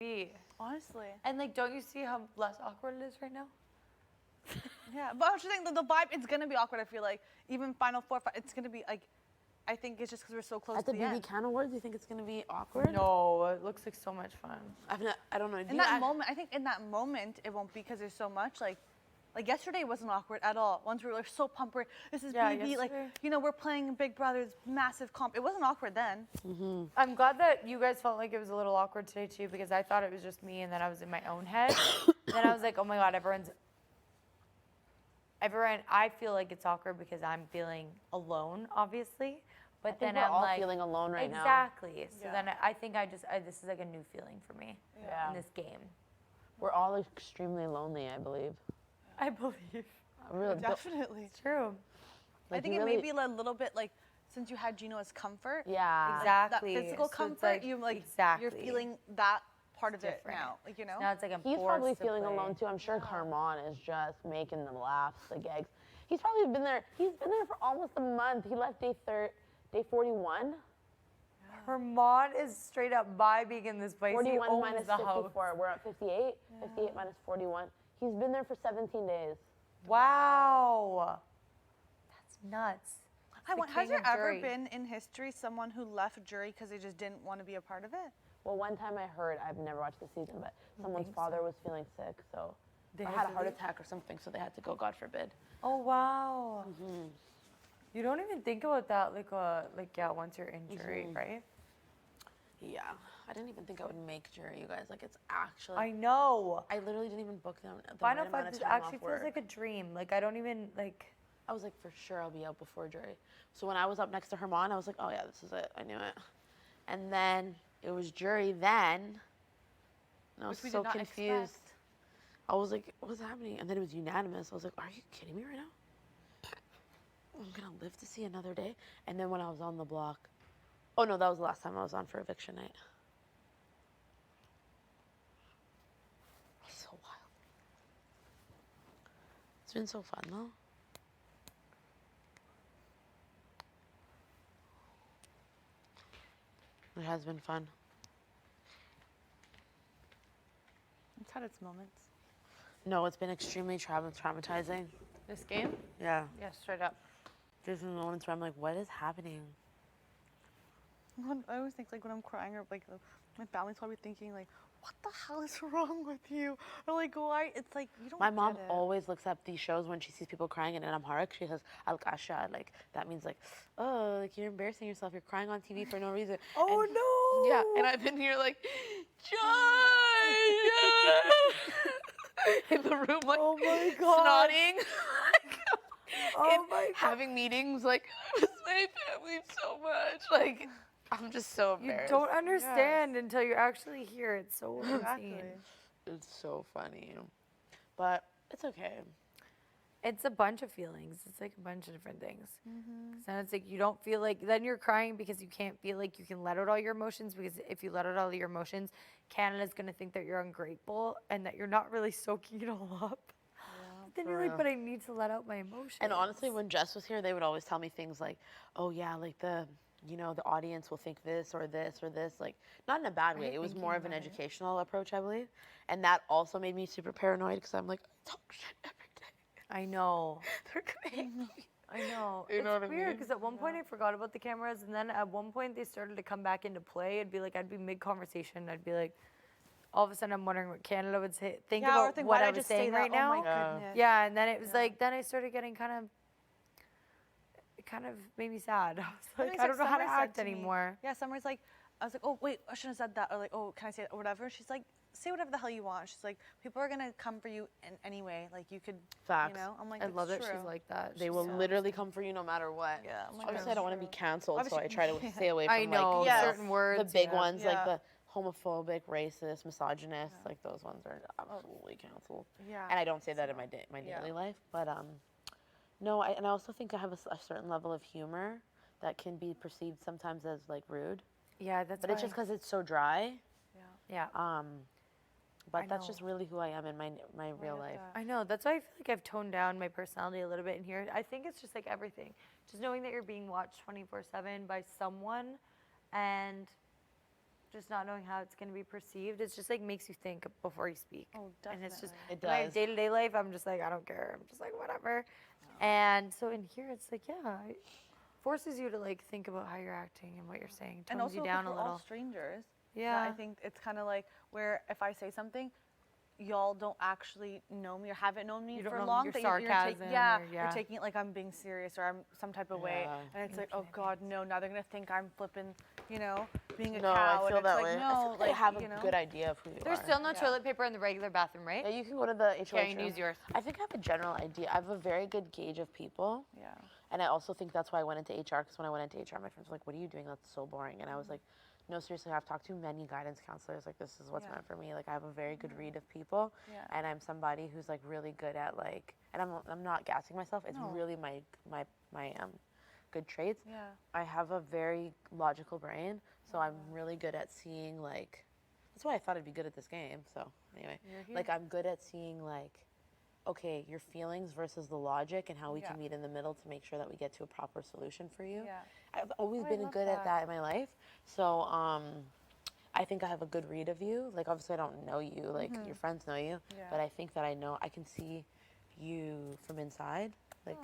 be. Honestly. And like, don't you see how less awkward it is right now? Yeah, but I was just saying the vibe, it's gonna be awkward. I feel like even Final Four, it's gonna be like, I think it's just because we're so close At to the the BB end. Can Awards, you think it's gonna be awkward? No, it looks like so much fun. I don't know. In that moment, I think in that moment it won't be because there's so much like yesterday wasn't awkward at all. Once we were like, so pumped, this is BB, like we're playing Big Brother's massive comp. It wasn't awkward then. Mm-hmm. I'm glad that you guys felt like it was a little awkward today too, because I thought it was just me, and then I was in my own head. Then I was like, oh my god, everyone. I feel like it's awkward because I'm feeling alone, obviously. But then I'm all like feeling alone right now. Exactly. So then I think this is like a new feeling for me in this game. We're all extremely lonely, I believe. I believe. Really, Definitely. It's true. I think it may be a little bit like since you had Gino as comfort. Yeah. Exactly. That physical comfort, you're feeling that part of it now. Like, you know? Now it's like he's probably feeling alone too. I'm sure Carmon is just making the laughs, the gags. He's probably been there. He's been there for almost a month. He left day 41. Hermod is straight up vibing in this place. 41 minus 54. We're at 58. 58 minus 41. He's been there for 17 days. Wow. That's nuts. Has there ever been in history someone who left jury because they just didn't want to be a part of it? Well, one time I heard, I've never watched the season, but someone's father was feeling sick, so they had a heart attack or something, so they had to go, God forbid. Oh, wow. Mm-hmm. You don't even think about that, once you're in jury, right? Yeah, I didn't even think I would make jury, you guys. Like, it's actually. I know. I literally didn't even book them. Final Five actually feels like a dream. Like, I don't even, I was like, for sure I'll be out before jury. So when I was up next to Herman, I was like, oh yeah, this is it. I knew it. And then it was jury then. And I was so confused. I was like, what's happening? And then it was unanimous. I was like, are you kidding me right now? I'm gonna live to see another day. And then when I was on the block, oh no, that was the last time I was on for eviction night. So wild. It's been so fun though. It has been fun. It's had its moments. No, it's been extremely traumatizing. This game? Yeah. Yeah, straight up. There's been moments where I'm like, what is happening? I always think when I'm crying or my family's probably thinking what the hell is wrong with you? Or why? It's like you don't. My mom always looks up these shows when she sees people crying in Amharic. She says Al-Kasha, that means oh, you're embarrassing yourself. You're crying on TV for no reason. Oh no! Yeah, and I've been here Joy! in the room oh my God. snotting. Oh my God. Having meetings I miss my family so much. I'm just so embarrassed. You don't understand until you're actually here. It's so insane. It's so funny. But it's okay. It's a bunch of feelings. It's a bunch of different things. Mm-hmm. Then it's you don't feel then you're crying because you can't feel you can let out all your emotions, because if you let out all your emotions, Canada's going to think that you're ungrateful and that you're not really soaking it all up. Yeah, then you're but I need to let out my emotions. And honestly, when Jess was here, they would always tell me things oh yeah, the audience will think this or this or this. Not in a bad way. It was more of an educational approach, I believe. And that also made me super paranoid because I'm I talk shit every day. I know. They're crazy. I know. You know what I weird mean? because at one point I forgot about the cameras, and then at one point they started to come back into play. It'd be I'd be mid-conversation. I'd be all of a sudden I'm wondering what Canada would think about what I was saying right now. Oh my goodness. Yeah, and then it was then I started getting it kind of made me sad. I was I don't know how to act anymore. Yeah, Summer's I was oh wait, I shouldn't have said that, or oh, can I say it or whatever. She's say whatever the hell you want. She's people are gonna come for you in anyway. You could, Facts. you know. I'm I love that she's like that. They will literally come for you no matter what. Yeah. Obviously, I don't want to be canceled, so I try to stay away from certain words. The big ones, the homophobic, racist, misogynist, those ones are absolutely canceled. Yeah. And I don't say that in my daily life, but no, and I also think I have a certain level of humor that can be perceived sometimes as rude. Yeah, But it's just because it's so dry. Yeah. But that's just really who I am in my real life. I know. That's why I feel I've toned down my personality a little bit in here. I think it's just everything. Just knowing that you're being watched 24/7 by someone, and just not knowing how it's going to be perceived. It's just like makes you think before you speak. Oh, definitely. And it's just, It in my does. day-to-day life, I'm just like, I don't care. I'm just like, whatever. And so in here, it's like, yeah, it forces you to like think about how you're acting and what you're saying. Tones And also, you down a we're little. all strangers. Yeah. I think it's kind of like where if I say something, y'all don't actually know me or haven't known me for long. Your That sarcasm. you're taking it like I'm being serious or I'm some type of way. And it's like, oh God, no, now they're going to think I'm flipping, you know, being a No, cow. I feel and that it's way. like, no, I have you a know. good idea of who you There's are. still no toilet paper in the regular bathroom, right? Yeah, you can go to the HOH Okay, and room. use yours. I think I have a general idea. I have a very good gauge of people. Yeah. And I also think that's why I went into HR, because when I went into HR, my friends were like, what are you doing? That's so boring. And I was like, no, seriously, I've talked to many guidance counselors. Like, this is what's meant for me. Like, I have a very good read of people. Yeah. And I'm somebody who's, like, really good at, like, and I'm not gassing myself. It's really my good traits. Yeah. I have a very logical brain, so I'm really good at seeing, like, that's why I thought I'd be good at this game. So, anyway, like, I'm good at seeing, like, okay, your feelings versus the logic and how we can meet in the middle to make sure that we get to a proper solution for you. Yeah. I've always been good at that in my life. So I think I have a good read of you. Like, obviously I don't know you, like your friends know you, but I think that I can see you from inside. Like,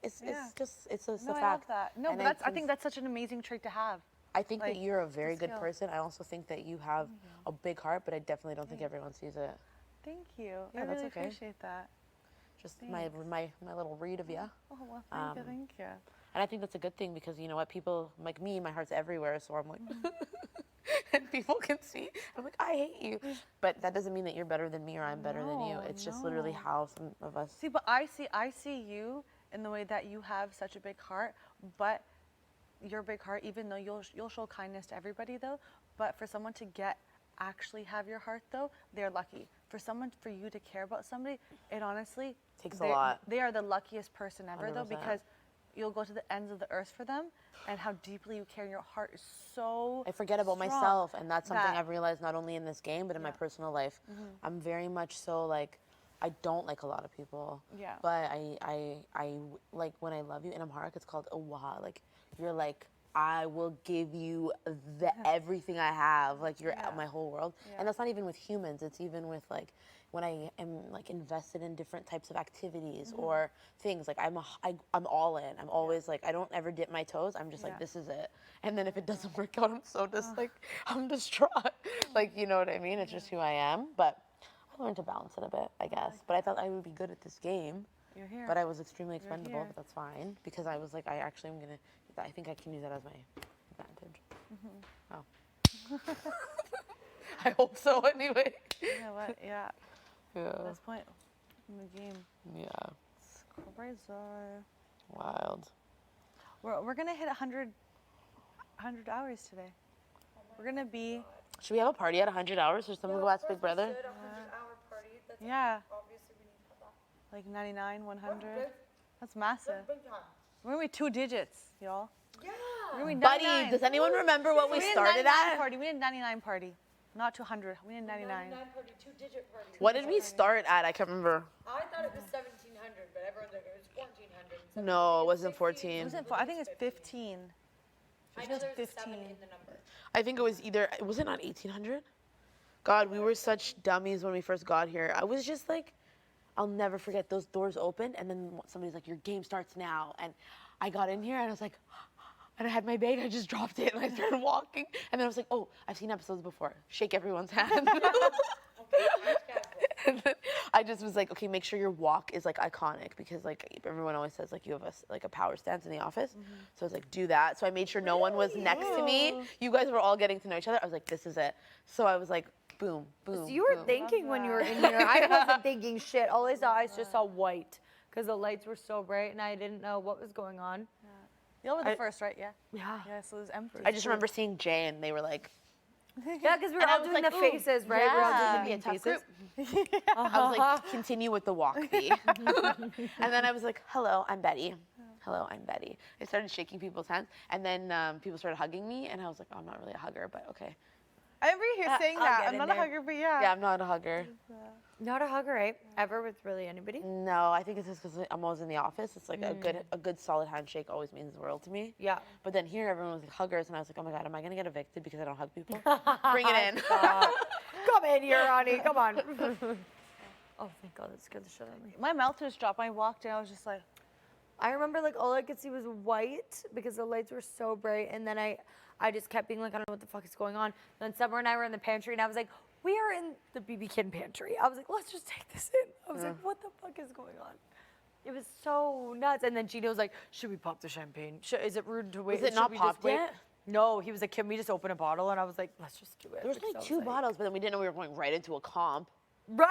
it's a No, I love fact. that. No, And but I think that's such an amazing trait to have. I think like, that you're a very good skill. person. I also think that you have a big heart, but I definitely don't think everyone sees it. Thank you. Yeah, I that's really okay. appreciate that. Just my little read of you. Oh, well, thank you. And I think that's a good thing because you know what, people like me, my heart's everywhere, so I'm like, and people can see. I'm like, I hate you, but that doesn't mean that you're better than me or I'm better than you. It's just literally how some of us. See, but I see you in the way that you have such a big heart, but your big heart, even though you'll show kindness to everybody though, but for someone to actually have your heart though, they're lucky. For you to care about somebody, it honestly Takes a lot. They are the luckiest person ever though, 100%. because you'll go to the ends of the earth for them, and how deeply you care. Your heart is so I forget about strong myself, and that's something that- I've realized not only in this game but in my personal life. I'm very much so like, I don't like a lot of people. Yeah. But I like when I love you in Amharic, it's called Awa. Like, you're like, I will give you everything I have. Like, you're my whole world. And that's not even with humans. It's even with like when I am like invested in different types of activities or things. Like I'm all in. I'm always like, I don't ever dip my toes. I'm just like, this is it. And then if it doesn't work out, I'm so I'm distraught. Like, you know what I mean? It's just who I am. But I learned to balance it a bit, I guess. But I thought I would be good at this game. You're here. But I was extremely expendable, here. but that's fine. Because I was like, I actually am going to, I think I can use that as my advantage. Oh. I hope so anyway. You know what? Yeah. Yeah. At this point in the game, Yeah. it's crazy. Wild. We're gonna hit 100 hours today. We're gonna be. Should we have a party at 100 hours or something? Go ask Big Brother? Yeah. Like 99, 100. That's massive. We're gonna be 2 digits, y'all. Yeah. We're gonna be 99. Buddy, does anyone remember what we started at? Party. We did 99 party. Not 200. We did 99. 2-digit party. What did we start at? I can't remember. I thought it was 1700, but everyone's like, it was 1400. No, it wasn't 14. I think it's 15. I know there's a 7 in the number. I think it was either, was it not 1800? God, we were such dummies when we first got here. I was just like, I'll never forget, those doors opened and then somebody's like, your game starts now. And I got in here and I was like, and I had my bag, I just dropped it and I started walking. And then I was like, oh, I've seen episodes before. Shake everyone's hand. And then I just was like, okay, make sure your walk is like iconic because like everyone always says like you have a power stance in the office. So I was like, do that. So I made sure no one was next to me. You guys were all getting to know each other. I was like, this is it. So I was like, boom, boom. So you were boom. thinking when you were in here. I wasn't thinking shit. All I saw, I just saw white because the lights were so bright and I didn't know what was going on. Y'all were the first, right? Yeah. Yeah. Yeah, so it was empty. I just remember seeing Jay and they were like, Yeah, because we were And I all was doing like, the ooh, faces, right? We were all yeah. doing Be a the tough faces. I was like, continue with the walk, B. And then I was like, hello, I'm Betty. Hello, I'm Betty. I started shaking people's hands, and then people started hugging me, and I was like, oh, I'm not really a hugger, but okay. I remember you saying I'll that. get I'm in not a there. hugger, but yeah. Yeah, I'm not a hugger. Not a hugger, right? Ever with really anybody? No, I think it's just because I'm always in the office. It's like a good solid handshake always means the world to me. Yeah. But then here everyone was like huggers, and I was like, oh my god, am I gonna get evicted because I don't hug people? Bring it in. Come in here, honey. Come on. Oh, thank God, that scared the shit out of me. My mouth just dropped. I walked in. I was just like, I remember like all I could see was white because the lights were so bright, and then I just kept being like, I don't know what the fuck is going on. And then Summer and I were in the pantry, and I was like, we are in the BB Kin pantry. I was like, let's just take this in. I was like, what the fuck is going on? It was so nuts. And then Gino was like, should we pop the champagne? Is it rude to wait? Was it not Should we just popped wait?" yet? No, he was like, can we just open a bottle? And I was like, let's just do it. There was because I like two like, bottles, but then we didn't know we were going right into a comp. Right?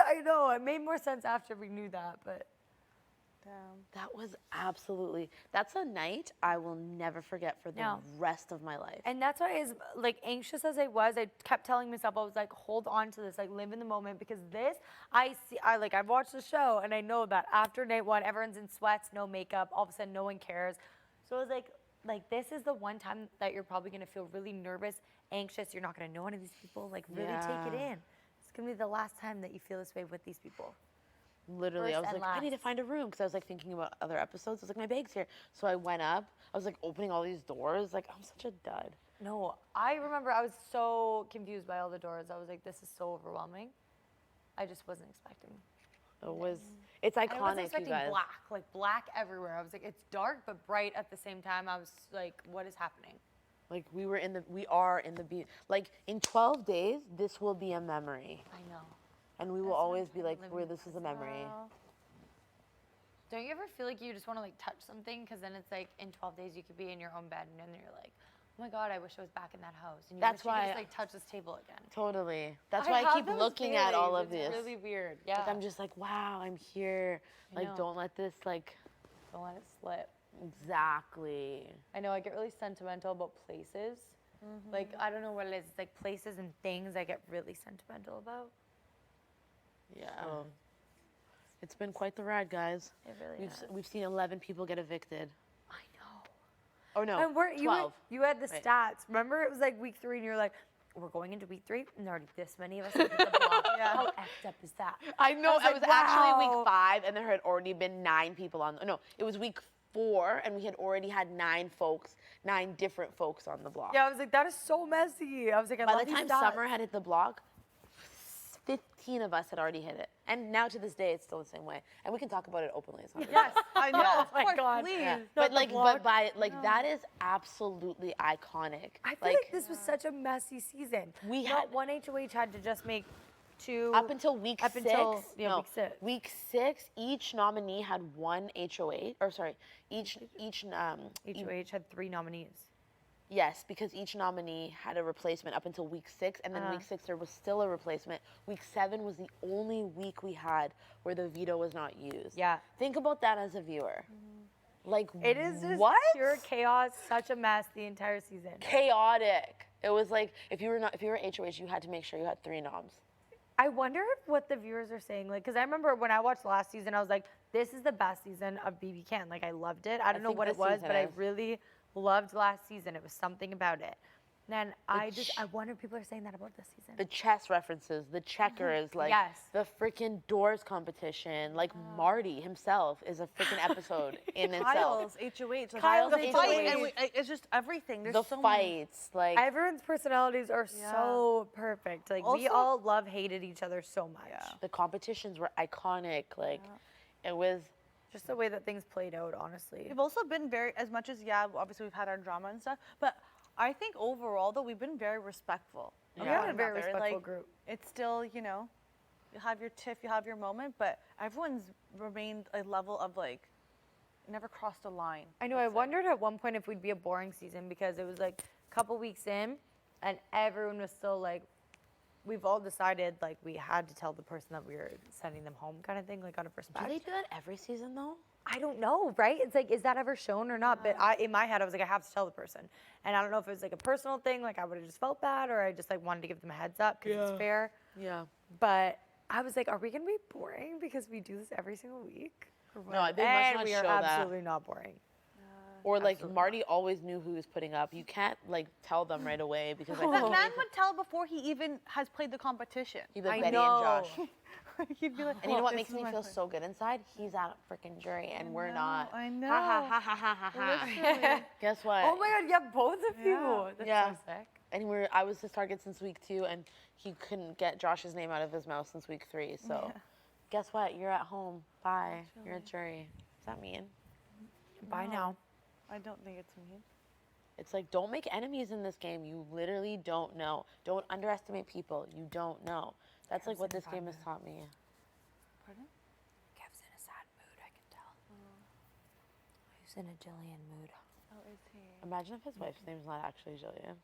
I know. It made more sense after we knew that, but. damn. That was that's a night I will never forget for the No. rest of my life. And that's why, as like anxious as I was, I kept telling myself, I was like, hold on to this, like live in the moment, because this, I've watched the show and I know that after night one, everyone's in sweats, no makeup, all of a sudden no one cares. So I was like this is the one time that you're probably gonna feel really nervous, anxious. You're not gonna know any of these people. Like really take it Yeah. in. It's gonna be the last time that you feel this way with these people. Literally, I First was and like, I need to last. find a room because I was like thinking about other episodes. I was like, my bag's here. So I went up. I was like opening all these doors. Like, I'm such a dud. No, I remember I was so confused by all the doors. I was like, this is so overwhelming. I just wasn't expecting. It's I wasn't iconic, you expecting guys. black everywhere. I was like, it's dark but bright at the same time. I was like, what is happening? Like we are in the like in 12 days, this will be a memory. I know. And we will That's what I'm always be trying like, to live where in this is a memory. Don't you ever feel like you just want to like touch something? Because then it's like in 12 days you could be in your own bed and then you're like, oh my God, I wish I was back in that house. And you That's wish you could why just like touch this table again. Totally. That's why I keep have those looking at all of feelings. this. It's really weird. Yeah. Like I'm just like, wow, I'm here. I Like, know. don't let this like. Don't let it slip. Exactly. I know I get really sentimental about places. Like, I don't know what it is. It's like places and things I get really sentimental about. Yeah. It's been quite the ride, guys. It really is. We've seen 11 people get evicted. I know. Oh no, And 12. you had the Right. stats. Remember, it was like week 3, and you're like, we're going into week 3, and already this many of us have hit the block. How effed up is that? I know. was I like, was actually wow. week 5, and there had already been 9 people on. No, it was week 4, and we had already had 9 different folks on the block. Yeah, I was like, that is so messy. I was like, I By love the these time stats. Summer had hit the block, 15 of us had already hit it, and now to this day, it's still the same way. And we can talk about it openly. It's not Yes, I know. Oh Of my course, God. please. Yeah. Not But the like, block. that is absolutely iconic. I feel like this was such a messy season. We Not had- one HOH had to just make 2. Up until week Up 6, until- yeah, no, week 6. week 6, each nominee had 1 HOH, or sorry, each HOH had 3 nominees. yes, because each nominee had a replacement up until week 6, and then week 6 there was still a replacement. Week 7 was the only week we had where the veto was not used. Yeah. Think about that as a viewer. Like, It is just what? pure chaos, such a mess the entire season. Chaotic. It was like if you were HOH, you had to make sure you had 3 noms. I wonder if what the viewers are saying, like, because I remember when I watched last season, I was like, this is the best season of BB Can. Like, I loved it. I don't know think what it this was, season but I is. really loved last season. It was something about it. Then I wonder if people are saying that about this season. The chess references, the checkers, like Yes. the freaking doors competition. Like Marty himself is a freaking episode in itself. Kyle's HOH. Like, Kyle's the fight, HOH. and it's just everything. There's The so many. fights, like Everyone's personalities are so perfect. Like, we Also- all hated each other so much. Yeah. the competitions were iconic. Like it was. Just the way that things played out, honestly. We've also been very, as much as, obviously we've had our drama and stuff, but I think overall, though, we've been very respectful. of We have one a very another. respectful Like, group. It's still, you have your tiff, you have your moment, but everyone's remained a level of, like, never crossed a line. I know. I wondered at one point if we'd be a boring season because it was like a couple weeks in, and everyone was still like, we've all decided like we had to tell the person that we were sending them home, kind of thing, like out of Do respect. they do that every season though? I don't know, right? It's like, is that ever shown or not? But in my head, I was like, I have to tell the person, and I don't know if it was like a personal thing, like I would have just felt bad, or I just like wanted to give them a heads up because it's fair. Yeah. But I was like, are we gonna be boring because we do this every single week? Or No, what? they must And not we show are that. absolutely not boring. Or like Absolutely Marty always knew who he was putting up. You can't like tell them right away because I That feel man would tell before he even has played the competition. he'd be like I Betty know. and Josh. He'd be like, And you know what "This makes is me my feel plan." so good inside? He's at a freaking jury and we're not. I know. Ha ha ha ha ha ha. Literally. Guess what? Oh my God, yeah, both of you. Yeah. That's Yeah. so sick. And I was his target since week 2, and he couldn't get Josh's name out of his mouth since week 3. So, guess what? You're at home. Bye. You're at jury. Is that mean? Bye now. I don't think it's mean. It's like, don't make enemies in this game. You literally don't know. Don't underestimate people. You don't know. That's like what this game has taught me. Pardon? Kev's in a sad mood, I can tell. He's in a Jillian mood. Oh, is he? Imagine if his wife's name's not actually Jillian.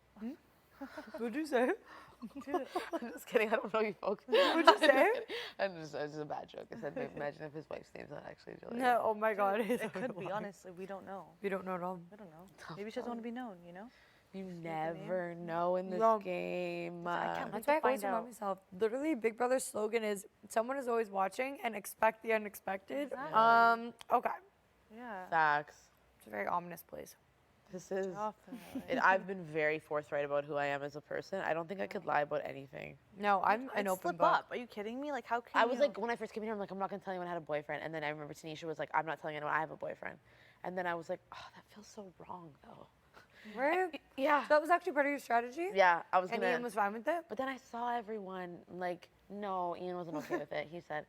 What'd you say? I'm just kidding. I don't know you folks. What'd you say? It's just a bad joke. I said, imagine if his wife's name's not actually Jillian. No, oh my God. It could be, honestly. We don't know. We don't know at all. I don't know. Maybe she doesn't want to be known, you know? You never know in this No. game. I can't That's to why I always find remind out. myself. Literally, Big Brother's slogan is someone is always watching and expect the unexpected. Exactly. Okay. Yeah. Facts. It's a very ominous place. This is. Definitely. I've been very forthright about who I am as a person. I don't think I could lie about anything. No, I'm an I'd open slip book. up. Are you kidding me? Like, how can I was you? like, when I first came here, I'm like, I'm not gonna tell anyone I had a boyfriend. And then I remember Tanisha was like, I'm not telling anyone I have a boyfriend. And then I was like, oh, that feels so wrong though. Right? Yeah. So that was actually part of your strategy? Yeah, I was And gonna. Ian was fine with it? But then I saw everyone like, no, Ian wasn't okay with it. He said,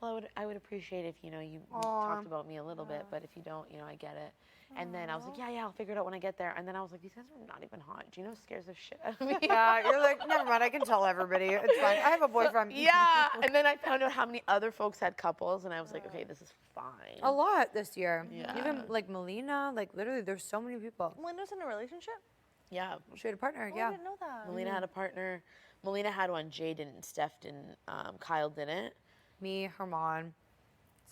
well, I would appreciate if you talked about me a little bit, but if you don't, I get it. And then I was like, yeah, I'll figure it out when I get there. And then I was like, these guys are not even hot. Gino scares the shit out of me. Yeah, you're like, never mind, I can tell everybody. It's fine. I have a boyfriend. Yeah. And then I found out how many other folks had couples, and I was like, okay, this is fine. A lot this year. Yeah. Even like Melina, like literally, there's so many people. Melinda's in a relationship? Yeah. She had a partner, Oh, yeah. I didn't know that. Melina had a partner. Melina had one. Jay didn't. Steph didn't. Kyle didn't. Me, Herman,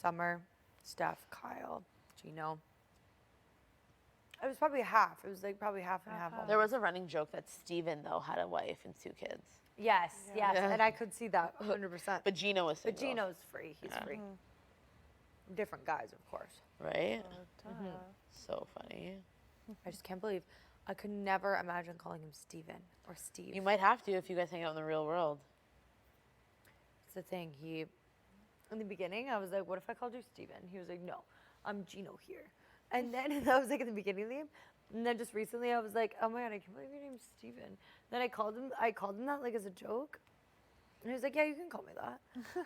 Summer, Steph, Kyle, Gino. It was probably half. It was like probably half and half. There was a running joke that Steven, though, had a wife and 2 kids. Yes, yes, Yeah. and I could see that 100%. But Gino was single. But Gino's free. He's free. Different guys, of course. Right? So funny. I just can't believe I could never imagine calling him Steven or Steve. You might have to if you guys hang out in the real world. It's the thing. In the beginning, I was like, what if I called you Steven? He was like, no, I'm Gino here. And then that was like at the beginning of the game. And then just recently, I was like, oh my God, I can't believe your name's Steven. Then I called him that like as a joke. And he was like, yeah, you can call me that.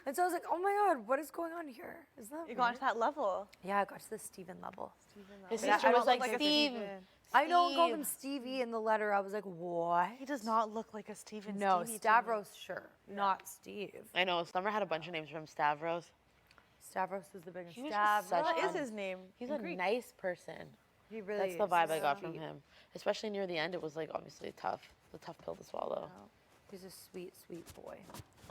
And so I was like, oh my God, what is going on here? Isn't that You got weird? to that level. Yeah, I got to the Steven level. His But I sister was don't like, look like a Steve. Steven. I know I called Steve." him Stevie in the letter. I was like, what? He does not look like a Steven. No, Stevie to me. Stavros, sure. Not Steve. I know. Summer had a bunch of names from Stavros. Stavros was the biggest. He was just such What a- is his name? He's in a Greek? nice person. He really That's the is. vibe I He's got from sweet. him. Especially near the end, it was like obviously tough. The tough pill to swallow. He's a sweet, sweet boy.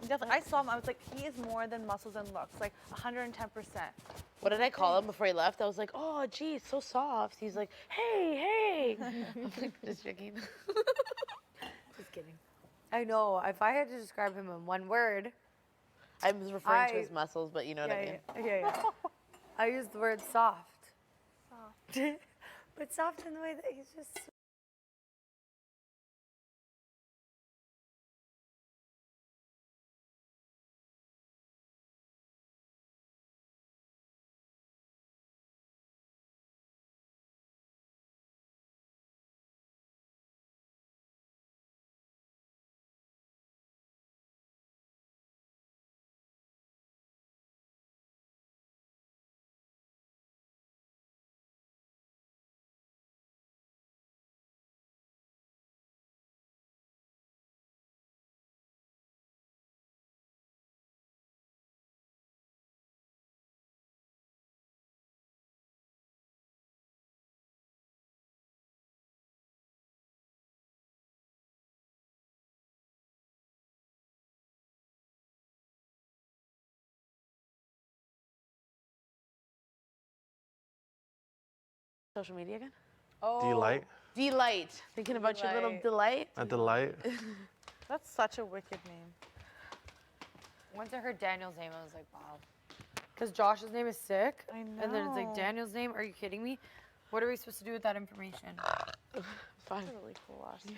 Definitely. I saw him. I was like, he is more than muscles and looks. Like 110%. What did I call him before he left? I was like, oh, geez, so soft. He's like, hey, hey. I'm like, just joking. Just kidding. I know. If I had to describe him in one word, I was referring to his muscles, but you know what I mean. yeah. I used the word soft. Soft. But soft in the way that he's just. Social media again? Delight. Delight. Thinking about your little delight? A delight. That's such a wicked name. Once I heard Daniel's name, I was like, wow. Because Josh's name is sick. I And then it's like know. Daniel's name. Are you kidding me? What are we supposed to do with that information? Fine. That's a really cool last name.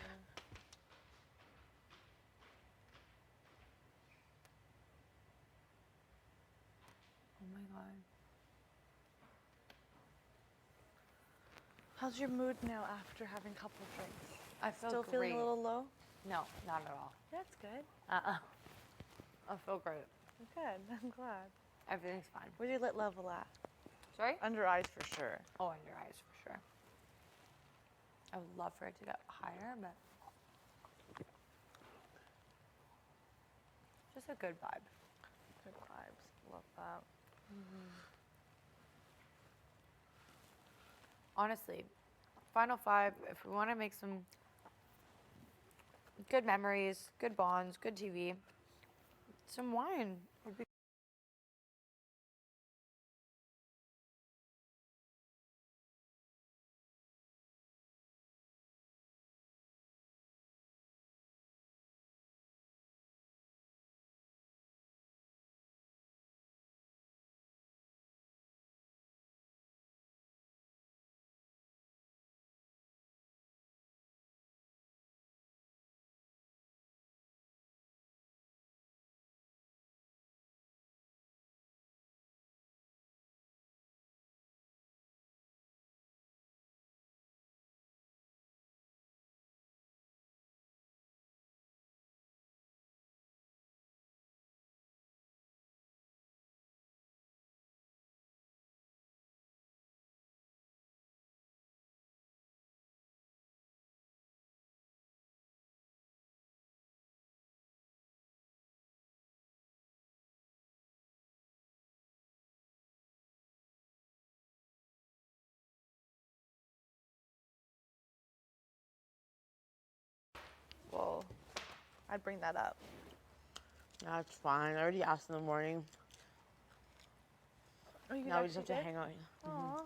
Oh my god. How's your mood now after having a couple of drinks? I feel Still feeling a great. little low? No, not at all. That's good. I feel great. Good. I'm glad. Everything's fine. Where's your lit level at? Sorry? Under eyes for sure. Oh, under eyes for sure. I would love for it to get higher, but just a good vibe. Good vibes. Love that. Honestly, final five, if we want to make some good memories, good bonds, good TV, some wine would be. Whoa. I'd bring that up. That's fine. I already asked in the morning. Oh, you Now we just have actually to did? hang out. Aw.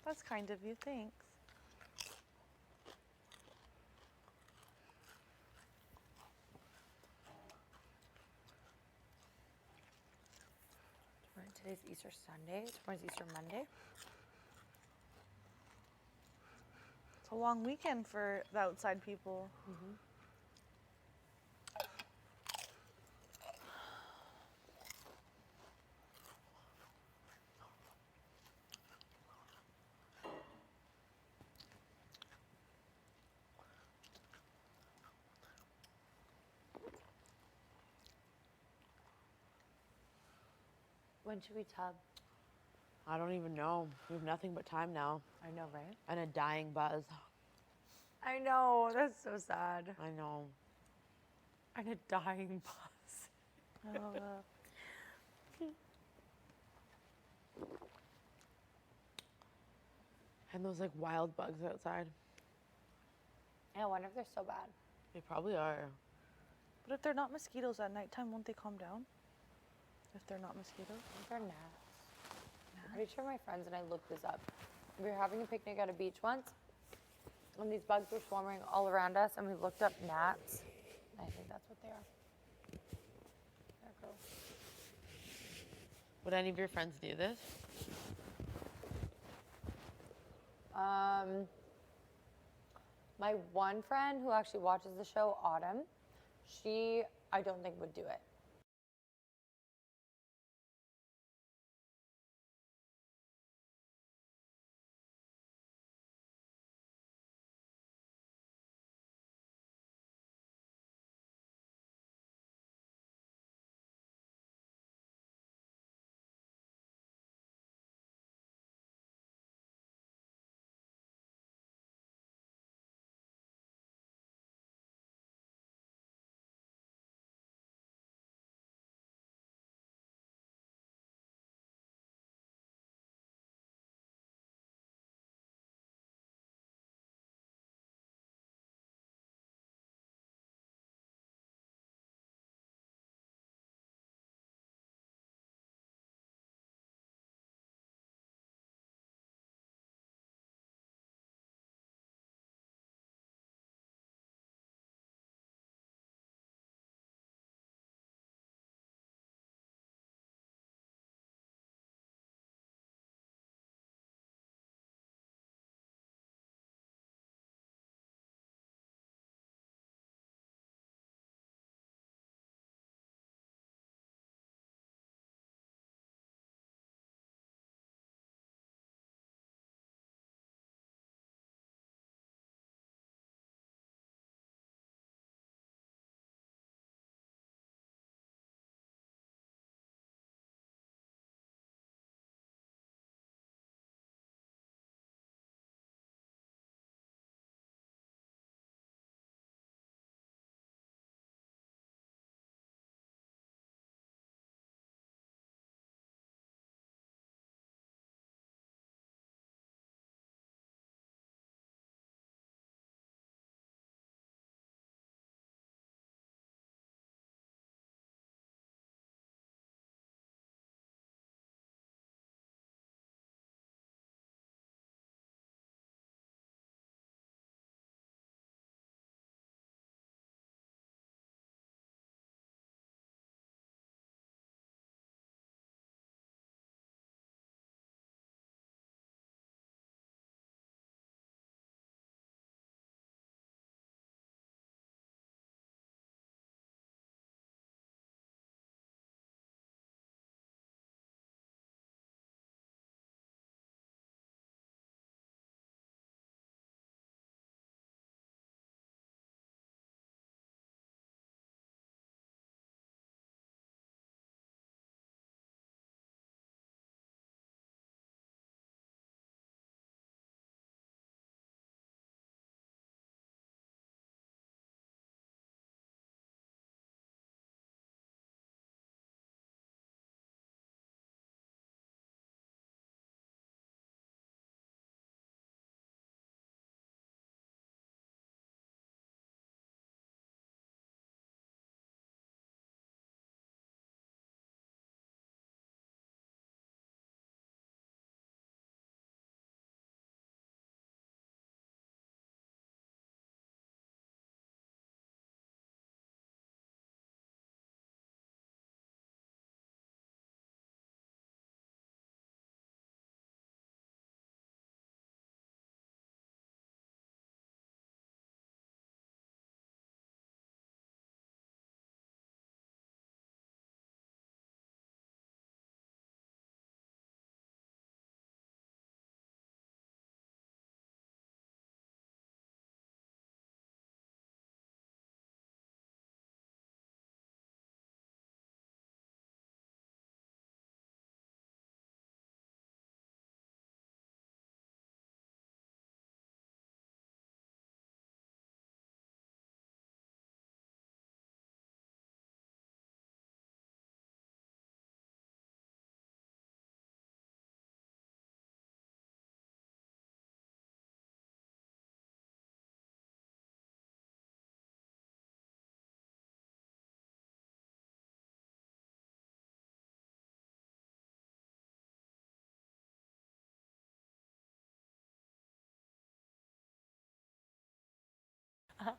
That's kind of you. Thanks. Today's Easter Sunday. Tomorrow's Easter Monday. It's a long weekend for the outside people. When should we tub? I don't even know. We have nothing but time now I know, right? and a dying buzz. I know. That's so sad. I know. And a dying buzz. I love that. And those like wild bugs outside. I wonder if they're so bad. They probably are. But if they're not mosquitoes at nighttime, won't they calm down? If they're not mosquitoes? I think they're gnats. I'm pretty sure my friends and I looked this up. We were having a picnic at a beach once, and these bugs were swarming all around us, and we looked up gnats. I think that's what they are. They're gross. Would any of your friends do this? My one friend who actually watches the show, Autumn, I don't think would do it.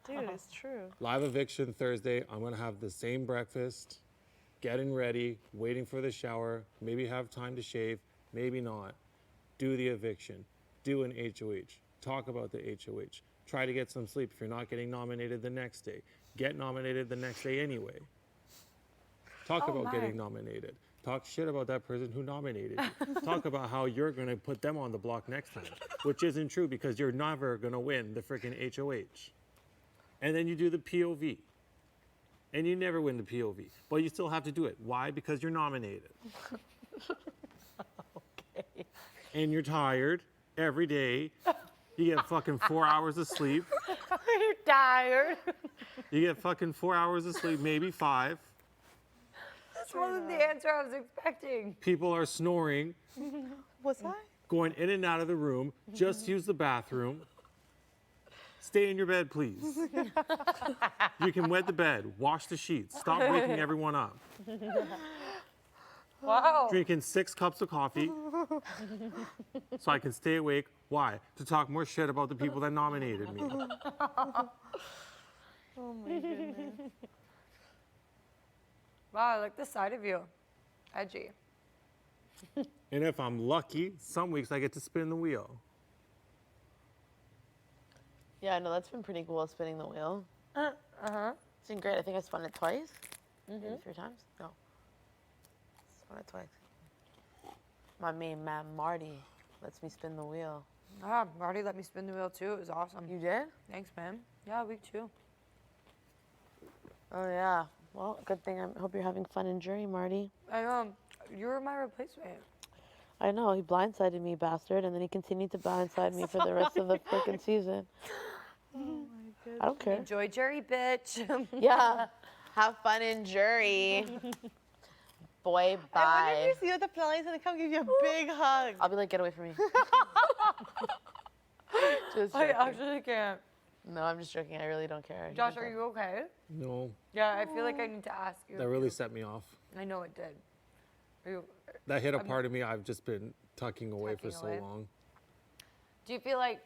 Dude, it's true. Live eviction Thursday. I'm going to have the same breakfast, getting ready, waiting for the shower, maybe have time to shave, maybe not. Do the eviction. Do an HOH. Talk about the HOH. Try to get some sleep if you're not getting nominated the next day. Get nominated the next day anyway. Talk about getting nominated. Talk shit about that person who nominated you. Talk about how you're going to put them on the block next time, which isn't true because you're never going to win the freaking HOH. And then you do the POV. And you never win the POV. But you still have to do it. Why? Because you're nominated. Okay. And you're tired every day. You get fucking 4 hours of sleep. You're tired. You get fucking 4 hours of sleep, maybe 5. That's wasn't the answer I was expecting. People are snoring, Was that? going in and out of the room. Just use the bathroom. Stay in your bed, please. You can wet the bed, wash the sheets, stop waking everyone up. Wow. Drinking 6 cups of coffee so I can stay awake. Why? To talk more shit about the people that nominated me. Oh my goodness. Wow, I like the side of you. Edgy. And if I'm lucky, some weeks I get to spin the wheel. Yeah, no, that's been pretty cool, spinning the wheel. Uh-huh. It's been great. I think I spun it twice. Maybe 3 times. No. Spun it twice. My main man, Marty, lets me spin the wheel. Ah, Marty let me spin the wheel too. It was awesome. You did? Thanks, man. Yeah, week 2. Oh, yeah. Well, good thing. I hope you're having fun in jury, Marty. I you were my replacement. I know. He blindsided me, bastard, and then he continued to blindside me for the rest of the freaking season. Oh my goodness. I don't care. Enjoy jury, bitch. Yeah. Have fun in jury. Boy, I wonder bye. if you see what the family's gonna come give you a big hug. I'll be like, get away from me. Just I joking. actually can't. No, I'm just joking. I really don't care. He Josh, can are come. you okay? No, Yeah, I feel like I need to ask you. that really set me off. I know it did. Are you, That hit a part of me I've just been tucking away for Tucking so away. long. do you feel like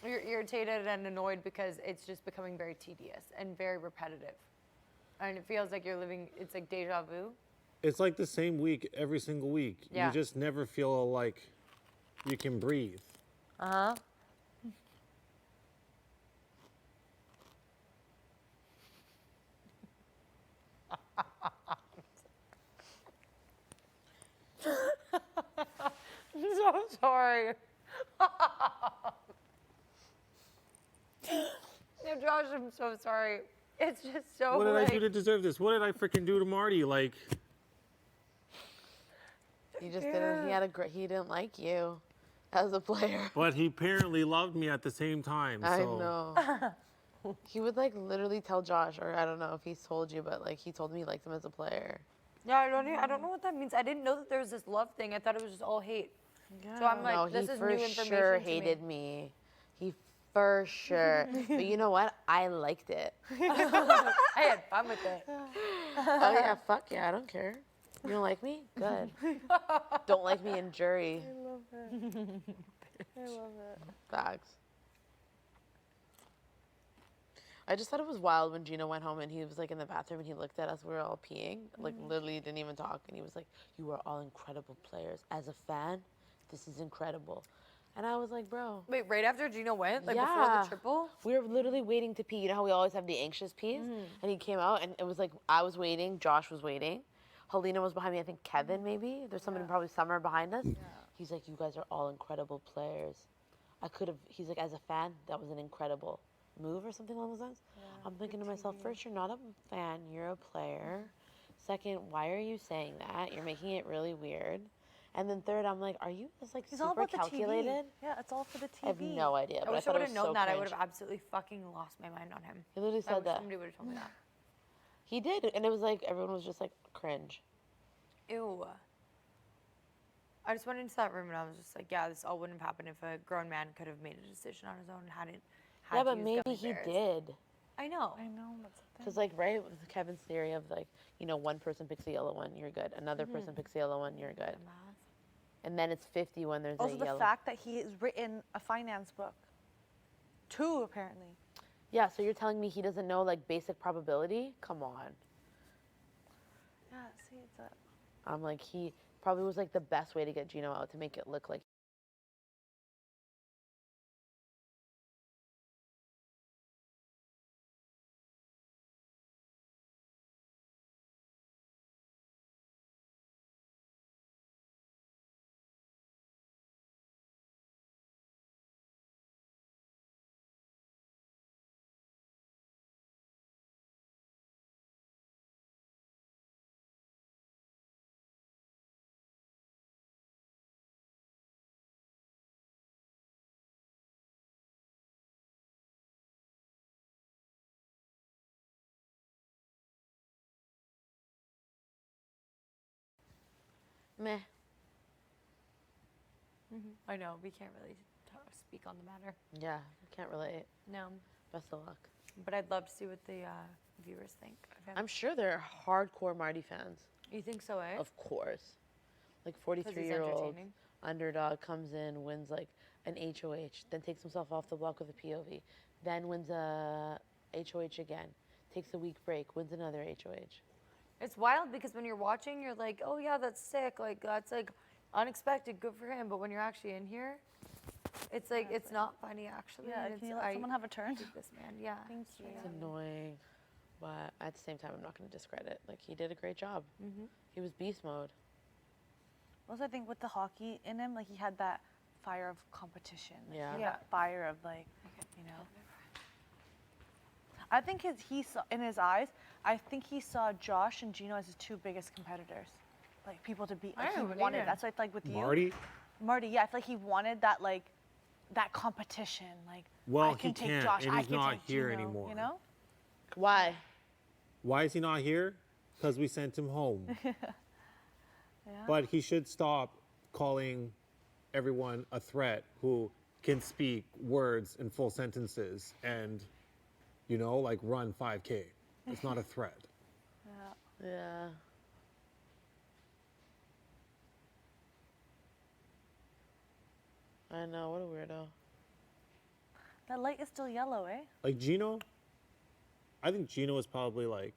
you're irritated and annoyed because it's just becoming very tedious and very repetitive? And it feels like you're living, it's like deja vu? It's like the same week every single week. Yeah. You just never feel like you can breathe. Uh-huh. I'm so sorry. No, Josh, I'm so sorry. It's just so What did I like, do to deserve this? What did I freaking do to Marty? Like, He just didn't. He had a great. He didn't like you as a player. but he apparently loved me at the same time. I So know. He would like literally tell Josh, or I don't know if he's told you, but like he told me he liked him as a player. yeah, I don't know what that means. I didn't know that there was this love thing. I thought it was just all hate. So I'm like, No, this he is for new information sure to hated me. He for sure. But you know what? I liked it. I had fun with it. Oh yeah, fuck yeah, I don't care. You don't like me? Good. Don't like me in jury. I love it. I love it. Facts. I just thought it was wild when Gino went home and he was like in the bathroom and he looked at us. We were all peeing, like literally didn't even talk, and he was like, "You are all incredible players. As a fan, this is incredible." And I was like, "Bro." Wait, right after Gino went, like before Yeah. the triple? We were literally waiting to pee. You know how we always have the anxious pees? And he came out and it was like I was waiting, Josh was waiting. Helena was behind me, I think Kevin maybe. There's somebody probably somewhere behind us. He's like, "You guys are all incredible players." He's like, as a fan, that was an incredible move or something along those lines. I'm thinking to myself, first, you're not a fan, you're a player. Second, why are you saying that? You're making it really weird. And then third, I'm like, are you just like It's all super about the calculated? TV. Yeah, it's all for the TV. I have no idea. I But wish I thought would it have was known so that. I cringe. would have absolutely fucking lost my mind on him. He literally I said wish that. somebody would have told me that. He did, and it was like everyone was just like cringe. Ew. I just went into that room and I was just like, yeah, this all wouldn't have happened if a grown man could have made a decision on his own and hadn't had Yeah, to but use maybe gummy he bears. did. I know. I know, that's the thing. Because like right with Kevin's theory of like, you know, one person picks the yellow one, you're good. Another person picks the yellow one, you're good. And then it's 50 when there's Also, a the yellow. fact that he has written a finance book. 2, apparently. Yeah, so you're telling me he doesn't know like basic probability? Come on. Yeah, see, it's a. I'm like, he probably was like the best way to get Gino out to make it look like. Meh. I know, we can't really speak on the matter. Yeah, can't relate. No. Best of luck. But I'd love to see what the viewers think of him. I'm sure they're hardcore Marty fans. You think so, eh? Of course. Like 'Cause he's 43-year-old entertaining. underdog comes in, wins like an HOH, then takes himself off the block with a POV, then wins a HOH again, takes a week break, wins another HOH. It's wild because when you're watching, you're like, oh yeah, that's sick. Like that's like unexpected, good for him. But when you're actually in here, it's like it's not funny actually. Yeah, It's, can you let someone have a turn? hate this man, yeah. Thank you. It's annoying, but at the same time, I'm not going to discredit. Like, he did a great job. He was beast mode. Also, I think with the hockey in him, like he had that fire of competition. Like, Yeah. he had that fire of like, you know. I think he saw in his eyes. I think he saw Josh and Gino as his two biggest competitors, like people to beat. Like, he wanted. That's why like with you, Marty. Yeah, I feel like he wanted that like, that competition. Like, Well, I can he take can't, Josh. and I he's can not take here Gino, anymore. You know. Why? Why is he not here? Because we sent him home. But he should stop calling everyone a threat who can speak words in full sentences and, you know, like run 5K. It's not a threat. Yeah. I know, what a weirdo. That light is still yellow, eh? Like Gino, I think Gino is probably like,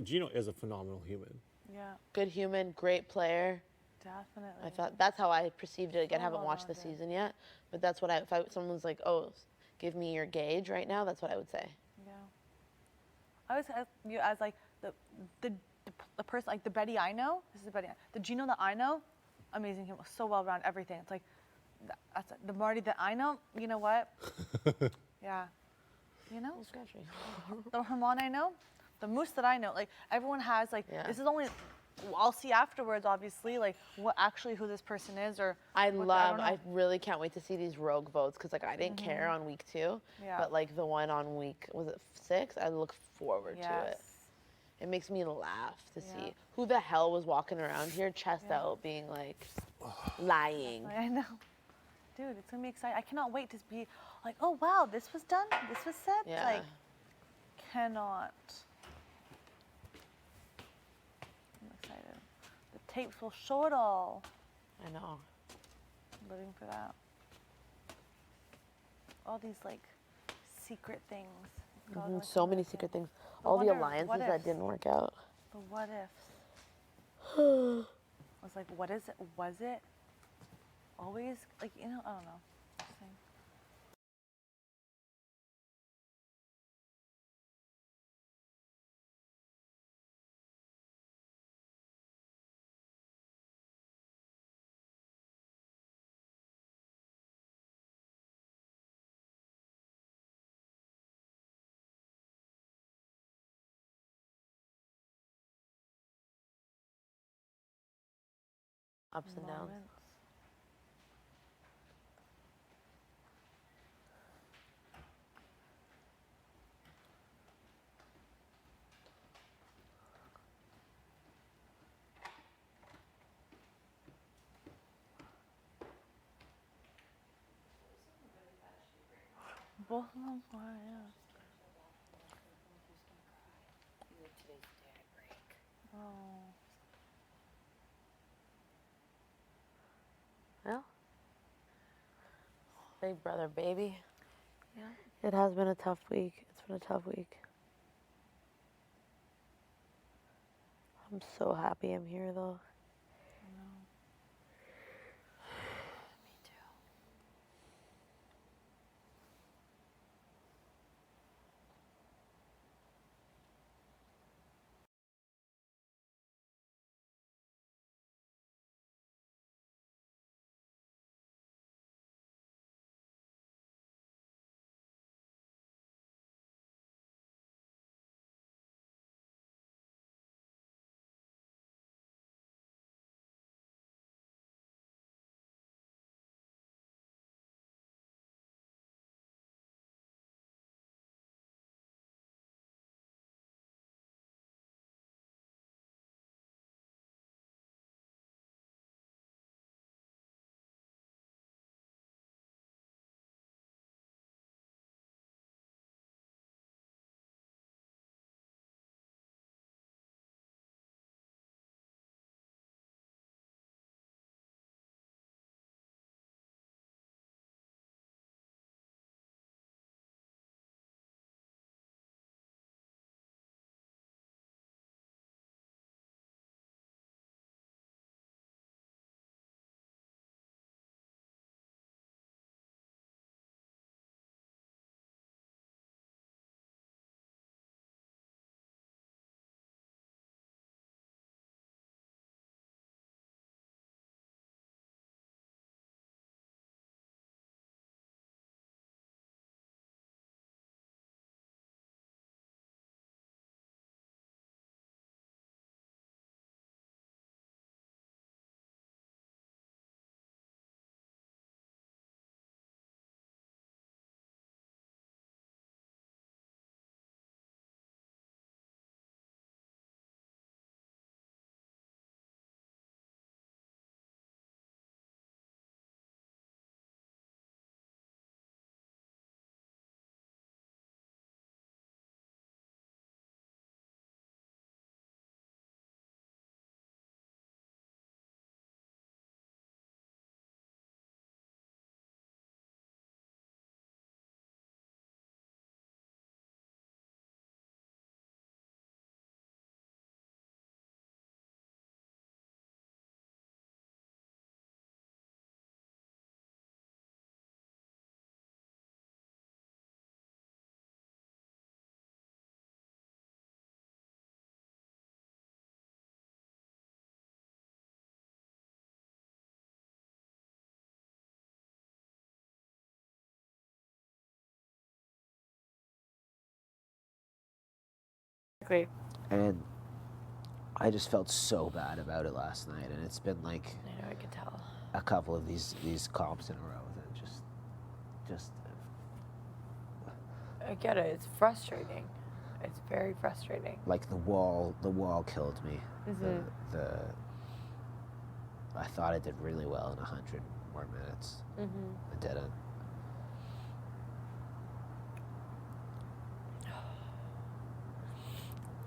Gino is a phenomenal human. Yeah, Good human, great player. definitely. I thought that's how I perceived it. Again, So haven't well watched the rounded. season yet, but that's what if someone's like, oh, give me your gauge right now, that's what I would say. Yeah. I was you as like the person, like the Betty I know. This is the Betty. The Gino that I know, amazing. He was so well rounded. Everything. It's like that's the Marty that I know. You know what? Yeah. You know. Sketchy. The Herman I know, the Moose that I know. Like everyone has like Yeah. this is only. I'll see afterwards, obviously, like what actually who this person is or. I what I really can't wait to see these rogue votes because like I didn't care on week 2, Yeah. but like the one on week, was it 6? I look forward to it. Yes. It makes me laugh to Yeah. see who the hell was walking around here chest Yeah. out being like lying. I know. Dude, it's gonna be exciting. I cannot wait to be like, oh wow, this was done, this was said. Yeah. Like, cannot. I'm excited. The tapes will show it all. I know. I'm living for that. All these like secret things. God, like, So I'm many like, secret things. I All the wonder alliances what that ifs. didn't work out. The what ifs. I was like, what is it? Was it always like I don't know. Just saying. Ups and downs. Moments. Both of them are, yeah. Oh. Well, big brother, baby. Yeah. It has been a tough week. It's been a tough week. I'm so happy I'm here though. Me too. Great. And I just felt so bad about it last night, and it's been like I know, I could tell. a couple of these comps in a row that just I get it. It's frustrating. It's very frustrating. like the wall killed me. The I thought I did really well in 100 more minutes. I didn't.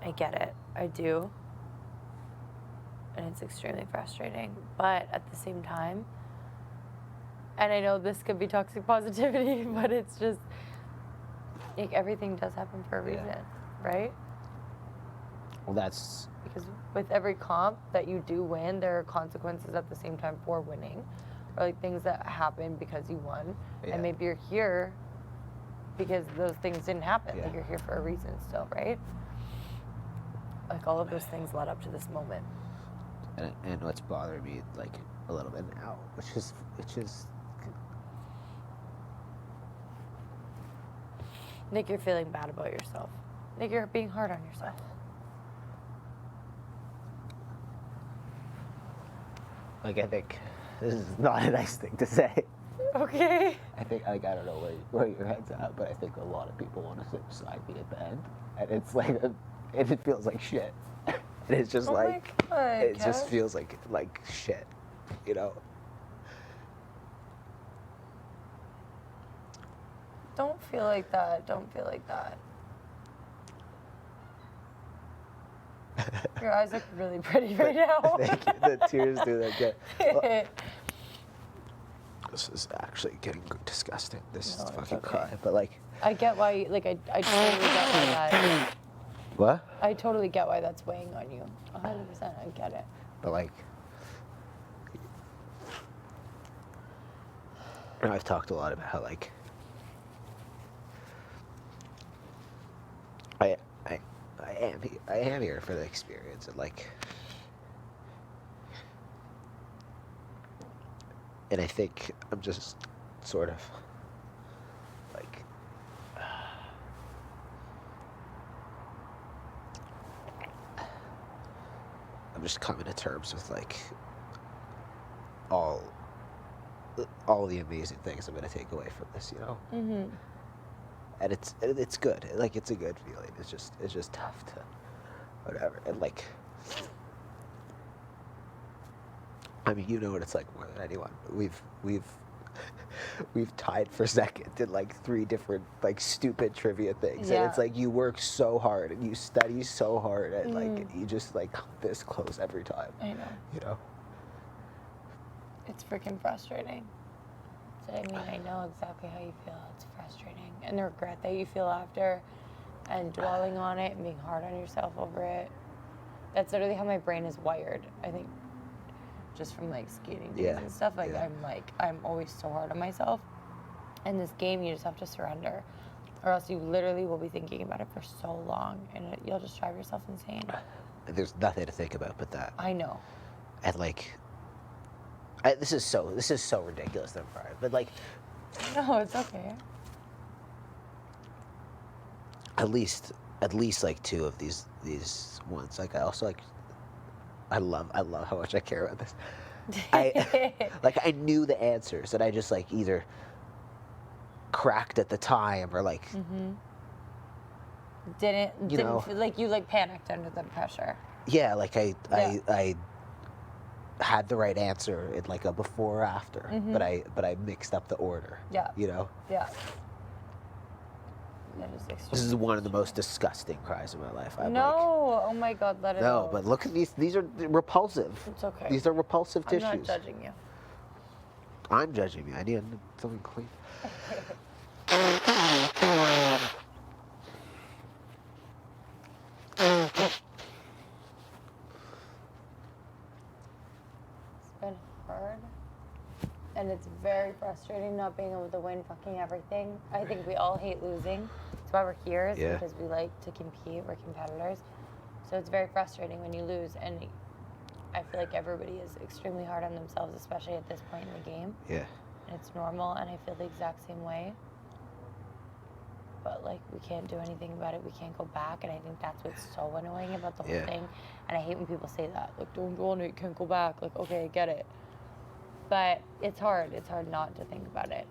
I get it. I do. And it's extremely frustrating. But at the same time, and I know this could be toxic positivity, but it's just like everything does happen for a reason, right? Well, that's Because with every comp that you do win, there are consequences at the same time for winning, or like things that happen because you won, Yeah. and maybe you're here because those things didn't happen. Yeah. Like you're here for a reason still, right? Like all of those things led up to this moment. and what's bothering me like a little bit now, which is Nick, you're feeling bad about yourself. Nick, you're being hard on yourself. like I think this is not a nice thing to say. Okay. I think like I don't know where your head's at, but I think a lot of people want to sit beside me at the end, and it's like it feels like shit. And it's just Oh my like God, it just Kev. feels like shit, you know. Don't feel like that. Don't feel like that. Your eyes look really pretty right now. Thank you. The tears do that. Well, This is actually getting disgusting. This No, is it's fucking okay. cry. But like, I get why, like, I totally get why that, what? I totally get why that's weighing on you. 100%, I get it. But like, you know, I've talked a lot about how like I am here for the experience, and like, and I think I'm just sort of like I'm just coming to terms with like all the amazing things I'm gonna take away from this, you know. Mm-hmm. And it's good. Like, it's a good feeling. It's just tough to whatever. And like, I mean, you know what it's like more than anyone. We've tied for second in like 3 different like stupid trivia things, and it's Yeah. like you work so hard and you study so hard, and like you just like come this close every time. I know. You know. It's freaking frustrating. So, I mean, I know exactly how you feel. It's frustrating. And the regret that you feel after, and dwelling on it and being hard on yourself over it. That's literally how my brain is wired. I think just from like skating days Yeah. and stuff. Like, Yeah. I'm always so hard on myself. In this game, you just have to surrender. Or else you literally will be thinking about it for so long, and you'll just drive yourself insane. There's nothing to think about but that. I know. And like, this is so ridiculous that I'm crying. But like, No, it's okay. at least like 2 of these ones. Like, I also like, I love how much I care about this. I knew the answers, and I just like either cracked at the time or like Didn't You know. feel like you like panicked under the pressure. yeah, like Yeah. I had the right answer in like a before or after, but I mixed up the order. Yeah. You know, Yeah. That is this is extremely one of the most disgusting cries of my life. I'm No, oh my God, let it like, no, go. but look at these. These are repulsive. It's okay. These are repulsive I'm tissues. not judging you. I'm judging me. I need something clean. It's been hard, and it's very frustrating not being able to win fucking everything. I think we all hate losing. That's why we're here, is Yeah. because we like to compete. We're competitors. So it's very frustrating when you lose, and I feel like everybody is extremely hard on themselves, especially at this point in the game. Yeah. And it's normal, and I feel the exact same way. But like, we can't do anything about it. We can't go back, and I think that's what's so annoying about the whole Yeah. thing. And I hate when people say that, like, don't go on it, you can't go back. Like, okay, I get it. But it's hard. It's hard not to think about it.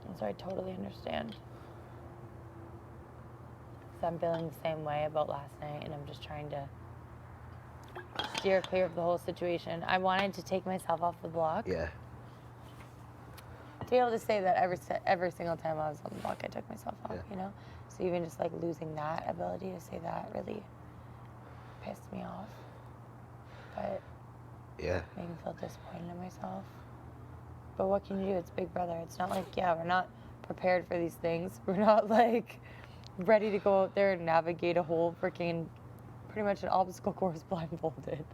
And so I totally understand. So I'm feeling the same way about last night, and I'm just trying to steer clear of the whole situation. I wanted to take myself off the block. Yeah. To be able to say that every single time I was on the block, I took myself off, Yeah. you know? So even just like losing that ability to say that really pissed me off. But Yeah. made me feel disappointed in myself. But what can you do? It's Big Brother. It's not like, yeah, we're not prepared for these things. We're not like ready to go out there and navigate a whole freaking, pretty much an obstacle course blindfolded.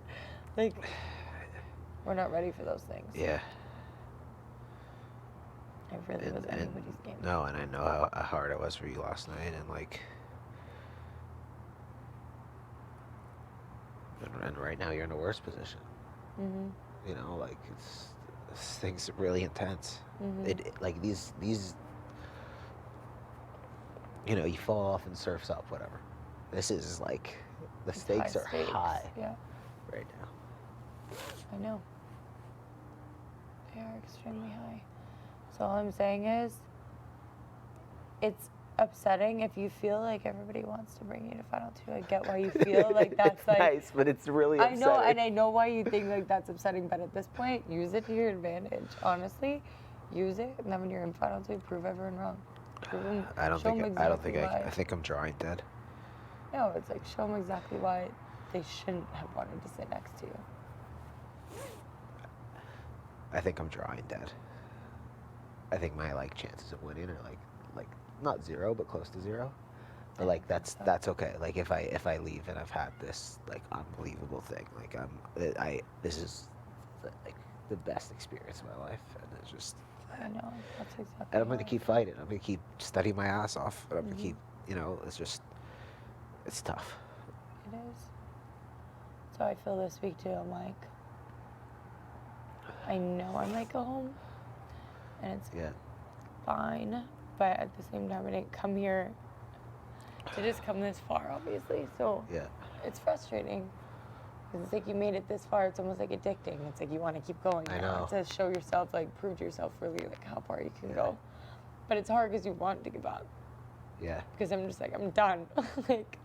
Like, we're not ready for those things. Yeah. It really was anybody's game. No, and I know how hard it was for you last night, and like, and right now you're in a worse position. Mm-hmm. You know, like this thing's really intense. Mm-hmm. It like these, you know, you fall off and surf's up, whatever. This is like, the stakes are high Yeah, right now. I know. They are extremely high. So all I'm saying is, it's upsetting if you feel like everybody wants to bring you to Final Two. I get why you feel like that's It's like. nice, but it's really I upsetting. know, and I know why you think like that's upsetting, but at this point, use it to your advantage. Honestly, use it, and then when you're in Final Two, prove everyone wrong. Prove them, I don't show think them I exactly why. I think I'm drawing dead. No, it's like show them exactly why they shouldn't have wanted to sit next to you. I think I'm drawing dead. I think my like chances of winning are like not zero, but close to zero. But like that's okay. Like if I leave and I've had this like unbelievable thing, like this is like the best experience of my life, and it's just. I know. That's exactly. And I'm going how to I keep feel. fighting. I'm going to keep studying my ass off. And I'm going to keep, it's just, it's tough. It is. So I feel this week too. I'm like, I know I might go home, and it's Yeah. fine. But at the same time, I didn't come here to just come this far, obviously. So Yeah. it's frustrating. 'Cause it's like you made it this far. It's almost like addicting. It's like you want to keep going. I now. know. To show yourself, like prove to yourself really like how far you can Yeah. go. But it's hard because you want to give up. Yeah. Because I'm just like, I'm done. Like,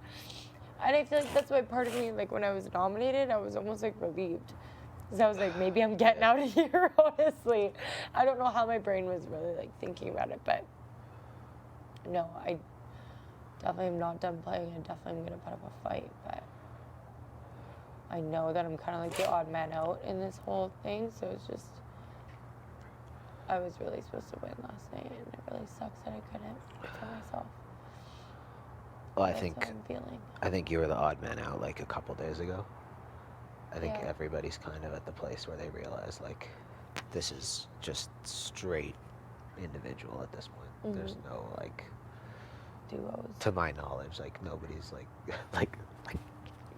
and I feel like that's why part of me, like when I was nominated, I was almost like relieved. Because I was like, maybe I'm getting out of here, honestly. I don't know how my brain was really like thinking about it, but no, I definitely am not done playing. I definitely am going to put up a fight, but I know that I'm kind of like the odd man out in this whole thing, so it's just, I was really supposed to win last night, and it really sucks that I couldn't for myself. Well, I That's think, how I'm feeling. I think you were the odd man out like a couple days ago. I think Yeah. everybody's kind of at the place where they realize like, this is just straight individual at this point. There's no like, Duos. to my knowledge, like nobody's like, like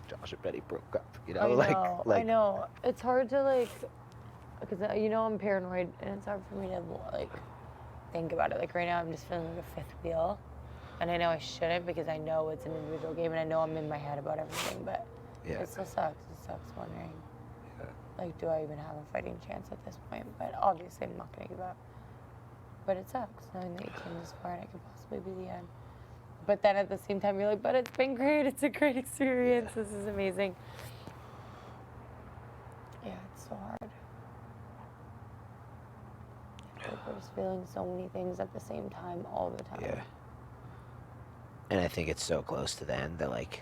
Josh and Betty broke up, I know, like I know. It's hard to like, because I'm paranoid, and it's hard for me to like think about it. Like right now, I'm just feeling like a fifth wheel, and I know I shouldn't because I know it's an individual game, and I know I'm in my head about everything. But Yeah. it still sucks. It sucks wondering, Yeah. like, do I even have a fighting chance at this point? But obviously, I'm not gonna give up. But it sucks knowing that you came this far and it could possibly be the end. But then at the same time, you're like, but it's been great. It's a great experience. Yeah. This is amazing. Yeah, it's so hard. I feel like we're just feeling so many things at the same time all the time. Yeah. And I think it's so close to the end that like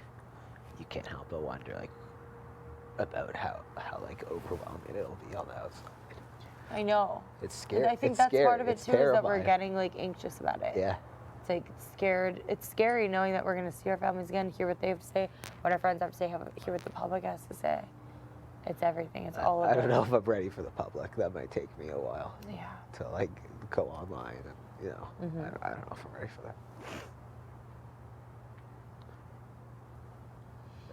you can't help but wonder like about how like overwhelming it'll be on the outside. I know. It's scary. And I think It's that's scary. part of it It's too, is that we're terrifying. getting like anxious about it. Yeah. It's like scared. It's scary knowing that we're gonna see our families again, hear what they have to say, what our friends have to say, hear what the public has to say. It's everything. It's all of it. I don't know if I'm ready for the public. That might take me a while Yeah. to like go online and Mm-hmm. I don't know if I'm ready for that.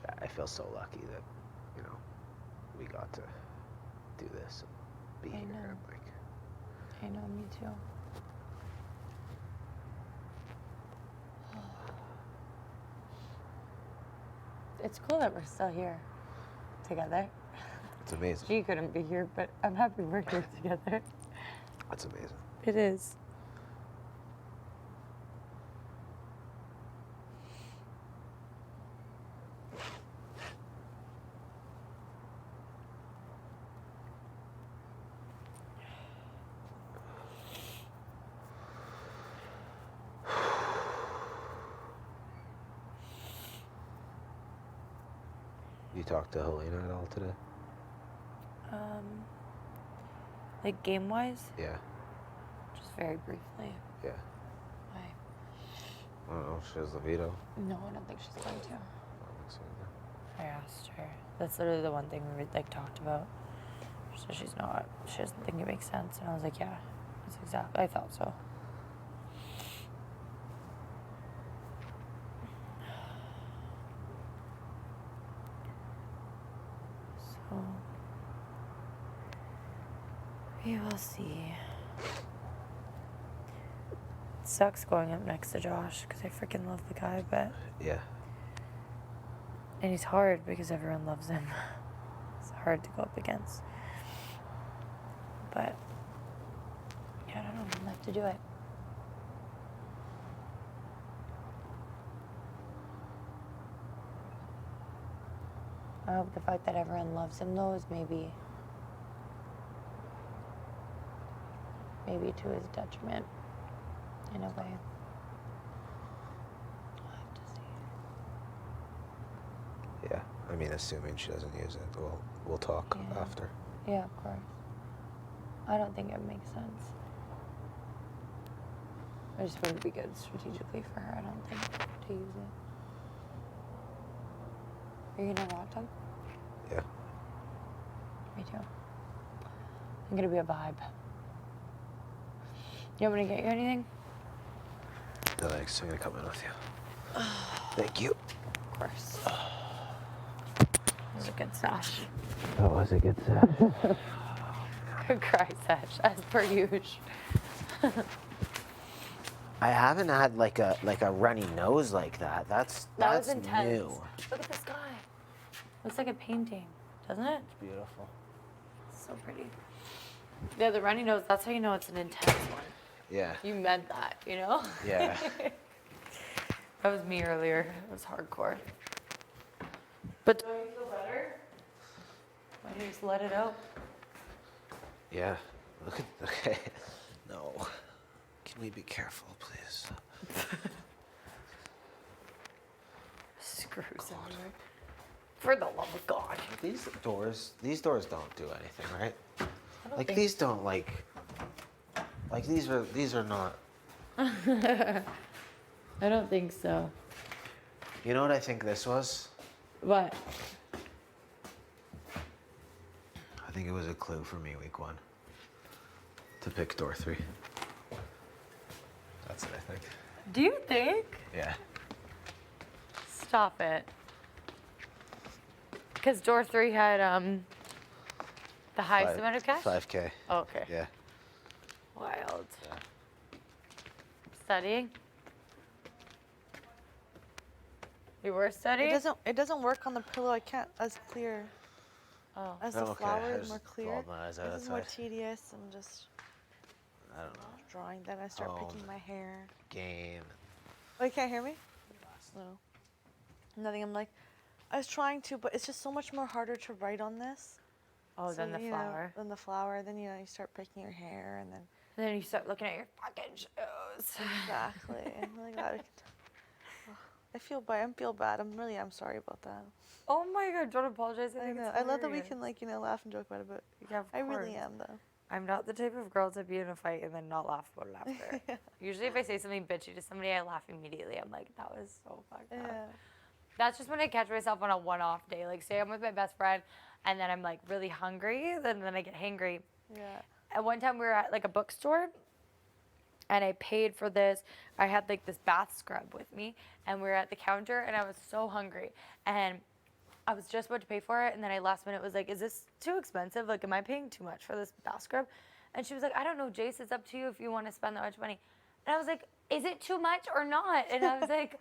But I feel so lucky that we got to do this and be I here. know. And, like, I know, me too. It's cool that we're still here together. it's amazing. She couldn't be here, but I'm happy we're here together. That's amazing. It is. You talked to Helena at all today? Like game wise, Yeah. just very briefly. Yeah. Why? I don't know. She has the veto. No, I don't think she's going to. I don't think so either. I asked her. That's literally the one thing we like talked about. So she's not. She doesn't think it makes sense, and I was like, yeah, that's exactly. I thought so. So we will see. It sucks going up next to Josh because I freaking love the guy, but Yeah. and he's hard because everyone loves him. It's hard to go up against. But yeah, I don't know. I'm left to do it. I hope the fact that everyone loves him though is maybe to his detriment in a way. I'll have to see. Yeah. I mean, assuming she doesn't use it, we'll talk Yeah. after. Yeah, of course. I don't think it makes sense. I just wouldn't be good strategically for her, I don't think, to use it. Are you gonna have a hot tub? Yeah. Me too. I'm gonna be a vibe. You want me to get you anything? No thanks. I'm gonna come in with you. Thank you. Of course. It was a good sash. That was a good set. Good cry sash, as per usual. I haven't had like a runny nose like that. That's Was intense. new. Look at the sky. Looks like a painting, doesn't it? It's beautiful. So pretty. Yeah, the runny nose, that's how you know it's an intense one. Yeah. You meant that, you know? Yeah. That was me earlier. It was hardcore. But don't you feel better? Why don't you just let it out? Yeah. Look at. Okay. No. Can we be careful, please? Screws everywhere. For the love of God. These doors don't do anything, right? I don't Like think these don't like these are not. I don't think so. You know what I think this was? What? I think it was a clue for me week 1 to pick door 3. That's it, I think. Do you think? Yeah. Stop it. Because door 3 had the highest amount of cash? 5K. Oh, okay. Yeah. Wild. Yeah. Studying? You were studying? It doesn't work on the pillow. I can't as clear. Oh. As Oh, the okay. flower I is more just clear. bawled my eyes out This is more outside. tedious and just I don't know. drawing. Then I start Home. picking my hair. Game. Oh, you can't hear me? No. Nothing. I'm like, I was trying to, but it's just so much more harder to write on this. Oh, So, then the you know, flower. Than the flower. Then you start picking your hair, and then And then you start looking at your fucking shoes. exactly. And like that. I feel bad. I'm sorry about that. Oh my God, don't apologize. I I think know. it's I love that we hilarious. can laugh and joke about it, but Yeah, of I really course. am though. I'm not the type of girl to be in a fight and then not laugh about it after. Usually if I say something bitchy to somebody, I laugh immediately. I'm like, that was so fucked up. Yeah. That's just when I catch myself on a one-off day. Like, say I'm with my best friend and then I'm like really hungry, then I get hangry. Yeah. At one time we were at like a bookstore and I paid for this. I had like this bath scrub with me and we were at the counter and I was so hungry. And I was just about to pay for it and then I last minute was like, is this too expensive? Like, am I paying too much for this bath scrub? And she was like, I don't know, Jace, it's up to you if you want to spend that much money. And I was like, is it too much or not? And I was like,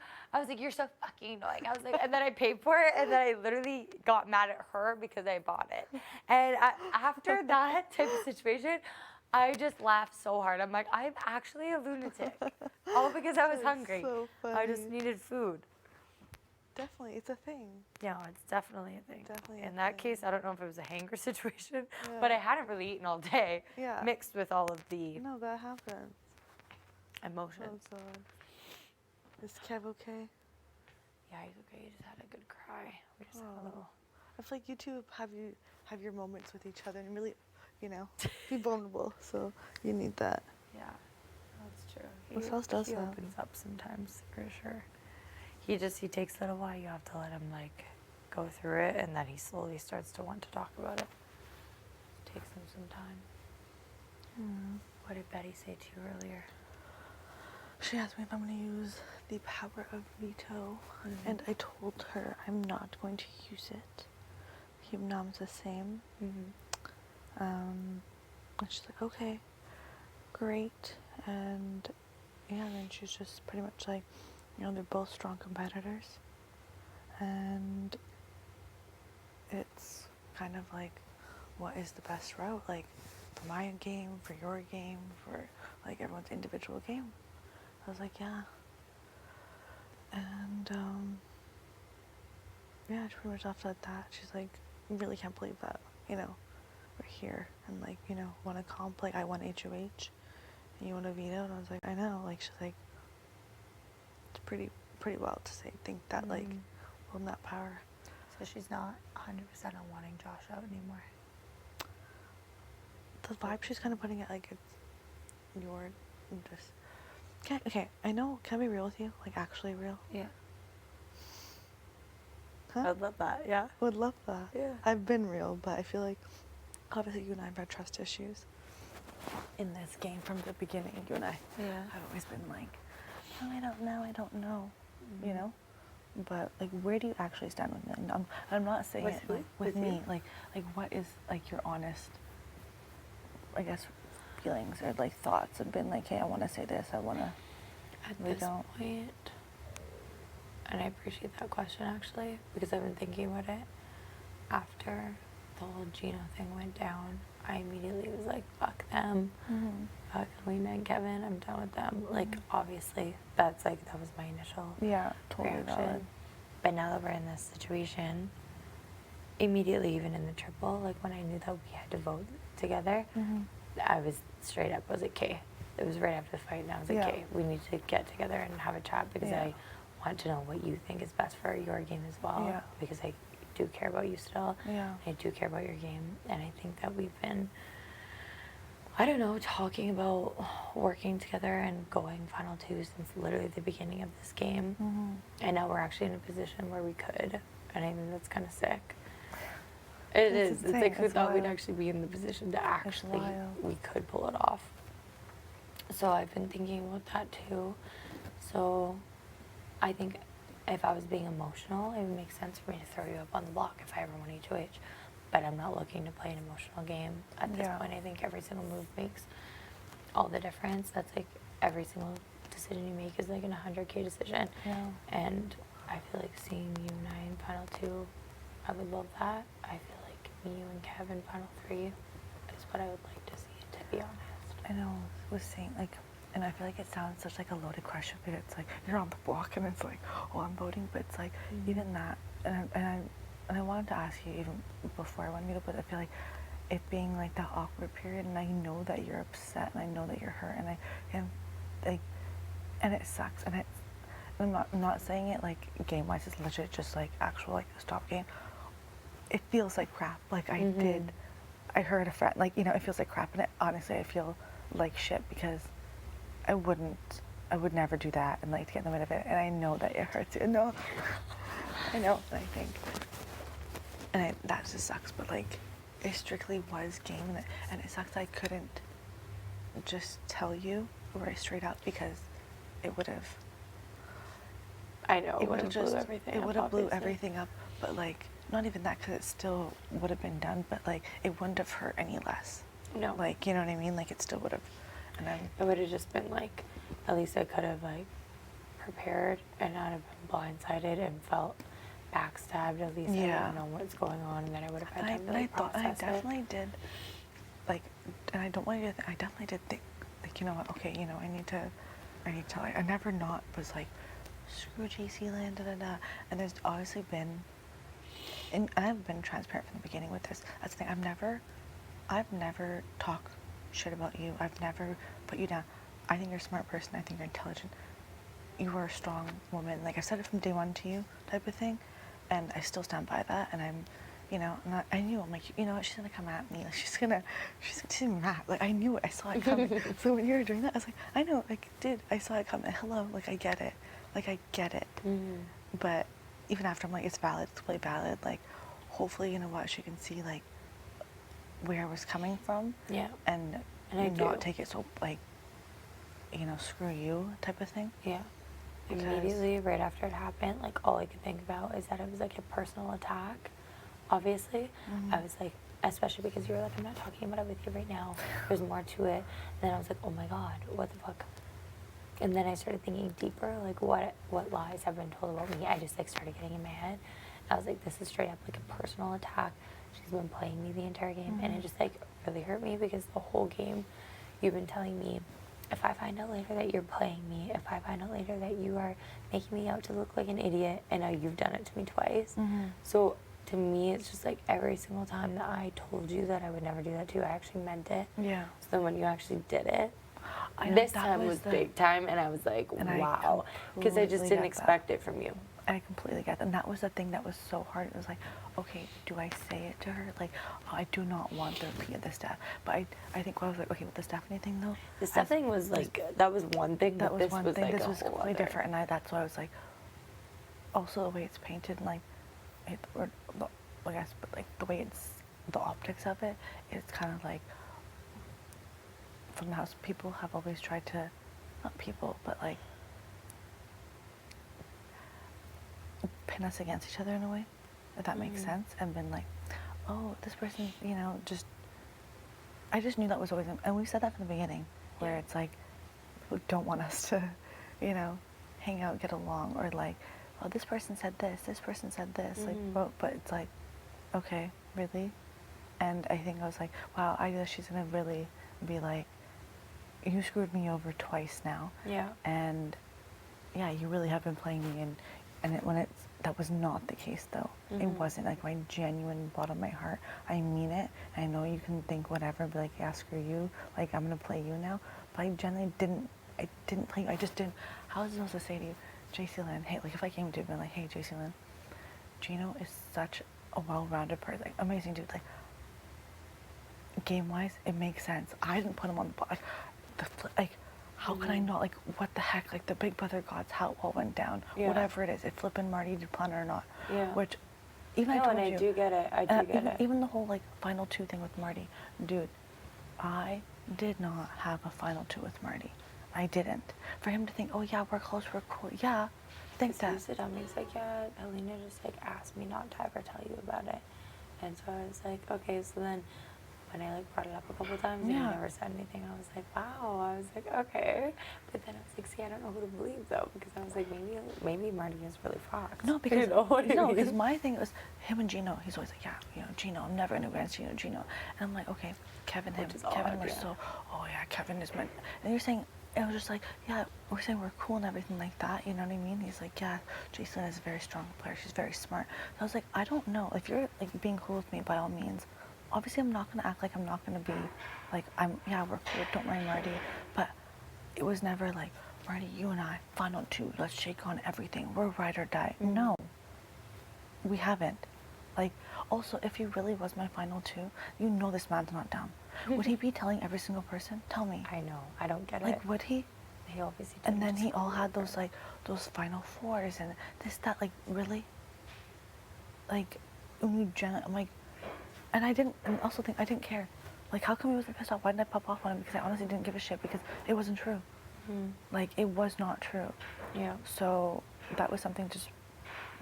you're so fucking annoying. I was like, and then I paid for it, and then I literally got mad at her because I bought it. And after that type of situation, I just laughed so hard. I'm like, I'm actually a lunatic, all because I was That's hungry. so I just funny. needed food. Definitely, it's a thing. Yeah, it's definitely a thing. Definitely a In that thing. case, I don't know if it was a hanger situation, but I Yeah. hadn't really eaten all day, Yeah. mixed with all of the No, that happens. emotions. Oh God. Is Kev okay? Yeah, he's okay. He just had a good cry. We just had a little. I feel like you two have your moments with each other and really, be vulnerable. So you need that. Yeah, that's true. What else does he that? opens up sometimes, for sure. He takes that a while. You have to let him, like, go through it, and then he slowly starts to want to talk about it. It takes him some time. What did Betty say to you earlier? She asked me if I'm going to use the power of veto, and I told her I'm not going to use it. Hypnom's the same. And she's like, okay, great. And yeah, then she's just pretty much like, they're both strong competitors. And it's kind of like, what is the best route? Like, for my game, for your game, for like everyone's individual game. I was like, yeah. And yeah, she pretty much left it at that. She's like, I really can't believe that, we're here and like, want to comp, like I want HOH and you want to veto. And I was like, I know. Like, she's like, it's pretty wild to think that, like, holding that power. So she's not 100% on wanting Josh out anymore. The vibe she's kind of putting it like it's your, just, Okay, I know. Can I be real with you? Like, actually real? Yeah. Huh? I'd love that. Yeah. Would love that. Yeah. I've been real, but I feel like obviously you and I have had trust issues in this game from the beginning. You and I Yeah. have always been like, oh, I don't know, you know? But like, where do you actually stand with me? I'm not saying With it who? like with With you? me. Like what is like your honest, I guess, feelings or like thoughts have been like, hey, I want to say this. I want to. At We this don't. point, and I appreciate that question actually, because I've been thinking about it after the whole Gino thing went down. I immediately was like, fuck them. Fuck Alina and Kevin. I'm done with them. Like, obviously, that was my initial Yeah, totally reaction. valid. But now that we're in this situation, immediately, even in the triple, like when I knew that we had to vote together, I was straight up. I was like, okay. It was right after the fight, and I was like, Yeah. okay, we need to get together and have a chat because Yeah. I want to know what you think is best for your game as well. Yeah. Because I do care about you still. Yeah. I do care about your game, and I think that we've been, I don't know, talking about working together and going final two since literally the beginning of this game. And now we're actually in a position where we could, and I think that's kind of sick. It It's is. It's insane. like who It's thought we'd wild. actually be in the position to actually wild. we could pull it off. So I've been thinking about that too. So I think if I was being emotional, it would make sense for me to throw you up on the block if I ever won HOH. But I'm not looking to play an emotional game at this Yeah. point. I think every single move makes all the difference. That's like every single decision you make is like an 100K decision. Yeah. And I feel like seeing you and I in final two, I would love that. I feel like me, you, and Kevin final three is what I would like to see, to be honest. I know. I was saying like, and I feel like it sounds such like a loaded question, but it's like you're on the block and it's like, oh, I'm voting, but it's like even that, and I wanted to ask you even before I went to meet up, but I feel like it being like that awkward period, and I know that you're upset, and I know that you're hurt, and I am like, and it sucks, and I'm not saying it like game wise, it's legit just like actual like stop game. It feels like crap. Like I heard a friend, like, you know, it feels like crap, and honestly I feel like shit because I would never do that and like to get in the middle of it, and I know that it hurts you. No, I know, and I think, and that just sucks. But like, it strictly was game, and it sucks I couldn't just tell you right straight up because it would have. I know, It it would have blew just. everything It up, would have blew obviously. everything up, but like not even that because it still would have been done. But like it wouldn't have hurt any less. No. Like, you know what I mean? Like it still would have. And then It would have just been like, at least I could have like prepared and not have been blindsided and felt backstabbed. At least I would Yeah. have known what's going on, and then I would have had time to and I like thought, and I process it. definitely did, like, and I don't want you to. I definitely did think, like, you know what? Okay, you know, I need to. Like, I never not was like, screw JC Land, da da da. And there's obviously been, and I've been transparent from the beginning with this. That's the thing. I've never talked shit about you. I've never put you down. I think you're a smart person. I think you're intelligent. You are a strong woman. Like I said it from day one to you, type of thing, and I still stand by that. And I'm, you know, I knew. I'm like, you know what? She's gonna come at me. Like she's gonna mad. Like I knew it. I saw it coming. So when you were doing that, I was like, I know. Like, dude, I saw it coming. Hello. Like I get it. Like I get it. But even after, I'm like, it's valid. It's really valid. Like, hopefully, you know what? She can see like where I was coming from. Yeah. And I not do. take it so like, you know, screw you type of thing. Yeah. Because- Immediately, right after it happened, like all I could think about is that it was like a personal attack. Obviously, I was like, especially because you were like, I'm not talking about it with you right now. There's more to it. And then I was like, oh my god, what the fuck? And then I started thinking deeper, like what lies have been told about me. I just like started getting in my head. I was like, this is straight up like a personal attack. She's been playing me the entire game, and it just like really hurt me because the whole game, you've been telling me, if I find out later that you're playing me, if I find out later that you are making me out to look like an idiot, and now you've done it to me twice. So to me, it's just like every single time that I told you that I would never do that to you, I actually meant it. Yeah. So then when you actually did it, I know this that time was the- big time, and I was like, And I wow, because I just completely didn't get that. expect it from you. I completely get that. And that was the thing that was so hard. It was like, okay, do I say it to her? Like, oh, I do not want the repeat of the Steph. But I think I was like, okay, with the Stephanie thing though. The Steph thing was like, that was one thing, That but was this one was thing. like This a was whole completely other. different. And that's why I was like, also the way it's painted, like, or I guess, but like the way it's, the optics of it, it's kind of like, from the house, people have always tried to, not people, but like, pin us against each other in a way, if that makes sense, and been like, oh, this person, you know, just, I just knew that was always, and we said that from the beginning, where it's like, people don't want us to, you know, hang out, get along, or like, oh, this person said this person said this, like, but it's like, okay, really? And I think I was like, wow, I know she's gonna really be like, you screwed me over twice now. Yeah. And yeah, you really have been playing me, and when it's, that was not the case though. It wasn't, like, my genuine bottom of my heart, I mean it. I know you can think whatever, be like, yeah, screw you, like, I'm gonna play you now. But I genuinely didn't play you. I just didn't. How was I supposed to say to you, JC Lynn, hey, like, if I came to you and been like, hey, JC Lynn, Gino is such a well-rounded person, like, amazing dude, like, game-wise, it makes sense. I didn't put him on the like, how can I not, like, what the heck, like, the Big Brother gods, how it all went down, whatever it is, if Flip and Marty did plan it or not, which, even No, I told and you. I do get it. I do get it. Even the whole, like, final two thing with Marty, dude, I did not have a final two with Marty. I didn't. For him to think, oh yeah, we're close, we're cool, yeah, think that. He's like, yeah, Helena just like asked me not to ever tell you about it. And so I was like, okay, so then when I like brought it up a couple times and he Yeah. never said anything, I was like, wow. I was like, okay. But then I was like, see, I don't know who to believe though, because I was like, maybe Marty is really Fox. No, because you know what I no, mean? because my thing was him and Gino. He's always like, yeah, you know, Gino. I'm never gonna go against Gino. And I'm like, okay, Kevin, him, Which is Kevin, odd, we're yeah. so, oh yeah, Kevin is my. And you're saying, it was just like, yeah, we're saying we're cool and everything like that. You know what I mean? He's like, yeah, Jason is a very strong player. She's very smart. So I was like, I don't know. If you're like being cool with me, by all means. Obviously, I'm not gonna act like I'm not gonna be, like, yeah, we're cool. Don't worry, Marty. But it was never like, Marty, you and I, final two, let's shake on everything. We're ride or die. No, we haven't. Like, also, if he really was my final two, you know this man's not dumb. Would he be telling every single person? Tell me. I know. I don't get Like, it. would he? He obviously And didn't then he just all go had over. those, like, those final fours and this, that, like, really? Like, when you I'm like, and I didn't, and also think, I didn't care. Like, how come he wasn't pissed off? Why didn't I pop off on him? Because I honestly didn't give a shit because it wasn't true. Like, it was not true. Yeah. So that was something just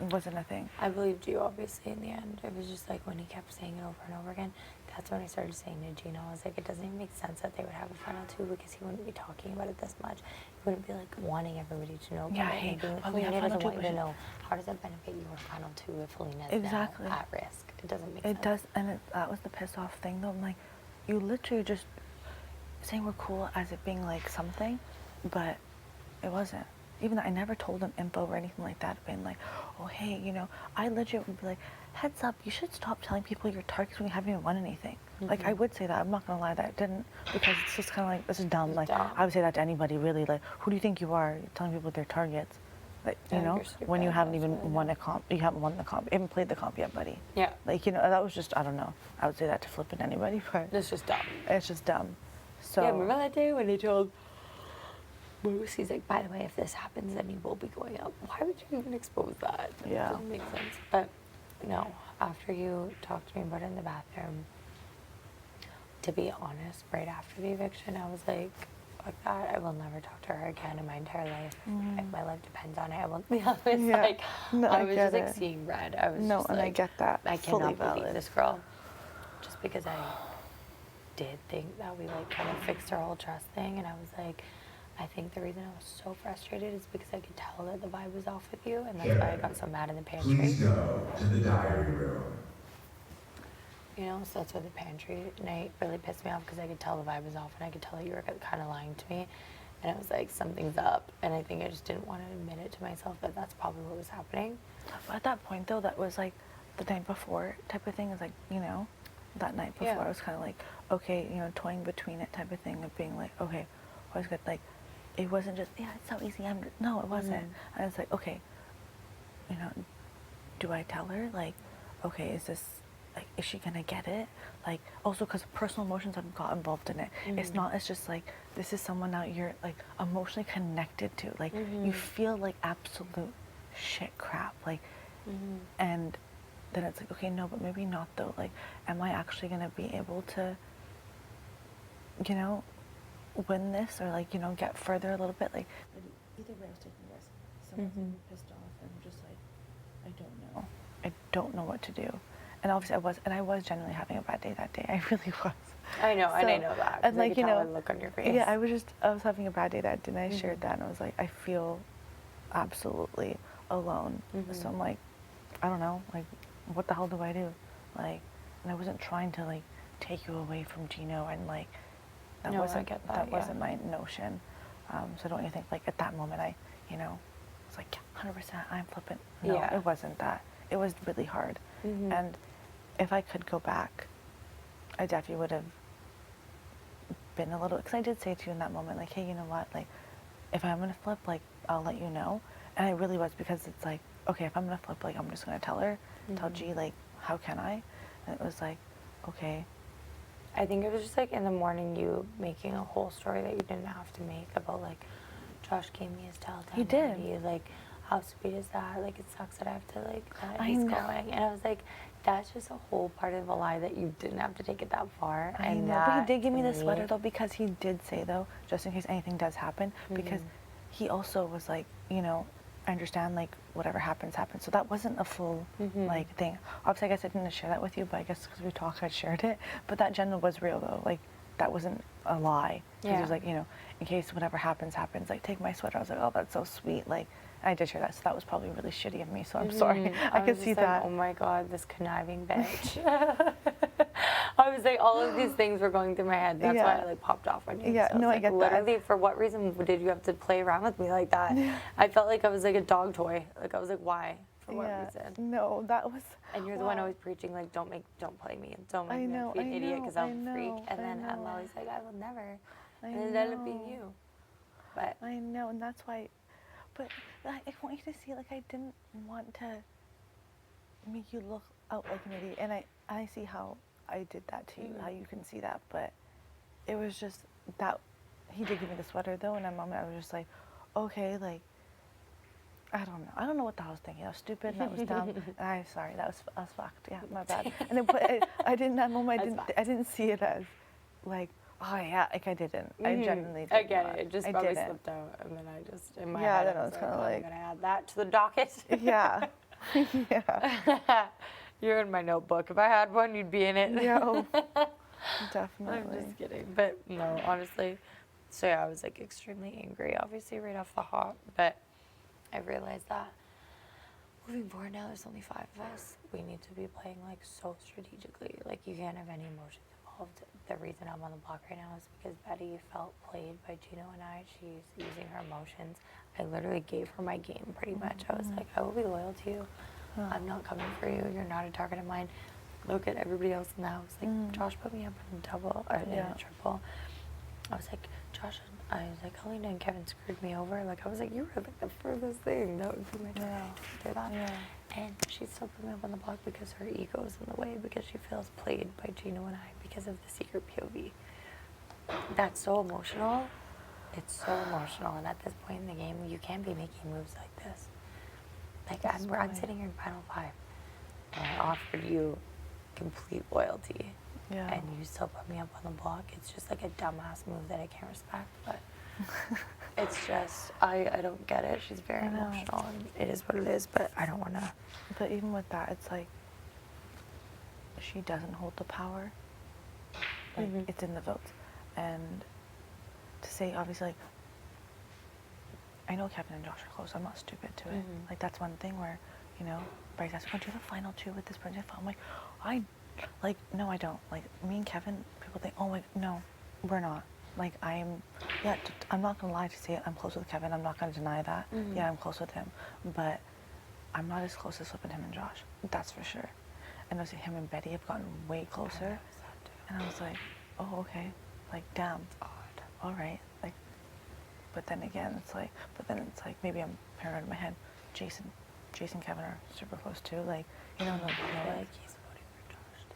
wasn't a thing. I believed you, obviously, in the end. It was just like when he kept saying it over and over again, that's when I started saying to Gino, I was like, it doesn't even make sense that they would have a final two because he wouldn't be talking about it this much. He wouldn't be like wanting everybody to know about Yeah, it. hey, And being like, oh, we have Helena final doesn't two, want you to but know. How does that benefit your final two if Helena's Exactly. now at risk? It doesn't make sense. It does, and that was the piss off thing though. I'm like, you literally just saying we're cool as it being like something, but it wasn't. Even though I never told him info or anything like that, being like, oh hey, you know, I legit would be like, heads up, you should stop telling people your targets when you haven't even won anything. Like, I would say that. I'm not gonna lie that I didn't, because it's just kind of like, this is dumb. It's Like, dumb. I would say that to anybody really. Like, who do you think you are? You're telling people their targets. Like, you Yeah, know, you're when you stupid, haven't that's even really won dumb. a comp, you haven't won the comp, you haven't played the comp yet, buddy. Yeah. Like, you know, that was just, I don't know. I would say that to Flip and anybody, but It's just dumb. it's just dumb. So Yeah, remember that day when he told Bruce, he's like, by the way, if this happens, then you will be going up. Why would you even expose that? Yeah. It doesn't make sense. But no, after you talked to me about it in the bathroom, to be honest, right after the eviction, I was like that, I will never talk to her again in my entire life. My life depends on it. I won't be honest. Yeah. Like, No, I I was get just like it. seeing red. I was No, just and like, I get that. I Fully cannot believe valid. this girl. Just because I did think that we like kind of fixed our whole trust thing, and I was like, I think the reason I was so frustrated is because I could tell that the vibe was off with you, and that's why I got so mad in the pantry. Please go to the diary room. You know, so that's why the pantry night really pissed me off, because I could tell the vibe was off, and I could tell that you were kind of lying to me, and it was like, something's up, and I think I just didn't want to admit it to myself that that's probably what was happening. But at that point, though, that was like the night before type of thing. Is like, you know, that night before, Yeah. I was kind of like, okay, you know, toying between it type of thing of being like, okay, I was good. Like, it wasn't just, yeah, it's so easy. No, it wasn't. And it's like, okay, you know, do I tell her? Like, okay, is this, like, is she gonna get it? Like, also because personal emotions have got involved in it. It's not, it's just like, this is someone that you're, like, emotionally connected to. Like, you feel like absolute shit crap. Like, and then it's like, okay, no, but maybe not though. Like, am I actually gonna be able to, you know, win this or, like, you know, get further a little bit? Like, either way I was taking a risk. Someone's gonna be pissed off and I'm just like, I don't know. I don't know what to do. And obviously I was genuinely having a bad day that day. I really was. I know, and I So- know that. 'Cause And, I like, could you tell know, by the look on your face. yeah, I was having a bad day that day and I shared that and I was like, I feel absolutely alone. So I'm like, I don't know, like, what the hell do I do? Like, and I wasn't trying to, like, take you away from Gino and, like, that No, I wasn't get that, yeah. wasn't my notion. So don't you think, like, at that moment I, you know, was like, yeah, 100% I'm flippant. No, Yeah. it wasn't that. It was really hard. And if I could go back, I definitely would have been a little, because I did say to you in that moment, like, hey, you know what, like, if I'm gonna flip, like, I'll let you know. And I really was, because it's like, okay, if I'm gonna flip, like, I'm just gonna tell her, tell G, like, how can I? And it was like, okay. I think it was just like in the morning you making a whole story that you didn't have to make about like Josh gave me his Telltale. He did. Already. Like, how sweet is that? Like, it sucks that I have to like that I he's know. going. And I was like, that's just a whole part of a lie that you didn't have to take it that far. I and know, that, but he did give me to the sweater though, because he did say though, just in case anything does happen, because he also was like, you know, I understand, like, whatever happens, happens. So that wasn't a full, like, thing. Obviously, I guess I didn't share that with you, but I guess because we talked, I shared it. But that general was real though. Like, that wasn't a lie. Because he was Yeah. like, you know, in case whatever happens, happens, like, take my sweater. I was like, oh, that's so sweet. Like, I did share that. So that was probably really shitty of me. So I'm sorry. I was could just see like, that. oh my god, this conniving bitch. I was like, all of these things were going through my head. That's why Yeah. I like popped off on you. Yeah, So no, I was get like, that. literally, for what reason did you have to play around with me like that? I felt like I was like a dog toy. Like, I was like, why? For what Yeah. reason? No, that was. And you're the one wow. always preaching like, don't play me, don't I make me know, be an I idiot know, because I I'm a freak. know, And I then I'm know. always like, I will never. I And it ended up being know. you. But I know, and that's why. But I want you to see, like, I didn't want to make you look out like an idiot, and I see how I did that to you, how you can see that, but it was just that he did give me the sweater though, and at the moment I was just like, okay, like, I don't know what the hell I was thinking. I was stupid and I was dumb, and I sorry, I was fucked. Yeah, my bad. And then, but I didn't. That moment, I didn't see it as like, oh yeah, like I didn't. I genuinely did I get not. it. It just I probably didn't. slipped out, and then I just in my Yeah, head then I I was was like, kinda oh, I'm like- gonna add that to the docket. Yeah, yeah, You're in my notebook. If I had one, you'd be in it. yeah. Oh, I'm definitely. just kidding. But no, honestly. So yeah, I was like extremely angry, obviously, right off the hop. But I realized that moving forward now, there's only 5 of us. We need to be playing like so strategically. Like, you can't have any emotions involved. The reason I'm on the block right now is because Betty felt played by Gino and I. She's using her emotions. I literally gave her my game pretty much. I was like, I will be loyal to you. I'm not coming for you. You're not a target of mine. Look at everybody else in the house. Like, Josh put me up in a double or in Yeah. a triple. I was like, Josh, I was like, Helena and Kevin screwed me over. Like, I was like, you were like the furthest thing. That would be my target. Yeah. Do that. Yeah. And she still put me up on the block because her ego is in the way, because she feels played by Gino and I because of the secret POV. That's so emotional. It's so emotional. And at this point in the game, you can't be making moves like this. Like, I'm sitting here in Final 5, and I offered you complete loyalty. Yeah. And you still put me up on the block. It's just like a dumbass move that I can't respect. But it's just, I don't get it. She's very I know. emotional, and it is what it is. But I don't want to. But even with that, it's like she doesn't hold the power. Like, it's in the votes. And to say, obviously, like, I know Kevin and Josh are close. I'm not stupid to it. Like, that's one thing where, you know, Bryce asked me, do you have a final 2 with this person? I'm like, no, I don't. Like, me and Kevin, people think, oh, my, no, we're not. Like, I'm not going to lie to say it. I'm close with Kevin. I'm not going to deny that. Yeah, I'm close with him. But I'm not as close as flipping him and Josh. That's for sure. And I see him and Betty have gotten way closer. And I was like, oh, okay. Like, damn. Odd. All right. Like, but then it's like, maybe I'm paranoid in my head. Jason, Jason and Kevin are super close too. Like, you know, I no, feel like he's voting for Josh to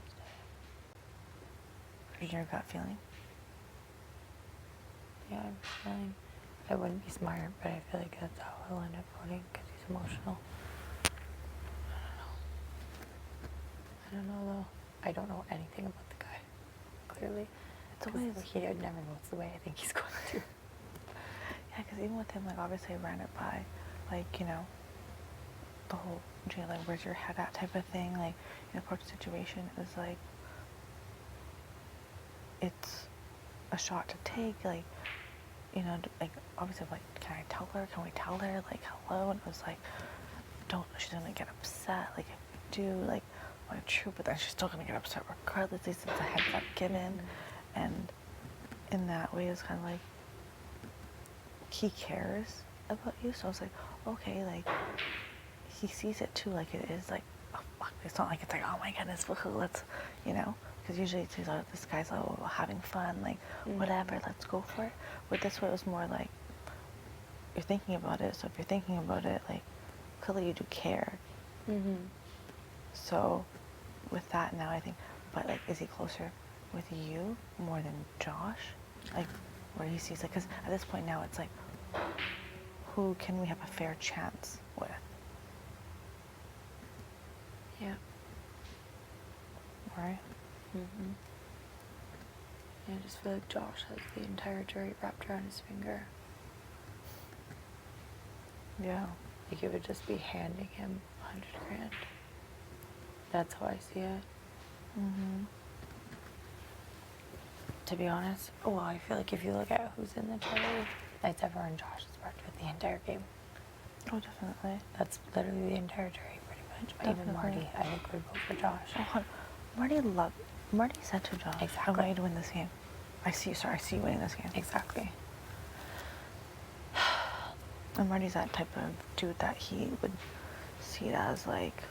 stay. in your gut feeling. Yeah, I'm feeling. I wouldn't be smart, but I feel like that's how he'll end up voting because he's emotional. I don't know though. I don't know anything about the guy. Clearly, It's always he never votes the way I think he's going to. yeah, because even with him, like obviously I ran it by, like you know, the whole Jay, like where's your head at type of thing. Like in a court situation is like it's a shot to take. Like you know, like obviously like can I tell her? Can we tell her? Like hello? And it was like don't. She's gonna get upset. Like if we do like. Like true, but then she's still gonna get upset regardless. At least it's a heads up given, and in that way, it's kind of like he cares about you. So I was like, okay, like he sees it too. Like it is like, oh, fuck. It's not like it's like, oh my goodness, woohoo, let's, you know, because usually it's this guy's like, oh, having fun, like whatever, let's go for it. But this way, it was more like you're thinking about it. So if you're thinking about it, like clearly you do care. So with that now I think, but like is he closer with you more than Josh? Like where he sees like, because at this point now it's like who can we have a fair chance with? Yeah. Right? I just feel like Josh has the entire jury wrapped around his finger. Yeah. Like it would just be handing him $100,000. That's how I see it. To be honest, well, I feel like if you look at who's in the jury, it's everyone Josh has worked with the entire game. Oh, definitely. That's literally the entire jury, pretty much. Even Marty, I think, would vote for Josh. Oh, Marty said to Josh, Exactly. I want you to win this game. I see you winning this game. Exactly. And Marty's that type of dude that he would see it as like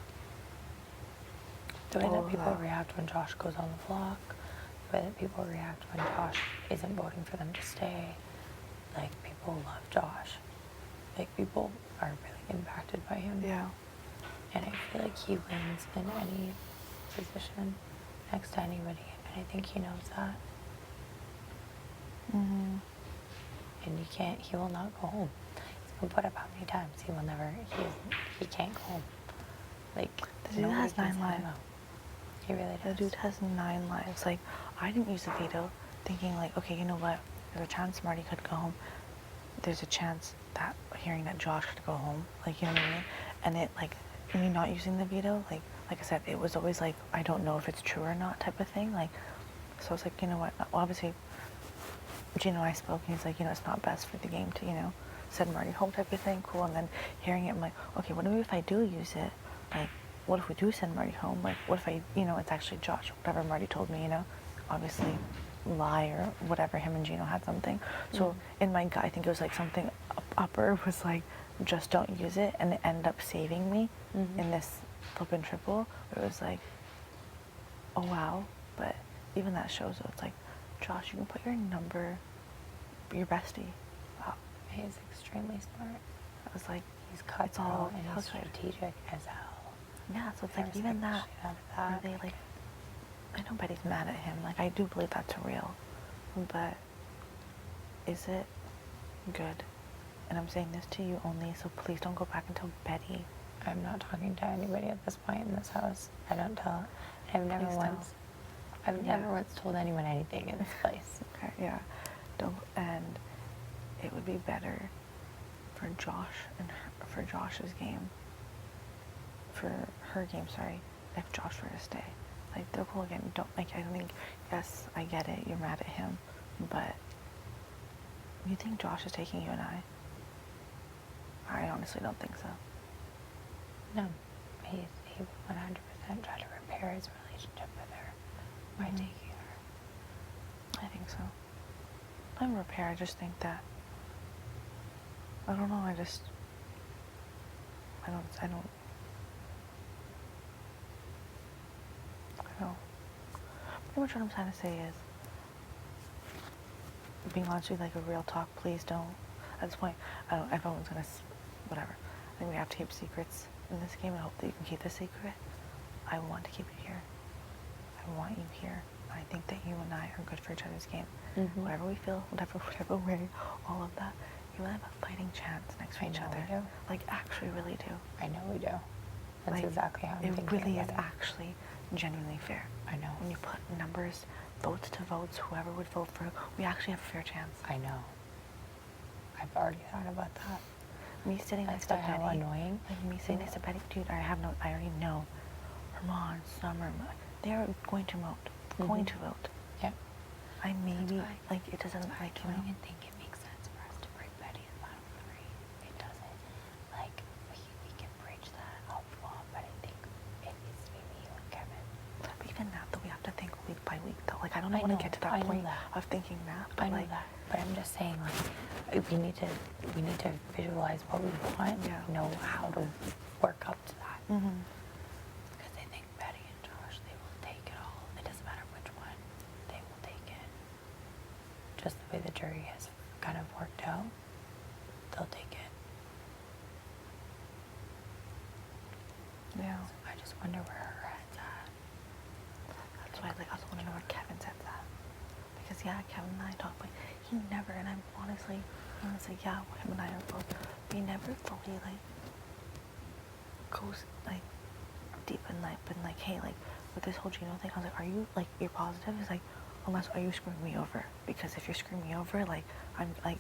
The way that people react when Josh goes on the block, the way that people react when Josh isn't voting for them to stay, like people love Josh. Like people are really impacted by him. yeah. And I feel like he wins in any position next to anybody, and I think he knows that. And he will not go home. He's been put up how many times? He can't go home. Like, The dude nobody has can 9 send lives. him out. He really The does. dude has 9 lives. Like, I didn't use the veto thinking like, okay, you know what? There's a chance Marty could go home. There's a chance that hearing that Josh could go home. Like, you know what I mean? And it like, me not using the veto, like I said, it was always like, I don't know if it's true or not type of thing. Like, so I was like, you know what? Well, obviously, Gino and I spoke, and he's like, you know, it's not best for the game to, you know, send Marty home type of thing. Cool. And then hearing it, I'm like, okay, what if I do use it? Like, what if we do send Marty home? Like, what if I, you know, it's actually Josh, whatever Marty told me, you know, obviously lie or whatever, him and Gino had something. So in my gut, I think it was like something upper was like, just don't use it, and it ended up saving me in this flip and triple. Where it was like, oh wow, but even that shows though, it's like, Josh, you can put your number, your bestie. Wow. He's extremely smart. I was like, He's it's cutthroat all and he's calculated. strategic as hell. Yeah, so it's I like even respect the that, shit out of where that. they like, I know Betty's mad at him. Like I do believe that's real, but is it good? And I'm saying this to you only, so please don't go back and tell Betty. I'm not talking to anybody at this point in this house. I don't tell. I've never Please once. I've Yeah. never once told anyone anything in this place. Okay, yeah, don't. And it would be better for Josh and for Josh's game, for her game. Sorry, if Josh were to stay. Like they're cool again. Don't like. I don't think. Yes, I get it. You're mad at him, but you think Josh is taking you and I? I honestly don't think so. No, he would 100% try to repair his relationship with her by taking her. I think so. I'm repair. I just think that. I don't know. I don't. Pretty much what I'm trying to say is, being honest with you, like a real talk, please don't. At this point, I don't. Everyone's gonna, whatever. I think we have to keep secrets in this game, I hope that you can keep this secret. I want to keep you here. I want you here. I think that you and I are good for each other's game. Whatever we feel, whatever way, all of that, you and I have a fighting chance next to each other. We do. Like, actually really do. I know we do. That's Like, exactly how I'm it thinking really is about it. actually genuinely fair. I know. When you put numbers, votes to votes, whoever would vote for, we actually have a fair chance. I know. I've already thought about that. Me sitting That's next to how Betty, annoying. like me sitting next to Betty, dude, I already know. Herman, Summer, they're going to vote. Going to vote. Yeah. I maybe, why- like, it doesn't, like, you know. and think it makes sense for us to bring Betty in Final 3. It doesn't. Like, we can bridge that up, but I think it needs to be me, you, and Kevin. But even that, though, we have to think week by week, though. Like, I don't I want to know, get to I that know point that. of thinking that, I but, know like, that, but I'm just saying, like, we need to visualize what we want, Yeah. know how to work up to that. mm-hmm. Because I think Betty and Josh, they will take it all. It doesn't matter which one, they will take it. Just the way the jury has kind of worked out, they'll take it. Yeah. I just wonder where her head's at. That's why, like, I also want to know where Kevin's at that. Because, yeah, Kevin and I talk, but he never, and I'm honestly, yeah, him and I are both, we never fully, like, goes, like, deep in, like, been like, hey, like, with this whole Gino thing, I was like, are you, like, you're positive? He's like, unless, are you screwing me over? Because if you're screwing me over, like, I'm, like,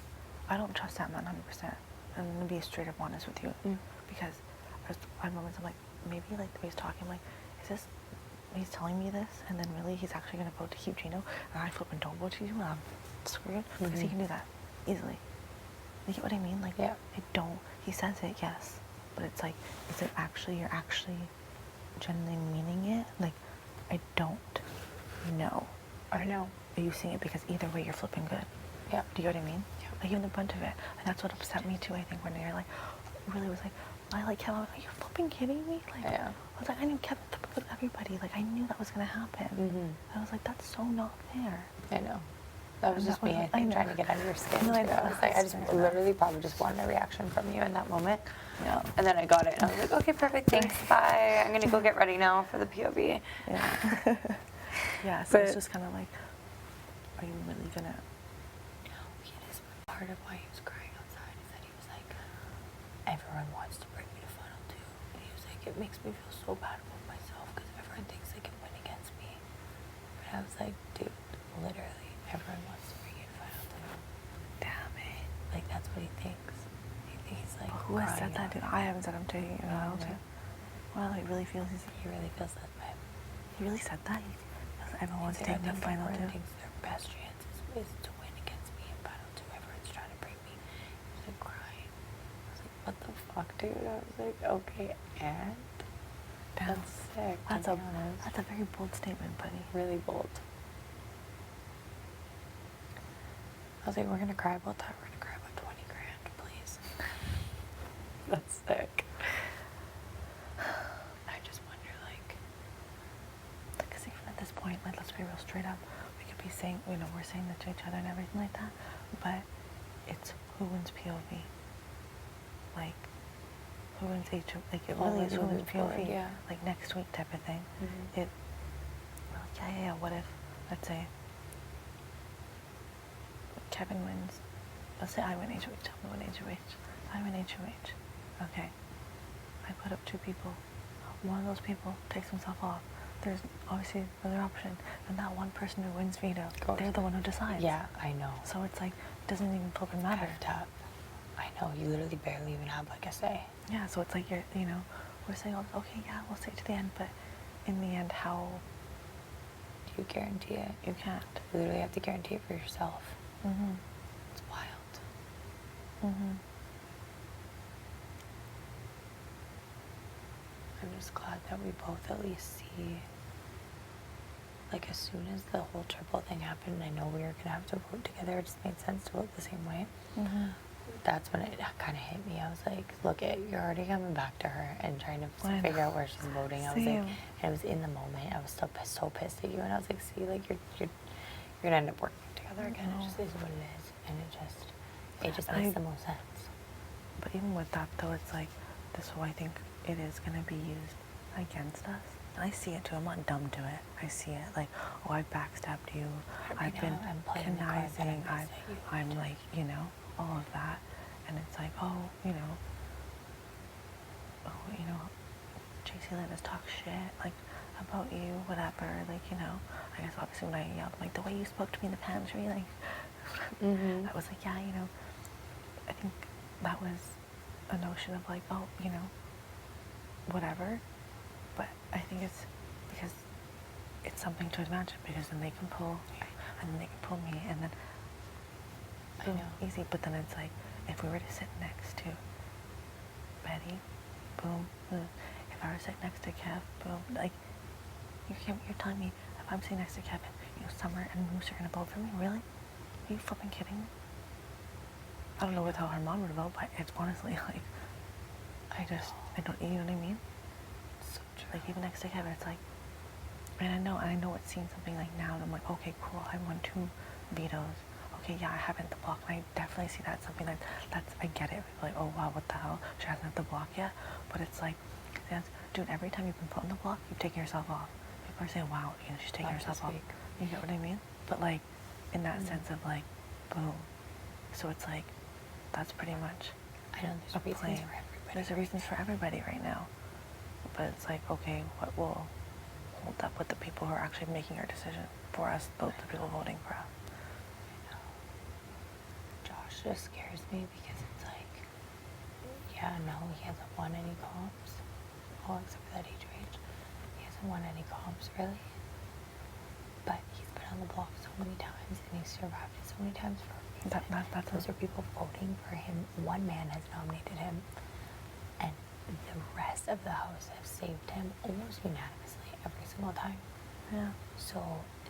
I don't trust that man 100%. I'm gonna be straight up honest with you. Because I moments I'm like, maybe, like, the way he's talking, I'm like, is this, he's telling me this, and then really he's actually gonna vote to keep Gino, and I flip and don't vote to Gino, and I'm screwed? Because he can do that easily. You get what I mean? Like, Yeah. I don't, he says it, yes, but it's like, is it actually, you're actually genuinely meaning it? Like, I don't know. I know. Are you seeing it? Because either way, you're flipping good. Yeah. Do you know what I mean? Yeah. Like, even a bunch of it. And that's what upset me too, I think, when you're like, really was like, I like Kevin. I was like, are you flipping kidding me? Like, Yeah. I was like, I knew Kevin flipped with everybody. Like, I knew that was going to happen. I was like, that's so not fair. I know. That was And just that me, was- I think, I know. trying to get under your skin. No, I too. know. I was like, I just That's fair. literally probably just wanted a reaction from you in that moment. Yeah. And then I got it, and I was like, okay, perfect, thanks, bye. I'm gonna go get ready now for the POV. Yeah. Yeah, so it's But- just kind of like, are you really going to? Part of why he was crying outside is that he was like, everyone wants to bring me to Final 2. And he was like, it makes me feel so bad about myself because everyone thinks they can win against me. But I was like, dude, literally, everyone wants to bring you to Final 2. Damn it. Like, that's what he thinks. He's like, Who has said crying that, out. dude? I haven't said I'm taking it out. Okay. Well, he really feels He really feels that way. he really said that. He feels everyone's He's like, taking I the think final everyone two. thinks their best chance is to win against me in Final 2. Everyone's trying to bring me. He was like crying. I was like, what the fuck, dude? I was like, okay, and? Damn. That's sick. to That's be a honest. that's a very bold statement, buddy. Really bold. I was like, we're gonna cry about that. We're gonna cry about 20 grand, please. That's sick. I just wonder, like, Because even at this point, like, let's be real straight up. We could be saying, you know, we're saying that to each other and everything like that, but it's who wins POV. Like, who wins like, it really is who wins moving forward, POV. yeah. Like, next week type of thing. It, well, yeah, what if, let's say, Kevin wins. Let's say I win HOH. I'm going to win HOH. I win HOH. Okay. I put up two people. One of those people takes himself off. There's obviously another option. And that one person who wins veto, Goes. they're the one who decides. yeah, I know. So it's like, it doesn't even fucking matter. Tough. I know, you literally barely even have like a say. Yeah, so it's like, you're, you know, we're saying, okay, yeah, we'll say it to the end, but in the end, how Do you guarantee it? you can't. You literally have to guarantee it for yourself. Mm-hmm. It's wild. Mm-hmm. I'm just glad that we both at least see, like, as soon as the whole triple thing happened, I know we were gonna have to vote together. It just made sense to vote the same way. Mm-hmm. That's when it kind of hit me. I was like, look, you're already coming back to her and trying to I figure out where she's voting. I was like, Same. and it was in the moment. I was still so pissed at you, and I was like, see, like you're gonna end up working together again. It just is what it is, and it just makes the most sense. But even with that, though, it's like, this is why I think it is going to be used against us. And I see it too. I'm not dumb to it. I see it like, oh, I've backstabbed you. I've been conniving. I'm like, you know, all of that. And it's like, oh, JC let us talk shit, like, about you, whatever, like, I guess obviously when I yelled, like, the way you spoke to me in the pantry, like, I was like, yeah, I think that was a notion of like, oh, whatever, but I think it's because it's something to imagine, because then they can pull, and then they can pull me, and then, boom, easy, but then it's like, if we were to sit next to Betty, boom, if I were to sit next to Kev, boom, like, you're telling me if I'm sitting next to Kevin, Summer and Moose are gonna vote for me? Really? Are you flipping kidding me? I don't know how her mom would vote, but it's honestly like, I don't, you know what I mean? So true. Like, even next to Kevin, it's like, and I know it's seen something like now, and I'm like, okay, cool, I won 2 vetoes. Okay, yeah, I haven't the block, and I definitely see that something that's, I get it. Like, oh wow, what the hell? She hasn't had the block yet. But it's like, dude, every time you've been put on the block, you've taken yourself off. People are saying, wow, she's taking herself off. You get what I mean? But like, in that sense of like, boom. So it's like, that's pretty much I know there's reasons for everybody. There's a reasons for everybody right now. But it's like, okay, what will hold up with the people who are actually making our decision for us, both the people voting for us? Josh just scares me because it's like, yeah, no, he hasn't won any comps. Oh, except for that HOH. He hasn't won any comps, really. But he's been on the block so many times, and he's survived it so many times for a reason. Those are people voting for him. One man has nominated him, and the rest of the house have saved him almost unanimously every single time. Yeah. So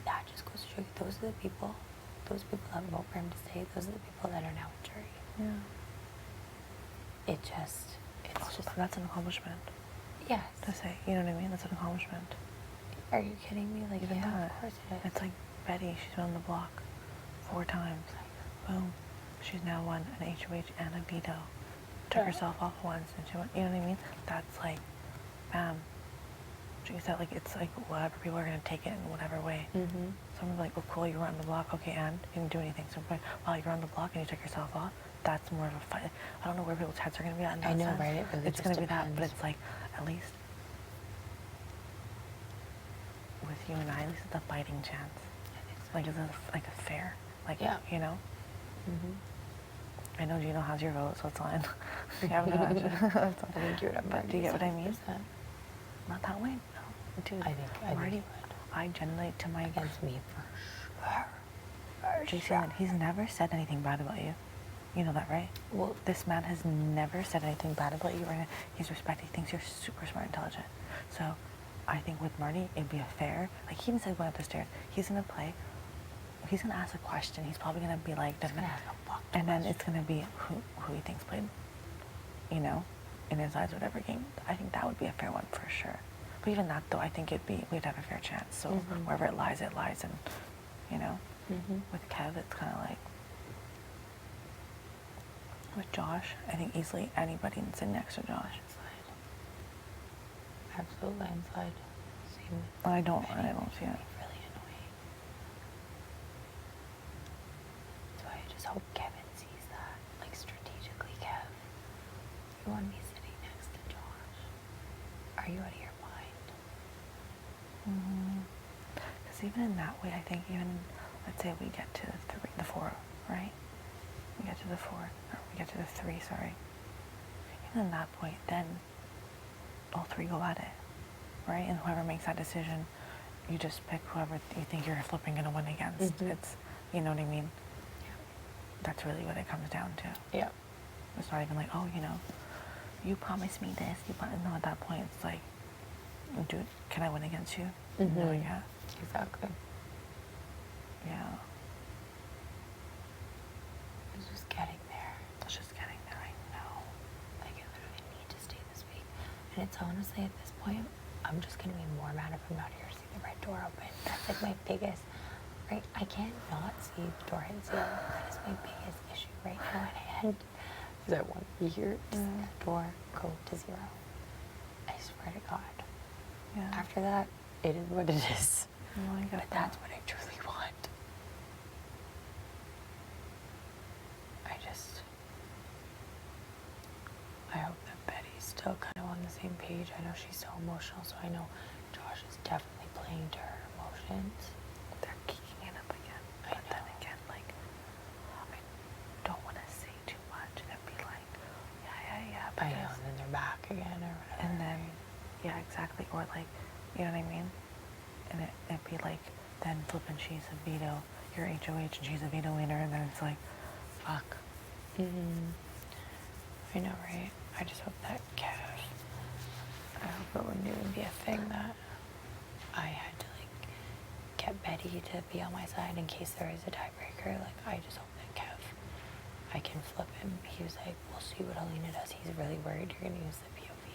that just goes to show you, those are the people that vote for him to stay. Those are the people that are now in jury. Yeah. That's an accomplishment. Yes. To say, you know what I mean? That's an accomplishment. Are you kidding me? Like, Even yeah, that. of course it is. It's like Betty, she's been on the block 4 times. Boom. She's now won an HOH and a veto. Took herself off once, and she went, you know what I mean? That's like, bam. She said, like, it's like whatever, people are going to take it in whatever way. Someone's like, oh, cool, you were on the block, okay, and you didn't do anything. So, like, wow, you're on the block and you took yourself off. That's more of a fight. I don't know where people's heads are going to be at in that I know, sense. right? It really It's just going to be that, depends. but it's like, at least with you and I, at least it's a fighting chance. Like, it's like a fair, like, Yeah. you know? I know Gino has your vote, so it's fine. You have no idea. I think you're at But do you get what I mean? 100%. Not that way. No. Dude, I think Marty, you would. I generally, to my Against me for sure. Jason, he's never said anything bad about you. You know that, right? Well, This man has never said anything bad about you. Right? He's respected. He thinks you're super smart, intelligent. So, I think with Marty, it'd be a fair. Like, he even said going up the stairs. He's gonna play. He's gonna ask a question. He's probably gonna be like, and then it's gonna be who he thinks played, in his eyes, whatever game. I think that would be a fair one for sure. But even that though, I think we'd have a fair chance. So wherever it lies, and with Kev, it's kind of like. With Josh, I think easily anybody can sit next to Josh. absolute landslide. Same. I don't see it. Really annoying. So I just hope Kevin sees that. Like, strategically, Kev, you want me sitting next to Josh? Are you out of your mind? Because even in that way, I think even, let's say we get to the 4, right? We get to the 4, or we get to the 3, sorry. Even in that point, then all 3 go at it, right? And whoever makes that decision, you just pick whoever you think you're flipping going to win against. It's, you know what I mean? Yeah. That's really what it comes down to. Yeah. It's not even like, oh, you promised me this. No, at that point, it's like, dude, can I win against you? No, yeah. Exactly. Yeah. It's just getting there. It's just getting there. I know. Like, I literally need to stay this week. And it's honestly, at this point, I'm just going to be more mad if I'm not here to see the red door open. That's like my biggest, right? I can't not see the door hit 0. That is my biggest issue right now at hand. Because I want to be here to see the door go to 0. swear to God. Yeah. After that, it is what it is. No, I get But that. that's what I truly want. I hope that Betty's still kind of on the same page. I know she's so emotional, so I know Josh is definitely playing to her emotions. They're kicking it up again. I But then know. again, like, I don't want to say too much and be like, yeah. I know, because- and then they're back again or whatever. And then, yeah, exactly. Or like, you know what I mean? And it'd be like, then flipping she's a veto, you're HOH and she's a veto winner, and then it's like, fuck. I know, right? I just hope that I hope it wouldn't even be a thing that I had to like get Betty to be on my side in case there is a tiebreaker. Like, I just hope that I can flip him. He was like, we'll see what Alina does. He's really worried you're gonna use the POV.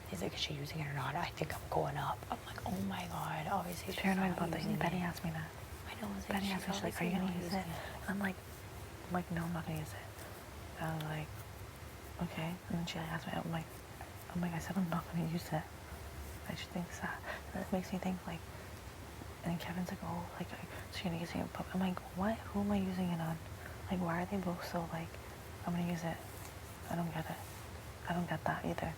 He's like, is she using it or not? I think I'm going up. I'm like, oh my God, obviously she's Paranoid not about that. using Betty it. asked me that. I know, I was Betty she's asked me, she's like, are you obviously gonna not use it? using And I'm like, no, I'm not gonna use it. And I was like, okay. And then she asked me, I'm like, I said I'm not gonna use it. I just think that. And it makes me think like, and Kevin's like, oh, like, so you're gonna use it in public. I'm like, what? Who am I using it on? Like, why are they both so like, I'm gonna use it? I don't get it. I don't get that either.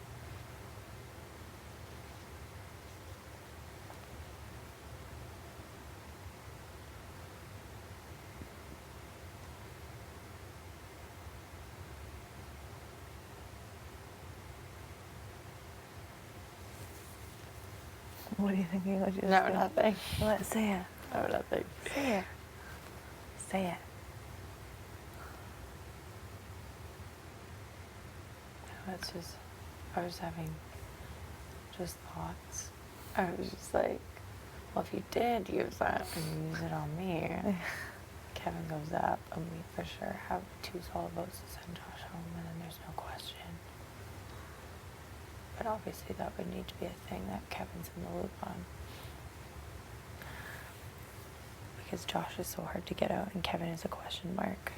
What are you thinking? What you No, just nothing. What? Say it. No, nothing. Say it. Say it. It's just, I was having just thoughts. I was just like, well, if you did use that and you use it on me, Kevin goes up, and we for sure have 2 solid votes to send Josh home, and then there's no question. But obviously that would need to be a thing that Kevin's in the loop on. Because Josh is so hard to get out, and Kevin is a question mark.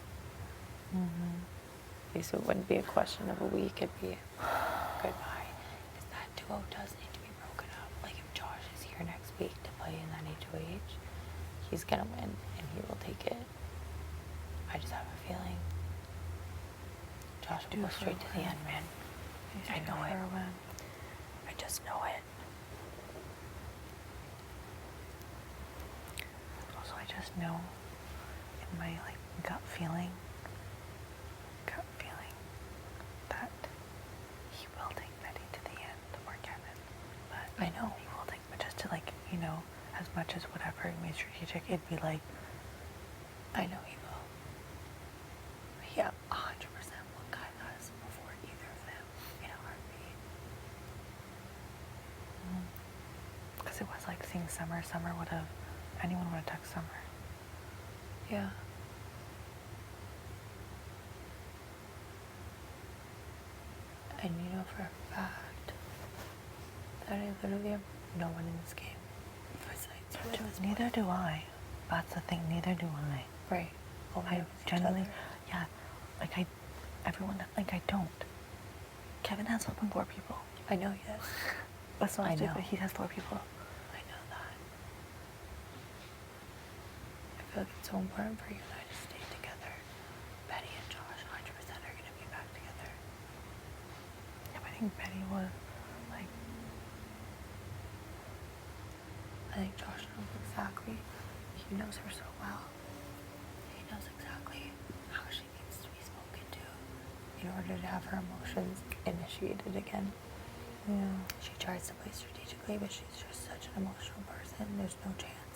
So it wouldn't be a question of a week, it'd be goodbye. Because that duo does need to be broken up. Like, if Josh is here next week to play in that HOH, he's gonna win and he will take it. I just have a feeling Josh will go straight to the end, man. I know it. I just know it. Also, I just know in my like gut feeling that he will take Betty to the end or Kevin. But I know. he will take, but just to like, you know, as much as whatever he made strategic, it'd be like, I know he will. Yeah, 100% will guide us before either of them in a heartbeat. because it was like seeing Summer. Summer would have, anyone would have texted Summer. Yeah. And you know for a fact that I literally have no one in this game besides you at this point. Neither do I. That's the thing. Neither do I. Right. All I we have is each generally, other. yeah, like everyone, like I don't. Kevin has open 4 people. I know he does. That's not I stupid. know. He has 4 people. I know that. I feel like it's so important for you and I to stay together. Betty and Josh 100% are going to be back together. Yeah, but I think Betty was like, I think Josh knows exactly. He knows her so well. He knows exactly how she needs to be spoken to in order to have her emotions initiated again. yeah. She tries to play strategically, but she's just such an emotional person. There's no chance.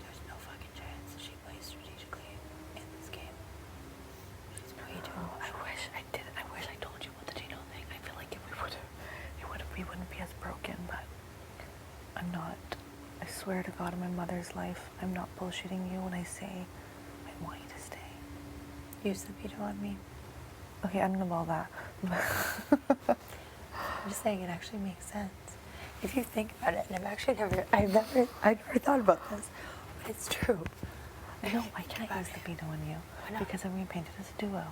There's no fucking chance that she plays strategically in this game. She's way too I emotional. wish I did. I wish I told you about the Gino thing. I feel like if we would, we wouldn't be as broken. But I'm not. I swear to God, in my mother's life, I'm not bullshitting you when I say I want you to stay. Use the veto on me. Okay, I don't know about that. I'm just saying it actually makes sense. If you think about it, and I've never thought about this, but it's true. No, I can't use the veto on you not? because I'm being painted as a duo.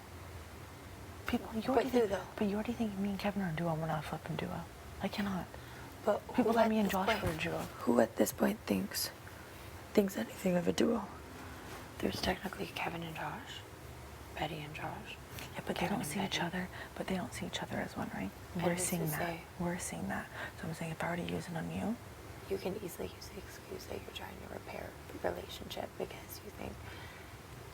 People, you But already who, think, though? but you already think me and Kevin are a duo. We're not a flipping duo. I cannot. But People who let at me and this Josh point- for a duo. Who at this point thinks anything of a duo? There's technically Kevin and Josh, Betty and Josh. Yeah, but Kevin they don't and see each Betty. other. But they don't see each other as one, right? And We're who's to seeing that. say? We're seeing that. So I'm saying if I were to use it on you, You can easily use the excuse that you're trying to repair the relationship because you think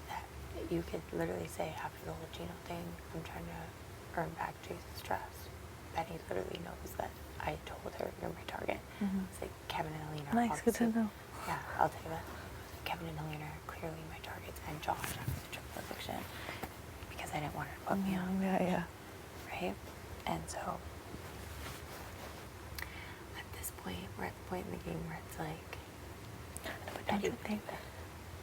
that you could literally say after the whole Gino thing, I'm trying to earn back Jason's trust. Betty literally knows that I told her you're my target. It's like Kevin and Helena. are nice, good to obviously- know. Yeah, I'll tell you that. Kevin and Helena are clearly my targets, and Josh after the triple eviction because I didn't want her to put me on. Yeah. Right? And so at this point, we're at the point in the game where it's like But don't Betty you would think? do it.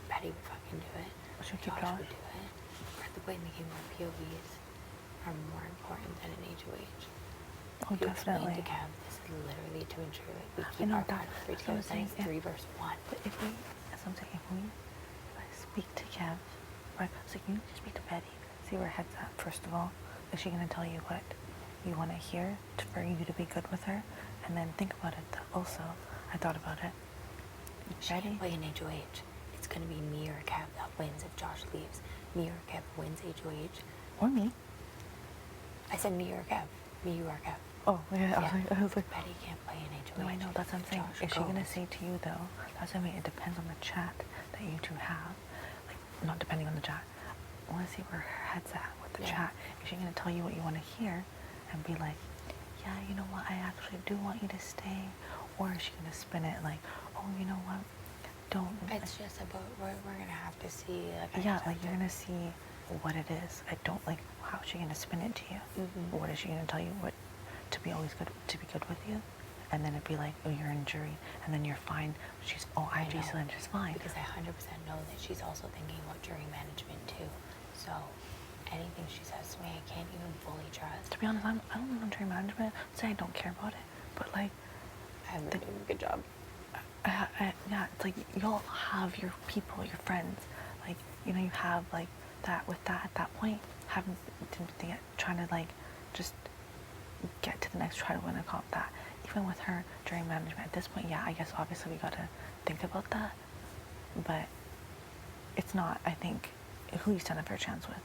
Betty would fucking do it. Should we keep Josh Josh? would do it. We're at the point in the game where POVs are more important than an HOH. Oh, You explain definitely. to Kev, this is literally to ensure that we I keep know our that- 5 3 that's what I'm together. Then it's saying, 3 versus 1. But if we, as I'm saying, if I speak to Kev, right? So you need to speak to Betty, see where her head's at. First of all, is she gonna tell you what you want to hear for you to be good with her? And then think about it. Also, I thought about it. She Betty, can't play an HOH. It's going to be me or Kev that wins if Josh leaves. Me or Kev wins HOH. or me. I said me or Kev. Me, you or Kev. Oh, yeah. Yeah. I was like, Betty can't play an HOH. no, I know. That's what I'm if saying. Josh Is she gonna goes. say to you though? That's what I mean. It depends on the chat that you two have. Like, not depending on the chat. I want to see where her head's at with the Yeah. chat. Is she gonna tell you what you want to hear, and be like, yeah, you know what? I actually do want you to stay, or is she gonna spin it like, oh, you know what? Don't. It's just about, we're going to have to see. Like, I Yeah, just like have you're to- gonna see what it is. I don't like how is she gonna spin it to you. What is she gonna tell you what to be always good to be good with you, and then it'd be like, oh, you're in jury, and then you're fine. She's I IG know, Cylinder's fine. Because I 100% know that she's also thinking about jury management too. So anything she says to me, I can't even fully trust. To be honest, I don't know jury management. Say I don't care about it, but like, I haven't been doing a good job. yeah, it's like you'll have your people, your friends, like you know, you have like that with that at that point, having trying to like just get to the next try to win a comp. That even with her jury management at this point, yeah, I guess obviously we gotta think about that, but it's not. I think who you stand a fair chance with,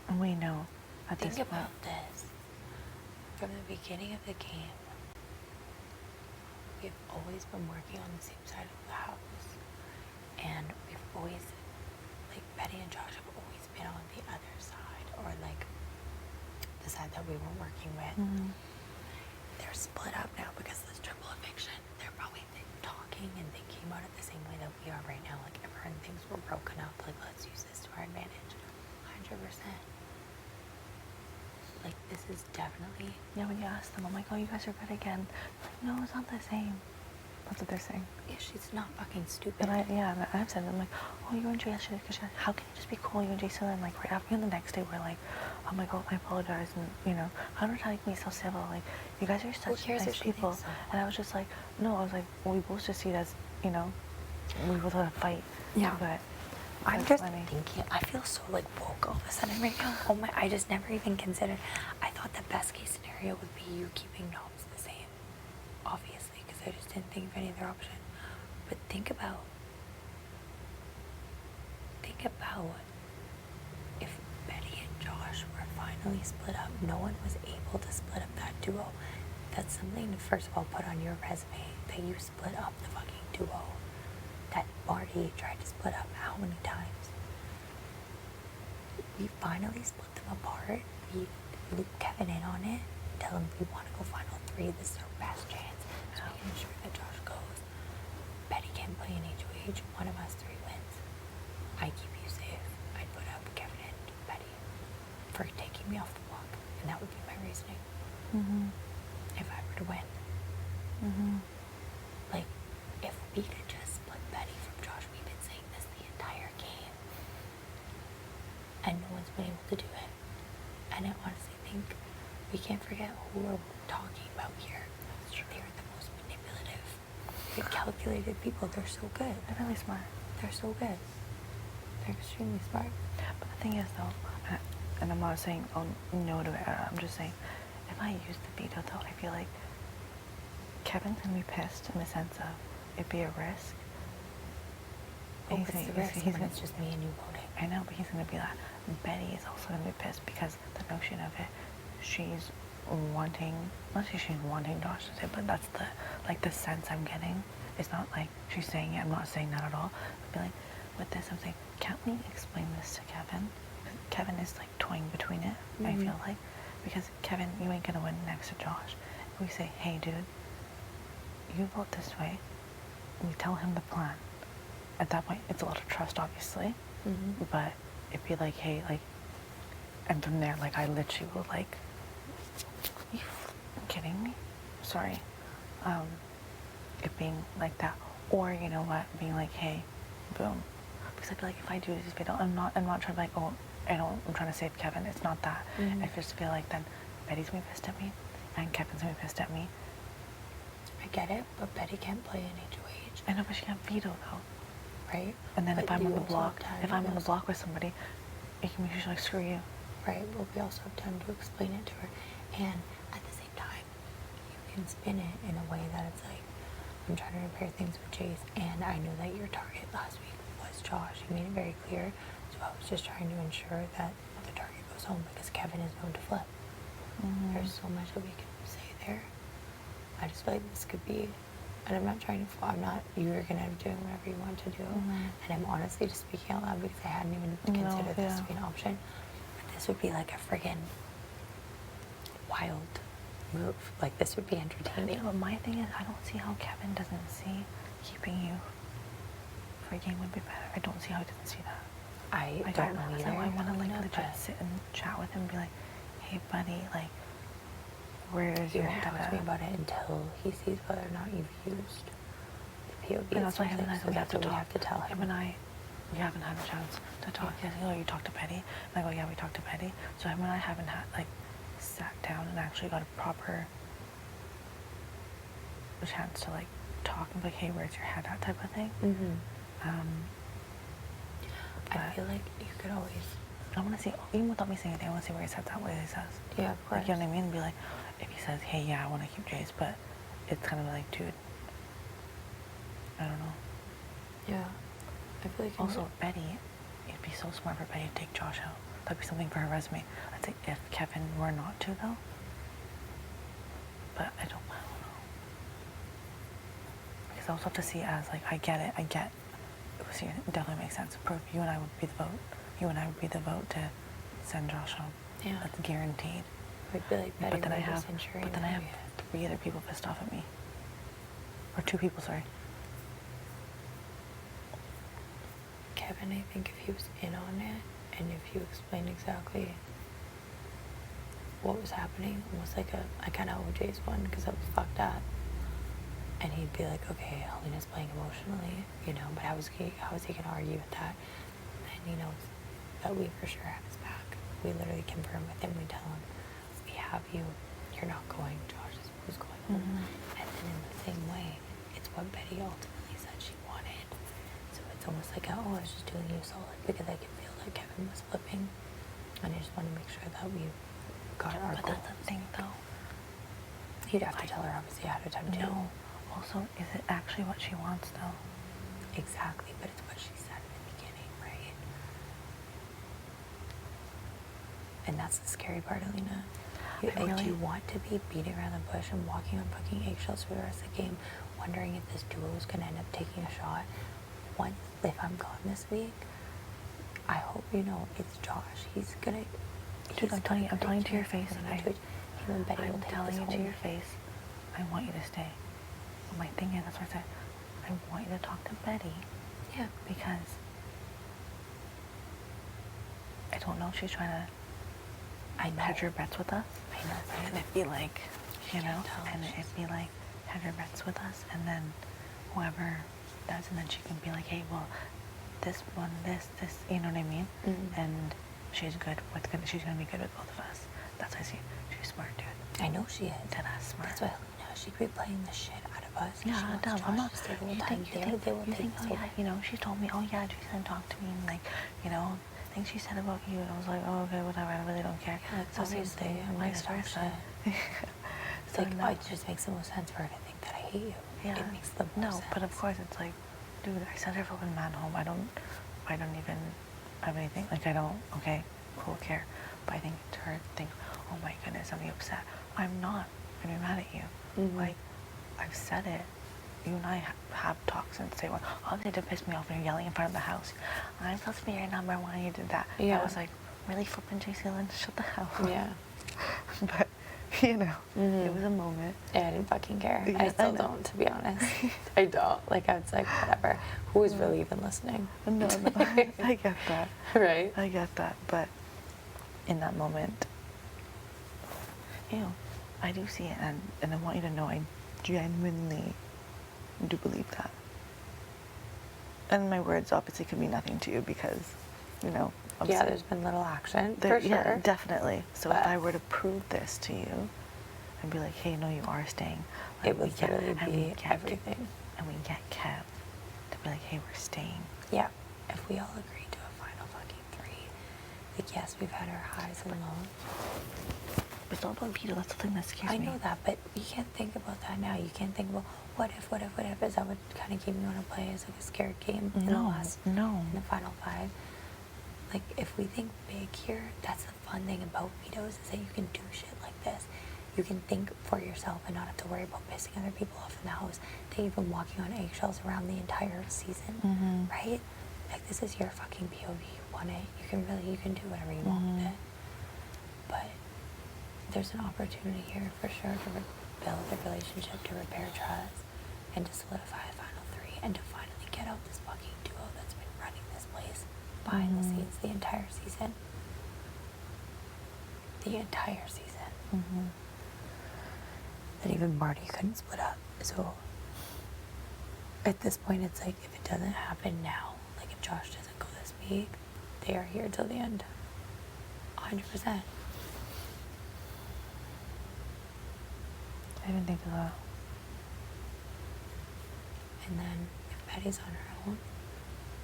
and we know at Think this point. about this. From the beginning of the game, we've always been working on the same side of the house. And we've always, like, Betty and Josh have always been on the other side, or like the side that we were working with. They're split up now because of this triple eviction. They're probably talking and thinking about it the same way that we are right now. Like, if our things were broken up, like, let's use this to our advantage. 100%. Like, this is definitely. Yeah, when you ask them, I'm like, oh, you guys are good again. Like, no, it's not the same. That's what they're saying. Yeah, she's not fucking stupid. And I've said, I'm like, oh, you and Jay yesterday, because how can you just be cool, you and Jason? And like right after, and the next day, we're like, oh my god, I apologize, and you know, how do I be so civil? Like, you guys are Who such cares nice if she people. thinks so? And I was just like, no, I was like, well, we both just see it as, you know, we both had a fight. Yeah. But I'm that's just funny. thinking, I feel so like woke all of a sudden right now. Oh my, I just never even considered. I thought the best case scenario would be you keeping knobs the same, obviously, because I just didn't think of any other option. But think about if Betty and Josh were finally split up, no one was able to split up that duo. That's something to first of all put on your resume, that you split up the fucking duo. That Marty tried to split up how many times? We finally split them apart. We loop Kevin in on it, tell him we want to go final 3. This is our best chance. So we can ensure that Josh goes. Betty can't play an HOH. One of us 3 wins. I keep you safe. I'd put up Kevin and Betty for taking me off the block. And that would be my reasoning. If I were to win. Like, if we could just split Betty from Josh, we've been saying this the entire game. And no one's been able to do it. And I honestly think we can't forget who we're talking about here. They're the most manipulative, calculated people. They're so good. They're really smart. They're so good. They're extremely smart. But the thing is, though, and I'm not saying no to it. I'm just saying, if I use the veto though, I feel like Kevin's gonna be pissed in the sense of it'd be a risk. Oh, what's the risk when it's just me and you voting? I know, but he's gonna be that. Betty is also gonna be pissed because the notion of it, she's wanting, not say she's wanting Josh to say, but that's the sense I'm getting. It's not like she's saying it, I'm not saying that at all. I'd be like, with this, I'm saying, can't we explain this to Kevin? Kevin is like toying between it, I feel like. Because Kevin, you ain't gonna win next to Josh. We say, hey dude, you vote this way. We tell him the plan. At that point, it's a lot of trust, obviously. But it'd be like, hey, like, and from there, like, I literally will like, are you kidding me? Sorry. It being like that, or you know what, being like, hey, boom. Because I feel like if I do this video, I'm not trying to be like, oh, I'm trying to save Kevin. It's not that. I just feel like then Betty's gonna be pissed at me, and Kevin's gonna be pissed at me. I get it, but Betty can't play an HOH. I know, but she can't veto though. Right? And then But if I'm you on the also block, have time if I'm on the to- block with somebody, it can be like, screw you. Right, but we also have time to explain it to her. And at the same time, you can spin it in a way that it's like, I'm trying to repair things with Chase, and I knew that your target last week was Josh. You made it very clear. So I was just trying to ensure that the target goes home because Kevin is known to flip. There's so much that we can say there. I just feel like this could be, and I'm not trying to, you're going to end up doing whatever you want to do. And I'm honestly just speaking out loud because I hadn't even considered this to be an option. But this would be like a friggin' wild move. Like, this would be entertaining. Yeah, but my thing is, I don't see how Kevin doesn't see keeping you for a game would be better. I don't see how he doesn't see that. I Like, don't know either. I want to like Alina, legit but sit and chat with him and be like, hey buddy, like, where is he your won't head talk to me at? about it until he sees whether or not you've used the POV. And that's why him and I, so we have that's to what we talk. have to tell him. Him and I, we haven't had a chance to talk yet. He's like, oh, you talked to Betty? And I go, yeah, we talked to Betty. So him and I haven't had, like, sat down and actually got a proper chance to, like, talk and be like, hey, where's your head at type of thing. I But feel like you could always, I want to see, even without me saying anything, I want to see where he says that, what he says. yeah, of course. Like, you know what I mean? Be like, if he says, hey, yeah, I want to keep Jace, but it's kind of like, dude, I don't know. Yeah. I feel like Also, Betty, it'd be so smart for Betty to take Josh out. That'd be something for her resume. I'd say if Kevin were not to, though. But I don't know. Because I also have to see it as, like, I get it. See, it definitely makes sense. Proof, you and I would be the vote. You and I would be the vote to send Josh home. Yeah. That's guaranteed. I feel like Betty But then I really have, was ensuring but then I that have we 3 other people pissed off at me. Or 2 people, sorry. Kevin, I think if he was in on it, and if you explained exactly what was happening, almost like I kind of owe Jay's one because I was fucked up. And he'd be like, okay, Alina's playing emotionally, you know, but how was he going to argue with that? And he knows that we for sure have his back. We literally confirm with him, we tell him, we have you, you're not going, Josh is who's going home. And then in the same way, it's what Betty ultimately said she wanted. So it's almost like, oh, I was just doing you a solid because I could feel that Kevin was flipping. And I just want to make sure that we got our But goals. that's the thing, though. You'd have to tell her obviously ahead of time too. No. Also, is it actually what she wants, though? Exactly, but it's what she said in the beginning, right? And that's the scary part, Alina. Do you want to be beating around the bush and walking on fucking eggshells for the rest of the game, wondering if this duo is gonna end up taking a shot? If I'm gone this week, I hope you know it's Josh. He's gonna. Dude, I'm telling you to your face, and him and Betty will I'm take telling this you to home. your face, I want you to stay. But my thing is, that's what I said, I want you to talk to Betty. Yeah. Because I don't know if she's trying to hedge her bets with us. I know, right? And it'd be like, you know, tell. and it'd be like, hedge her bets with us, and then whoever does, and then she can be like, hey, well, this one, this, you know what I mean? And she's good with, she's gonna be good with both of us. That's how I see it. She's smart, dude. I know she is. Dead ass smart. That's why Alina, she'd be playing the shit out of us. Yeah, she wants dumb. I'm Josh not. to stay the whole You time think, there. They will you take think, this oh over. yeah, you know, she told me, oh yeah, Jason talked to me, and like, you know, things she said about you, and I was like, oh, okay, whatever, I really don't care. Yeah, So obviously, same thing, I'm vice gonna talk versa. shit. It's So like, now- it just makes the most sense for her to think that I hate you. Yeah. It makes the most No, sense. but of course it's like, dude, I sent her fucking man home. I don't even have anything. Like, I don't, okay, cool, care. But I think to her, think, oh my goodness, I'm gonna be upset. I'm not gonna be mad at you. Like, I've said it. You and I have talks and say, well, obviously it pissed me off when you're yelling in front of the house. I'm supposed to be your number one, you did that. Yeah. I was like, really flipping JC Lynn, shut the hell up. Yeah. But, you know, it was a moment. Yeah, I didn't fucking care. Yeah, I still know. don't, to be honest. I don't. Like, I was like, whatever. Who is really even listening? No, I get that. Right? I get that, but in that moment, I do see it, and I want you to know I genuinely do believe that. And my words obviously could mean nothing to you because, Yeah, obviously there's been little action, there- for yeah, sure. definitely. So But- if I were to prove this to you and be like, hey, no, you are staying, It would literally and be everything. and we get Kev to be like, hey, we're staying. Yeah. If we all agree to a final fucking 3, like, yes, we've had our highs and lows. But it's all about Vito. That's the thing that scares I me. know that, but you can't think about that now. You can't think about what if. Is that what kind of game you want to play? Is like a scared game in the final 5? Like, if we think big here, that's the fun thing about vetoes is that you can do shit like this. You can think for yourself and not have to worry about pissing other people off in the house. That you've been walking on eggshells around the entire season, right? Like, this is your fucking POV. You want it. You can do whatever you want with it. But there's an opportunity here for sure to build a relationship, to repair trust, and to solidify a final 3, and to finally get out this fucking duo that's been running this place behind the scenes the entire season. The entire season. That even Marty couldn't split up. So at this point, it's like, if it doesn't happen now, like if Josh doesn't go this week, they are here till the end. 100%. I didn't think of that. And then if Betty's on her own,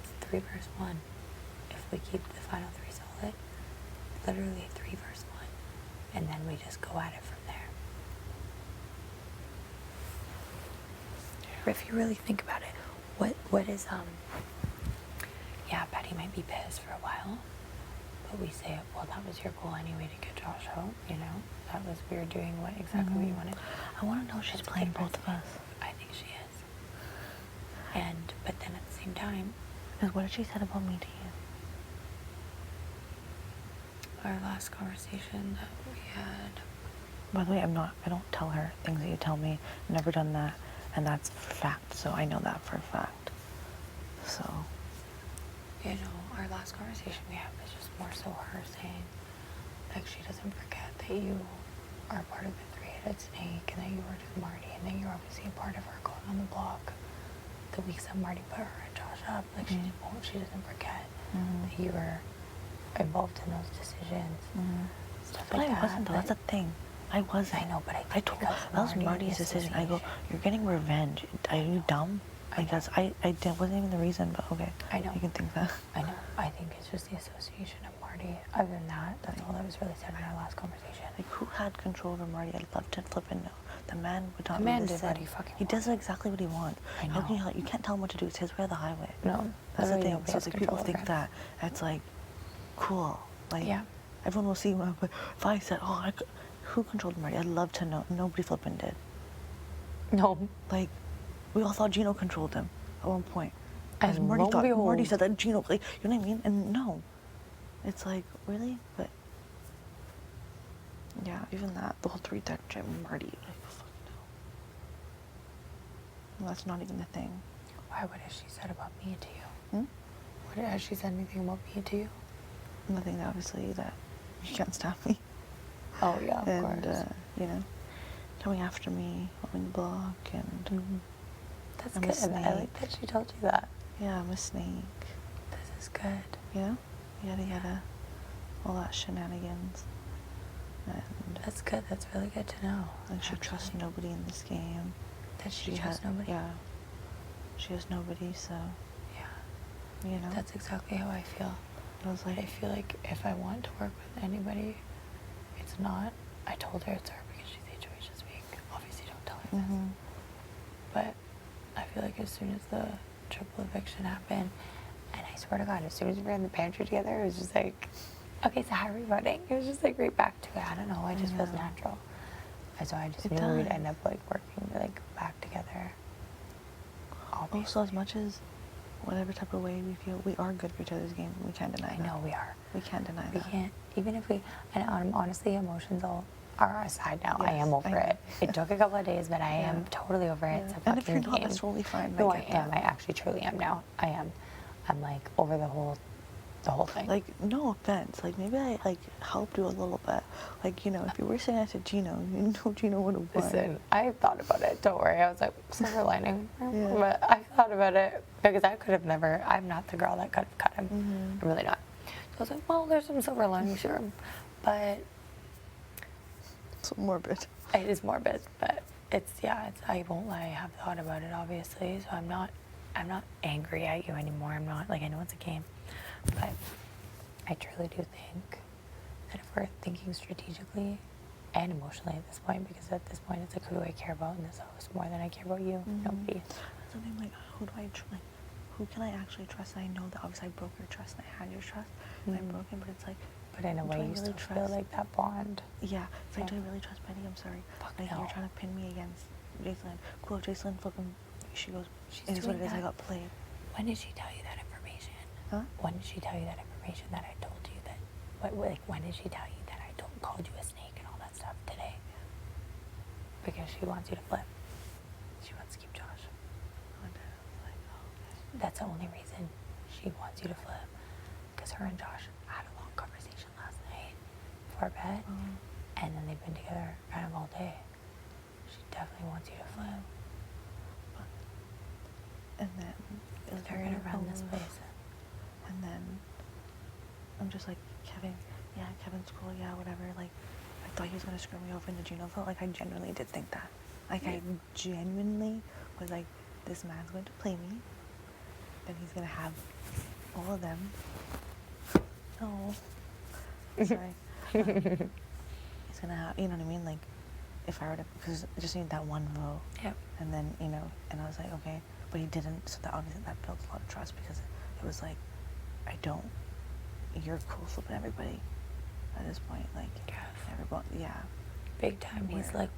it's 3 versus 1. If we keep the final 3 solid, literally 3 versus 1. And then we just go at it from there. Or if you really think about it, what is yeah, Betty might be pissed for a while, but we say, well, that was your goal anyway to get Josh home, That was, we were doing what exactly what you wanted. I want to know she's That's playing different. both of us. I think she is. But then at the same time, Because what did she said about me to you? our last conversation that we had, By the way, I don't tell her things that you tell me. I've never done that. And that's fact. So I know that for a fact. So, our last conversation we had was just more so her saying, like, she doesn't forget that you are part of the 3-headed snake, and that you worked with Marty, and that you're obviously a part of her going on the block the weeks that Marty put her and Josh up. Like, she doesn't forget that you were involved in those decisions, stuff but like I that. wasn't though. That's the thing. I wasn't. I know, but I I think told because of that was Marty and Marty's the decision. I go, association. you're getting revenge. Are you dumb? Like that's wasn't even the reason, but okay. I know. You can think that. I know. I think it's just the association of Marty. Other than that, that's all that was really said in our last conversation. Like who had control over Marty? I'd love to flip and know. The man would not The man listen. did what he fucking He does exactly what he wants. I How can know. you can't tell him what to do. It's his way or the highway. No, That's the literally thing. nobody So has it's like people control think over him. that. It's like cool. Like Yeah. everyone will see when but if I said, who controlled Marty? I'd love to know. Nobody flipping did. No. Like we all thought Gino controlled him at one point. And Because Marty lo and thought Marty behold. said that Gino, like, you know what I mean? And no, it's like really, but yeah, even that the whole 3 that trip, Marty, like, fuck no. That's not even the thing. Why? What has she said about me to you? Hmm? What has she said anything about me to you? Nothing, obviously, that you can't stop me. Oh yeah, of And course. coming after me on the block, and That's I'm a good. I snake. like that she told you that. yeah, I'm a snake. This is good. Yada yada, all that shenanigans. And That's good. That's really good to know. like she trusts actually. nobody in this game. That she trusts nobody. Yeah. She has nobody, so Yeah. you know. That's exactly how I feel. I was But like, I feel like if I want to work with anybody, it's not. I told her it's her because she's HOH this week. Obviously, don't tell her this. But I feel like as soon as the triple eviction happened, and I swear to God, as soon as we were in the pantry together, it was just like, okay, so how are we voting? It was just like right back to it. I don't know. It just feels natural. And so I just It knew we'd does. end up like working to like go back together. also, as much as whatever type of way we feel, we are good for each other's game. We can't deny I that. know we are. We can't deny We that. can't, even if we, and honestly, emotions are aside now. I Yes, am over I know. it. It took a couple of days, but I am totally over it. It's a And if fucking you're not, game. that's totally fine. No, I get am. that. I actually truly am now. I am. I'm like over the whole thing. Like, no offense. Like, maybe I like helped you a little bit. Like, you know, if you were saying that to Gino, you know Gino would have won. Listen, I thought about it. Don't worry. I was like, silver lining. Yeah. But I thought about it because I could have never, I'm not the girl that could have cut him. I'm really not. So I was like, well, there's some silver lining, sure. But So morbid. it is morbid, but it's, I won't lie, I have thought about it, obviously. So I'm not angry at you anymore. I'm not, like, I know it's a game. But I truly do think that if we're thinking strategically and emotionally at this point, because at this point it's like, who do I care about in this house more than I care about you? Nobody. Something like, who do I like? Who can I actually trust? I know that obviously I broke your trust and I had your trust. And I broke it, but it's like, But in a do way, I you really still feel trust? like that bond. Yeah, it's like, Yeah. do I really trust Betty? I'm sorry. Fuck Like, no. you're trying to pin me against Jacelyn. Cool, Jacelyn fucking, she goes, She's it is what doing it is, I that. got played. When did she tell you that information? Huh? When did she tell you that information that I told you that? When did she tell you that I called you a snake and all that stuff today? Because she wants you to flip. She wants to keep Josh. That's the only reason she wants you to flip. Because her and Josh had a long conversation last night before bed, and then they've been together kind of all day. She definitely wants you to flip. And then it was They're gonna run this place. And then I'm just like, Kevin, yeah, Kevin's cool, yeah, whatever. Like, I thought he was gonna screw me over in the Gino vote. Like, I genuinely did think that. Like, I genuinely was like, this man's going to play me. Then he's gonna have all of them. Oh, sorry. He's gonna have, you know what I mean? Like, if I were to, because I just need that one vote. Yep. And then, you know, and I was like, okay, but he didn't. So that obviously that built a lot of trust because it was like, you're cool flipping everybody at this point. Like, everyone, yeah. Big time. He's Where- like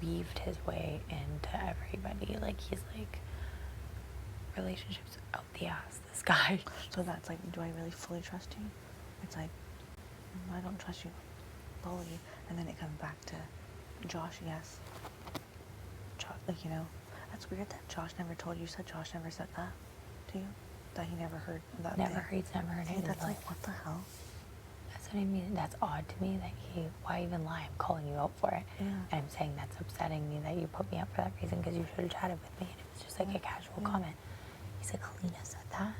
weaved his way into everybody. Like he's like relationships out the ass. This guy. So that's like, do I really fully trust you? It's like, I don't trust you fully. And then it comes back to Josh, yes. Like, you know, that's weird that Josh never told you. You said Josh never said that to you? That he never heard that Never thing? he's never heard See, it in his that's life. like, what the hell? That's what I mean. That's odd to me that why even lie? I'm calling you out for it. Yeah. And I'm saying that's upsetting me that you put me up for that reason because you should have chatted with me. And it was just like a casual comment. He's like, Helena said that.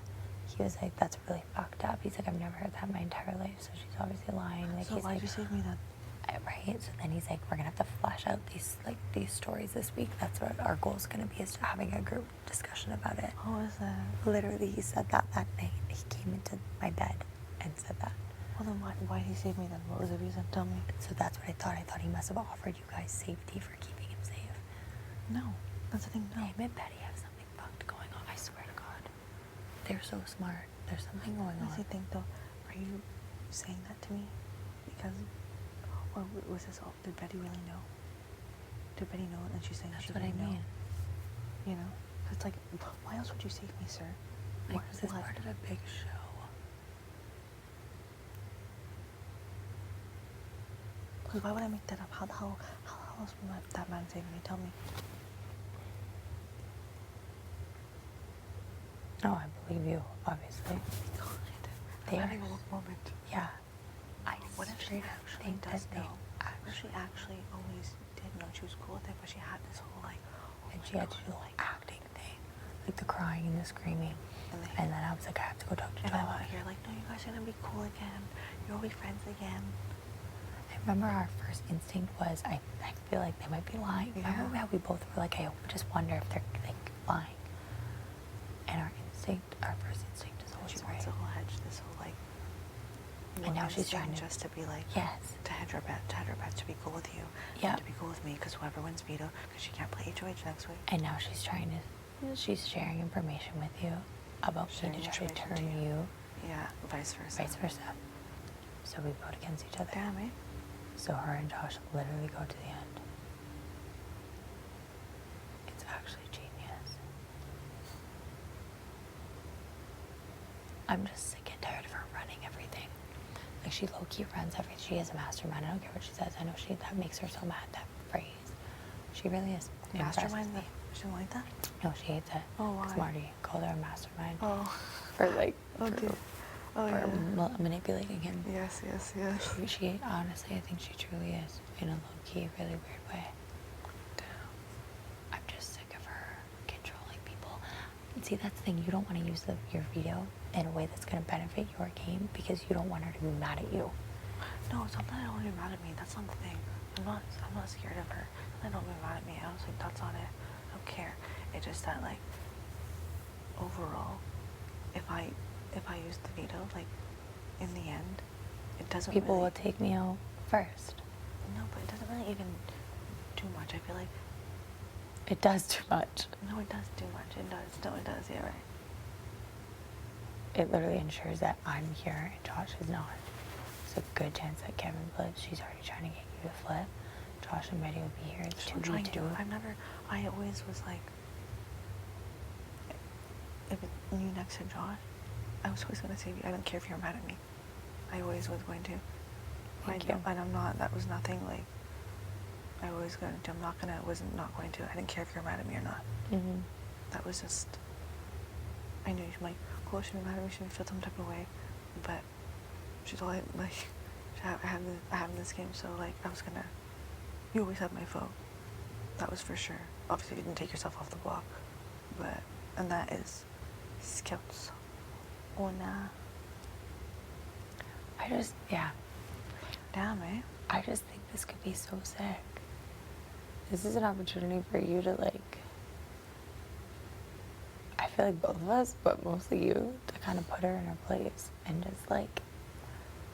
He was like, that's really fucked up. He's like, I've never heard that in my entire life. So she's obviously lying. Like, So he's why'd like, you save me then? right. So then he's like, we're gonna have to flesh out these stories this week. That's what our goal is gonna be, is having a group discussion about it. What was that? Literally, he said that night. He came into my bed and said that. Well, then why did he save me then? What was the reason? Tell me. So that's what I thought. I thought he must have offered you guys safety for keeping him safe. No, that's the thing. No. Him and Betty have something fucked going on. I swear to God. They're so smart. There's something going That's on. the thing, though. Are you saying that to me because, or was this all? Did Betty really know? Did Betty know, and she's saying That's she what I didn't mean. know? You know, it's like, why else would you save me, sir? Like, What- was this what? part of a big show? Because why would I make that up? How else would that man save me? Tell me. No, I believe you, obviously. They are. having a little moment. Yeah. I What if she straight up actually think does that know? What if she actually always did know she was cool with it, but she had this whole like, oh and my she had to God, do the whole acting thing, like the crying and the screaming. And And then I was like, I have to go talk to and I'm Josh. out here like, no, you guys are gonna be cool again. You'll be friends again. I remember our first instinct was, I feel like they might be lying. Remember how we both were like, I just wonder if they're like lying. And our first instinct is She always wants right. the whole hedge, this whole like, one now she's trying instinct just to be like, Yes. to hedge her bets, to be cool with you, Yeah. and to be cool with me, because whoever wins veto, because she can't play HOH next week. And now she's sharing information with you about me Sharing to try to information turn to you, Yeah, vice versa. vice versa. So we vote against each other. Damn, eh? So her and Josh literally go to the end. It's actually genius. I'm just sick and tired of her running everything. Like, she low-key runs everything. She is a mastermind. I don't care what she says. I know that makes her so mad, that phrase. She really is. It impresses Mastermind? me. She don't like that? No, she hates it. Oh, Because why? Marty called her a mastermind Oh. for, like, Okay. Oh, for yeah. manipulating him. Yes. She honestly, I think she truly is, in a low-key, really weird way. I'm just sick of her controlling people. See, that's the thing. You don't want to use your veto in a way that's going to benefit your game because you don't want her to be mad at you. No, it's not that I don't want to be mad at me. That's not the thing. I'm not scared of her. I don't be mad at me. Honestly, that's not it. I don't care. It's just that, like, overall, if I use the veto, like, in the end, it doesn't People really... will take me out first. No, but it doesn't really even do much. I feel like... It does too much. No, it does do much. It does. No, it does. Yeah, right. It literally ensures that I'm here and Josh is not. There's a good chance that Kevin flips. She's already trying to get you to flip. Josh and Betty will be here. It's I'm trying 2v2. to. I always was like... If it, you next to Josh, I was always going to save you. I don't care if you're mad at me. I always was going to. Thank you. And I'm not, that was nothing like, I was going to, wasn't not going to. I didn't care if you're mad at me or not. Mm-hmm. That was just, I knew, I'm like, cool, she be mad at me, she feel some type of way, but she's all like, I have this game, so like, I was gonna, you always have my vote. That was for sure. Obviously, you didn't take yourself off the block, but, and that is scouts. Una. Damn, eh? I just think this could be so sick. This is an opportunity for you to, like, I feel like both of us, but mostly you, to kind of put her in her place and just, like,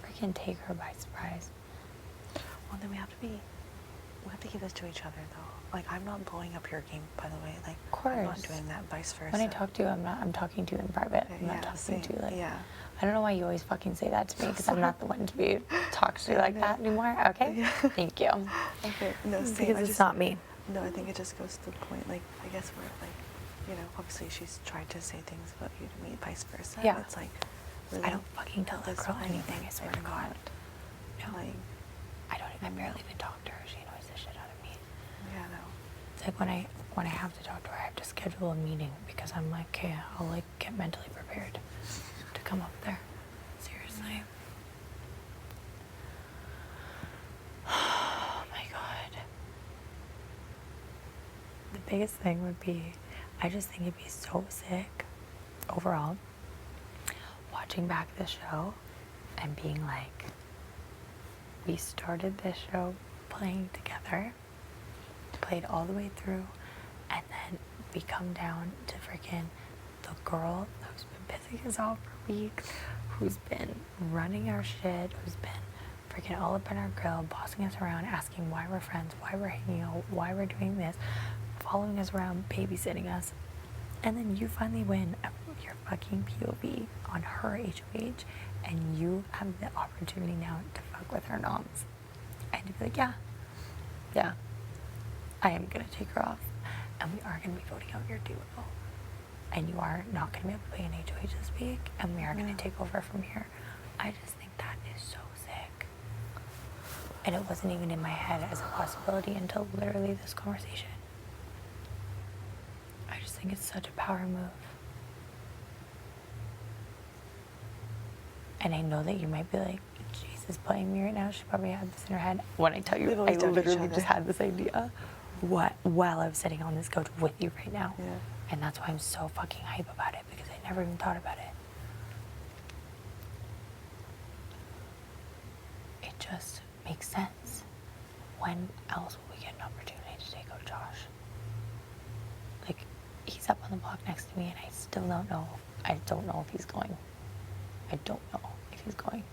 freaking take her by surprise. Well, then we have to give this to each other, though. Like, I'm not blowing up your game, by the way. Like, I'm not course. doing that, vice versa. When I talk to you, I'm talking to you in private. I'm not talking to you, like, Yeah. I don't know why you always fucking say that to me, because I'm not the one to be talked to like that anymore. Okay? Yeah. Thank you. Okay, no, same. Because it's not me. No, I think it just goes to the point, like, I guess where, like, you know, obviously she's tried to say things about you to me, vice versa. Yeah. It's like, really, I don't fucking tell that that's girl fine. anything, I swear to God. No. Like, I barely even talk to her. She annoys the shit out of me. yeah, no. It's like when I have to talk to her, I have to schedule a meeting because I'm like, okay, I'll like get mentally prepared to come up there. Seriously. Oh my God. The biggest thing would be, I just think it'd be so sick overall watching back the show and being like, we started this show playing together, played all the way through, and then we come down to freaking the girl who's been pissing us off for weeks, who's been running our shit, who's been freaking all up in our grill, bossing us around, asking why we're friends, why we're hanging out, why we're doing this, following us around, babysitting us. And then you finally win your fucking POV on her HOH, and you have the opportunity now to fuck with her noms. And to be like, yeah, I am gonna take her off, and we are gonna be voting out your duo. And you are not gonna be able to play an HOH this week, and we are gonna take over from here. I just think that is so sick. And it wasn't even in my head as a possibility until literally this conversation. I just think it's such a power move. And I know that you might be like, Jesus, playing me right now. She probably had this in her head. When I tell you, We've I always done each literally other. just had this idea while I was sitting on this couch with you right now. Yeah. And that's why I'm so fucking hype about it, because I never even thought about it. It just makes sense. When else will we get an opportunity to take out Josh? Like, he's up on the block next to me, and I still don't know. I don't know if he's going. I don't know if he's going.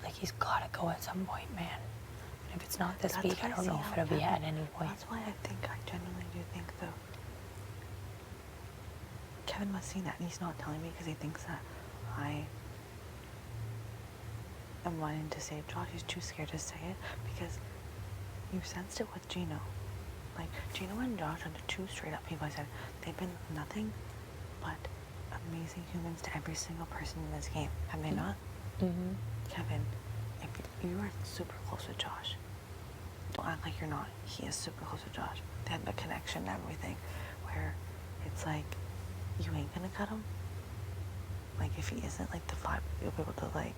like he's got to go at some point, man. And if it's not this That's week, I why don't know see if how it'll be Kevin- at any point. That's why I genuinely do think though. Kevin must see that and he's not telling me because he thinks that I am wanting to save Josh. He's too scared to say it because you sensed it with Gino. Like Gino and Josh are the two straight up people I said they've been nothing but amazing humans to every single person in this game. Have they not? Mm-hmm. Kevin, if you are super close with Josh, don't act like you're not. He is super close with Josh. They have the connection and everything where it's like, you ain't gonna cut him. Like if he isn't like the vibe, you'll be able to like,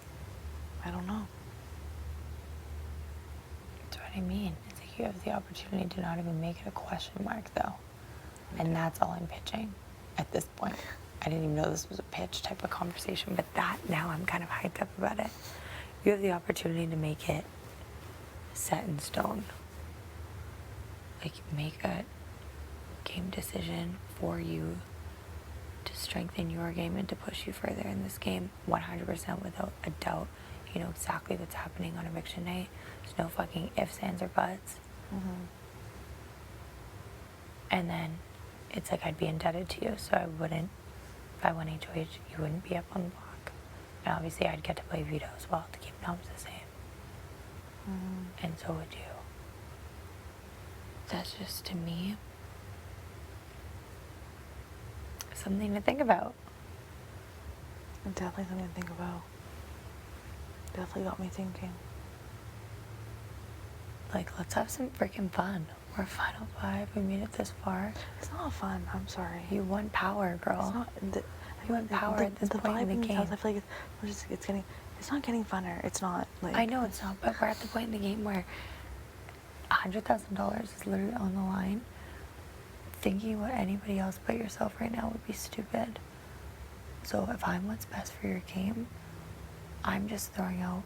I don't know. That's what I mean. It's like you have the opportunity to not even make it a question mark, though. And that's all I'm pitching at this point. I didn't even know this was a pitch type of conversation, but that now I'm kind of hyped up about it. You have the opportunity to make it set in stone. Like, make a game decision for you to strengthen your game and to push you further in this game 100% without a doubt. You know exactly what's happening on eviction night. There's no fucking ifs, ands, or buts. Mm-hmm. And then it's like I'd be indebted to you, so I wouldn't, if I won HOH, you wouldn't be up on the block. And obviously I'd get to play veto as well to keep numbers the same. Mm-hmm. And so would you. That's just, to me, something to think about. Definitely something to think about. Definitely got me thinking. Like, let's have some freaking fun. We're Final 5. We made it this far. It's not fun. I'm sorry. You won power, girl. It's not. You want power at this point in the vibing game. sounds, I feel like it's getting. It's not getting funner. It's not like. I know it's not, but we're at the point in the game where $100,000 is literally on the line. Thinking about anybody else but yourself right now would be stupid. So if I'm what's best for your game, I'm just throwing out,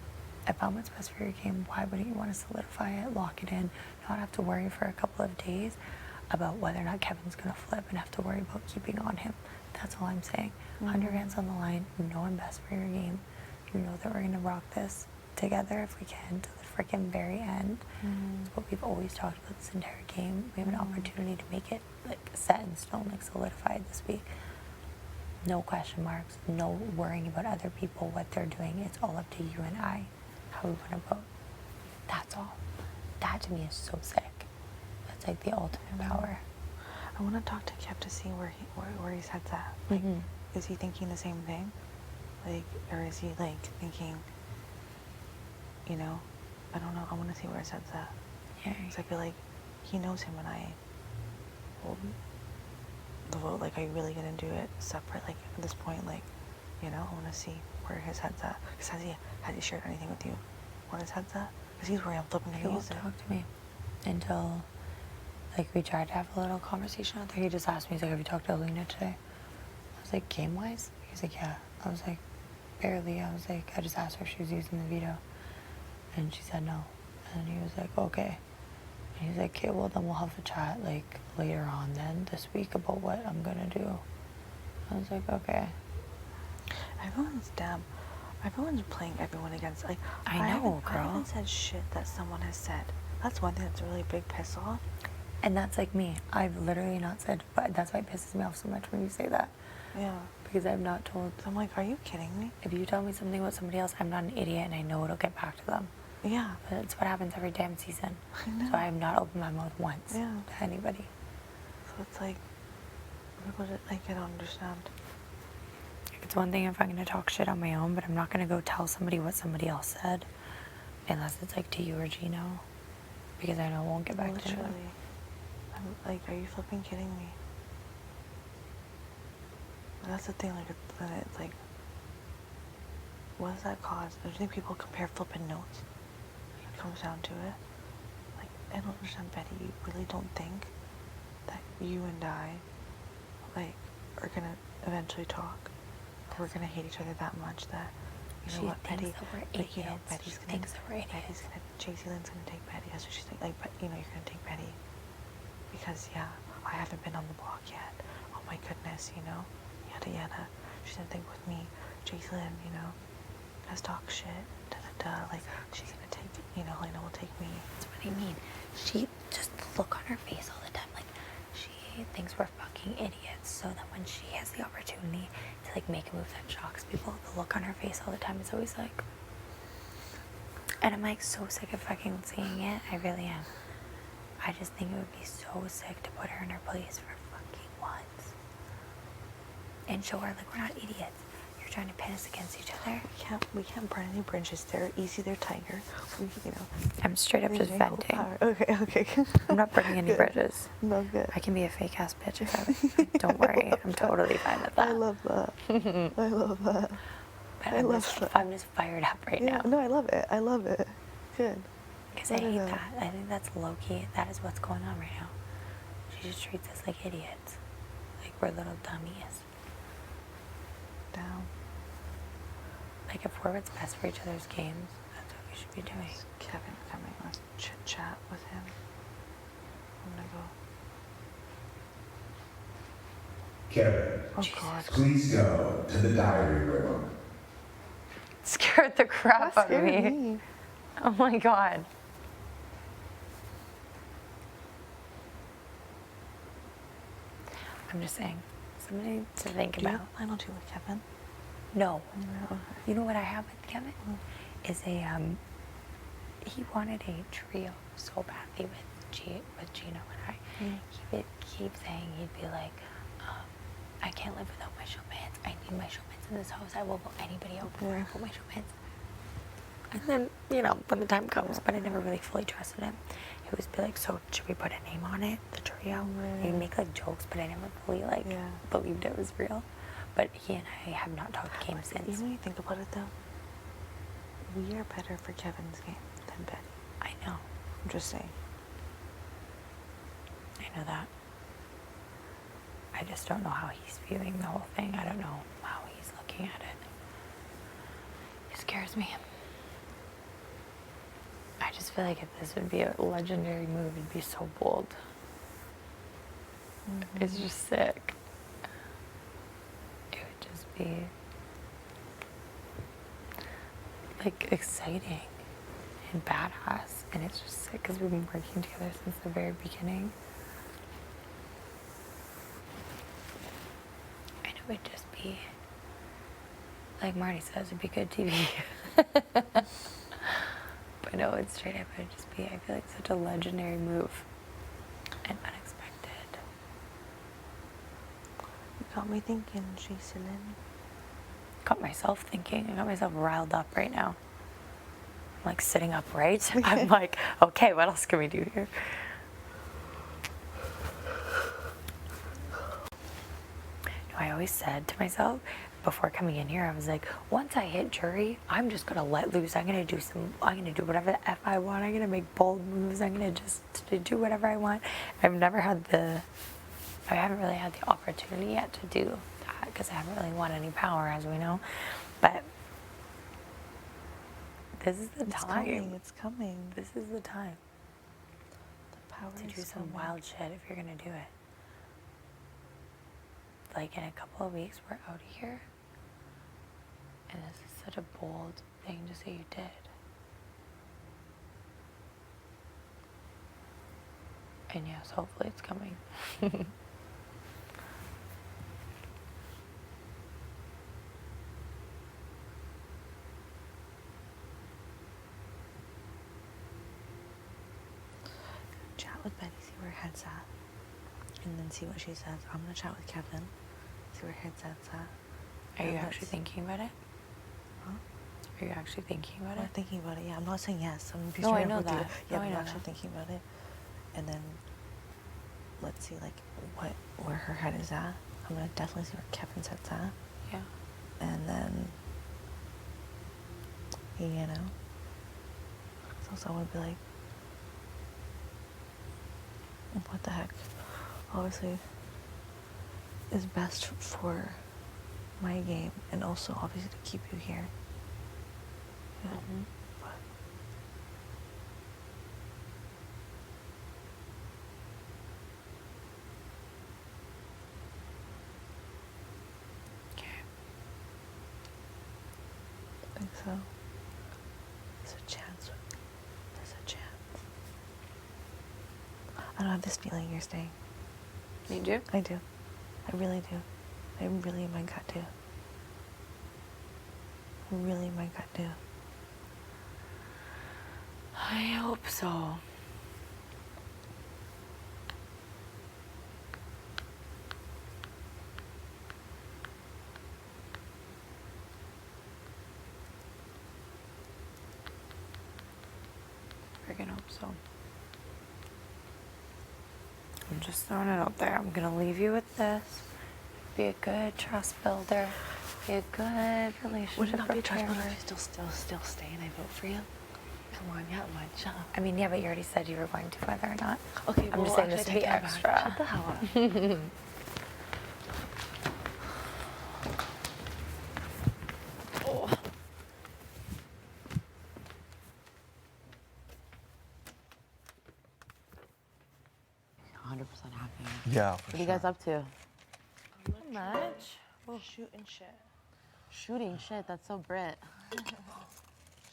if I'm what's best for your game, why wouldn't you want to solidify it, lock it in, not have to worry for a couple of days about whether or not Kevin's going to flip and have to worry about keeping on him. That's all I'm saying. 100 grand's on the line. You know I'm best for your game. You know that we're going to rock this together if we can to the freaking very end. It's what we've always talked about this entire game. We have an opportunity to make it like set in stone, like solidified this week. No question marks, no worrying about other people, what they're doing. It's all up to you and I, how we want to vote. That's all. That to me is so sick. That's like the ultimate power. I want to talk to Kev to see where his head's at. Like, is he thinking the same thing? Like, or is he like thinking, you know, I don't know. I want to see where his head's at. Yeah. Because I feel like he knows him and I hold the vote. Like, are you really going to do it separate? Like, at this point, like, you know, I want to see where his head's at. Because has he shared anything with you? Where his head's at? Because he's worried I'm flipping He to won't use it. talk to me until, like, we tried to have a little conversation out there. He just asked me, he's like, have you talked to Alina today? I was like, game-wise? He's like, yeah. I was like, barely. I was like, I just asked her if she was using the veto. And she said no. And he was like, okay. And he's like, okay, well, then we'll have a chat, like, later on then this week about what I'm going to do. I was like, okay. Everyone's playing everyone against. Like, I know, I girl. haven't said shit that someone has said. That's one thing that's a really big piss off. And that's like me. I've literally not said, but that's why it pisses me off so much when you say that. Yeah. Because I've not told. So I'm like, are you kidding me? If you tell me something about somebody else, I'm not an idiot and I know it'll get back to them. Yeah. But it's what happens every damn season. I know. So I have not opened my mouth once Yeah. to anybody. So it's like, people just, like, I don't understand. It's one thing if I'm going to talk shit on my own, but I'm not going to go tell somebody what somebody else said. Unless it's like to you or Gino. Because I know it won't get back to them. Literally. I'm like, are you flipping kidding me? But that's the thing, like, then it's like, what does that cause? I think people compare flipping notes. It comes down to it. Like, I don't understand, Betty. You really don't think that you and I, like, are gonna eventually talk? Or we're gonna hate each other that much that, you know what, Betty? That we're Like, you know, idiots. Betty's She gonna, thinks that we're idiots. JC Lynn's gonna take Betty. That's what she's thinking. Like, but, you know, you're gonna take Betty. Because, yeah, I haven't been on the block yet. Oh my goodness, you know? Yada yada. She's gonna think with me. JC Lynn, you know, does talk shit, doesn't like she's gonna take, Helena will take me. That's what I mean. She just look on her face all the time, like she thinks we're fucking idiots. So that when she has the opportunity to like make a move that shocks people, the look on her face all the time is always like. And I'm like so sick of fucking seeing it. I really am. I just think it would be so sick to put her in her place for fucking once. And show her like we're not idiots. You're trying to pin us against each other. We can't burn any bridges. They're easy, they're tiger. I'm straight up just venting. Okay. I'm not burning any bridges. No, good. I can be a fake ass bitch if I don't worry. I'm totally fine with that. I love that. I love that. But I'm just fired up right now. No, I love it. Good. Because I hate that. I think that's low-key. That is what's going on right now. She just treats us like idiots. Like we're little dummies. Down. Like if we're what's best for each other's games, that's what we should be doing. Kevin coming. Let's chit-chat with him. I'm gonna go. Kevin, Oh, God. please go to the diary room. Scared the crap out of Scared me. Oh my god. I'm just saying, something to think Do you about. have Lionel too with Kevin? No. No. You know what I have with Kevin? Is he wanted a trio so badly with Gino and I. He would keep saying, he'd be like, I can't live without my showmans. I need my showmans in this house. I will vote anybody out before I put my showmans. And then, when the time comes, but I never really fully trusted him. He would be like, so should we put a name on it, the trio? He'd make like jokes, but I never fully believed it was real. But he and I have not talked game since. When you think about it though, we are better for Kevin's game than Betty. I know. I'm just saying. I know that. I just don't know how he's viewing the whole thing. I don't know how he's looking at it. It scares me. I just feel like if this would be a legendary move, it'd be so bold. It's just sick. It would just be like exciting and badass, and it's just sick because we've been working together since the very beginning. And it would just be, like Marty says, it'd be good TV. But no, it's straight up, it'd just be, I feel like such a legendary move and unexpected. You got me thinking, Jason. Got myself thinking. I got myself riled up right now. I'm like sitting upright. I'm like, okay, what else can we do here? No, I always said to myself before coming in here, I was like, once I hit jury, I'm just gonna let loose. I'm gonna do whatever the F I want. I'm gonna make bold moves. I'm gonna just do whatever I want. I haven't really had the opportunity yet to do that because I haven't really won any power, as we know. But this is the time. It's coming. This is the time The power to do is some coming. wild shit if you're gonna do it. Like in a couple of weeks, we're out of here, and this is such a bold thing to say you did. And yes, hopefully it's coming. Chat with Betty, see where her head's at, and then see what she says. I'm gonna chat with Kevin, see where her head's at. Are you And actually let's- thinking about it? Huh? Are you actually thinking about I'm it? thinking about it. Yeah, I'm not saying yes. I'm No, I straight up know with you. that. Yeah, No, I I'm know actually that. thinking about it, and then let's see like where her head is at. I'm gonna definitely see where Kevin's head's at, Yeah. and then so I would be like, what the heck? Obviously, is best for my game, and also obviously to keep you here. Yeah. But Okay. I think so. don't have this feeling you're staying. You do? I do. I really do. I really in my gut do. I really in my gut do. I hope so. Freaking hope so. I'm just throwing it out there. I'm gonna leave you with this. Be a good trust builder. Be a good relationship Would it not be a trust repairer. builder if you still stay and I vote for you? Come on, yeah, my job. I mean, yeah, but you already said you were going to, whether or not. Okay, I'm well, just saying actually, this to I take be that back. extra. Shut the hell up. Oh. 100% happy. Yeah. What are you guys up to? Not much. Shooting shit. Shooting shit. That's so Brit.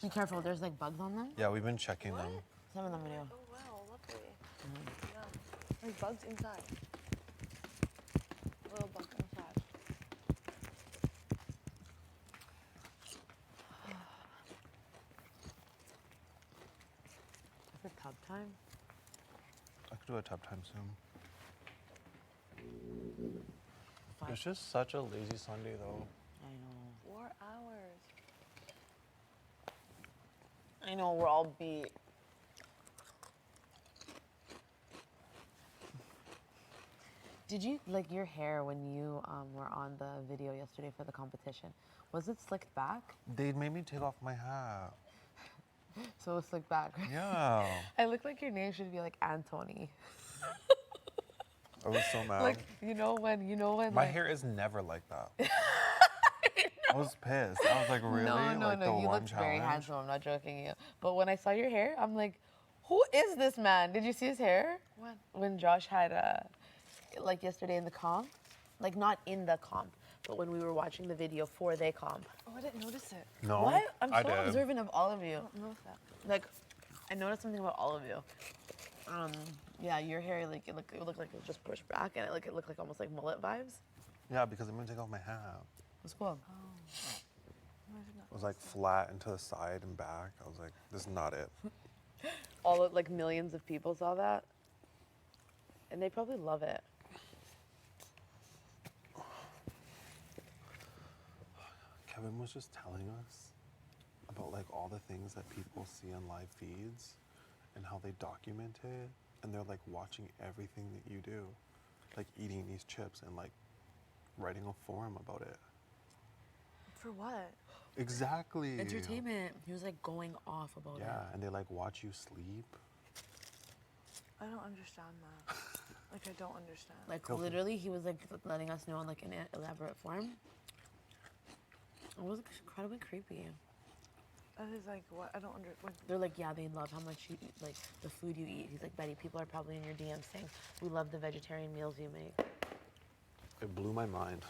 Be careful. There's like bugs on them. Yeah, we've been checking them. Some of them do. Oh, wow, lovely. Yeah. There's bugs inside. Little bugs inside. Is it tub time? I could do a tub time soon. Five. It's just such a lazy Sunday, though. I know. 4 hours. I know. We're all beat. Did you like your hair when you were on the video yesterday for the competition? Was it slicked back? They made me take off my hat. So it was slicked back. Right? Yeah. I look like your name should be like Antoni. I was so mad. Like you know when My like, hair is never like that. I was pissed. I was like, really? No, like the you one look very challenge? handsome. I'm not joking you. But when I saw your hair, I'm like, who is this man? Did you see his hair? When? When Josh had like yesterday in the comp, like not in the comp, but when we were watching the video for they comp. Oh, I didn't notice it. No. What? I'm I so did. observant of all of you. I don't know that. Like, I noticed something about all of you. Yeah, your hair like it looked like it was just pushed back, and it looked like almost like mullet vibes. Yeah, because I'm gonna take off my hat. It was cool. It was like flat and to the side and back. I was like, this is not it. All of, like millions of people saw that, and they probably love it. Kevin was just telling us about like all the things that people see on live feeds and how they document it, and they're like watching everything that you do, like eating these chips and like writing a forum about it. For what? Exactly. Entertainment. He was like going off about it. Yeah, and they like watch you sleep. I don't understand that. Like, I don't understand. Like Guilty. literally, he was like letting us know in like an elaborate form. It was incredibly creepy. That is like, what? I don't understand. They're like, yeah, they love how much you eat, like the food you eat. He's like, Betty, people are probably in your DMs saying, we love the vegetarian meals you make. It blew my mind.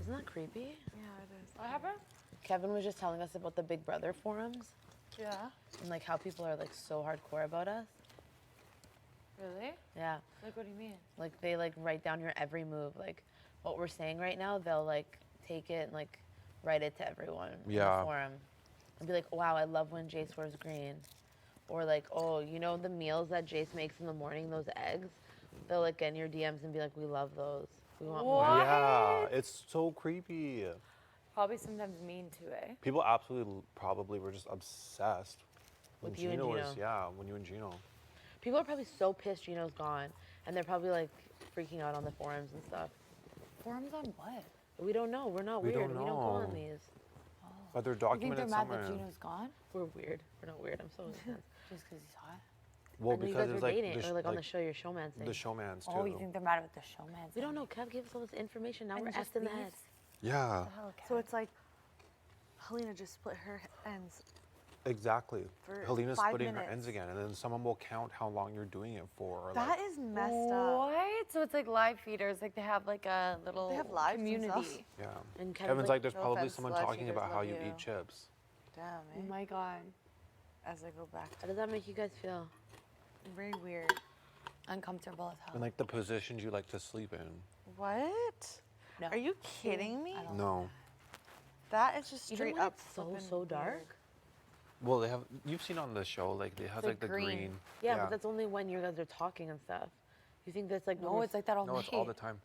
Isn't that creepy? Yeah, it is. What happened? Kevin was just telling us about the Big Brother forums Yeah. and like how people are like so hardcore about us. Really? Yeah, Like, what do you mean? like they like write down your every move. Like what we're saying right now, they'll like take it and like write it to everyone in Yeah. the forum and be like, wow, I love when Jace wears green. Or like, oh, you know the meals that Jace makes in the morning, those eggs? They'll like get in your DMs and be like, we love those. We want more. What? Yeah, it's so creepy. Probably sometimes mean to, eh? People absolutely probably were just obsessed when With you and Gino was, Gino. yeah, when you and Gino. People are probably so pissed Gino's gone, and they're probably like freaking out on the forums and stuff. Forums on what? We don't know. We're not We weird. don't We don't go on know. these. But they're You think documented they're mad somewhere. that Gino's gone? We're weird. We're not weird. I'm so intense. Just because he's hot? Well, I know you because guys it's were like dating, the, or like on the like show, your showman thing. the showmans too. Oh, you think they're mad with the showman? We don't know. Kev gave us all this information. Now And we're just effed in the leave? head. Yeah, So it's like, Helena just split her ends. exactly. For Helena's 5 splitting her minutes. ends again, and then someone will count how long you're doing it for. Or That like, is messed up. What? So it's like live feeders, like they have like a little They have lives community. themselves? yeah. And Kevin's like, there's no probably offense, someone live talking feeders about how love you you. eat chips. Damn, Oh eh? my god. As I go back How does that make you guys feel? very weird. Uncomfortable as hell. And like the positions you like to sleep in. What? No. Are you kidding me? I don't No. That is just Even straight when up it's so flippin' dark. weird. Well, they have. You've seen on the show, like they have like like the green. green. Yeah, but that's only when you guys are talking and stuff. You think that's like when No, we're it's like that all No, night. it's all the time.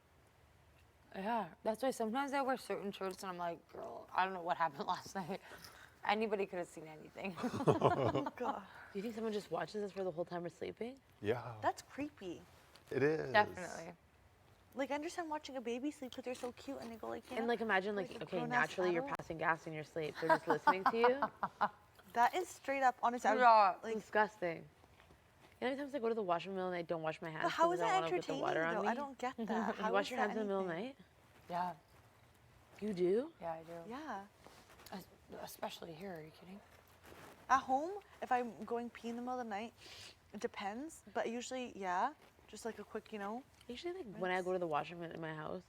Yeah, that's why sometimes I wear certain shirts and I'm like, girl, I don't know what happened last night. Anybody could have seen anything. Oh god. Do you think someone just watches us for the whole time we're sleeping? Yeah. That's creepy. It is. Definitely. Like, I understand watching a baby sleep because they're so cute and they go like, you And know, like imagine like like a okay, grown-ass naturally you're adult. passing gas in your sleep. They're just listening to you. that is straight up honest. Yeah. Like, Disgusting. You know, sometimes I go to the washroom in the middle and I don't wash my hands but how because is I that don't want to put the entertaining water on though? me. I don't get that. How You wash is your that hands in the middle of the anything? night? Yeah. You do? Yeah, I do. Yeah. Especially here. Are you kidding? At home, if I'm going pee in the middle of the night, it depends. But usually, yeah, just like a quick, you know. Usually, like when I go to the washroom in my house,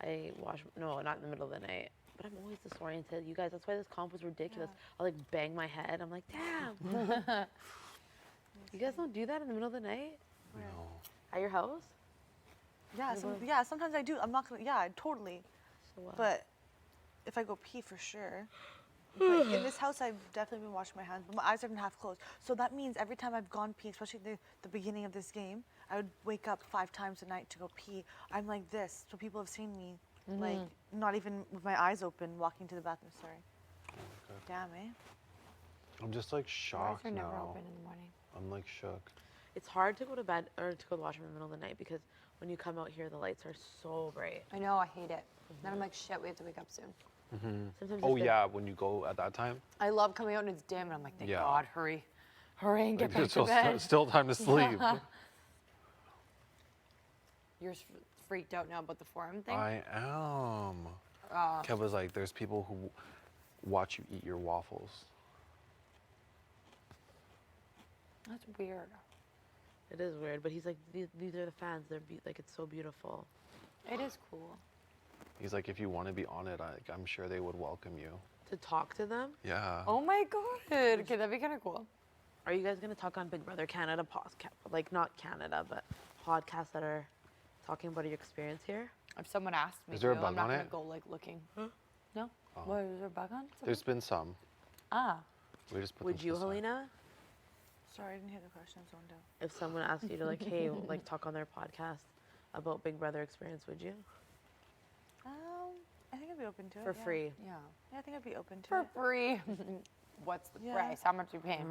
I wash. No, not in the middle of the night. But I'm always disoriented. You guys, that's why this comp was ridiculous. I'll like bang my head. I'm like, damn. You guys don't do that in the middle of the night No. at your house? Yeah, yeah. Sometimes I do. I'm not gonna. Yeah, totally. So, But if I go pee, for sure. But in this house, I've definitely been washing my hands, but my eyes are half closed. So that means every time I've gone pee, especially the beginning of this game, I would wake up 5 times a night to go pee. I'm like this, so people have seen me, like not even with my eyes open, walking to the bathroom. Sorry. Damn, eh? I'm just like Eyes shocked are never now. open in the morning. I'm like shook. it's hard to go to bed or to go to the washroom in the middle of the night because when you come out here, the lights are so bright. I know. I hate it. Then I'm like, shit. We have to wake up soon. Sometimes Oh it's the- yeah, when you go at that time. I love coming out and it's dim, and I'm like, thank Yeah. God, hurry and get Like, back there's to bed. still time to sleep. You're freaked out now about the forum thing. I am. Kev was like, there's people who watch you eat your waffles. That's weird. It is weird, but he's like, these are the fans. They're like, it's so beautiful. It is cool. He's like, if you want to be on it, I'm sure they would welcome you. To talk to them? Yeah. Oh my God. Okay, that'd be kind of cool. Are you guys gonna talk on Big Brother Canada podcast? Like not Canada, but podcasts that are talking about your experience here? If someone asked me Is there a to, bug I'm not on gonna it? go like looking. No? What, is there a bug on? There's been some. Ah. We just put Would them to you, the side. Helena? Sorry, I didn't hear the question. Zoned out. If someone asked you to like, hey, like talk on their podcast about Big Brother experience, would you? I think I'd be open to it. For yeah. free. Yeah. Yeah, I think I'd be open to For it. free. What's the Yeah. price? How much are you paying?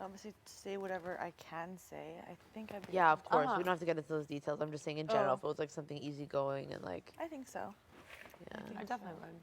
Obviously, say whatever I can say. I think I'd be. Yeah, open of course. Uh-huh. We don't have to get into those details. I'm just saying in general, Oh. if it was like something easygoing and like, I think so. yeah. I definitely would.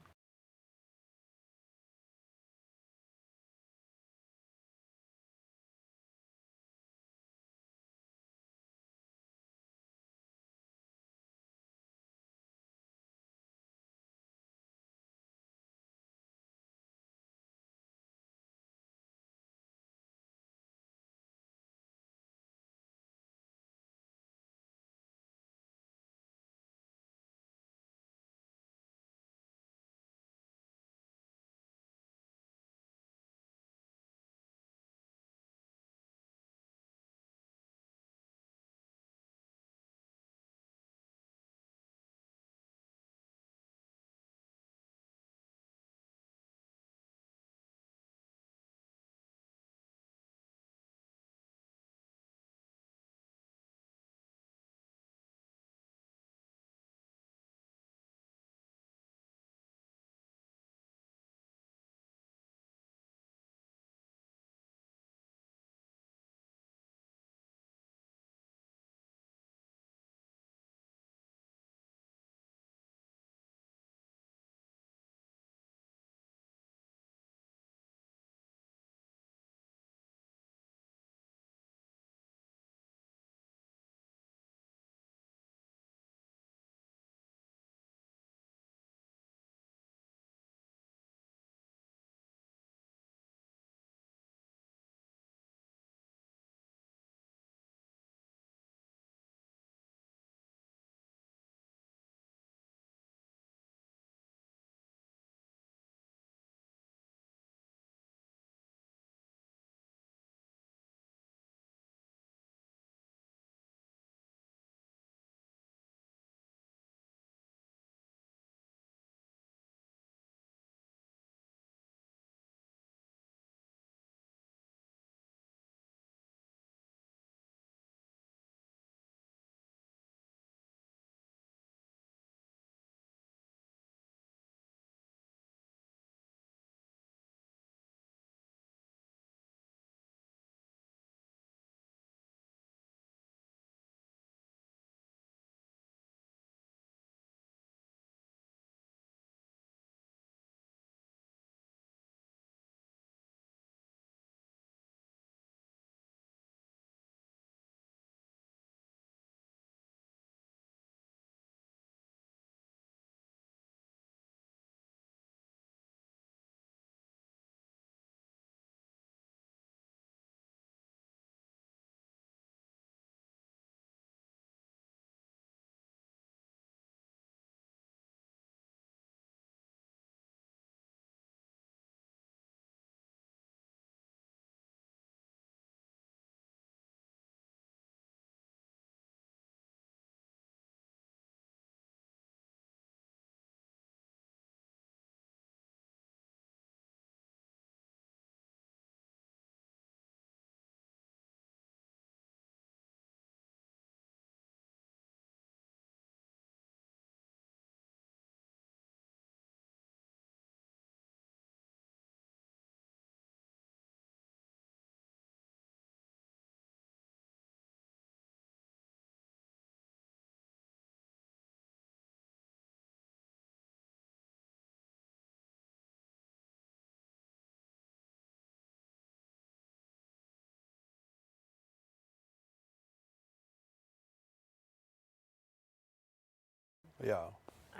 Yeah.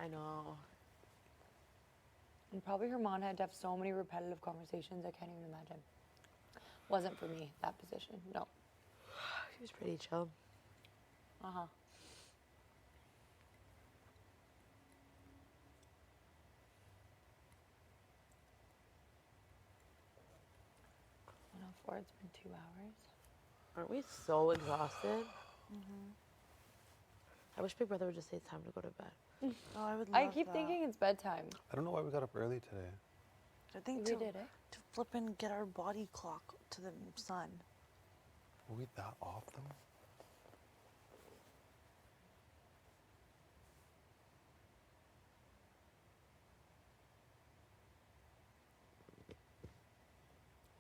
I know. And probably her mom had to have so many repetitive conversations. I can't even imagine. Wasn't for me, that position. No. She was pretty chill. Uh-huh. Oh, it's been 2 hours. Aren't we so exhausted? I wish Big Brother would just say it's time to go to bed. Oh, I would love I keep that. thinking it's bedtime. I don't know why we got up early today. I think We to, did it. to flip and get our body clock to the sun. Were we that off though?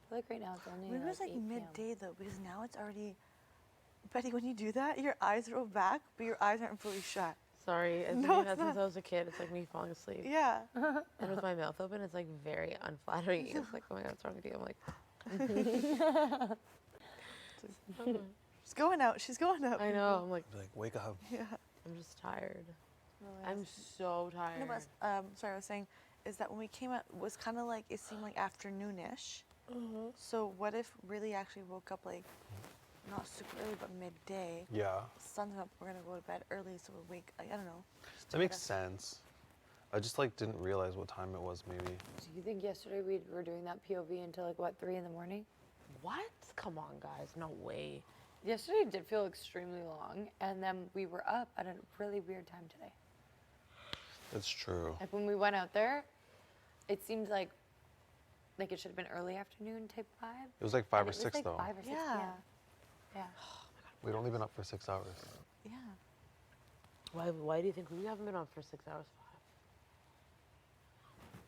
I feel like right now it's only Maybe it was like 8 p.m. midday though, because now it's already. Betty, when you do that, your eyes roll back, but your eyes aren't fully shut. Sorry, it's No, been it's that not. since I was a kid. It's like me falling asleep. Yeah. And with my mouth open, it's like very unflattering. It's like, oh my God, what's wrong with you? I'm like, She's going out. She's going out. I know. I'm like, Like, wake up. Yeah. I'm just tired. No, I'm so tired. No, but sorry, I was saying is that when we came out, was kind of like it seemed like afternoonish. So what if really actually woke up like not super early but midday? Yeah. Sun's up. We're gonna go to bed early, so we'll wake. I don't know. That makes sense. I just like didn't realize what time it was maybe. Do you think yesterday we were doing that POV until like what, 3 in the morning? What? Come on, guys. No way. Yesterday did feel extremely long, and then we were up at a really weird time today. It's true. Like when we went out there, it seemed like it should have been early afternoon type vibe. It was like 5 And or it was 6 like though. 5 or 6 Yeah. p.m. Yeah. We'd only been up for 6 hours. Yeah. Why do you think we haven't been on for 6 hours? 5.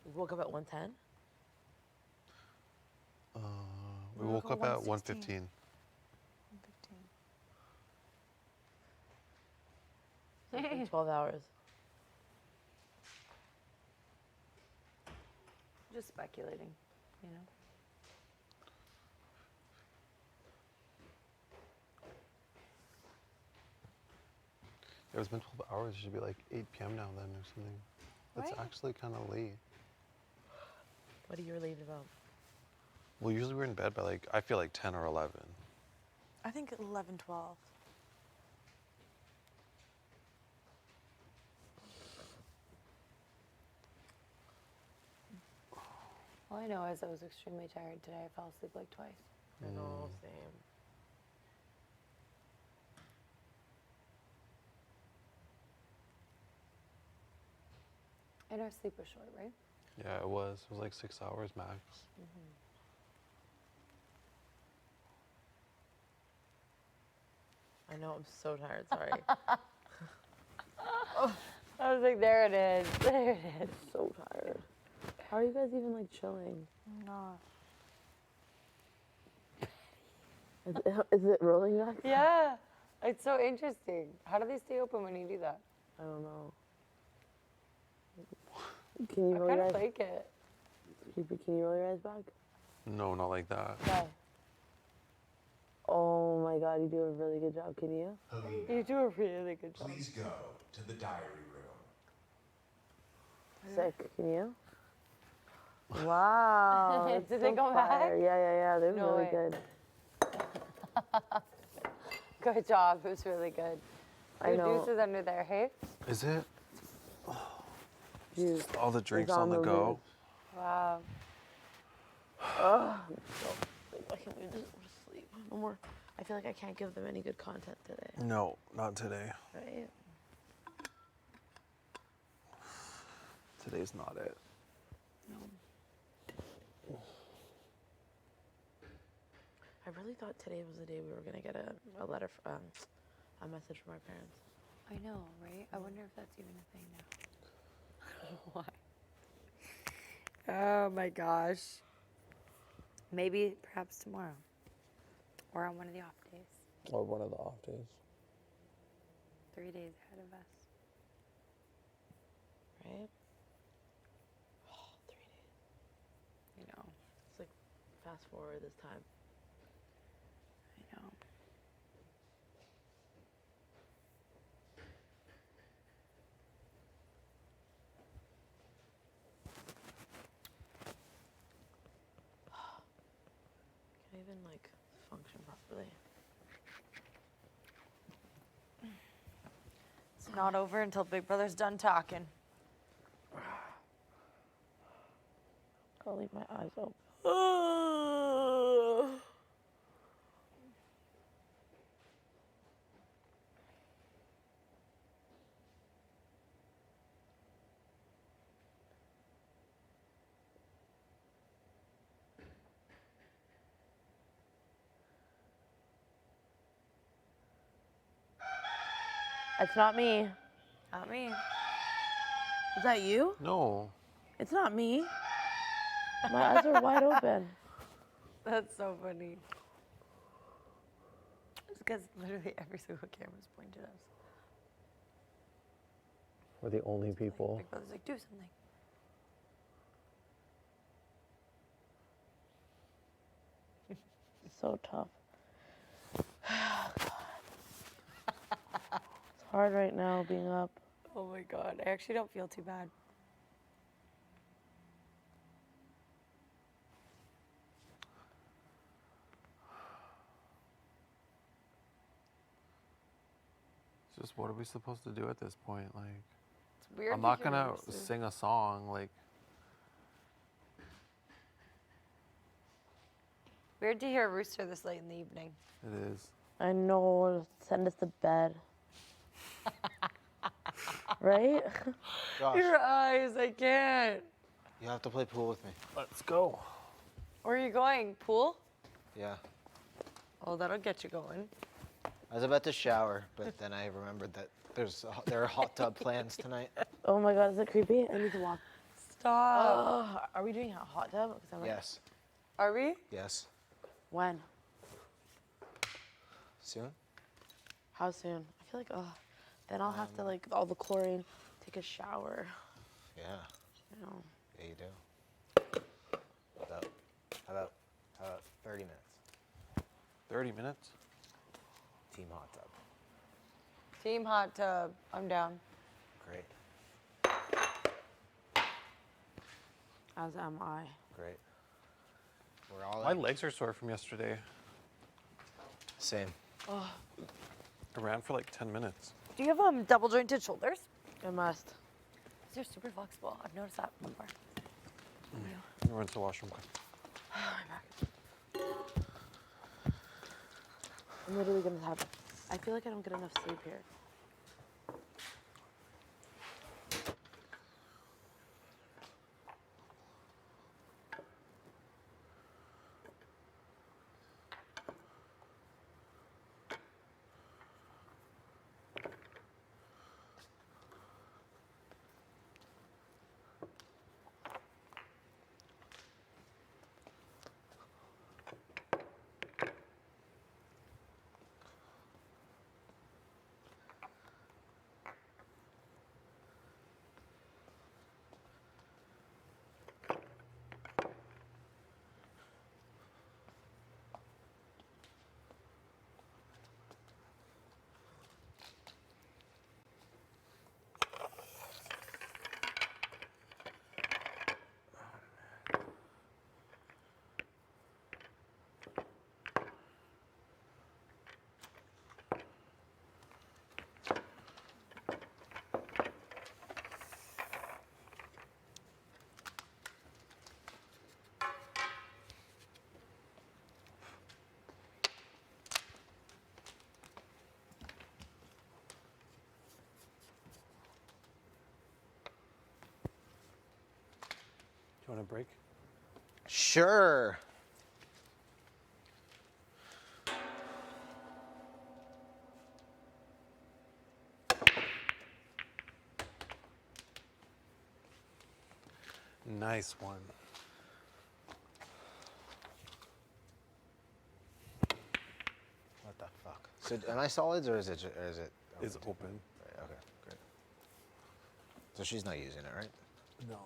We woke up at 1:10. We We woke woke up up at 1:16. 1:15. 1:15. So it's been 12 hours. Just speculating, you know. It's been 12 hours. It should be like 8 p.m. now then or something. That's Right. actually kind of late. What are you relieved about? Well, usually we're in bed by like, I feel like 10 or 11. I think 11, 12. All I know is I was extremely tired today. I fell asleep like twice. I know, same. And our sleep was short, right? Yeah, it was. It was like 6 hours max. I know, I'm so tired. Sorry. I was like, there it is. There it is. So tired. How are you guys even like chilling? No. Is it rolling back? Yeah. It's so interesting. How do they stay open when you do that? I don't know. Can you I roll kind your of eyes? like it. Can you roll your eyes back? No, not like that. Yeah. Oh my God, you do a really good job. Can you? You do a really good job. Please go to the diary room. Sick. Can you? Wow. Did that's they so go back? fire. Yeah. They're No really way. good. Good job. It was really good. I Your know. juice is under there, hey? Is it? Juice. All the drinks on on the the go. Wow. Why can't we just go to sleep? No more. I feel like I can't give them any good content today. No, not today. Right? Today's not it. I really thought today was the day we were gonna get a letter, a message from our parents. I know, right? I wonder if that's even a thing now. Why? Oh my gosh. Maybe, perhaps tomorrow. Or on one of the off days. Or one of the off days. 3 days ahead of us. Right? Oh, 3 days. You know. It's like fast forward this time. I know. Can't even like function properly. It's not over until Big Brother's done talking. I'll leave my eyes open. It's not me. Not me. Is that you? No. It's not me. My eyes are wide open. That's so funny. It's because literally every single camera's pointed at us. We're the only people. Big Brother's like, do something. So tough. It's hard right now being up. Oh my God. I actually don't feel too bad. It's just what are we supposed to do at this point? Like, It's weird. I'm to not hear gonna Rooster. sing a song. Like, Weird to hear a rooster this late in the evening. it is. I know. Send us to bed. Right? Josh, Your eyes, I can't. you have to play pool with me. Let's go. Where are you going? Pool? Yeah. Oh, that'll get you going. I was about to shower, but then I remembered that there are hot tub plans tonight. Oh my God, is it creepy? I need to walk. Stop. Are we doing a hot tub? 'Cause I'm like, Yes. Are we? Yes. when? Soon? How soon? I feel like, then I'll have to like all the chlorine, take a shower. Yeah. You know. Yeah, you do. How about 30 minutes? 30 minutes? Team hot tub. Team hot tub. I'm down. Great. As am I. Great. We're all My in. legs are sore from yesterday. Same. I ran for like 10 minutes. Do you have double jointed shoulders? I must. They're super flexible. I've noticed that before. I'm going to the washroom. I'm literally gonna have. I feel like I don't get enough sleep here. Do you want a break? Sure. Nice one. What the fuck? So am I solids or is it? It's open. Right, okay, great. So she's not using it, right? No.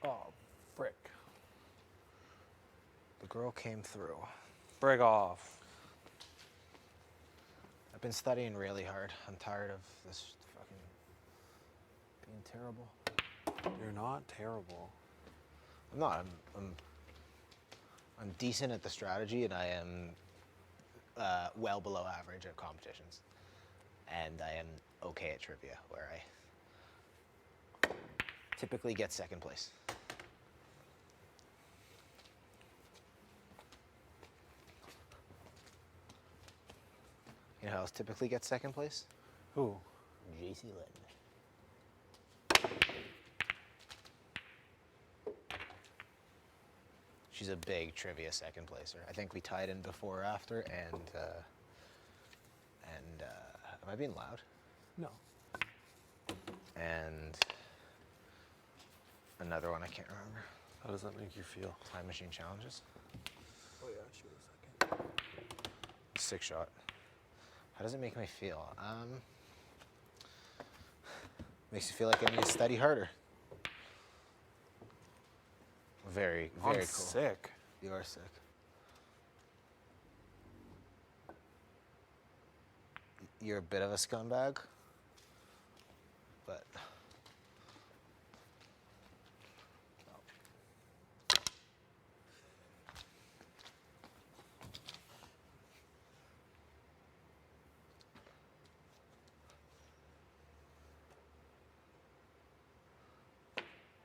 Oh, frick. The girl came through. Frig off. I've been studying really hard. I'm tired of this fucking terrible. You're not terrible. I'm not. I'm decent at the strategy, and I am well below average at competitions. And I am okay at trivia, where I typically get second place. You know who else typically gets second place? Who? JC Litton. She's a big trivia second placer. I think we tied in before or after, and am I being loud? No. And another one I can't remember. How does that make you feel? Time Machine Challenges. Oh yeah, shoot a second. 6 shot. How does it make me feel? Makes you feel like I need to study harder. Very, very I'm cool. sick. You are sick. You're a bit of a scumbag, but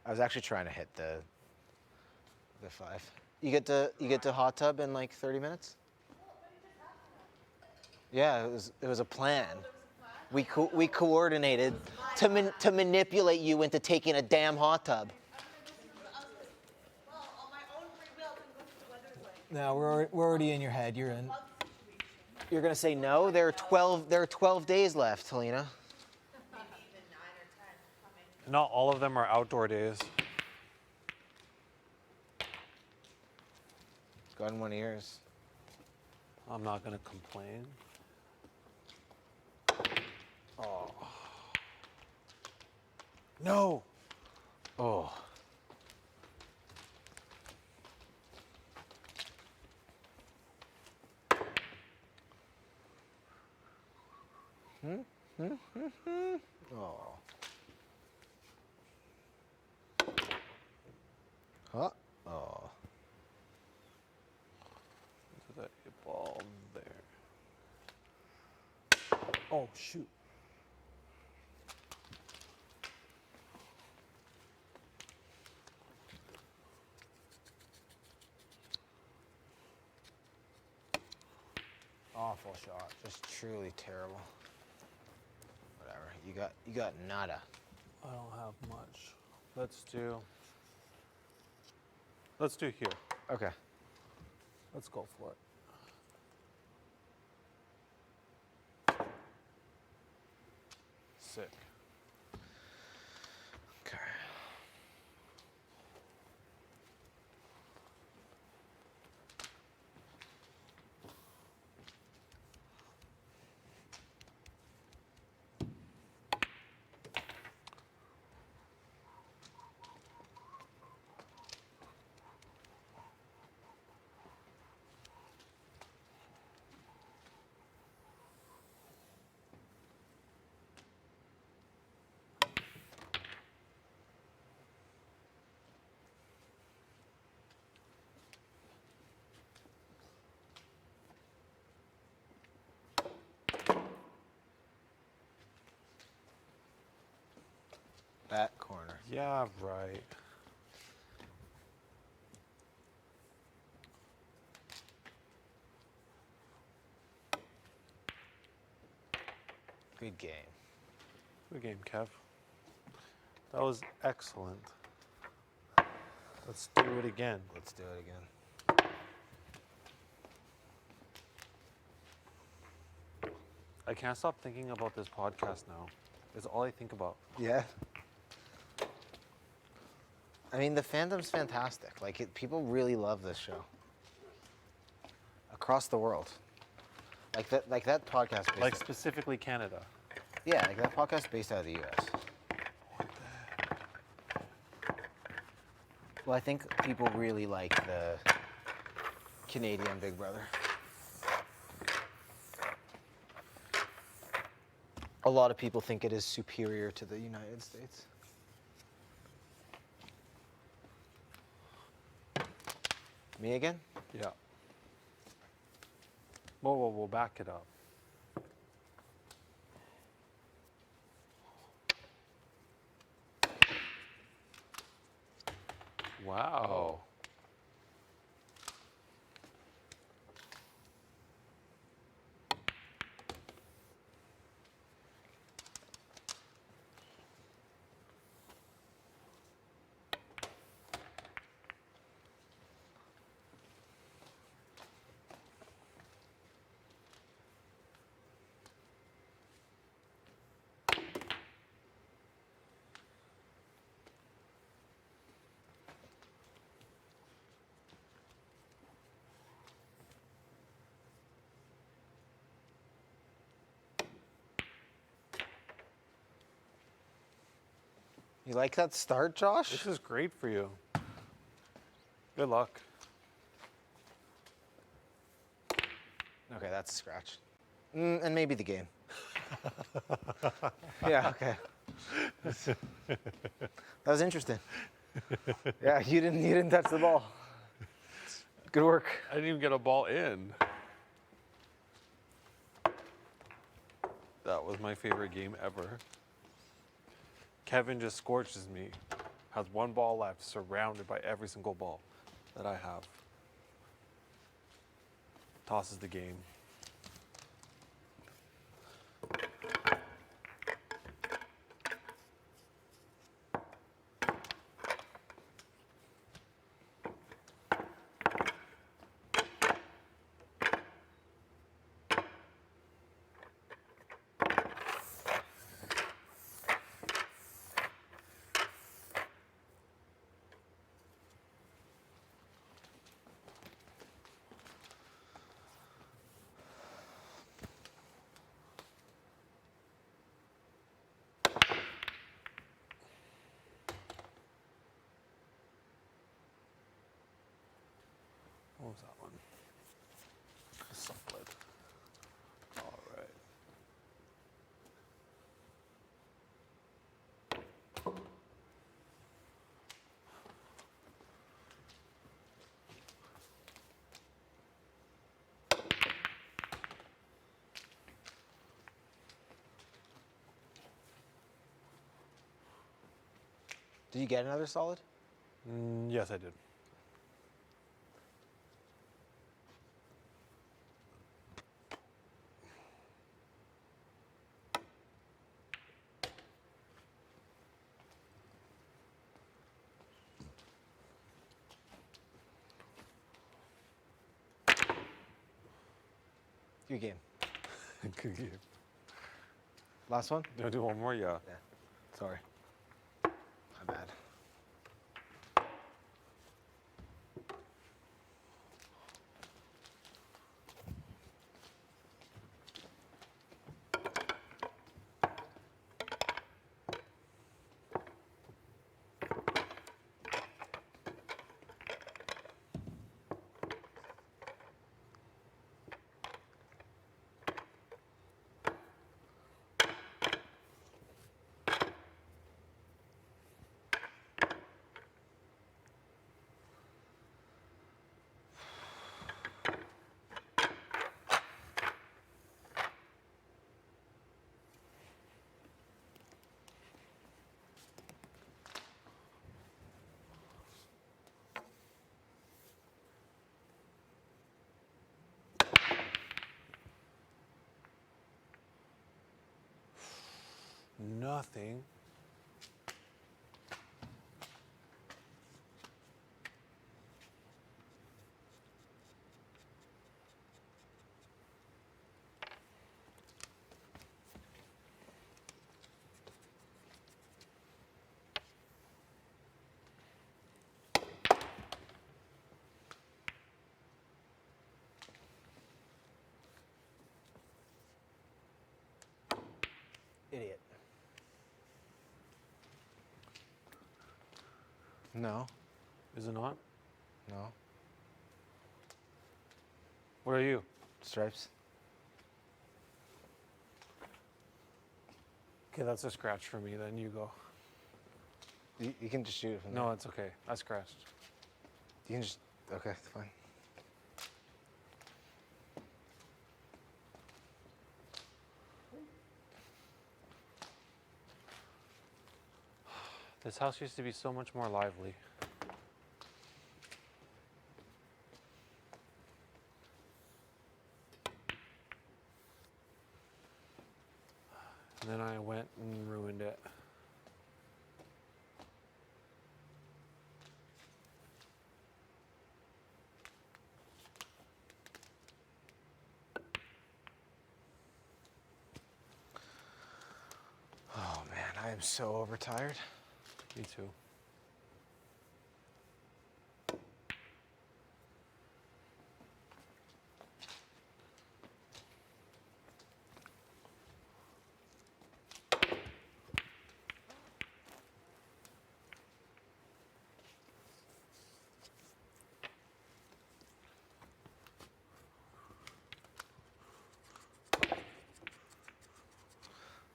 I was actually trying to hit the 5. You get to hot tub in like 30 minutes? Yeah, it was a plan. We coordinated to manipulate you into taking a damn hot tub. No, we're already in your head. You're in. You're gonna say no? There are 12 days left, Helena. Not all of them are outdoor days. Got in one of yours. I'm not gonna complain. Oh. No. Oh. Oh. Huh? Oh. Into that ball there. Oh shoot. Awful shot. Just truly terrible. Whatever. You got nada. I don't have much. Let's do here. Okay. Let's go for it. Sick. Okay. That corner. Yeah, right. Good game. Good game, Kev. That was excellent. Let's do it again. Let's do it again. I can't stop thinking about this podcast now. It's all I think about. Yeah. I mean, the fandom's fantastic. Like, people really love this show. Across the world. Like that podcast. Based Like specifically Canada. yeah, like that podcast based out of the U.S. Well, I think people really like the Canadian Big Brother. A lot of people think it is superior to the United States. Me again? Yeah. We'll back it up. Wow. You like that start, Josh? This is great for you. Good luck. Okay, that's a scratch. And maybe the game. Yeah, okay. That was interesting. Yeah, you didn't touch the ball. Good work. I didn't even get a ball in. That was my favorite game ever. Kevin just scorches me. Has one ball left, surrounded by every single ball that I have. Tosses the game. What was that one? Solid. All right. Did you get another solid? Yes, I did. Good game. Good game. Last one? Do I do one more? Yeah. Yeah. Sorry. My bad. Nothing. Idiot. No. Is it not? No. What are you? Stripes. Okay, that's a scratch for me. Then you go. You can just shoot it from No, there. it's okay. I scratched. You can just Okay, fine. This house used to be so much more lively. And then I went and ruined it. Oh man, I am so overtired. Me too.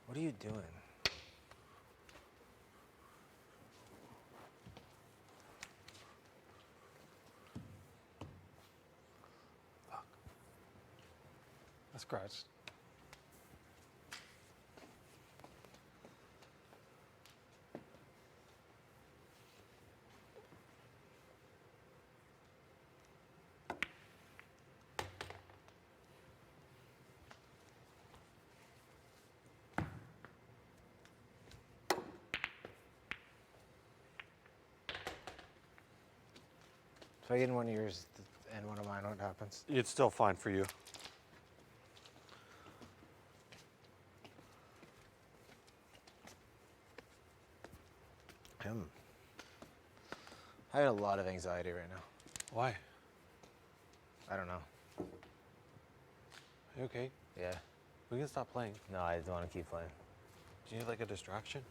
What are you doing? I scratched. If I get in one of yours and one of mine, what happens? It's still fine for you. I have a lot of anxiety right now. Why? I don't know. You okay? Yeah. We can stop playing. No, I don't want to keep playing. Do you need like a distraction?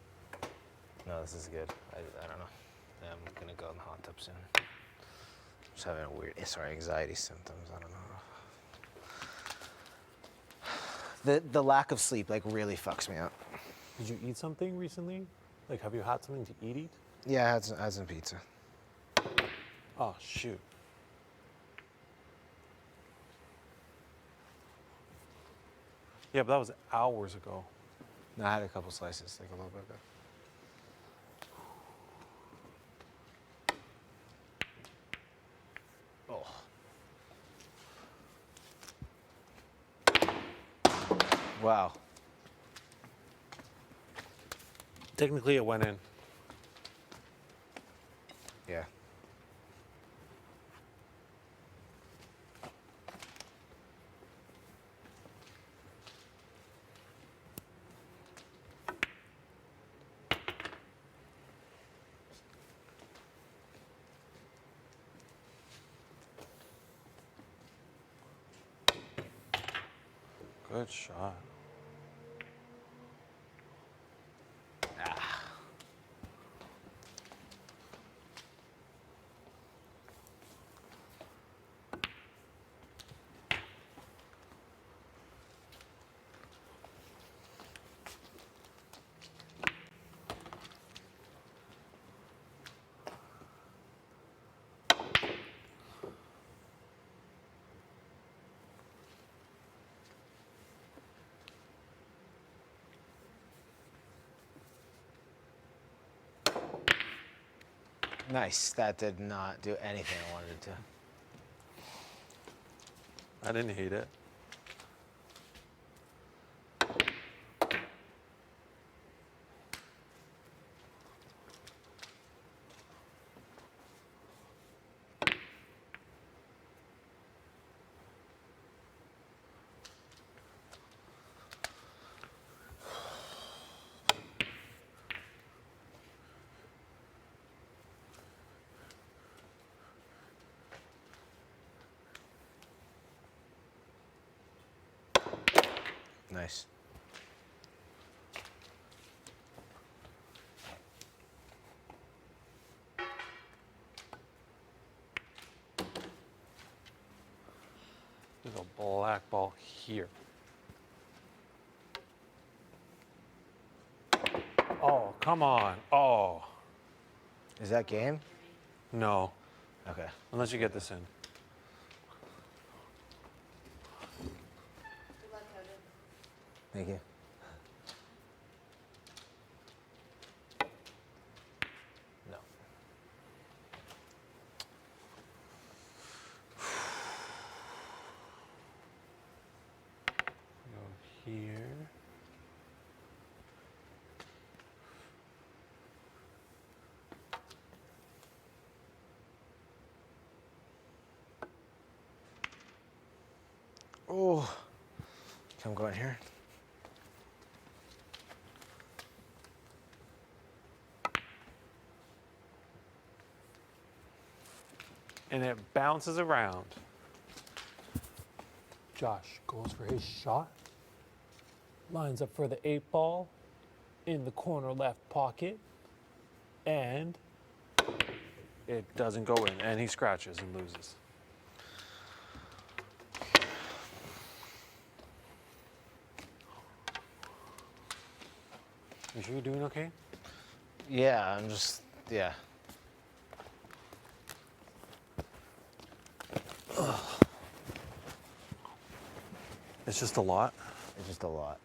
No, this is good. I don't know. I'm gonna go in the hot tub soon. Just having a weird, anxiety symptoms. I don't know. The lack of sleep like really fucks me up. Did you eat something recently? Like, have you had something to eat? Yeah, I had some pizza. Oh, shoot. Yeah, but that was hours ago. No, I had a couple slices, like a little bit ago. Oh. Wow. Technically, it went in. Yeah. Good shot. Nice. That did not do anything I wanted it to. I didn't hate it. Nice. There's a black ball here. Oh, come on. Oh, Is that game? no. Okay. Unless you get this in. Thank you. No. Go here. Oh. Okay, I'm going here. And it bounces around. Josh goes for his shot. Lines up for the 8-ball in the corner left pocket. And It doesn't go in, and he scratches and loses. You sure you're doing okay? Yeah, I'm just, yeah. It's just a lot. It's just a lot.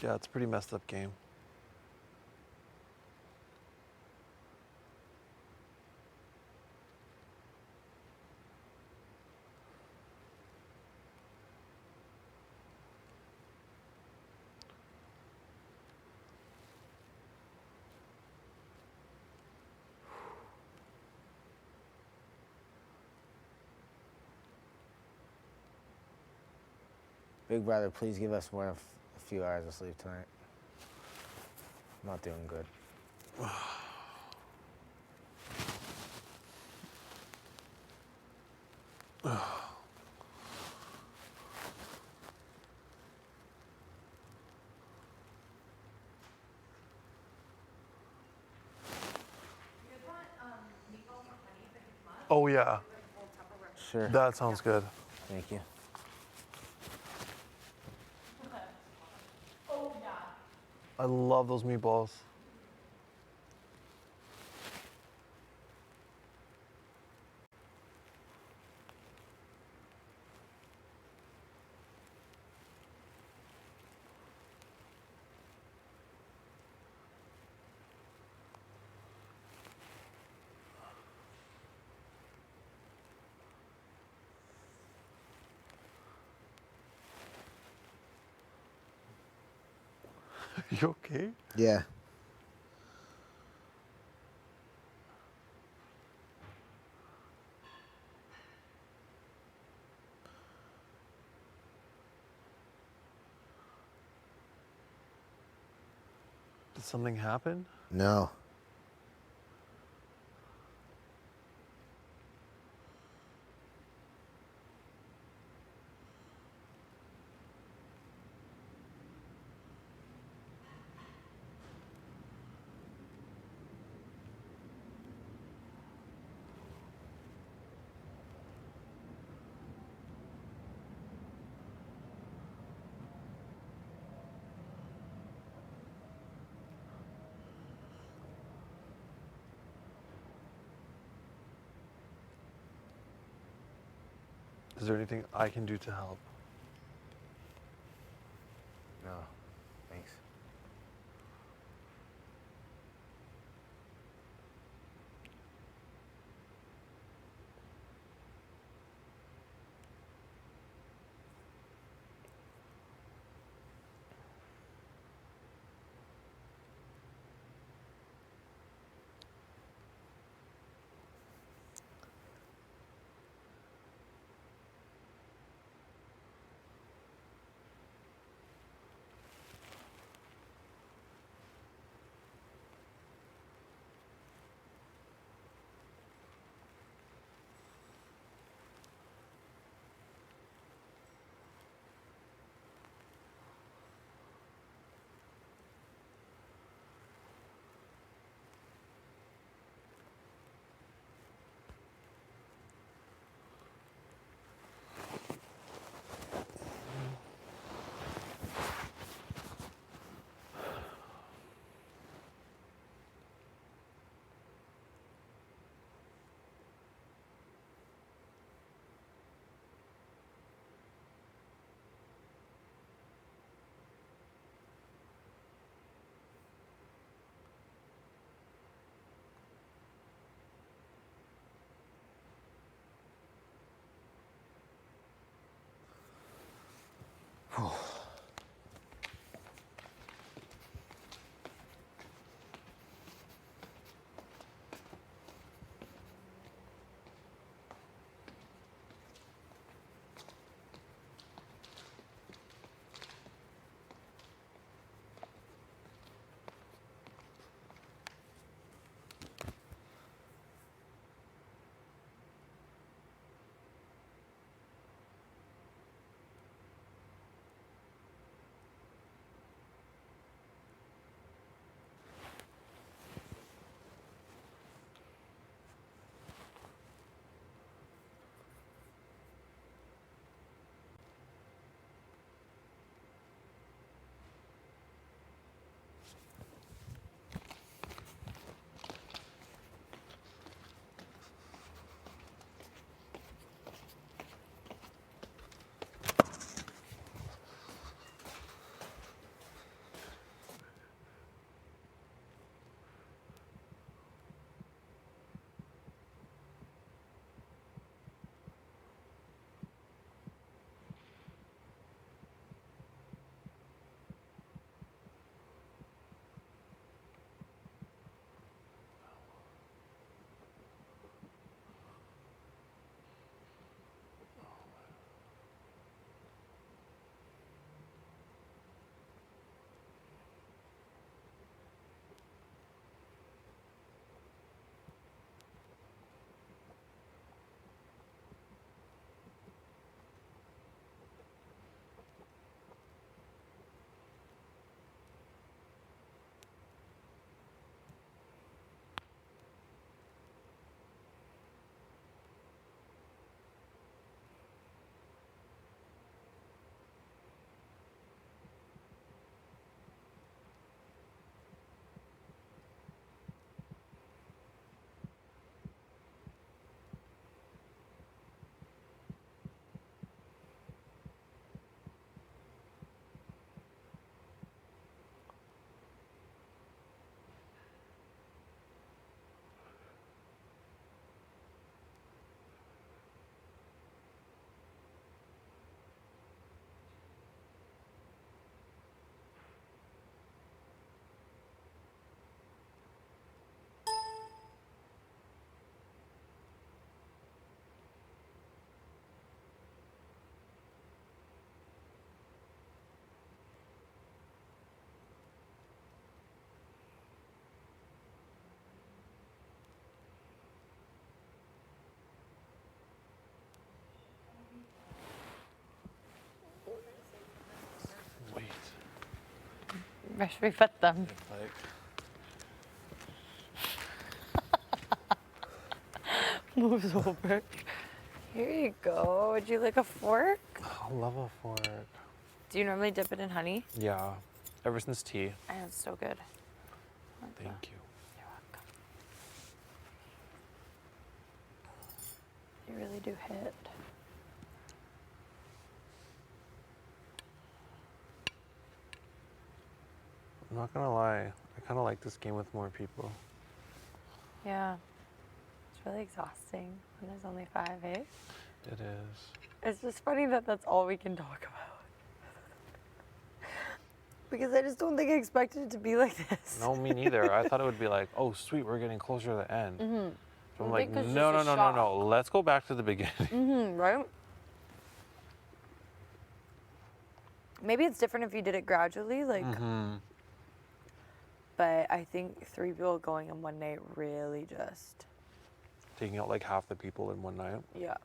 Yeah, it's a pretty messed up game. Big brother, please give us more than a few hours of sleep tonight. I'm not doing good. Oh yeah, Sure. that sounds good. Thank you. I love those meatballs. You okay? Yeah. Did something happen? No. Is there anything I can do to help? No. Thanks. Where should we put them? Like, Moves over. Here you go. Would you like a fork? I love a fork. Do you normally dip it in honey? Yeah, ever since tea. And it's so good. Thank you. You're welcome. You really do hit. I'm not gonna lie, I kind of like this game with more people. Yeah. It's really exhausting when there's only 5, eh? It is. It's just funny that that's all we can talk about. Because I just don't think I expected it to be like this. No, me neither. I thought it would be like, oh, sweet, we're getting closer to the end. Mm-hmm. So I'm I like, think it's no, no, just a no, no, no. shock. Let's go back to the beginning. Mm-hmm, right? Maybe it's different if you did it gradually, like, Mm-hmm. but I think 3 people going in one night really just, Taking out like half the people in one night. yeah.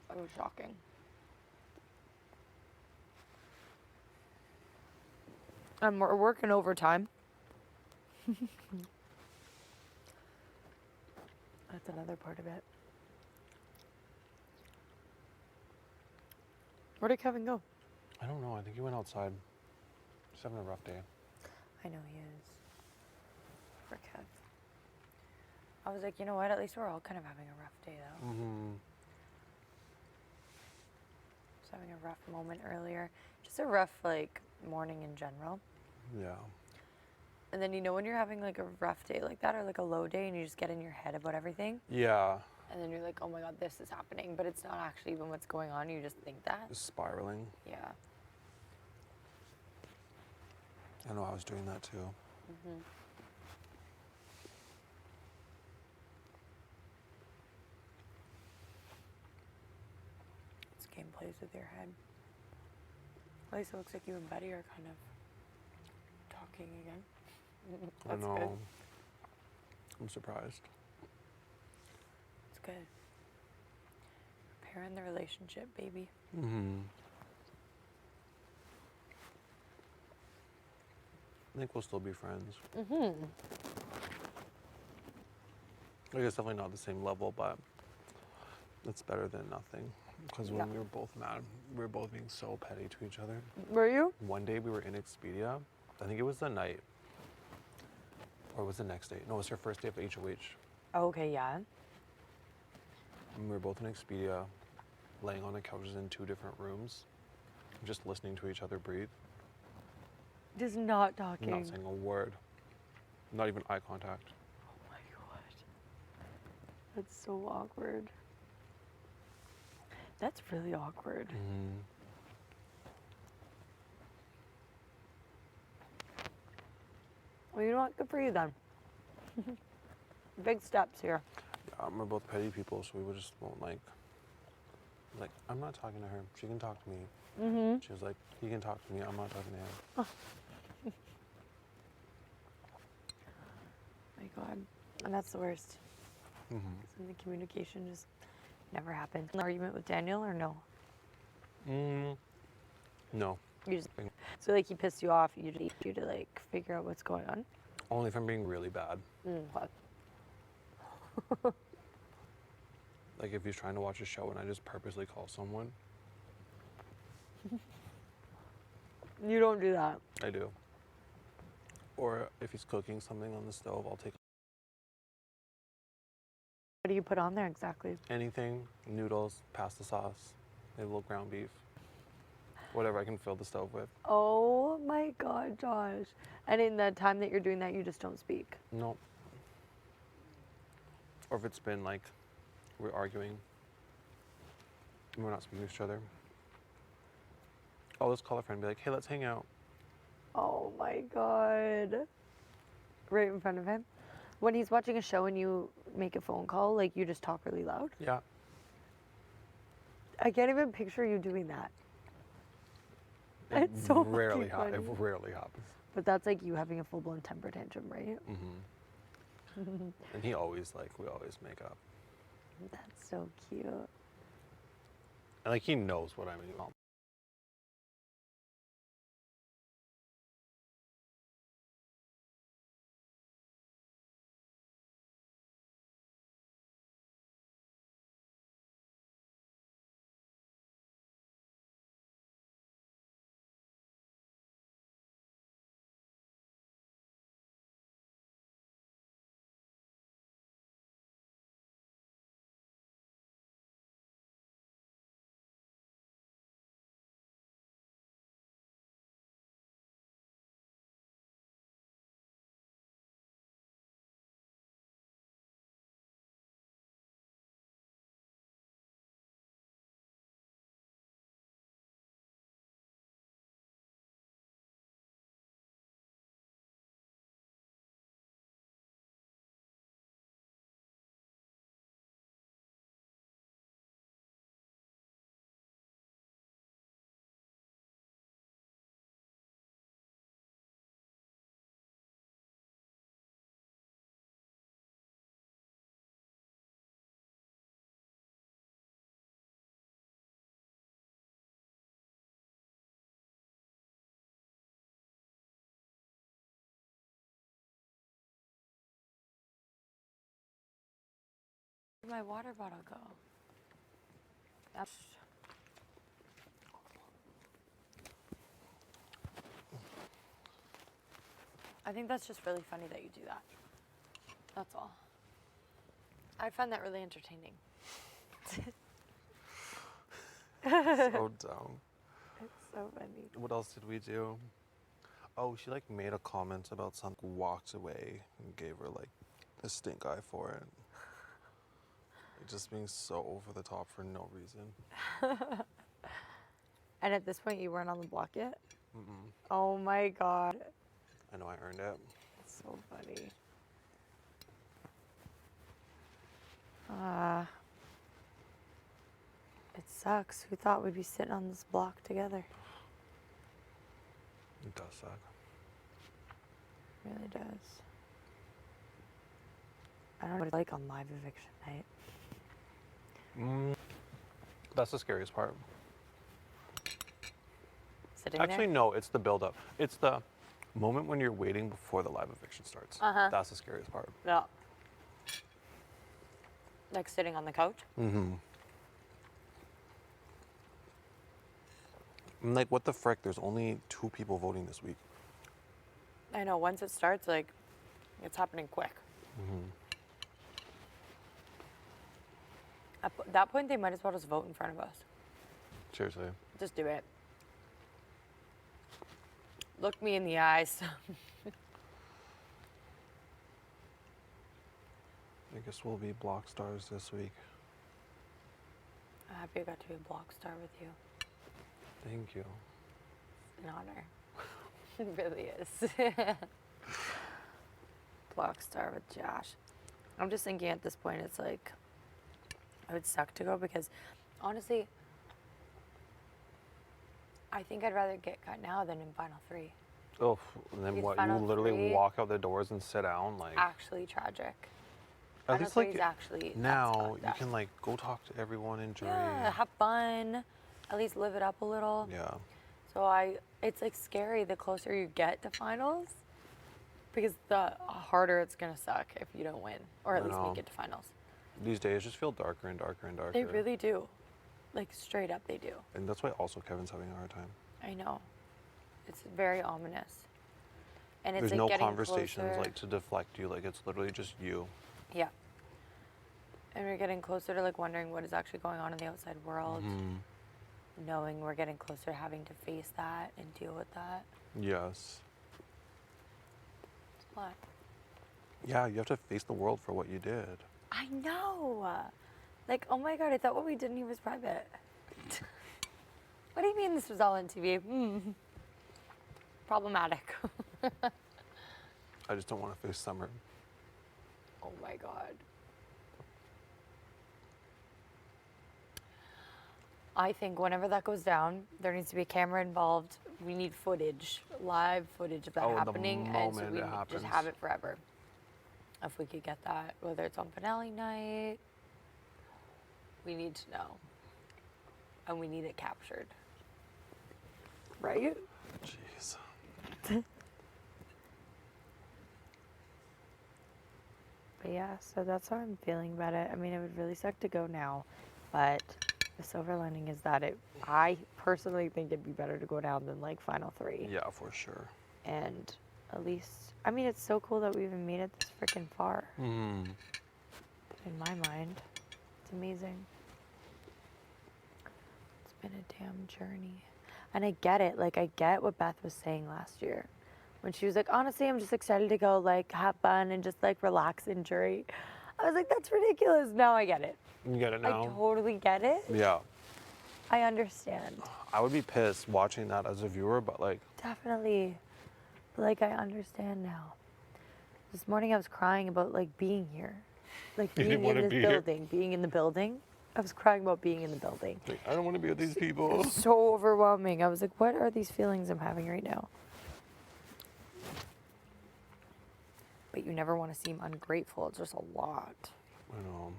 It was shocking. And we're working overtime. That's another part of it. Where did Kevin go? I don't know. I think he went outside. He's having a rough day. I know he is. For Kev. I was like, you know what? At least we're all kind of having a rough day, though. Mm-hmm. Just having a rough moment earlier. Just a rough, like, morning in general. Yeah. And then, you know, when you're having, like, a rough day like that or, like, a low day and you just get in your head about everything. Yeah. And then you're like, oh my God, this is happening. But it's not actually even what's going on. You just think that. Just spiraling. Yeah. I know I was doing that too. Mm-hmm. This game plays with your head. At least it looks like you and Betty are kind of talking again. That's I know. good. I'm surprised. It's good. Repairing the relationship, baby. Mm-hmm. I think we'll still be friends. Mm-hmm. I guess definitely not the same level, but it's better than nothing. Because when Yeah. we were both mad, we were both being so petty to each other. Were you? One day we were in Expedia. I think it was the night. Or it was the next day. No, it was her first day of HOH. Okay, yeah. And we were both in Expedia, laying on the couches in 2 different rooms, just listening to each other breathe. Just not talking. Not saying a word. Not even eye contact. Oh my God. That's so awkward. That's really awkward. Mm-hmm. Well, you know what? Good for you then. Big steps here. Yeah, we're both petty people, so we just won't like, I'm not talking to her. She can talk to me. Mm-hmm. She was like, he can talk to me. I'm not talking to him. My God. And that's the worst. Mm-hmm. And the communication just never happened. An argument with Daniel or no? No. You just, so like he pissed you off, you need you to like figure out what's going on? Only if I'm being really bad. What? Like if he's trying to watch a show and I just purposely call someone. You don't do that. I do. Or if he's cooking something on the stove, I'll take What do you put on there exactly? anything, noodles, pasta sauce, maybe a little ground beef, whatever I can fill the stove with. Oh my God, Josh. And in the time that you're doing that, you just don't speak. Nope. Or if it's been like we're arguing and we're not speaking to each other, I'll just call a friend and be like, hey, let's hang out. Oh my God. Right in front of him? When he's watching a show and you make a phone call, like you just talk really loud? Yeah. I can't even picture you doing that. It It's so rarely fucking It funny. rarely happens. But that's like you having a full-blown temper tantrum, right? Mm-hmm. And we always make up. That's so cute. And like he knows what I mean. Where'd my water bottle go? That's. I think that's just really funny that you do that. That's all. I find that really entertaining. So dumb. It's so funny. What else did we do? Oh, she like made a comment about something, walked away, and gave her like a stink eye for it. Like, just being so over the top for no reason. And at this point, you weren't on the block yet? Mm-mm. Oh my god. I know I earned it. It's so funny. It sucks. Who thought we'd be sitting on this block together? It does suck. It really does. I don't know what it's like on live eviction night. That's the scariest part. Sitting Actually, there? no, it's the build-up. It's the moment when you're waiting before the live eviction starts. Uh-huh. That's the scariest part. Yeah. Like sitting on the couch? Mm-hmm. I'm like, what the frick? There's only 2 people voting this week. I know, once it starts, like, it's happening quick. At that point, they might as well just vote in front of us. Seriously. Just do it. Look me in the eyes. I guess we'll be block stars this week. I'm happy I got to be a block star with you. Thank you. An honor. It really is. Block star with Josh. I'm just thinking at this point, it's like, it would suck to go because honestly, I think I'd rather get cut now than in Final 3. Oh, and then Because what? You Final literally 3 walk out the doors and sit down, like. Actually tragic. At Final least 3 like is actually now that's you fucked can up. like go talk to everyone, enjoy. Yeah, have fun. At least live it up a little. Yeah. So it's like scary the closer you get to finals, because the harder it's gonna suck if you don't win, or at I least know. make it to finals. These days just feel darker and darker and darker. They really do, like straight up they do. And that's why also Kevin's having a hard time. I know, it's very ominous, and it's There's like no getting conversations closer. like to deflect you. Like it's literally just you. Yeah. And we're getting closer to like wondering what is actually going on in the outside world, knowing we're getting closer to having to face that and deal with that. Yes. It's a lot. Yeah, you have to face the world for what you did. I know. Like, oh my god, I thought what we did in here was private. What do you mean this was all on TV? Problematic. I just don't want to face Summer. Oh my god. I think whenever that goes down, there needs to be a camera involved. We need footage, live footage of that Oh, the happening, and so moment we it just happens. have it forever. If we could get that, whether it's on finale night, we need to know, and we need it captured. Right? Jeez. But yeah, so that's how I'm feeling about it. I mean, it would really suck to go now, but the silver lining is that I personally think it'd be better to go down than like Final 3. Yeah, for sure. And at least, I mean, it's so cool that we even made it this freaking far. Mm. In my mind, it's amazing. It's been a damn journey. And I get it. Like, I get what Beth was saying last year. When she was like, honestly, I'm just excited to go, like, have fun and just, like, relax in jury. I was like, that's ridiculous. Now I get it. You get it now? I totally get it. Yeah. I understand. I would be pissed watching that as a viewer, but like. Definitely. But, like, I understand now. This morning I was crying about, like, being here. Like, You didn't being in wanna this be here? building. Being in the building. I was crying about being in the building. Like, I don't want to be with these people. So overwhelming. I was like, what are these feelings I'm having right now? But you never want to seem ungrateful. It's just a lot. I know.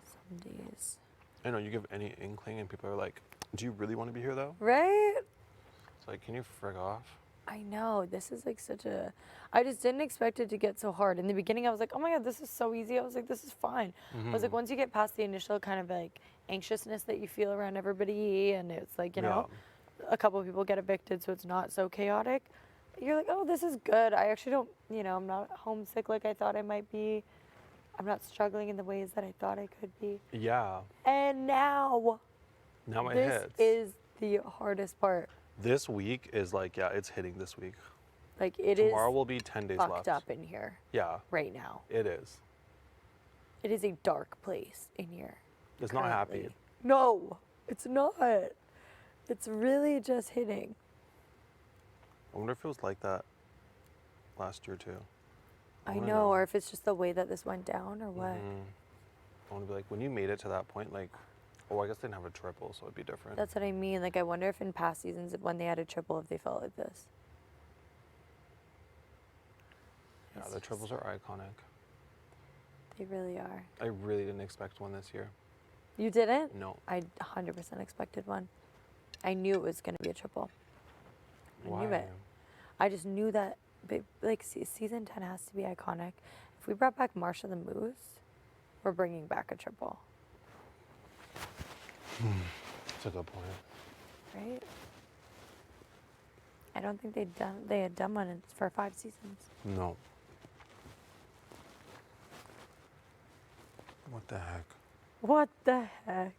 Some days. I know, you give any inkling and people are like, do you really want to be here though? Right? It's like, can you frig off? I know. This is like such a. I just didn't expect it to get so hard. In the beginning, I was like, oh my God, this is so easy. I was like, this is fine. I was like, once you get past the initial kind of like anxiousness that you feel around everybody, and it's like, you know, a couple of people get evicted, so it's not so chaotic. You're like, oh, this is good. I actually don't, you know, I'm not homesick like I thought I might be. I'm not struggling in the ways that I thought I could be. Yeah. And now, Now it this hits. is the hardest part. This week is like, yeah, it's hitting this week. Like it is Tomorrow will be 10 days fucked left. up in here Yeah, right now. it is. It is a dark place in here. It's not happy. currently. No, it's not. It's really just hitting. I wonder if it was like that last year too. I wanna know, or if it's just the way that this went down or what. I want to be like, when you made it to that point, like, oh, I guess they didn't have a triple, so it'd be different. That's what I mean. Like, I wonder if in past seasons, when they had a triple, if they felt like this. Yeah, It's the just- triples are iconic. They really are. I really didn't expect one this year. You didn't? No. I 100% expected one. I knew it was going to be a triple. I Why? knew it. I just knew that, like, season 10 has to be iconic. If we brought back Marsha the Moose, we're bringing back a triple, That's a good point. right? I don't think they had done one for 5 seasons. No. What the heck? What the heck?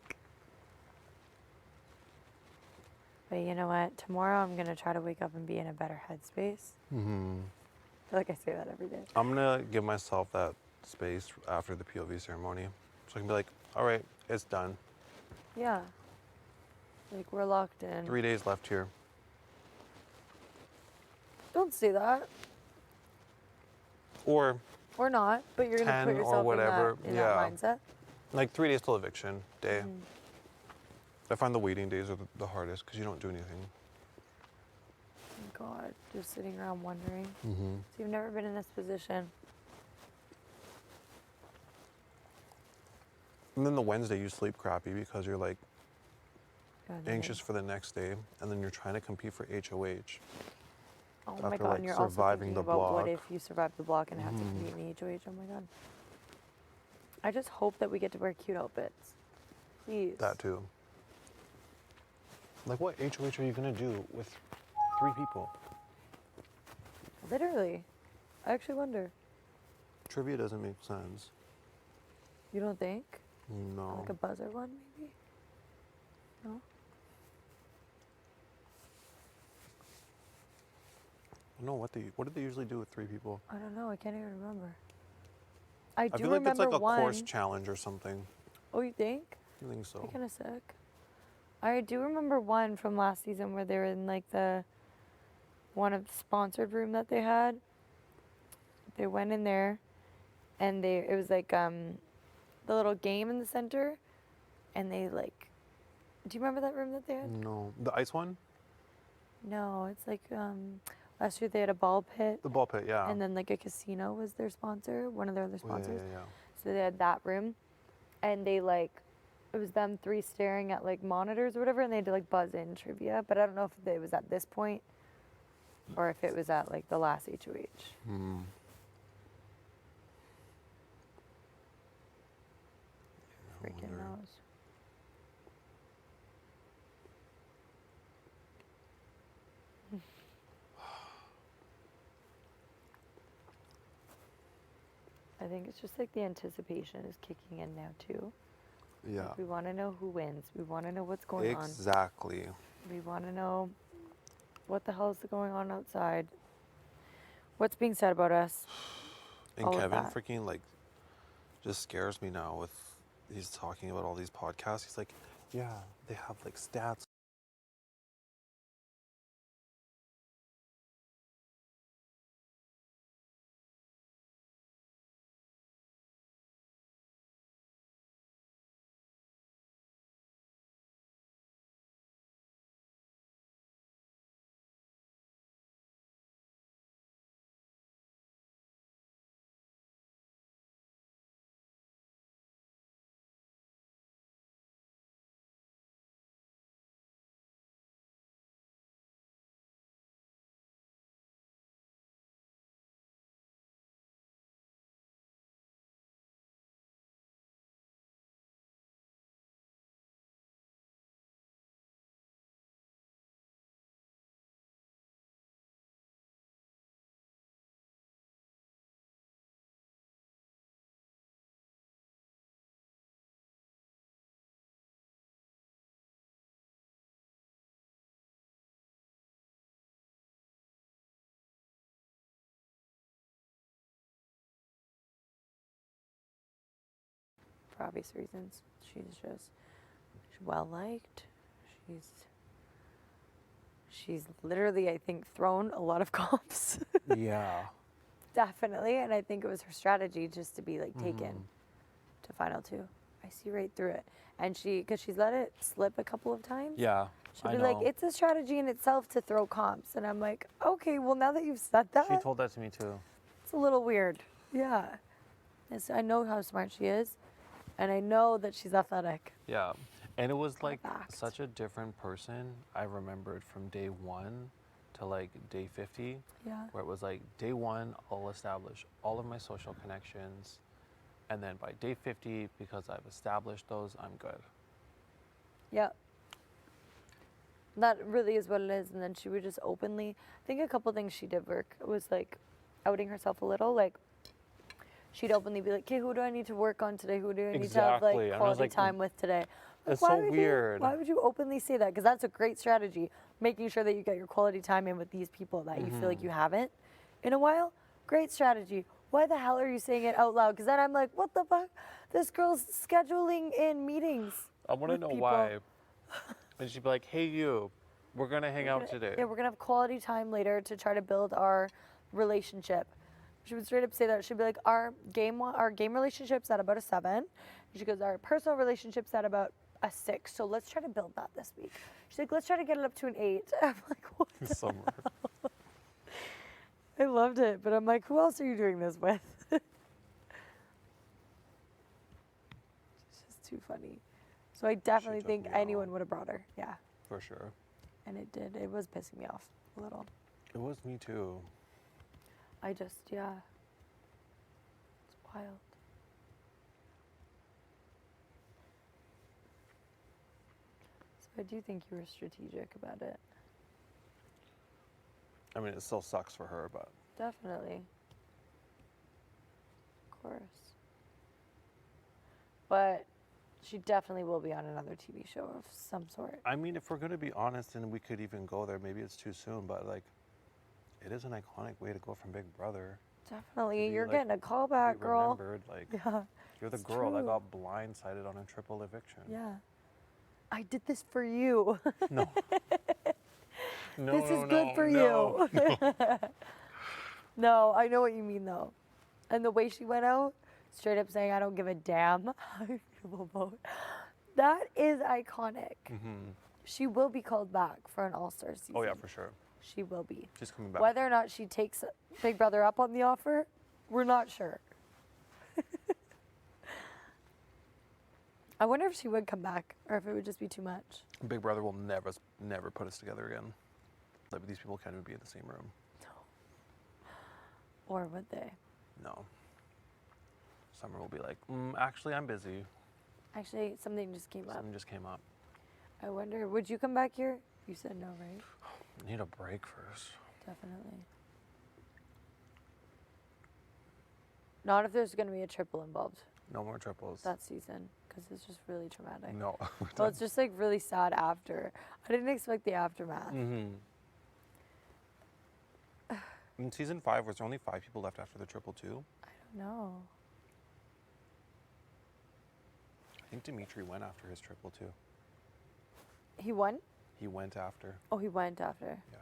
But you know what? Tomorrow I'm gonna try to wake up and be in a better headspace. Mm-hmm. I feel like I say that every day. I'm gonna give myself that space after the POV ceremony, so I can be like, all right, it's done. Yeah. Like we're locked in. 3 days left here. Don't say that. Or Or not, but you're gonna 10 put or yourself whatever, in yeah. that mindset. like 3 days till eviction day. I find the waiting days are the hardest because you don't do anything. Oh God, just sitting around wondering. Mm-hmm. So you've never been in this position. And then the Wednesday you sleep crappy because you're like God, anxious for the next day, and then you're trying to compete for HOH. Oh my after, God, like, and you're also surviving thinking the about what block. if you survive the block and have to compete in the HOH. Oh my God. I just hope that we get to wear cute outfits. Please. That too. Like, what HOH are you gonna do with 3 people? Literally. I actually wonder. Trivia doesn't make sense. You don't think? No. Like a buzzer one, maybe? No? No, what did they usually do with 3 people? I don't know. I can't even remember. I I do feel like remember it's like a one. course challenge or something. Oh, you think? I think so. Be kind of sick. I do remember one from last season where they were in like one of the sponsored room that they had. They went in there, and it was like the little game in the center, and they like. Do you remember that room that they had? No. The ice one? No, it's like last year they had a ball pit. The ball pit, yeah. And then like a casino was their sponsor, one of their other Oh, yeah, sponsors. yeah. So they had that room, and they like, it was them 3 staring at like monitors or whatever, and they had to like buzz in trivia. But I don't know if it was at this point, or if it was at like the last HOH. Hmm. Freaking wonder. knows. I think it's just like the anticipation is kicking in now too. Yeah. Like, we want to know who wins. We want to know what's going on. Exactly. We want to know what the hell is going on outside. What's being said about us. And all of Kevin that. freaking like just scares me now with he's talking about all these podcasts. He's like, yeah, they have like stats for obvious reasons. She's well liked. She's literally, I think, thrown a lot of comps. Yeah. Definitely, and I think it was her strategy just to be like taken to final two. I see right through it, and because she's let it slip a couple of times. Yeah. She'll be like, it's a strategy in itself to throw comps, and I'm like, okay, well now that you've said that, She told that to me too. it's a little weird. Yeah, I know how smart she is, and I know that she's athletic. Yeah. And it was like fact. such a different person. I remembered from day 1 to like day 50. Yeah. Where it was like day 1, I'll establish all of my social connections. And then by day 50, because I've established those, I'm good. Yeah. That really is what it is. And then she would just openly, I think a couple things she did work was like outing herself a little. Like she'd openly be like, okay, who do I need to work on today? Who do I need to have Exactly. like And I was quality like, time with today? Like, That's so would weird. Why would you openly say that? Because that's a great strategy. Making sure that you get your quality time in with these people that you feel like you haven't in a while. Great strategy. Why the hell are you saying it out loud? Because then I'm like, what the fuck? This girl's scheduling in meetings. I want to with know people. why. And she'd be like, hey, you, we're going to hang out today. Yeah, we're gonna have quality time later to try to build our relationship. She would straight up say that. She'd be like, our game relationship's at about a 7. And she goes, our personal relationship's at about a 6. So let's try to build that this week. She's like, let's try to get it up to an 8. I'm like, what? Summer. I loved it, but I'm like, who else are you doing this with? It's just too funny. So I definitely took think me anyone out. would have brought her. Yeah. For sure. And it did. It was pissing me off a little. It was me too. I just, yeah. It's wild. So I do think you were strategic about it. I mean, it still sucks for her, but Definitely. Of course. But she definitely will be on another TV show of some sort. I mean, if we're going to be honest and we could even go there, maybe it's too soon, but like, it is an iconic way to go from Big Brother. Definitely. be, You're like, getting a callback, Be girl. remembered, like, Yeah. you're the it's girl that true. got blindsided on a triple eviction. Yeah. I did this for you. No. No, This is no, good no, for no. you. No, I know what you mean though. And the way she went out, straight up saying, I don't give a damn. I will vote. That is iconic. She will be called back for an All-Star season. Oh, yeah, for sure. She will be. She's coming back. Whether or not she takes Big Brother up on the offer, we're not sure. I wonder if she would come back or if it would just be too much. Big Brother will never put us together again. Like, these people can't even be in the same room. Or would they? No. Summer will be like, actually, I'm busy. Actually, something just came up. Something just came up. I wonder, would you come back here? You said no, right? I need a break first. Definitely. Not if there's going to be a triple involved No more triples. that season, because it's just really traumatic. No. Well, it's just like really sad after. I didn't expect the aftermath. In season 5, was there only 5 people left after the triple 2? I don't know. I think Dimitri went after his triple 2. He won? He went after. Oh, he went after. Yeah.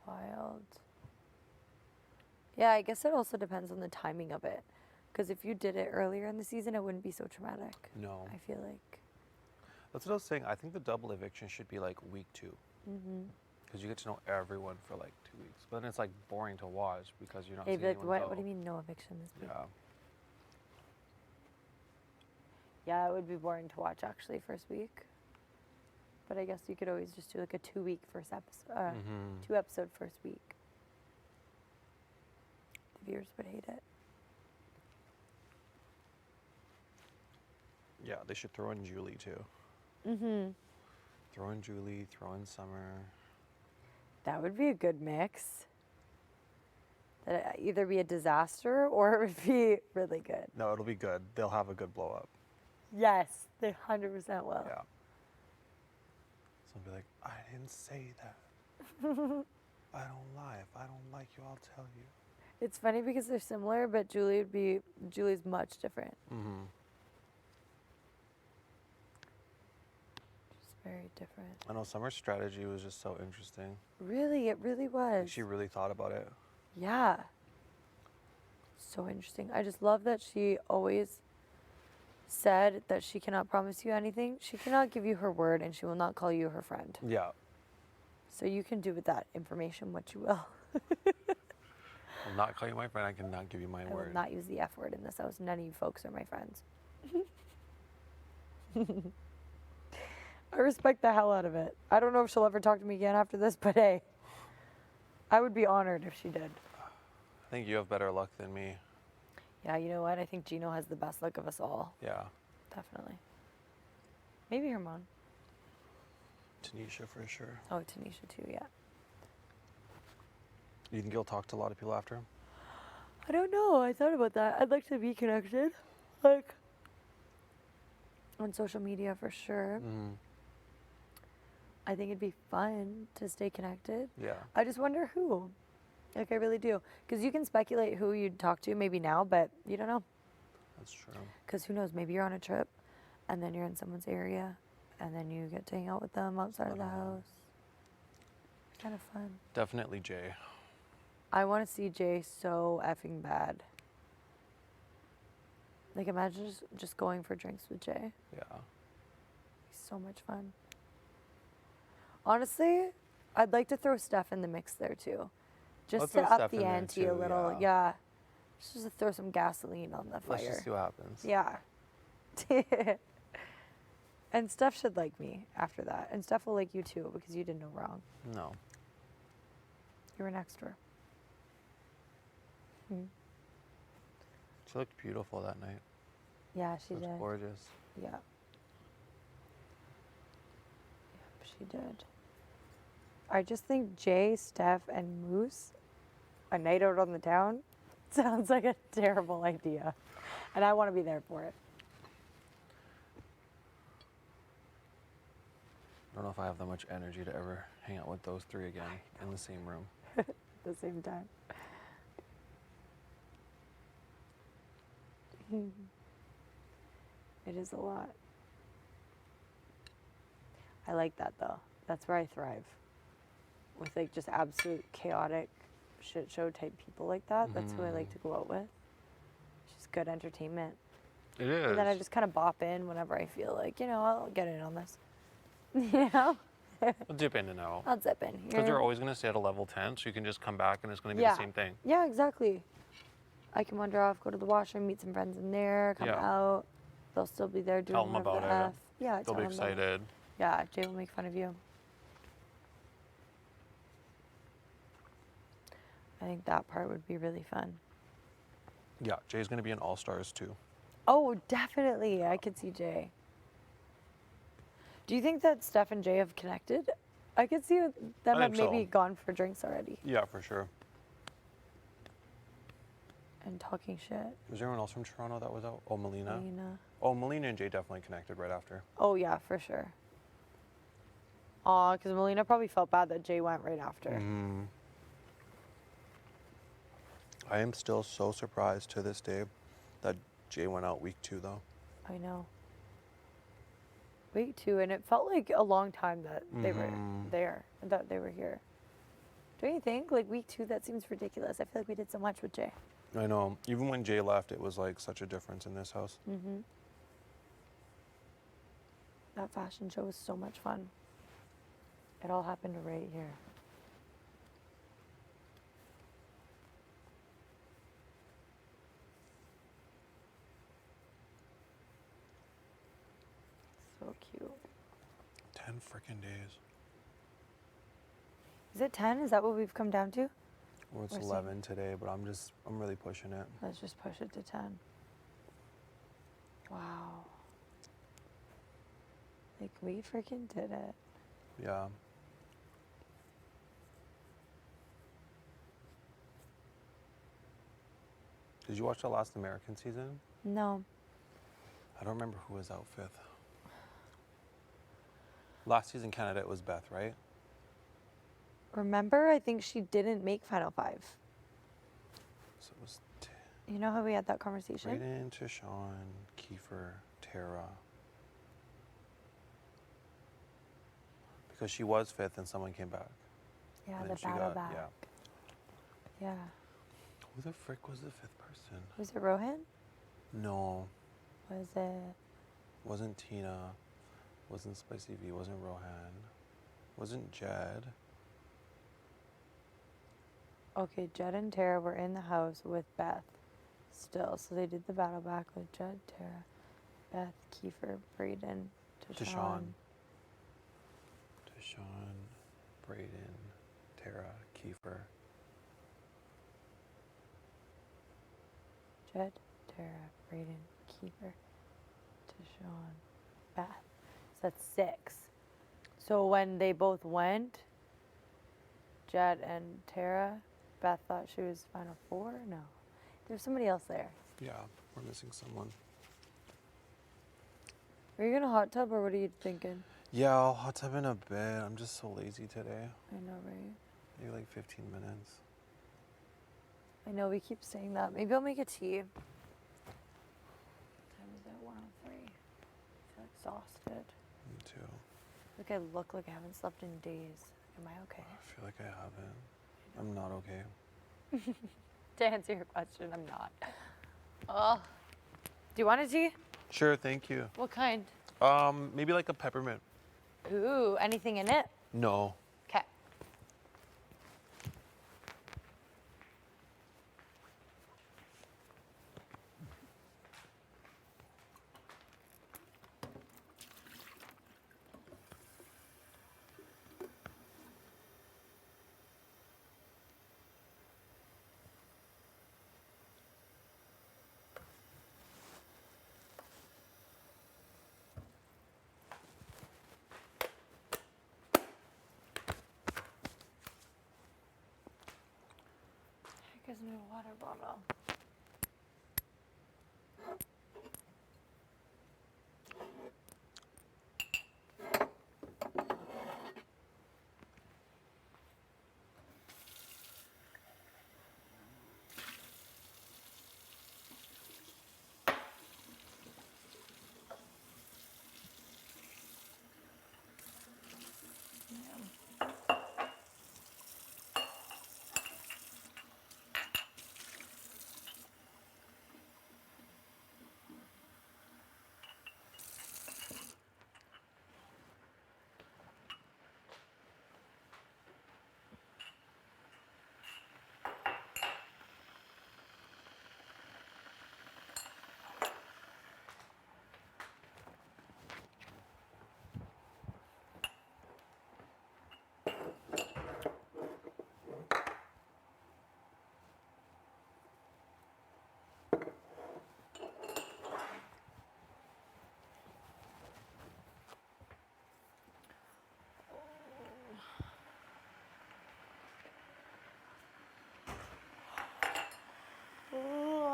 Wild. Yeah, I guess it also depends on the timing of it. Because if you did it earlier in the season, it wouldn't be so traumatic. No. I feel like. That's what I was saying. I think the double eviction should be like week 2. Because you get to know everyone for like 2 weeks. But then it's like boring to watch because you're not They'd seeing be like, anyone what go. do you mean no eviction this week? Yeah. Yeah, it would be boring to watch actually first week. But I guess you could always just do like a 2-week first episode, 2-episode first week. The viewers would hate it. Yeah, they should throw in Julie too. Throw in Julie, throw in Summer. That would be a good mix. That'd either be a disaster or it would be really good. No, it'll be good. They'll have a good blow up. Yes, they 100% will. Yeah. So I'll be like, I didn't say that. I don't lie. If I don't like you, I'll tell you. It's funny because they're similar, but Julie's much different. Mm-hmm. She's very different. I know Summer's strategy was just so interesting. Really, it really was. Like she really thought about it. Yeah. So interesting. I just love that she always said that she cannot promise you anything. She cannot give you her word, and she will not call you her friend. Yeah. So you can do with that information what you will. I'll not call you my friend. I cannot give you my I will word. not use the F word in this house. None of you folks are my friends. I respect the hell out of it. I don't know if she'll ever talk to me again after this, but hey, I would be honored if she did. I think you have better luck than me. Yeah, you know what? I think Gino has the best luck of us all. Yeah. Definitely. Maybe her mom. Tanisha for sure. Oh, Tanisha too, yeah. You think you'll talk to a lot of people after? I don't know. I thought about that. I'd like to be connected. Like, on social media for sure. Mm-hmm. I think it'd be fun to stay connected. Yeah. I just wonder who. Like, I really do. Because you can speculate who you'd talk to maybe now, but you don't know. That's true. Because who knows? Maybe you're on a trip, and then you're in someone's area, and then you get to hang out with them outside of the house. It's kind of fun. Definitely Jay. I want to see Jay so effing bad. Like, imagine just going for drinks with Jay. Yeah. He's so much fun. Honestly, I'd like to throw Steph in the mix there too. Just Let's to throw up Steph in the there ante a too, little. yeah. Yeah. Just to throw some gasoline on the fire. Let's just see what happens. Yeah. And Steph should like me after that. And Steph will like you too because you did no wrong. No. You were next to her. She looked beautiful that night. Yeah, she She was did. gorgeous. Yeah. Yep, she did. I just think Jay, Steph, and Moose, a night out on the town, sounds like a terrible idea. And I want to be there for it. I don't know if I have that much energy to ever hang out with those three again in the same room. At the same time. It is a lot. I like that though. That's where I thrive. With like just absolute chaotic shit show type people like that. That's who I like to go out with. It's just good entertainment. It is. And then I just kind of bop in whenever I feel like, I'll get in on this. You know? I'll dip in and out. I'll zip in. Because they're always going to stay at a level 10, so you can just come back and it's going to be Yeah. the same thing. Yeah, exactly. I can wander off, go to the washroom, meet some friends in there, come Yeah. out. They'll still be there doing Tell them whatever about the it. F. Yeah, They'll tell be them about it. excited. Yeah, Jay will make fun of you. I think that part would be really fun. Yeah, Jay's going to be in All Stars too. Oh, definitely. I could see Jay. Do you think that Steph and Jay have connected? I could see them I have think maybe so. gone for drinks already Yeah, for sure. and talking shit. Was there anyone else from Toronto that was out? Oh, Melina. Melina. Oh, Melina and Jay definitely connected right after. Oh, yeah, for sure. Aw, because Melina probably felt bad that Jay went right after. Mm. I am still so surprised to this day that Jay went out week 2 though. I know. Week 2, and it felt like a long time that they were there, that they were here. Don't you think? Like week 2, that seems ridiculous. I feel like we did so much with Jay. I know. Even when Jay left, it was like such a difference in this house. Mm-hmm. That fashion show was so much fun. It all happened right here. So cute. 10 freaking days. Is it 10? Is that what we've come down to? Well, it's We're 11 today, but I'm really pushing it. Let's just push it to 10. Wow. Like, we freaking did it. Yeah. Did you watch the last American season? No. I don't remember who was out 5th. Last season Canada, it was Beth, right? Remember, I think she didn't make Final 5. You know how we had that conversation? Brayden, Tashawn, Kiefer, Tara. Because she was 5th and someone came back. Yeah, And the then she battle got, back. yeah. Yeah. Who the frick was the 5th person? Was it Rohan? No, Was it? wasn't Tina, wasn't Spicy V, wasn't Rohan, wasn't Jed. Okay, Jed and Tara were in the house with Beth still. So they did the battle back with Jed, Tara, Beth, Kiefer, Brayden, Tashawn. Tashawn, Brayden, Tara, Kiefer. Jed, Tara, Brayden, Kiefer, Tashawn, Beth. So that's 6. So when they both went, Jed and Tara, Beth thought she was final 4? No. There's somebody else there. Yeah, we're missing someone. Are you gonna hot tub or what are you thinking? Yeah, I'll hot tub in a bit. I'm just so lazy today. I know, right? Maybe like 15 minutes. I know, we keep saying that. Maybe I'll make a tea. What time is it? 1:03. I feel exhausted. Me too. Like I look like I haven't slept in days. Am I okay? I feel like I haven't. I'm not okay. To answer your question, I'm not. Oh. Do you want a tea? Sure, thank you. What kind? Maybe like a peppermint. Ooh, anything in it? No. Okay. Heck is my water bottle? Ooh.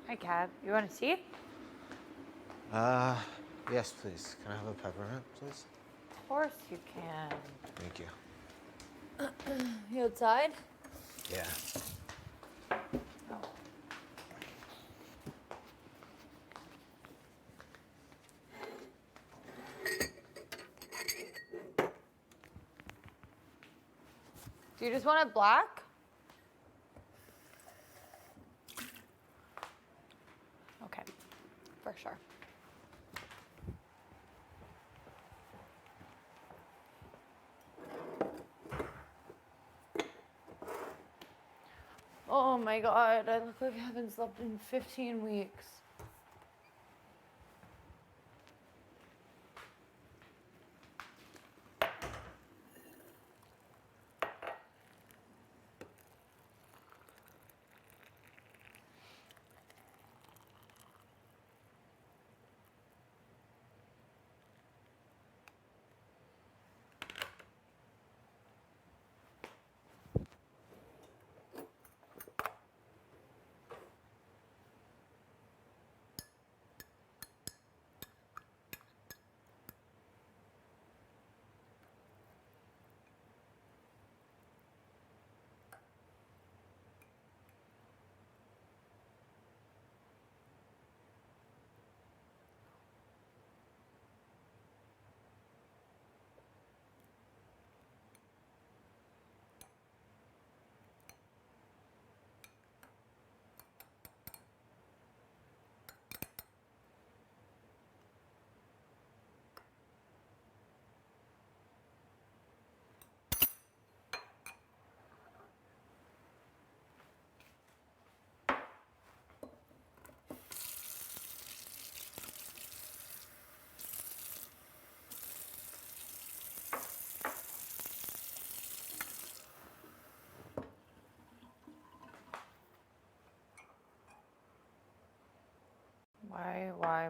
Hi, Cab. You want to tea? Yes, please. Can I have a peppermint, please? Of course you can. Thank you. You outside? Yeah. Oh. Do you just want it black? Okay, for sure. Oh my god, I look like I haven't slept in 15 weeks.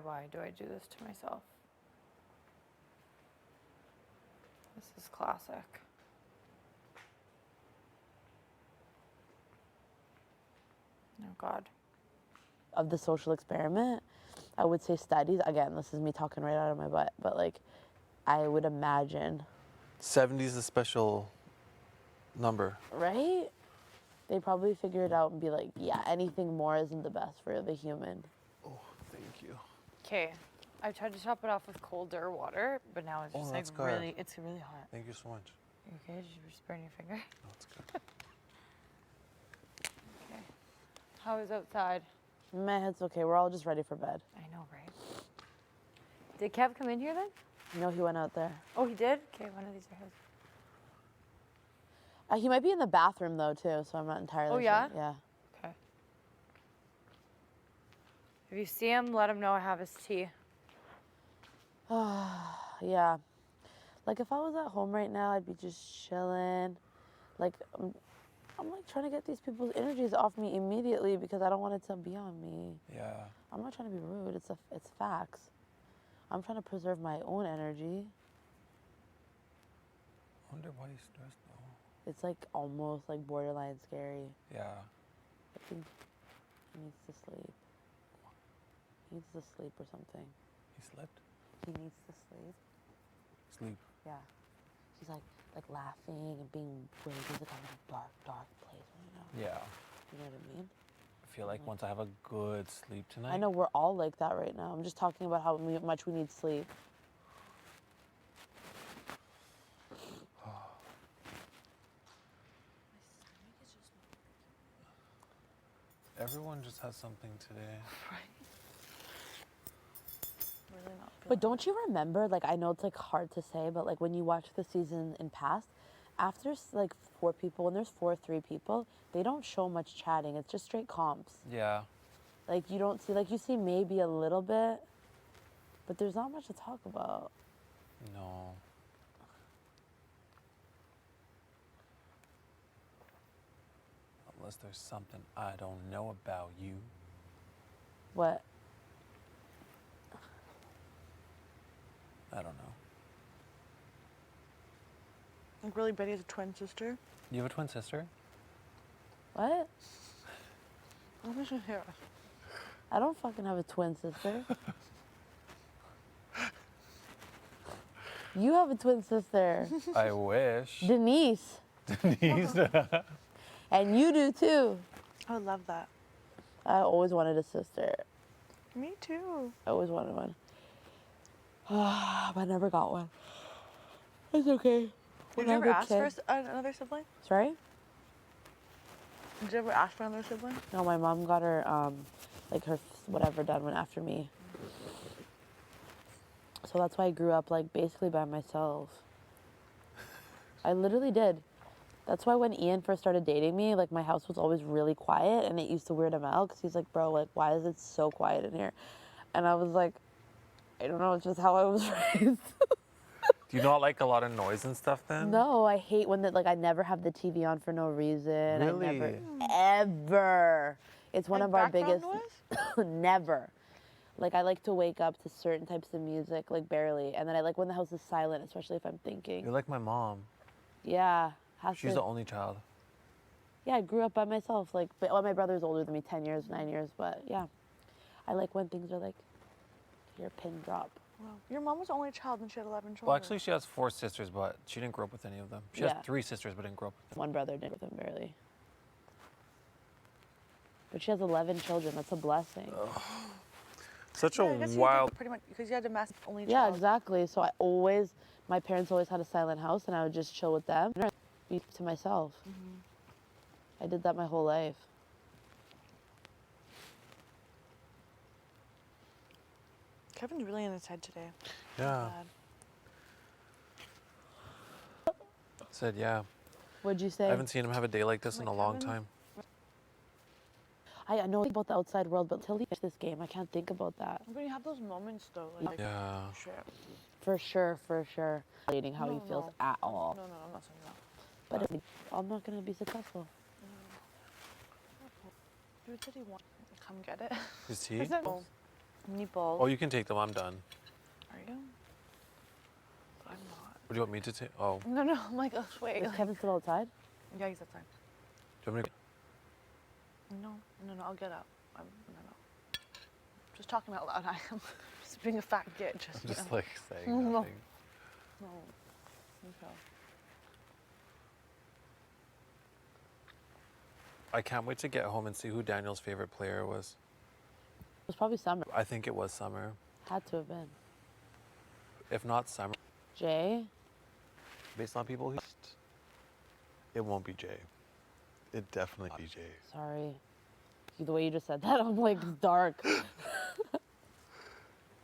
Why do I do this to myself? This is classic. Oh God. Of the social experiment, I would say studies. Again, this is me talking right out of my butt, but like, I would imagine. 70 is a special number. Right? They probably figure it out and be like, yeah, anything more isn't the best for the human. Oh, thank you. Okay, I tried to top it off with colder water, but now it's just that's like good. really, it's really hot. Thank you so much. You okay? Did you just burn your finger? No, it's good. Okay. How is outside? Meh, it's okay. We're all just ready for bed. I know, right? Did Kev come in here then? No, he went out there. Oh, he did? Okay, one of these are his. He might be in the bathroom though too, so I'm not entirely sure. yeah? Yeah. Okay. If you see him, let him know I have his tea. Yeah. Like if I was at home right now, I'd be just chilling. Like I'm like trying to get these people's energies off me immediately because I don't want it to be on me. Yeah. I'm not trying to be rude. It's facts. I'm trying to preserve my own energy. I wonder why he's stressed though. It's like almost like borderline scary. Yeah. I think he needs to sleep. He needs to sleep or something. He slept? He needs to sleep. Sleep. Yeah. She's like laughing and being weird. He's like in a dark, dark place right now. Yeah. You know what I mean? I feel like once I have a good sleep tonight. I know we're all like that right now. I'm just talking about how much we need sleep. Everyone just has something today. Really not But don't you remember, like, I know it's like hard to say, but like when you watch the season in past, after like 4 people, when there's 3 people, they don't show much chatting. It's just straight comps. Yeah. Like you don't see, like you see maybe a little bit, but there's not much to talk about. No. Unless there's something I don't know about you. What? I don't know. Like really, Betty has a twin sister. You have a twin sister? What? I wish I hear. I don't fucking have a twin sister. You have a twin sister, I wish. Denise, Denise. and you do too. I would love that. I always wanted a sister. Me too. I always wanted one. But I never got one. It's okay. Did you ever ask for another sibling? Sorry? Did you ever ask for another sibling? No, my mom got her, like her whatever done went after me. So that's why I grew up like basically by myself. I literally did. That's why when Ian first started dating me, like my house was always really quiet, and it used to weird him out because he's like, bro, like why is it so quiet in here? And I was like, I don't know, it's just how I was raised. Do you not like a lot of noise and stuff then? No, I hate when I never have the TV on for no reason. Really? I never, ever. It's one Like of our background biggest. Never. Like I like to wake up to certain types of music, like barely, and then I like when the house is silent, especially if I'm thinking. You're like my mom. Yeah. She's the only child. Yeah, I grew up by myself. Like, but well, my brother's older than me, 10 years, 9 years. But yeah, I like when things are like, your pin drop. Wow. Your mom was the only child and she had 11 children. Well, actually, she has 4 sisters, but she didn't grow up with any of them. She has Yeah. 3 sisters, but didn't grow up with them. One brother did with him barely. But she has 11 children. That's a blessing. Such Yeah, a I guess you wild. did pretty much because you had a massive only Yeah, child. exactly. So my parents always had a silent house, and I would just chill with them and be to myself. I did that my whole life. Kevin's really in his head today. Yeah. Bad. Said yeah. What'd you say? I haven't seen him have a day like this in a Like long Kevin? time. I know about the outside world, but until he finished this game, I can't think about that. But you have those moments though. Like, Yeah. shit. For sure, for sure. Dating how he No, feels no. at all. No, I'm not saying that. But I'm not gonna be successful. Dude said he wanted to come get it. Is he? Oh, meatballs. Oh, you can take them. I'm done. Are you? I'm not. What do you want me to take? Oh. No, I'm like, oh, wait. Is Kevin still outside? Yeah, he's outside. Do you want me to... No, I'll get up. No. Just talking out loud. I am just being a fat git. Just, Just you know. like saying No. nothing. No. Okay. I can't wait to get home and see who Daniel's favorite player was. It was probably Summer. I think it was Summer. Had to have been. If not Summer, Jay? Based on people who. It won't be Jay. It definitely be Jay. Sorry. The way you just said that, I'm like, it's dark.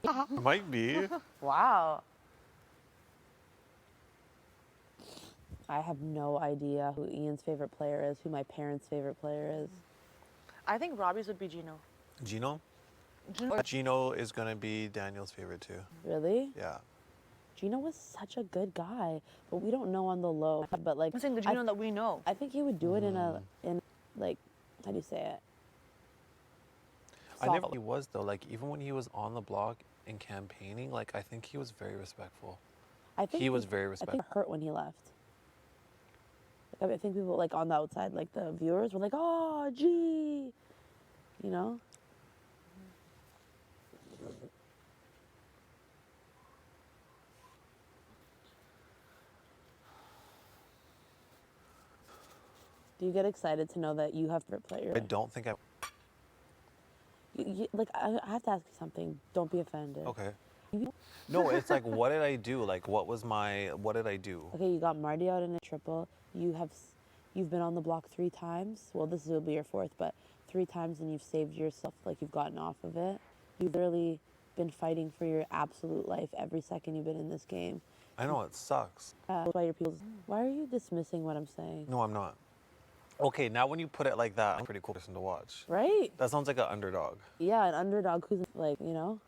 It might be. Wow. I have no idea who Ian's favorite player is, who my parents' favorite player is. I think Robbie's would be Gino. Gino? Gino. Gino is gonna be Daniel's favorite too. Really? Yeah. Gino was such a good guy, but we don't know on the low. But like, I'm saying the Gino that we know. I think he would do it in like, how do you say it? I never Soft. he was though. Like even when he was on the block and campaigning, like I think he was very respectful. I think He was very I respectful. think it hurt when he left. Like, I think people like on the outside, like the viewers were like, "Oh, gee," you know. Do you get excited to know that you have favorite player? I don't think I. Like, I have to ask you something. Don't be offended. Okay. No, it's like what did I do? Like what did I do? Okay, you got Marty out in a triple. You've been on the block 3 times. Well, this will be your 4th, but 3 times, and you've saved yourself. Like you've gotten off of it. You've literally been fighting for your absolute life every second you've been in this game. I know it sucks. That's why why are you dismissing what I'm saying? No, I'm not. Okay, now when you put it like that, I'm a pretty cool person to watch. Right? That sounds like an underdog. Yeah, an underdog who's like, you know.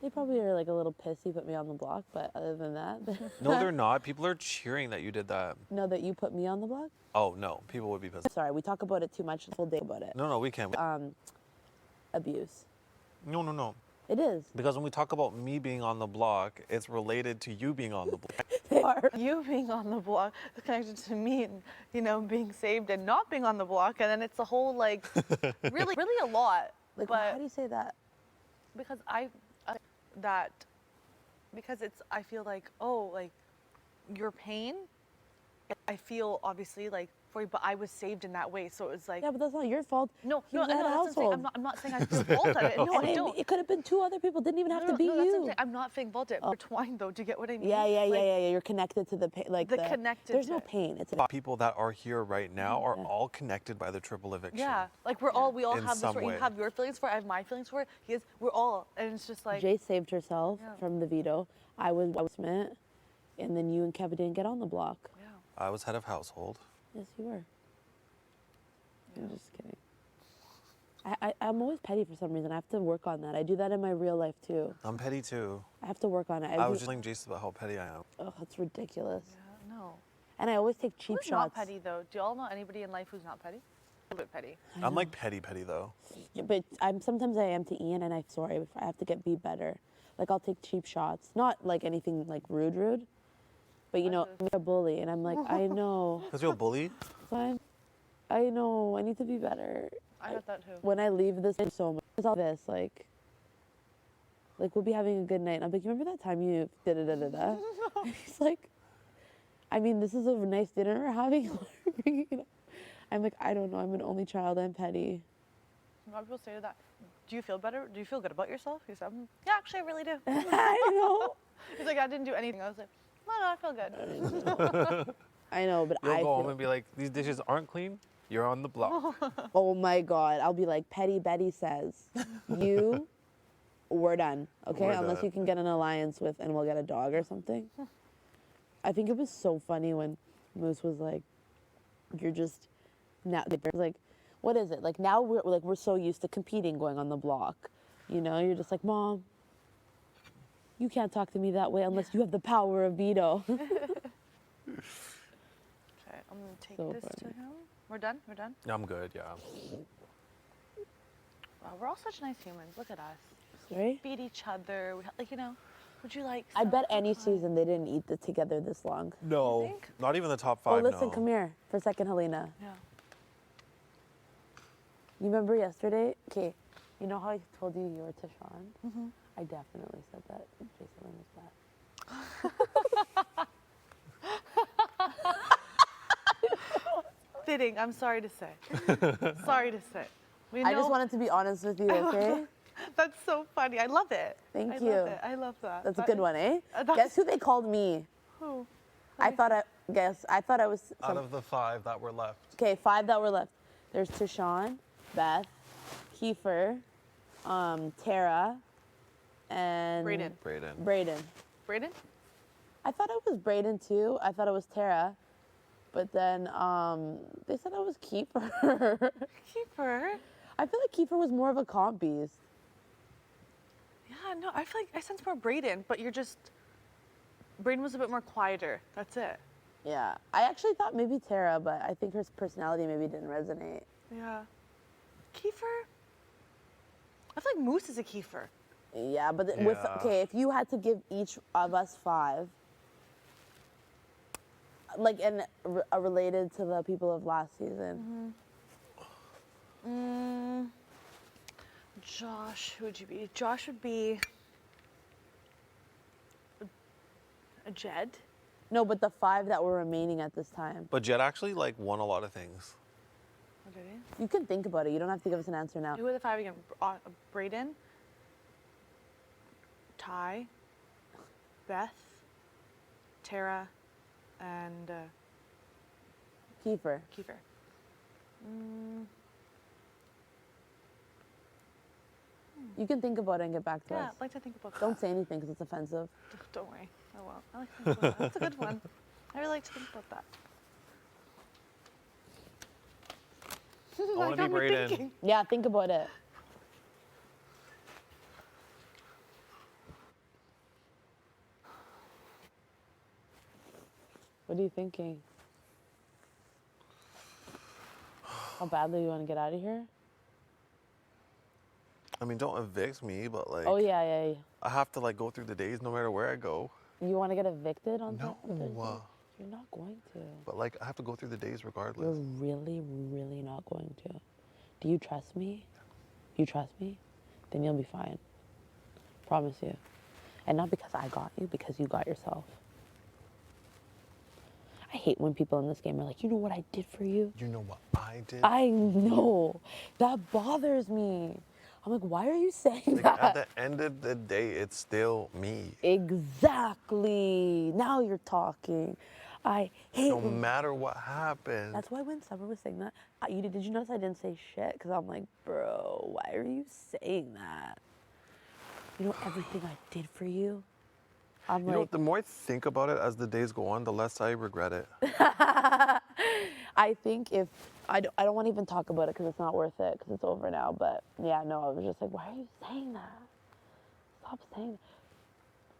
They probably are like a little pissed you put me on the block, but other than that, No, they're not. People are cheering that you did that. no, that you put me on the block. Oh no, people would be pissed. Sorry, we talk about it too much. The whole day about it. No, we can't. Abuse. No. It is. Because when we talk about me being on the block, it's related to you being on the block. They are. You being on the block is connected to me, and being saved and not being on the block, and then it's a whole like, really a lot. Like, but how do you say that? because I feel like, oh, like your pain, I feel obviously like for you, but I was saved in that way, so it was like, Yeah, but that's not your fault. no, He no, was no, at a that's what I'm saying. household. I'm not saying I feel fault at it. No, I don't. It could have been 2 other people. Didn't even have to be no, that's what I'm you. saying. I'm not saying fault it. We're twined though. Do you get what I mean? Yeah. Like, You're connected to the pain. Like The connected There's to no it. pain. It's People that are here right now are all connected by the triple eviction. Yeah, like we all In have this. some Where you way. have your feelings for it, I have my feelings for it. We're all, and it's just like, Jay saved herself Yeah. from the veto. I was Smith, and then you and Kevin didn't get on the block. yeah. I was head of household. Yes, you were. I'm just kidding. I'm always petty for some reason. I have to work on that. I do that in my real life too. I'm petty too. I have to work on it. I was just telling Jason about how petty I am. Oh, it's ridiculous. Yeah, no. And I always take cheap Who's not shots. petty though? Do y'all know anybody in life who's not petty? A little bit petty. I'm like petty though. Yeah, but sometimes I am to Ian, and I'm sorry if I have to be better. Like I'll take cheap shots, not like anything like rude, but I'm a bully, and I'm like, I know, Because you're a bully? fine. I know, I need to be better. I got that too. When I leave this so much, it's all this like we'll be having a good night. And I'm like, you remember that time you da-da-da-da-da? He's like, I mean, this is a nice dinner we're having. I'm like, I don't know. I'm an only child. I'm petty. A lot of people say that. Do you feel better? Do you feel good about yourself? He said, yeah, actually, I really do. I know. He's like, I didn't do anything. I was like, no, I feel good. I know, but You'll I go home feel, and be like, these dishes aren't clean. You're on the block. oh my God. I'll be like, Petty Betty says, we're done. Okay? We're Unless done. you can get an alliance with, and we'll get a dog or something. I think it was so funny when Moose was like, you're just, now, like, what is it? Like now we're so used to competing going on the block. You're just like, Mom, you can't talk to me that way unless you have the power of veto. Okay, I'm gonna take So this to funny. him. We're done? We're done? I'm good, yeah. Wow, we're all such nice humans. Look at us. Right? Feed each other. Would you like I bet some any pie? season they didn't eat it together this long. No. think? Not even the top Oh, five, listen, no. come here for a second, Helena. Yeah. You remember yesterday? Okay, you know how I told you were Tashawn? Mm-hmm. I definitely said that. Jason was that. Fitting, I'm sorry to say. Sorry to say. We I just know- wanted to be honest with you, okay? That's so funny. I love it. Thank I you. Love it. I love that. That's a That good is- one, eh? that's- Guess who they called me? Who? I thought I was Out of the 5 that were left. okay, 5 that were left. There's Tashawn, Beth, Kiefer, Tara, and Brayden. Brayden. Brayden? I thought it was Brayden too. I thought it was Tara. But then they said I was Kiefer. Keeper. I feel like Kiefer was more of a comp beast. Yeah, no, I feel like I sense more Brayden, but Brayden was a bit more quieter. That's it. Yeah. I actually thought maybe Tara, but I think her personality maybe didn't resonate. Yeah. Kiefer? I feel like Moose is a Kiefer. Yeah, but Yeah. okay, if you had to give each of us 5, like, and related to the people of last season. Josh, who would you be? Josh would be a Jed. No, but the 5 that were remaining at this time. But Jed actually won a lot of things. What did he? You can think about it. You don't have to give us an answer now. Who are the 5 again? Brayden, Ty, Beth, Tara, and Kiefer. Kiefer. You can think about it and get back to Yeah, us. I'd like to think about Don't that. say anything because it's offensive. Don't worry. I won't. I like to think about that. That's a good one. I really like to think about that. I want to be Brayden. Yeah, think about it. What are you thinking? How badly you want to get out of here? I mean, don't evict me, but like, Oh yeah, yeah, yeah. I have to like go through the days no matter where I go. You want to get evicted on No, Thursday? You're not going to. but like, I have to go through the days regardless. You're really, really not going to. Do you trust me? You trust me? Then you'll be fine. Promise you. And not because I got you, because you got yourself. I hate when people in this game are like, you know what I did for you? You know what I did? I know. That bothers me. I'm like, why are you saying Like, that? at the end of the day, it's still me. Exactly. Now you're talking. I hate No when... matter what happened. That's why when Summer was saying that, did you notice I didn't say shit? Because I'm like, bro, why are you saying that? You know everything I did for you? I'm You know, like, the more I think about it as the days go on, the less I regret it. I think if, I don't want to even talk about it because it's not worth it because it's over now. But yeah, no, I was just like, why are you saying that? Stop saying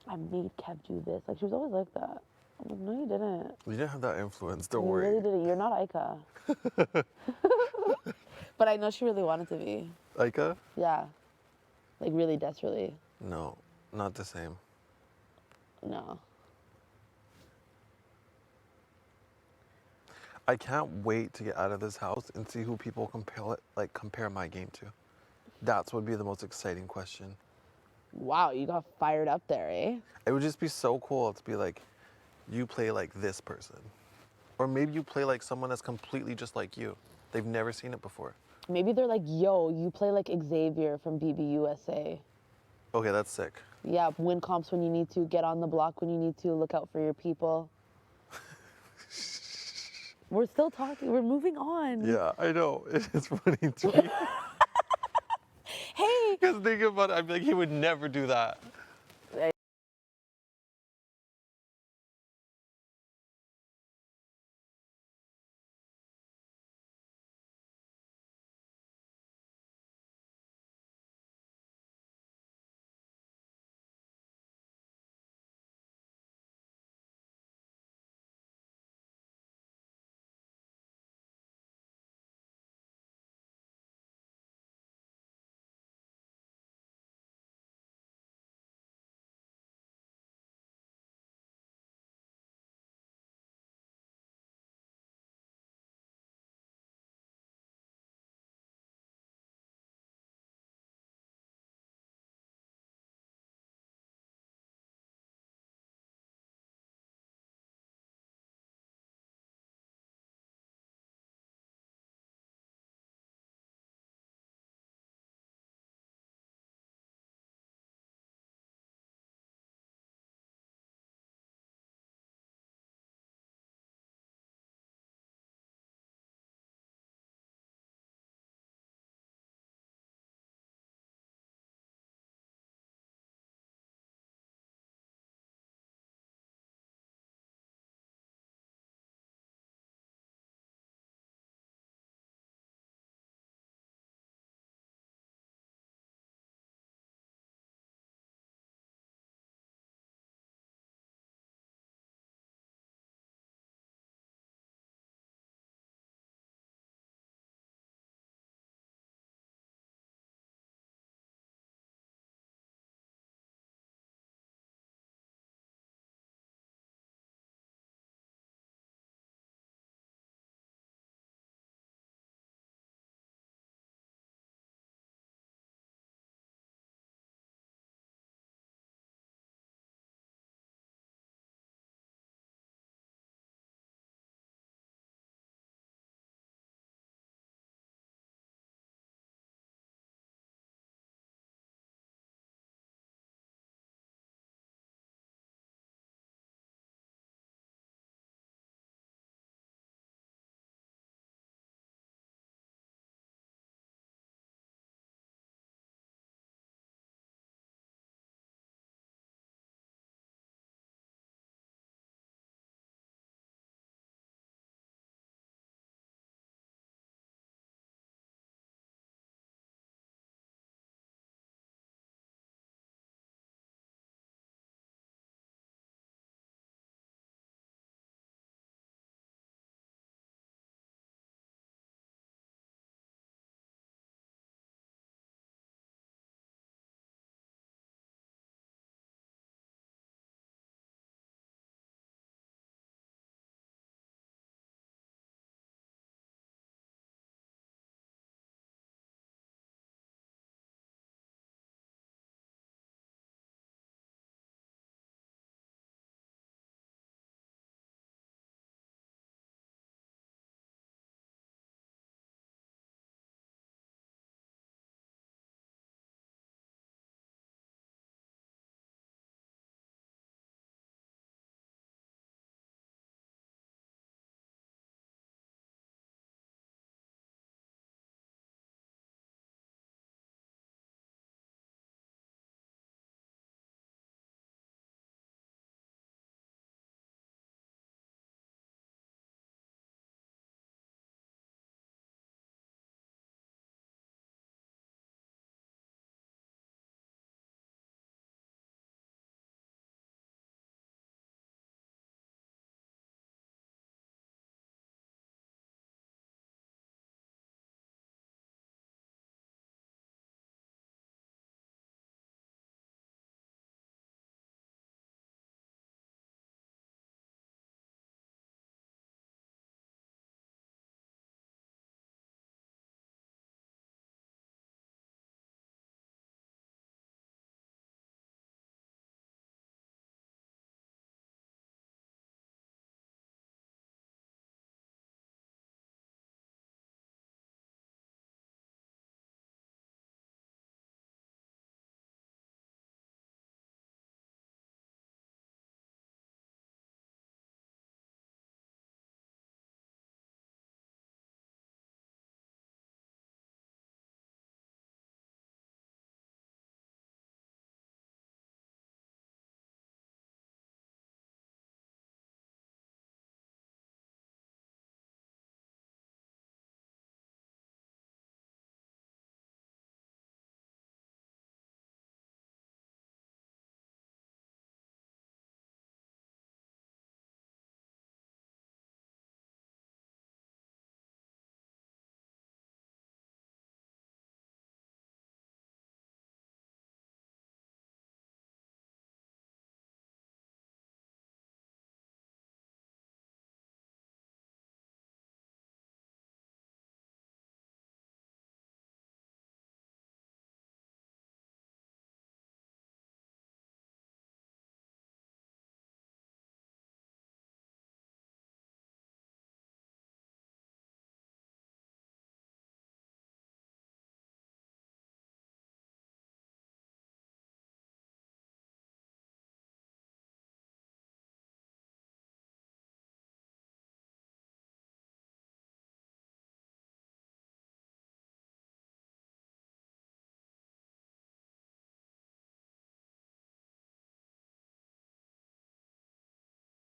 that. I made Kev do this. Like, she was always like that. I'm like, no, you didn't. You didn't have that influence, don't You worry. really didn't. You're not Aika. But I know she really wanted to be. Aika? Yeah. Like, really desperately. No, not the same. No. I can't wait to get out of this house and see who people compare my game to. That's would be the most exciting question. Wow, you got fired up there, eh? It would just be so cool to be like, you play like this person. Or maybe you play like someone that's completely just like you. They've never seen it before. Maybe they're like, yo, you play like Xavier from BBUSA. Okay, that's sick. Yeah, win comps when you need to, get on the block when you need to, look out for your people. We're still talking, we're moving on. Yeah, I know. It is funny to me. Hey! Because think about it, I'd be like, he would never do that.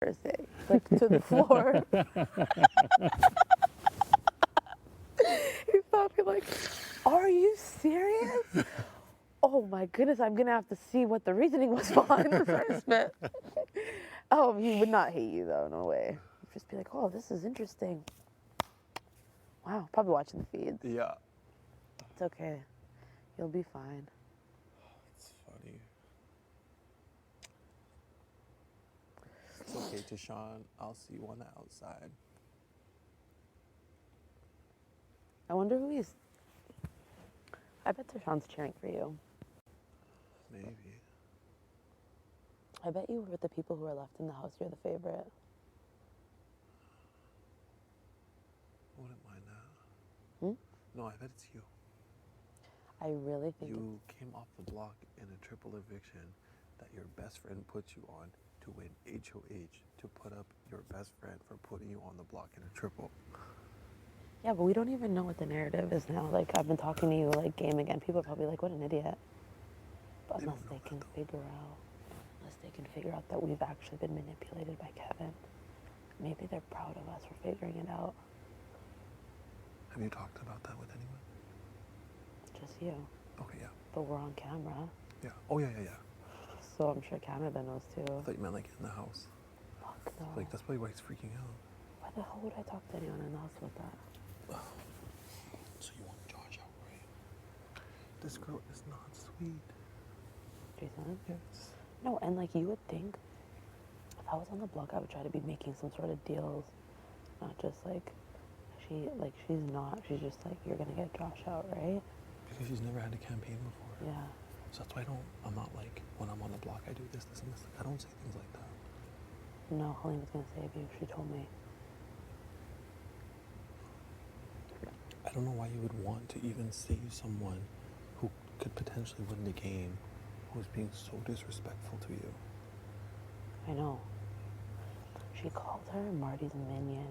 Thursday, like to the floor. He thought me like, are you serious? Oh my goodness, I'm gonna have to see what the reasoning was behind the first bit. Oh, he would not hate you though, no way. He'd just be like, oh, this is interesting. Wow, probably watching the feeds. Yeah. It's okay. You'll be fine. It's funny. It's okay, Tashawn. I'll see you on the outside. I wonder who he's. I bet Tashawn's cheering for you. Maybe. I bet you with the people who are left in the house, you're the favorite. Wouldn't mind that. Hmm? No, I bet it's you. I really think You came off the block in a triple eviction that your best friend put you on to win HOH to put up your best friend for putting you on the block in a triple. Yeah, but we don't even know what the narrative is now. Like, I've been talking to you, like, game again. People are probably like, what an idiot. But They unless don't they know can that, figure out that we've actually been manipulated by Kevin, maybe they're proud of us for figuring it out. Have you talked about that with anyone? Just you. Okay, yeah. But we're on camera, Yeah. Oh, yeah. so I'm sure Canada knows too. I thought you meant like in the house. Fuck no. Like, that's probably why he's freaking out. Why the hell would I talk to anyone in the house about that? So you want Josh out, right? This girl is not sweet. Jason? Yes. No, and like, you would think if I was on the block, I would try to be making some sort of deals, not just like, she's not. She's just like, you're gonna get Josh out, right? Because she's never had a campaign before. Yeah. So that's why I'm not like, when I'm on the block, I do this, and this. I don't say things like that. No, Helena's gonna save you. She told me. I don't know why you would want to even save someone who could potentially win the game, who's being so disrespectful to you. I know. She called her Marty's minion.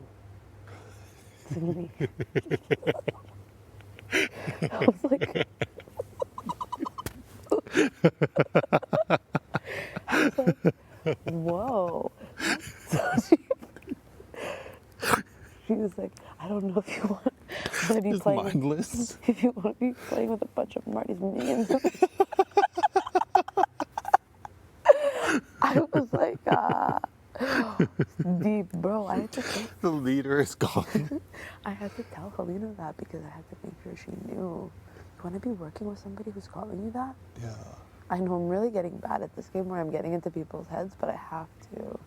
To me. I was like, whoa. She was like, I don't know if you want to be Just playing mindless. if you want to be playing with a bunch of Marty's minions. I was like, deep, bro. I had to The leader is gone. I had to tell Helena that because I had to make sure she knew. You want to be working with somebody who's calling you that? Yeah. I know I'm really getting bad at this game where I'm getting into people's heads, but I have to.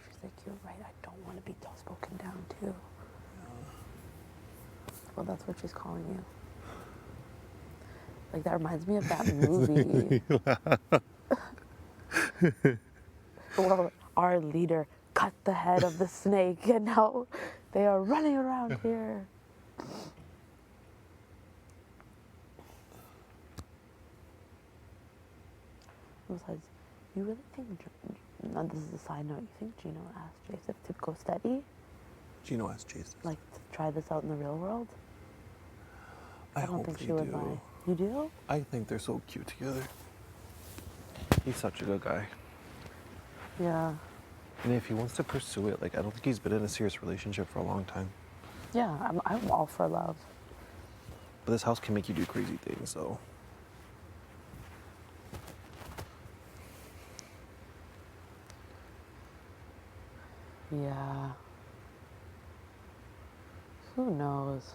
She's like, you're right, I don't want to be spoken down to. Well, that's what she's calling you. Like, that reminds me of that movie. Well, our leader cut the head of the snake, and now they are running around here. Besides, you really think, now this is a side note, you think Gino asked Joseph to go study? Gino asked Jesus. Like, to try this out in the real world? I don't hope think they she would do. lie. You do? I think they're so cute together. He's such a good guy. Yeah. And if he wants to pursue it, like, I don't think he's been in a serious relationship for a long time. Yeah, I'm all for love. But this house can make you do crazy things, so. Yeah. Who knows?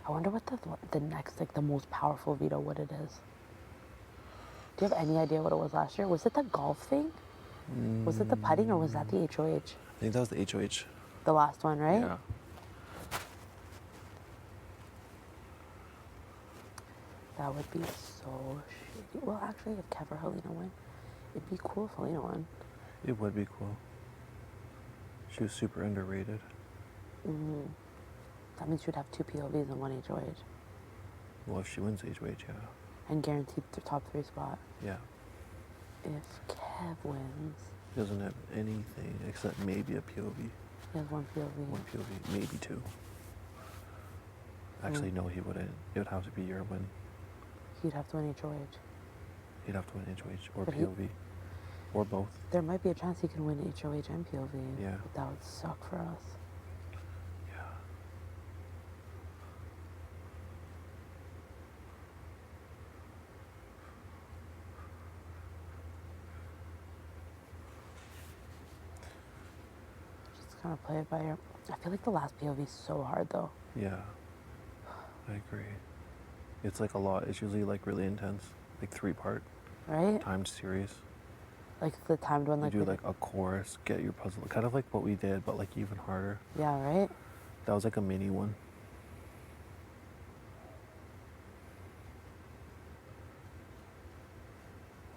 I wonder what the next, like, the most powerful veto, what it is. Do you have any idea what it was last year? Was it the golf thing? Was it the putting or was that the HOH? I think that was the HOH. The last one, right? Yeah. That would be so shitty. Well, actually, if Kev or Helena win, it'd be cool if Helena won. It would be cool. She was super underrated. Mm-hmm. That means you'd have 2 POVs and 1 HOH. Well, if she wins HOH, yeah. And guaranteed the top 3 spot. Yeah. If Kev wins, He doesn't have anything except maybe a POV. he has 1 POV. 1 POV, maybe 2. Actually, no, he wouldn't. It would have to be your win. He'd have to win HOH. He'd have to win HOH or But he- POV. Or both. There might be a chance he can win HOH and POV. Yeah. But that would suck for us. Yeah. Just kind of play it by ear. I feel like the last POV is so hard though. Yeah. I agree. It's like a lot. It's usually like really intense. Like 3-part Right? timed series. Like the timed one, You like do we like did. a chorus, get your puzzle, kind of like what we did, but like even harder. Yeah, right? That was like a mini one.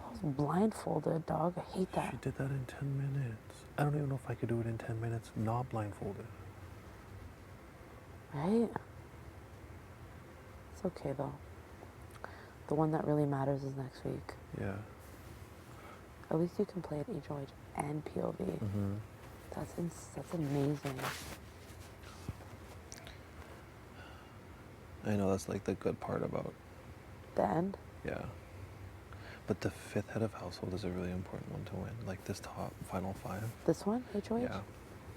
I was blindfolded, dog. I hate that. She did that in 10 minutes. I don't even know if I could do it in 10 minutes, not blindfolded. Right? It's okay though. The one that really matters is next week. Yeah. At least you can play it HOH and POV. Mm-hmm. That's amazing. I know that's like the good part about, The end? yeah. But the 5th head of household is a really important one to win. Like this top final 5. This one, HOH? Yeah.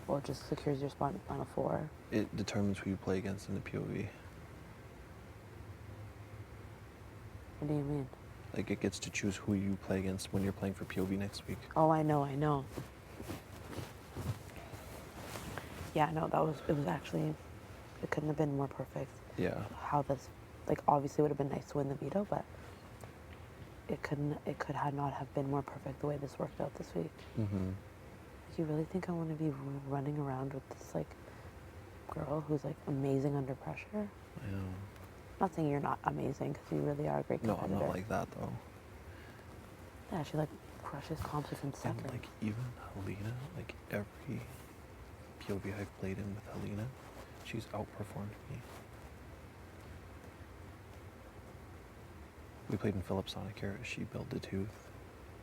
Well, it just secures your spot in Final Four. It determines who you play against in the POV. What do you mean? Like it gets to choose who you play against when you're playing for POV next week. Oh, I know. Yeah, no, it was actually, it couldn't have been more perfect. Yeah. How this, like, obviously would have been nice to win the veto, but it could not have been more perfect the way this worked out this week. Mm-hmm. You really think I want to be running around with this, like, girl who's, like, amazing under pressure? I know. Not saying you're not amazing, because you really are a great No, competitor. I'm not like that though. Yeah, she, like, crushes comps within And seconds. like even Helena, like every POV I've played in with Helena, she's outperformed me. We played in Philip Sonicare, she built the tooth.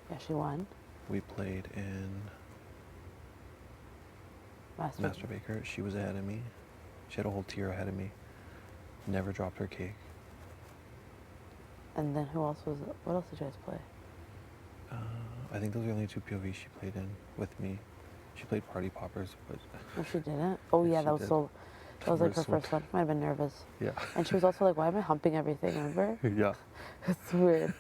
Yeah, she won. We played in Master Baker, she was ahead of me. She had a whole tier ahead of me. Never dropped her cake. And then what else did you guys play? I think those are the only 2 POVs she played in with me. She played Party Poppers, but No, she didn't. Oh yeah, She that was did. that was like her first one. Might have been nervous. yeah. And she was also like, "Why am I humping everything?" Remember? yeah. It's weird.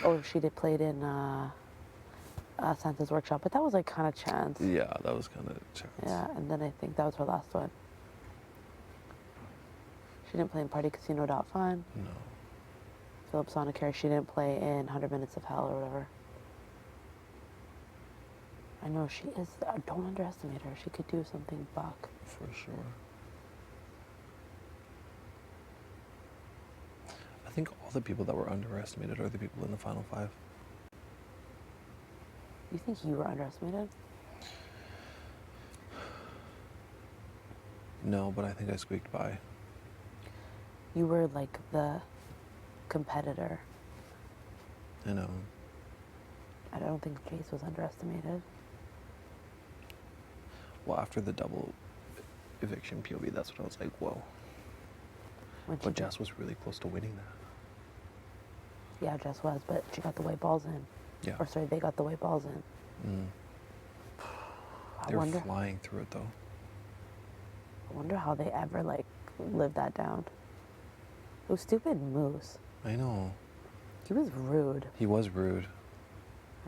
Oh, she did played in Santa's Workshop, but that was like kind of chance. Yeah, that was kind of chance. Yeah, and then I think that was her last one. She didn't play in Party Casino Fun. No. Philip Sonicare, she didn't play in 100 Minutes of Hell or whatever. I know she is. Don't underestimate her. She could do something buck. For sure. I think all the people that were underestimated are the people in the final 5. You think you were underestimated? No, but I think I squeaked by. You were like the competitor. I know. I don't think Jace was underestimated. Well, after the double eviction POV, that's when I was like, whoa. When she But did- Jess was really close to winning that. Yeah, Jess was, but she got the white balls in. Yeah. Or sorry, they got the white balls in. They I were wonder. flying through it though. I wonder how they ever like lived that down. It was stupid Moose. I know. He was rude. He was rude.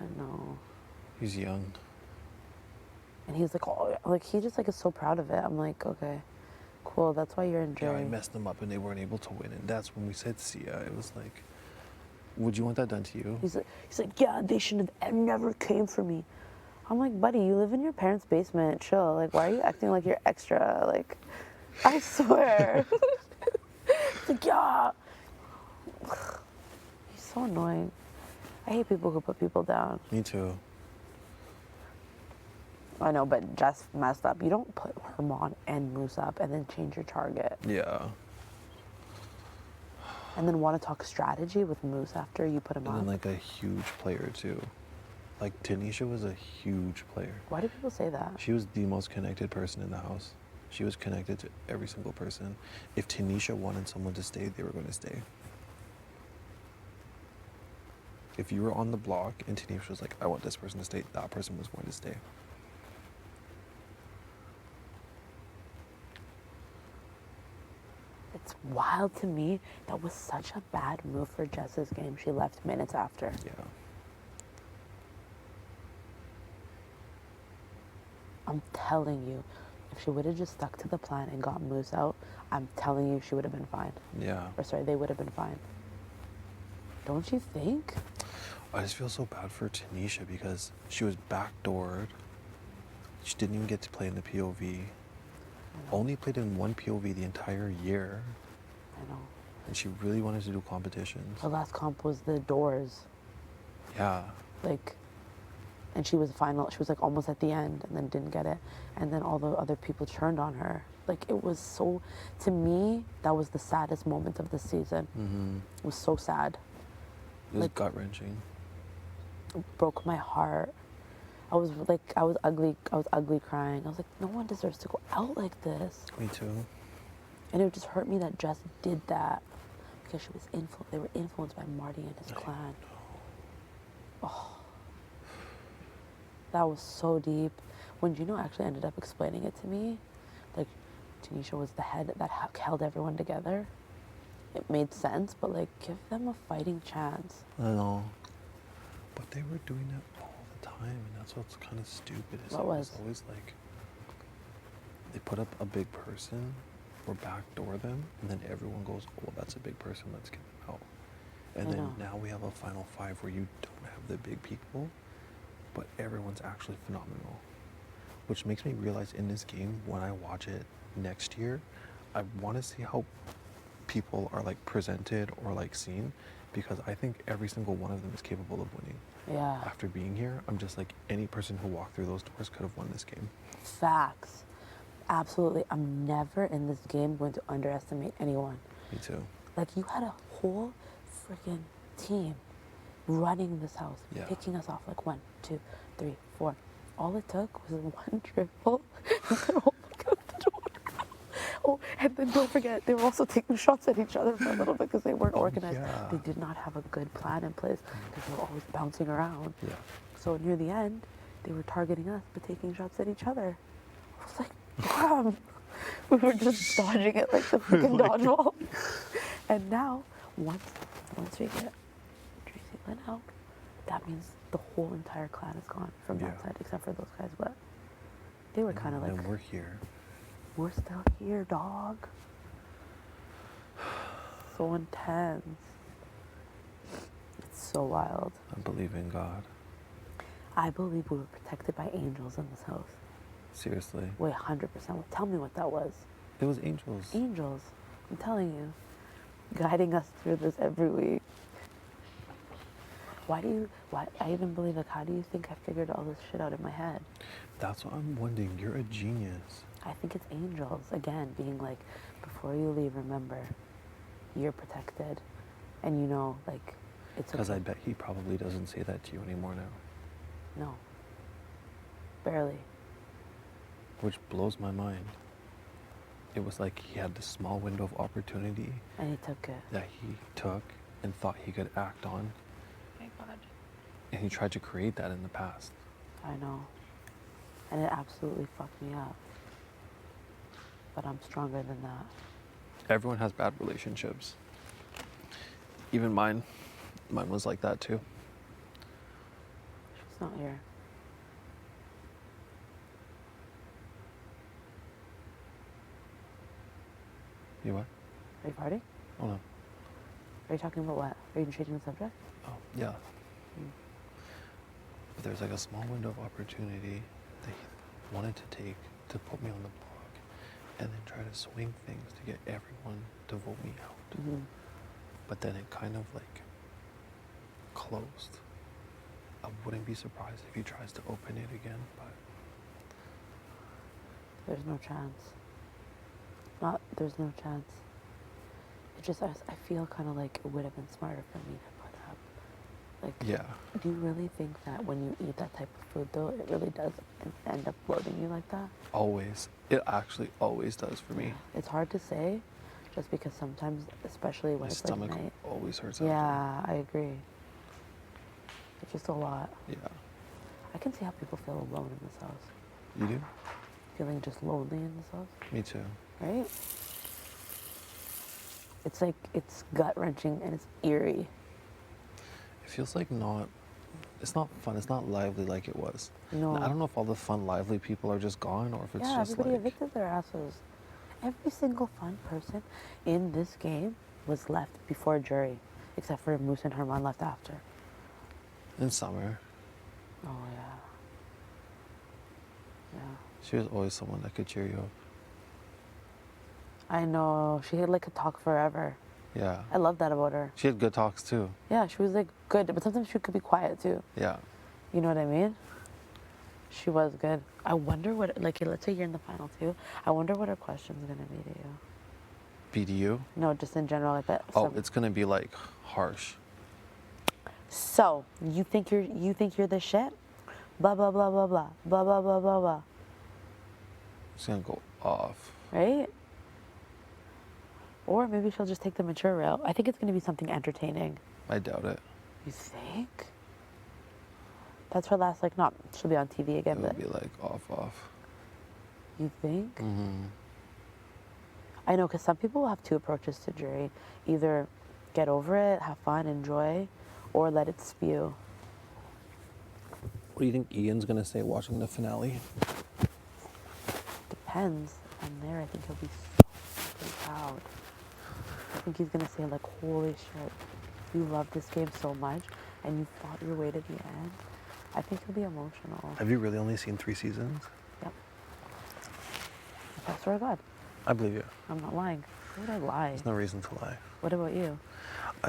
I know. He's young. And he's like, oh, like he just like is so proud of it. I'm like, okay, cool. That's why you're in Yeah, jury. I messed them up and they weren't able to win. And that's when we said, see ya. It was like, would you want that done to you? He's like, yeah, they shouldn't have never came for me. I'm like, buddy, you live in your parents' basement. Chill. Like, why are you acting like you're extra? Like, I swear. It's like, yeah. He's so annoying. I hate people who put people down. Me too. I know, but Jess messed up. You don't put Herman and Moose up and then change your target. Yeah. And then want to talk strategy with Moose after you put him And up. then like a huge player too. Like Tanisha was a huge player. Why do people say that? She was the most connected person in the house. She was connected to every single person. If Tanisha wanted someone to stay, they were going to stay. If you were on the block and Tanisha was like, I want this person to stay, that person was going to stay. It's wild to me. That was such a bad move for Jess's game. She left minutes after. Yeah. I'm telling you, if she would have just stuck to the plan and got Moose out, I'm telling you she would have been fine. Yeah. Or sorry, they would have been fine. Don't you think? I just feel so bad for Tanisha because she was backdoored. She didn't even get to play in the POV. Only played in one POV the entire year. I know. And she really wanted to do competitions. Her last comp was the doors. Yeah. Like, and she was final. She was like almost at the end and then didn't get it. And then all the other people turned on her. Like, it was so, to me, that was the saddest moment of the season. Mm-hmm. It was so sad. It was Like, gut-wrenching. It broke my heart. I was ugly crying. I was like, no one deserves to go out like this. Me too. And it just hurt me that Jess did that because she was they were influenced by Marty and his clan. Oh, that was so deep. When Gino actually ended up explaining it to me, like Tanisha was the head that held everyone together. It made sense, but like, give them a fighting chance. I know. But they were doing it all the time, and that's what's kind of stupid. Is What was? It's always like they put up a big person or backdoor them, and then everyone goes, "Oh, well, that's a big person. Let's get them out." And I then know. now we have a final five where you don't have the big people, but everyone's actually phenomenal, which makes me realize in this game when I watch it next year, I want to see how people are like presented or like seen, because I think every single one of them is capable of winning. Yeah. After being here, I'm just like, any person who walked through those doors could have won this game. Facts. Absolutely. I'm never in this game going to underestimate anyone. Me too. Like, you had a whole freaking team running this house, Yeah. picking us off like 1, 2, 3, 4. All it took was one triple. And they're all looking at the door. Oh, and then don't forget, they were also taking shots at each other for a little bit because they weren't organized. yeah. They did not have a good plan in place because they were always bouncing around. Yeah. So near the end, they were targeting us but taking shots at each other. I was like, damn. We were just dodging it like the freaking dodgeball. And now, once we get Tracy Lynn out, that means the whole entire clan is gone from that Yeah. side, except for those guys. But they were kind of like, And we're here. we're still here, dog. So intense. It's so wild. I believe in God. I believe we were protected by angels in this house. Seriously. Wait, 100%. Tell me what that was. It was angels. Angels. I'm telling you. Guiding us through this every week. Why I even believe, like, how do you think I figured all this shit out in my head? That's what I'm wondering. You're a genius. I think it's angels, again, being like, before you leave, remember, you're protected. And you know, like, it's Because okay. I bet he probably doesn't say that to you anymore now. No. Barely. Which blows my mind. It was like he had this small window of opportunity And he took it. that he took and thought he could act on. My God. And he tried to create that in the past. I know. And it absolutely fucked me up. But I'm stronger than that. Everyone has bad relationships. Even mine. Mine was like that too. She's not here. You what? Are you partying? Oh no. Are you talking about what? Are you changing the subject? Oh, yeah. But there's like a small window of opportunity that he wanted to take to put me on the block and then try to swing things to get everyone to vote me out. Mm-hmm. But then it kind of like closed. I wouldn't be surprised if he tries to open it again, but There's no chance. There's no chance. It just, I feel kind of like it would have been smarter for me to put up. Like, yeah. do you really think that when you eat that type of food, though, it really does end up bloating you like that? Always. It actually always does for me. It's hard to say, just because sometimes, especially when My it's like stomach night. always hurts after. Yeah, I agree. It's just a lot. Yeah. I can see how people feel alone in this house. You do? Feeling just lonely in this house, Me too. right? It's like, it's gut-wrenching and it's eerie. It feels like it's not fun. It's not lively like it was. No. And I don't know if all the fun, lively people are just gone or if it's Yeah, just everybody like. evicted their asses. Every single fun person in this game was left before jury, except for Moose and Herman left after. In summer, Oh, yeah. Yeah. she was always someone that could cheer you up. I know. She had like a talk forever. Yeah. I love that about her. She had good talks too. Yeah, she was like good, but sometimes she could be quiet too. Yeah. You know what I mean? She was good. I wonder what, like, let's say you're in the final two. I wonder what her question's gonna be to you. Be to you? No, just in general. I bet. Oh, it's gonna be like harsh. So you think you're the shit? Blah blah blah blah blah blah blah blah blah blah. It's gonna go off. Right? Or maybe she'll just take the mature route. I think it's gonna be something entertaining. I doubt it. You think? That's her last, like, not, she'll be on TV again, It but would be like off. you think? Mm-hmm. I know, because some people will have two approaches to jury. Either get over it, have fun, enjoy, or let it spew. What do you think Ian's gonna say watching the finale? Depends. And there, I think he'll be so proud. I think he's going to say, like, holy shit, you love this game so much, and you fought your way to the end. I think he'll be emotional. Have you really only seen 3 seasons? Yep. I swear to God, I believe you. I'm not lying. Why would I lie? There's no reason to lie. What about you? I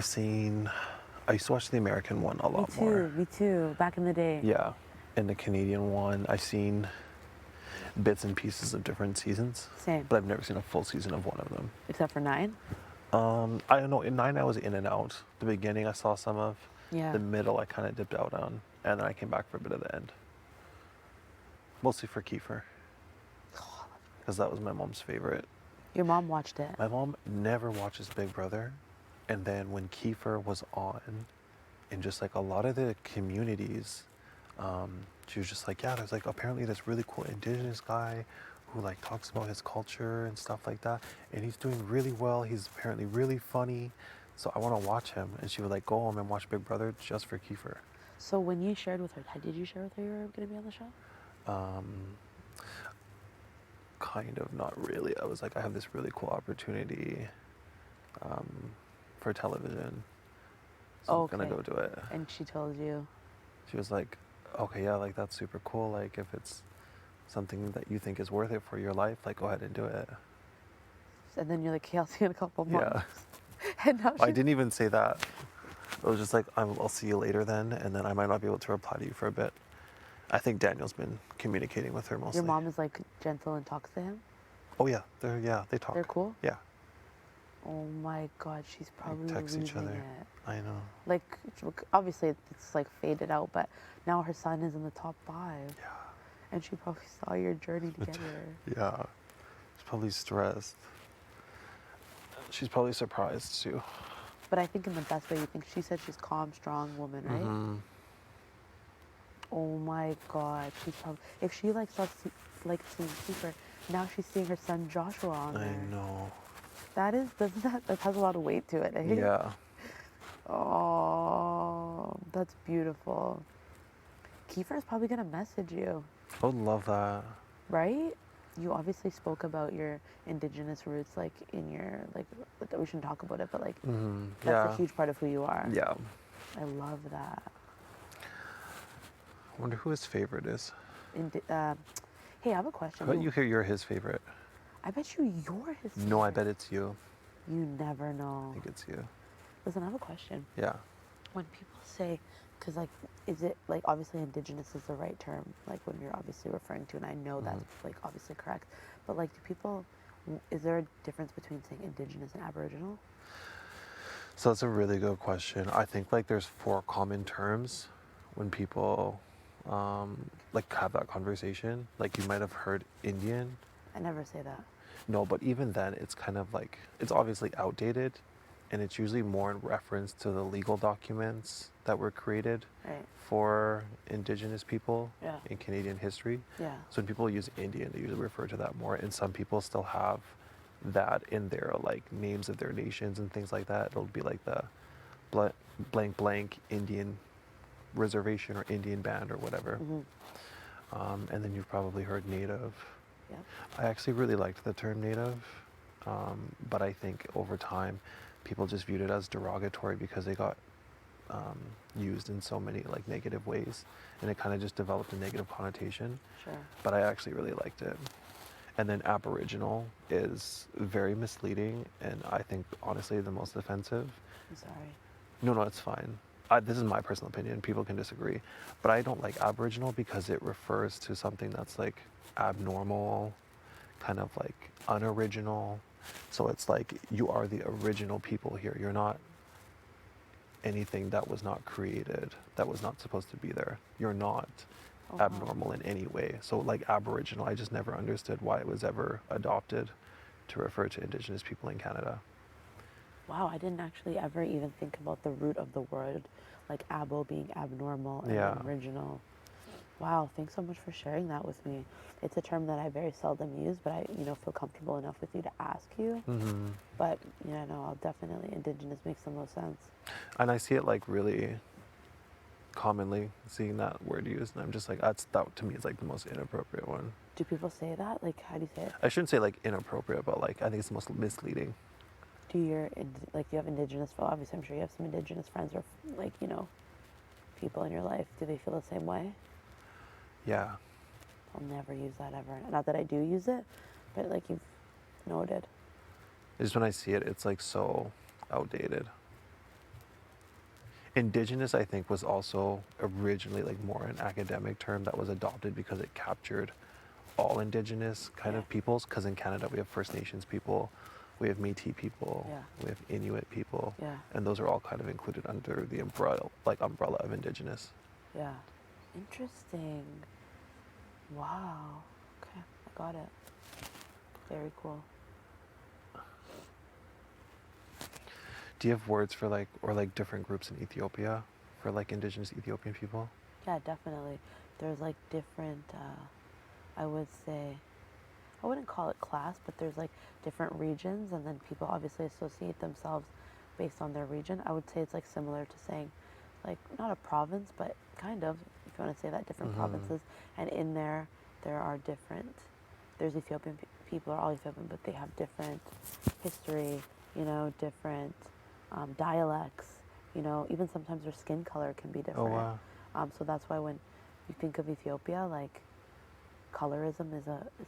used to watch the American one a lot more. Me too. Back in the day. Yeah. And the Canadian one, I've seen bits and pieces of different seasons. Same. But I've never seen a full season of one of them. Except for 9. I don't know. In 9, I was in and out. The beginning, I saw some of. Yeah. The middle, I kind of dipped out on. And then I came back for a bit of the end. Mostly for Kiefer. Because that was my mom's favorite. Your mom watched it. My mom never watches Big Brother. And then when Kiefer was on, in just like a lot of the communities, she was just like, yeah, there's like apparently this really cool indigenous guy who like talks about his culture and stuff like that. And he's doing really well. He's apparently really funny. So I want to watch him. And she would like go home and watch Big Brother just for Kiefer. So when you shared with her, did you share with her you were going to be on the show? Kind of, not really. I was like, I have this really cool opportunity for television. So I'm going to go do it. And she told you? She was like, okay, yeah, like that's super cool. Like if it's something that you think is worth it for your life, like go ahead and do it. And then you're like, okay, I'll see you in a couple months. Yeah. And now I didn't even say that. I was just like, I'll see you later then, and then I might not be able to reply to you for a bit. I think Daniel's been communicating with her mostly. Your mom is like gentle and talks to him? Oh yeah, they talk. They're cool? Yeah. Oh my God, she's probably text each losing other. it. I know. Like, obviously it's like faded out, but now her son is in the top 5. Yeah. And she probably saw your journey together. Yeah. She's probably stressed. She's probably surprised too. But I think in the best way. You think she said she's calm, strong woman, right? Mm-hmm. Oh my God, she's probably, if she like starts like seeing Kiefer, now she's seeing her son Joshua on there. I know. That has a lot of weight to it, eh? Yeah. Oh, that's beautiful. Kiefer's probably gonna message you, I would love that. right? You obviously spoke about your indigenous roots, like in your like we shouldn't talk about it, but like Mm-hmm. that's a huge part of who you are. Yeah. I love that. I wonder who his favorite is. Hey, I have a question. I bet you hear you're his favorite. I bet you're his. No, I favorite. bet it's you. You never know. I think it's you. Listen, I have a question. Yeah. When people say, because like, is it like obviously indigenous is the right term, like when you're obviously referring to, and I know that's like obviously correct, but like, do people, is there a difference between saying indigenous and Aboriginal? So that's a really good question. I think like there's 4 common terms when people like have that conversation. Like you might have heard Indian. I never say that. No, but even then it's kind of like, it's obviously outdated and it's usually more in reference to the legal documents that were created Right. for Indigenous people Yeah. in Canadian history. Yeah. So when people use Indian, they usually refer to that more, and some people still have that in their like names of their nations and things like that. It'll be like the blank blank Indian reservation or Indian band or whatever. And then you've probably heard Native. Yeah. I actually really liked the term Native, but I think over time, people just viewed it as derogatory because they got used in so many like negative ways, and it kind of just developed a negative connotation. Sure. But I actually really liked it. And then Aboriginal is very misleading, and I think honestly the most offensive. I'm sorry. No, it's fine. This is my personal opinion. People can disagree, but I don't like Aboriginal because it refers to something that's like abnormal, kind of like unoriginal. So it's like you are the original people here. You're not anything that was not created, that was not supposed to be there. You're not abnormal in any way. So like Aboriginal, I just never understood why it was ever adopted to refer to Indigenous people in Canada. Wow, I didn't actually ever even think about the root of the word, like abo being abnormal and Yeah. original. Wow, thanks so much for sharing that with me. It's a term that I very seldom use, but I, feel comfortable enough with you to ask you. But I'll definitely, Indigenous makes the most sense. And I see it like really commonly, seeing that word used, and I'm just like, that to me is like the most inappropriate one. Do people say that? Like, how do you say it? I shouldn't say like inappropriate, but like I think it's the most misleading. Do you have Indigenous, well, obviously I'm sure you have some Indigenous friends or like, people in your life. Do they feel the same way? Yeah. I'll never use that ever. Not that I do use it, but like you've noted. Just when I see it, it's like so outdated. Indigenous, I think, was also originally like more an academic term that was adopted because it captured all Indigenous kind of peoples. Because in Canada, we have First Nations people, we have Métis people, we have Inuit people, and those are all kind of included under the umbrella of Indigenous. Yeah. Interesting. Wow. Okay, I got it. Very cool. Do you have words for like different groups in Ethiopia for like Indigenous Ethiopian people? Yeah, definitely. There's like different, I would say, I wouldn't call it class, but there's like different regions, and then people obviously associate themselves based on their region. I would say it's like similar to saying, like, not a province, but kind of, if you want to say that, different provinces. And in there are different, there's Ethiopian people are all Ethiopian, but they have different history, different dialects, even sometimes their skin color can be different. Oh, wow. So that's why when you think of Ethiopia, like, colorism is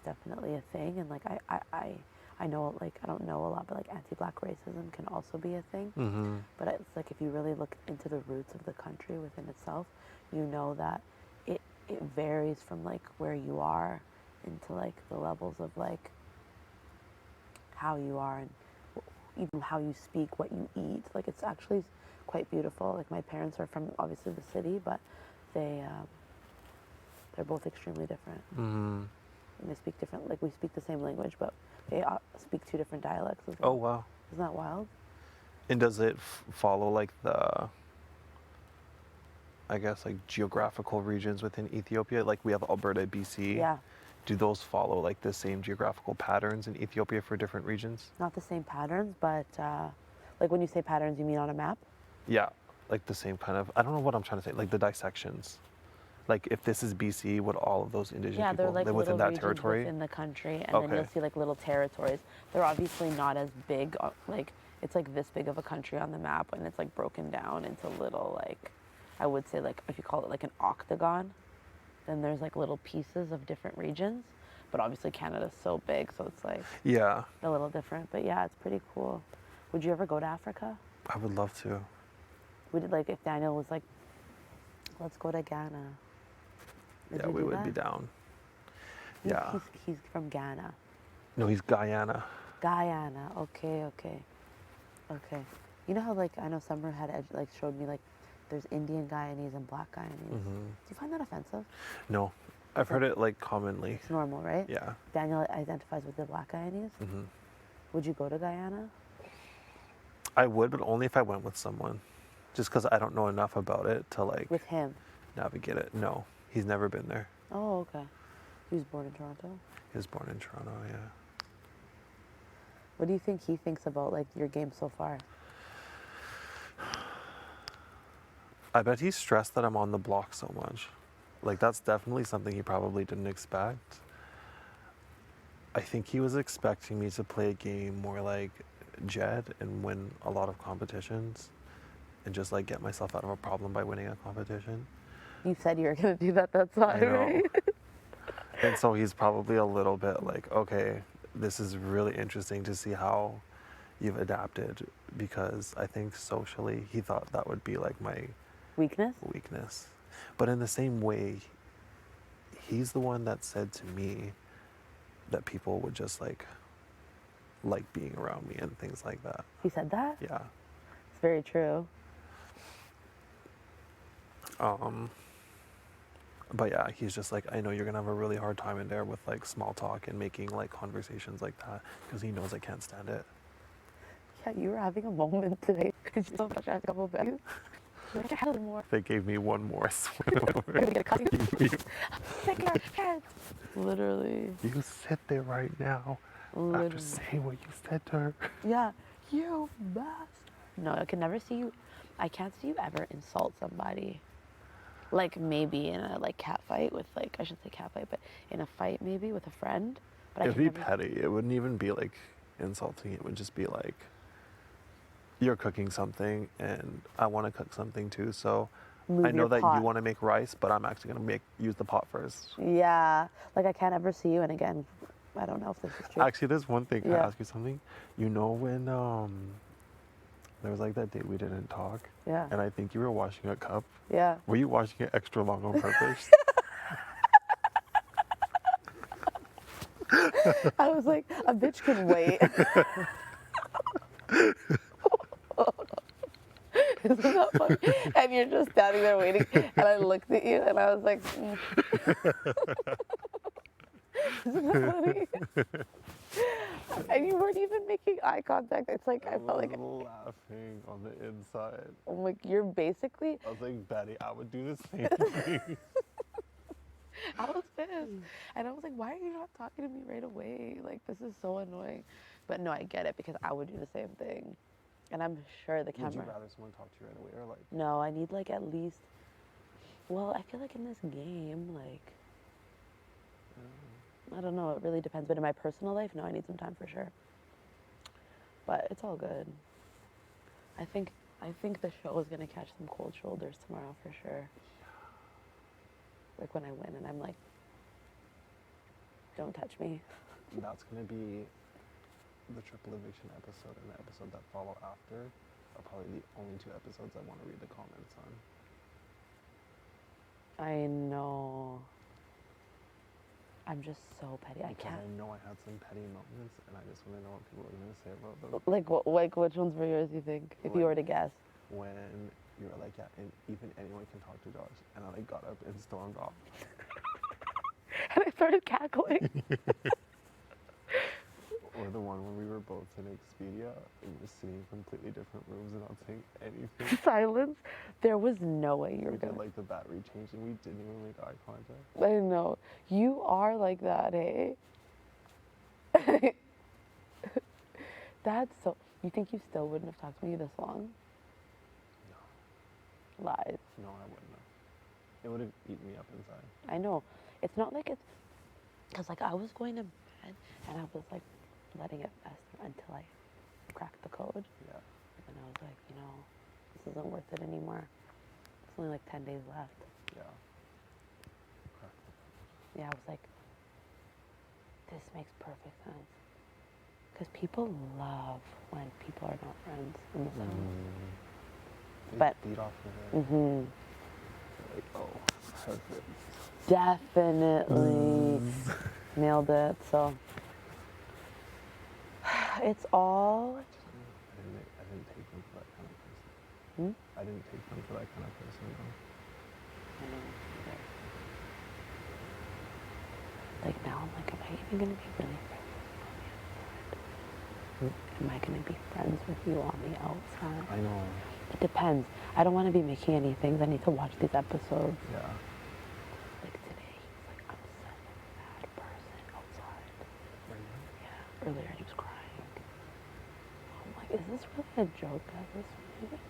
definitely a thing, and like I know, like, I don't know a lot, but like anti-black racism can also be a thing. But it's like if you really look into the roots of the country within itself, you know that it varies from like where you are into like the levels of like how you are and even how you speak, what you eat. Like it's actually quite beautiful. Like my parents are from obviously the city, but they're both extremely different. And they speak different, like we speak the same language, but they speak two different dialects as well. Oh, wow. Isn't that wild? And does it follow like the, I guess, like geographical regions within Ethiopia? Like we have Alberta, BC. Yeah. Do those follow like the same geographical patterns in Ethiopia for different regions? Not the same patterns, but like when you say patterns, you mean on a map? Yeah, like the same kind of, I don't know what I'm trying to say, like the dissections. Like if this is BC, would all of those Indigenous people they're like live little within that regions territory? within the country, and then you'll see like little territories. They're obviously not as big, like it's like this big of a country on the map, and it's like broken down into little, like, I would say, like, if you call it like an octagon, then there's like little pieces of different regions. But obviously Canada's so big, so it's like a little different. But yeah, it's pretty cool. Would you ever go to Africa? I would love to. Would it, like, if Daniel was like, let's go to Ghana? Yeah, we would be down. Yeah. He's from Ghana. No, he's Guyana. Guyana. Okay. You know how, like, I know Summer had like showed me like there's Indian Guyanese and Black Guyanese. Do you find that offensive? No, I've heard it like commonly. It's normal, right? Yeah. Daniel identifies with the Black Guyanese. Would you go to Guyana? I would, but only if I went with someone. Just because I don't know enough about it to like With him? navigate it. No, he's never been there. Oh, okay. He was born in Toronto? He was born in Toronto, yeah. What do you think he thinks about like your game so far? I bet he's stressed that I'm on the block so much. Like, that's definitely something he probably didn't expect. I think he was expecting me to play a game more like Jed and win a lot of competitions and just like get myself out of a problem by winning a competition. You said you were gonna do that. That's why, I know. right? And so he's probably a little bit like, okay, this is really interesting to see how you've adapted, because I think socially he thought that would be like my Weakness? weakness. But in the same way, he's the one that said to me that people would just like being around me and things like that. He said that? Yeah. It's very true. But yeah, he's just like, I know you're gonna have a really hard time in there with like small talk and making like conversations like that, because he knows I can't stand it. Yeah, you were having a moment today. Did you so much a couple of bags? You're like, I had more. They gave me one more. I swear. We're gonna get a cut. Sick our heads. Literally. You sit there right now Literally. after saying what you said to her. Yeah. You bastard. No, I can never see you. I can't see you ever insult somebody. Like maybe in a like cat fight with like, I shouldn't say cat fight, but in a fight maybe with a friend. But It'd I be can never. petty. It wouldn't even be like insulting. It would just be like, you're cooking something and I want to cook something too. So Move I know your that pot. you want to make rice, but I'm actually gonna use the pot first. Yeah. Like I can't ever see you. And again, I don't know if this is true. Actually, there's one thing. Can I Yeah. ask you something? You know when there was like that day we didn't talk, Yeah. and I think you were washing a cup. Yeah. Were you washing it extra long on purpose? I was like, a bitch can wait. Isn't that funny? And you're just standing there waiting, and I looked at you, and I was like, Isn't that funny? And you weren't even making eye contact. It's like, I felt like, was laughing on the inside. I'm like, you're basically, I was like, Betty, I would do the same thing. I was pissed. And I was like, why are you not talking to me right away? Like, this is so annoying. But no, I get it, because I would do the same thing. And I'm sure the camera. Would you rather someone talk to you right away or like? No, I need like at least. Well, I feel like in this game, like, I don't know. It really depends. But in my personal life, no, I need some time for sure. But it's all good. I think the show is gonna catch some cold shoulders tomorrow for sure. Like when I win and I'm like, don't touch me. That's gonna be the triple eviction episode, and the episode that follow after are probably the only two episodes I want to read the comments on. I know. I'm just so petty. I Because can't. I know I had some petty moments, and I just want to know what people are gonna say about them. Like which ones were yours? You think? If you were to guess. When you were like, yeah, and even anyone can talk to Josh, and I like got up and stormed off. And I started cackling. Or the one when we were both in Expedia and we were sitting in completely different rooms and not saying anything. Silence. There was no way you were We gonna. did like the battery change and we didn't even make eye contact. I know. You are like that, hey? That's so. You think you still wouldn't have talked to me this long? No. Lies. No, I wouldn't have. It would have eaten me up inside. I know. It's not like it's. Because, like, I was going to bed and I was, like, letting it fester until I cracked the code. Yeah. And I was like, you know, this isn't worth it anymore. It's only like 10 days left. Yeah. Yeah, I was like, this makes perfect sense. Because people love when people are not friends in the zone. They But- beat off of it. Mm-hmm. Like, oh, perfect. Definitely nailed it. So it's all. I didn't take them for that kind of person. Hmm? I didn't take them for that kind of person, though. Like now, I'm like, am I even gonna be really friends with him on the outside? am I going to be friends with you on the outside? I know. It depends. I don't want to be making any things. I need to watch these episodes. Yeah. Like today, he was like, I'm such a bad person outside. Yeah, earlier he was crying. I'm like, is this really a joke at this point?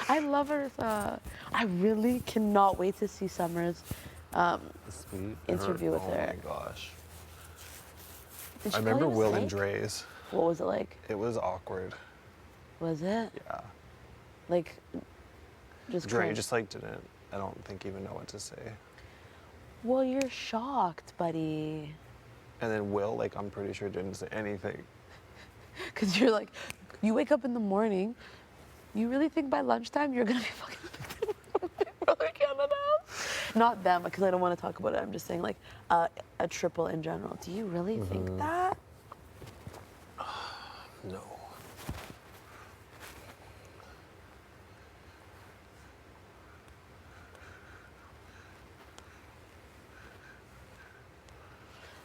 I love her. I really cannot wait to see Summer's Sweet. interview with her. Oh my gosh. Did she I call remember you a Will and snake? Dre's. What was it like? It was awkward. Was it? Yeah. Like, just Dre cringe? just like didn't, I don't think even know what to say. Well, you're shocked, buddy. And then Will, like, I'm pretty sure didn't say anything. Because you're like, you wake up in the morning, you really think by lunchtime you're going to be fucking Brother Canada? Not them, because I don't want to talk about it. I'm just saying, like, a triple in general. Do you really think that? No.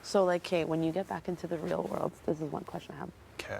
So, like, Kate, when you get back into the real world, this is one question I have. Okay.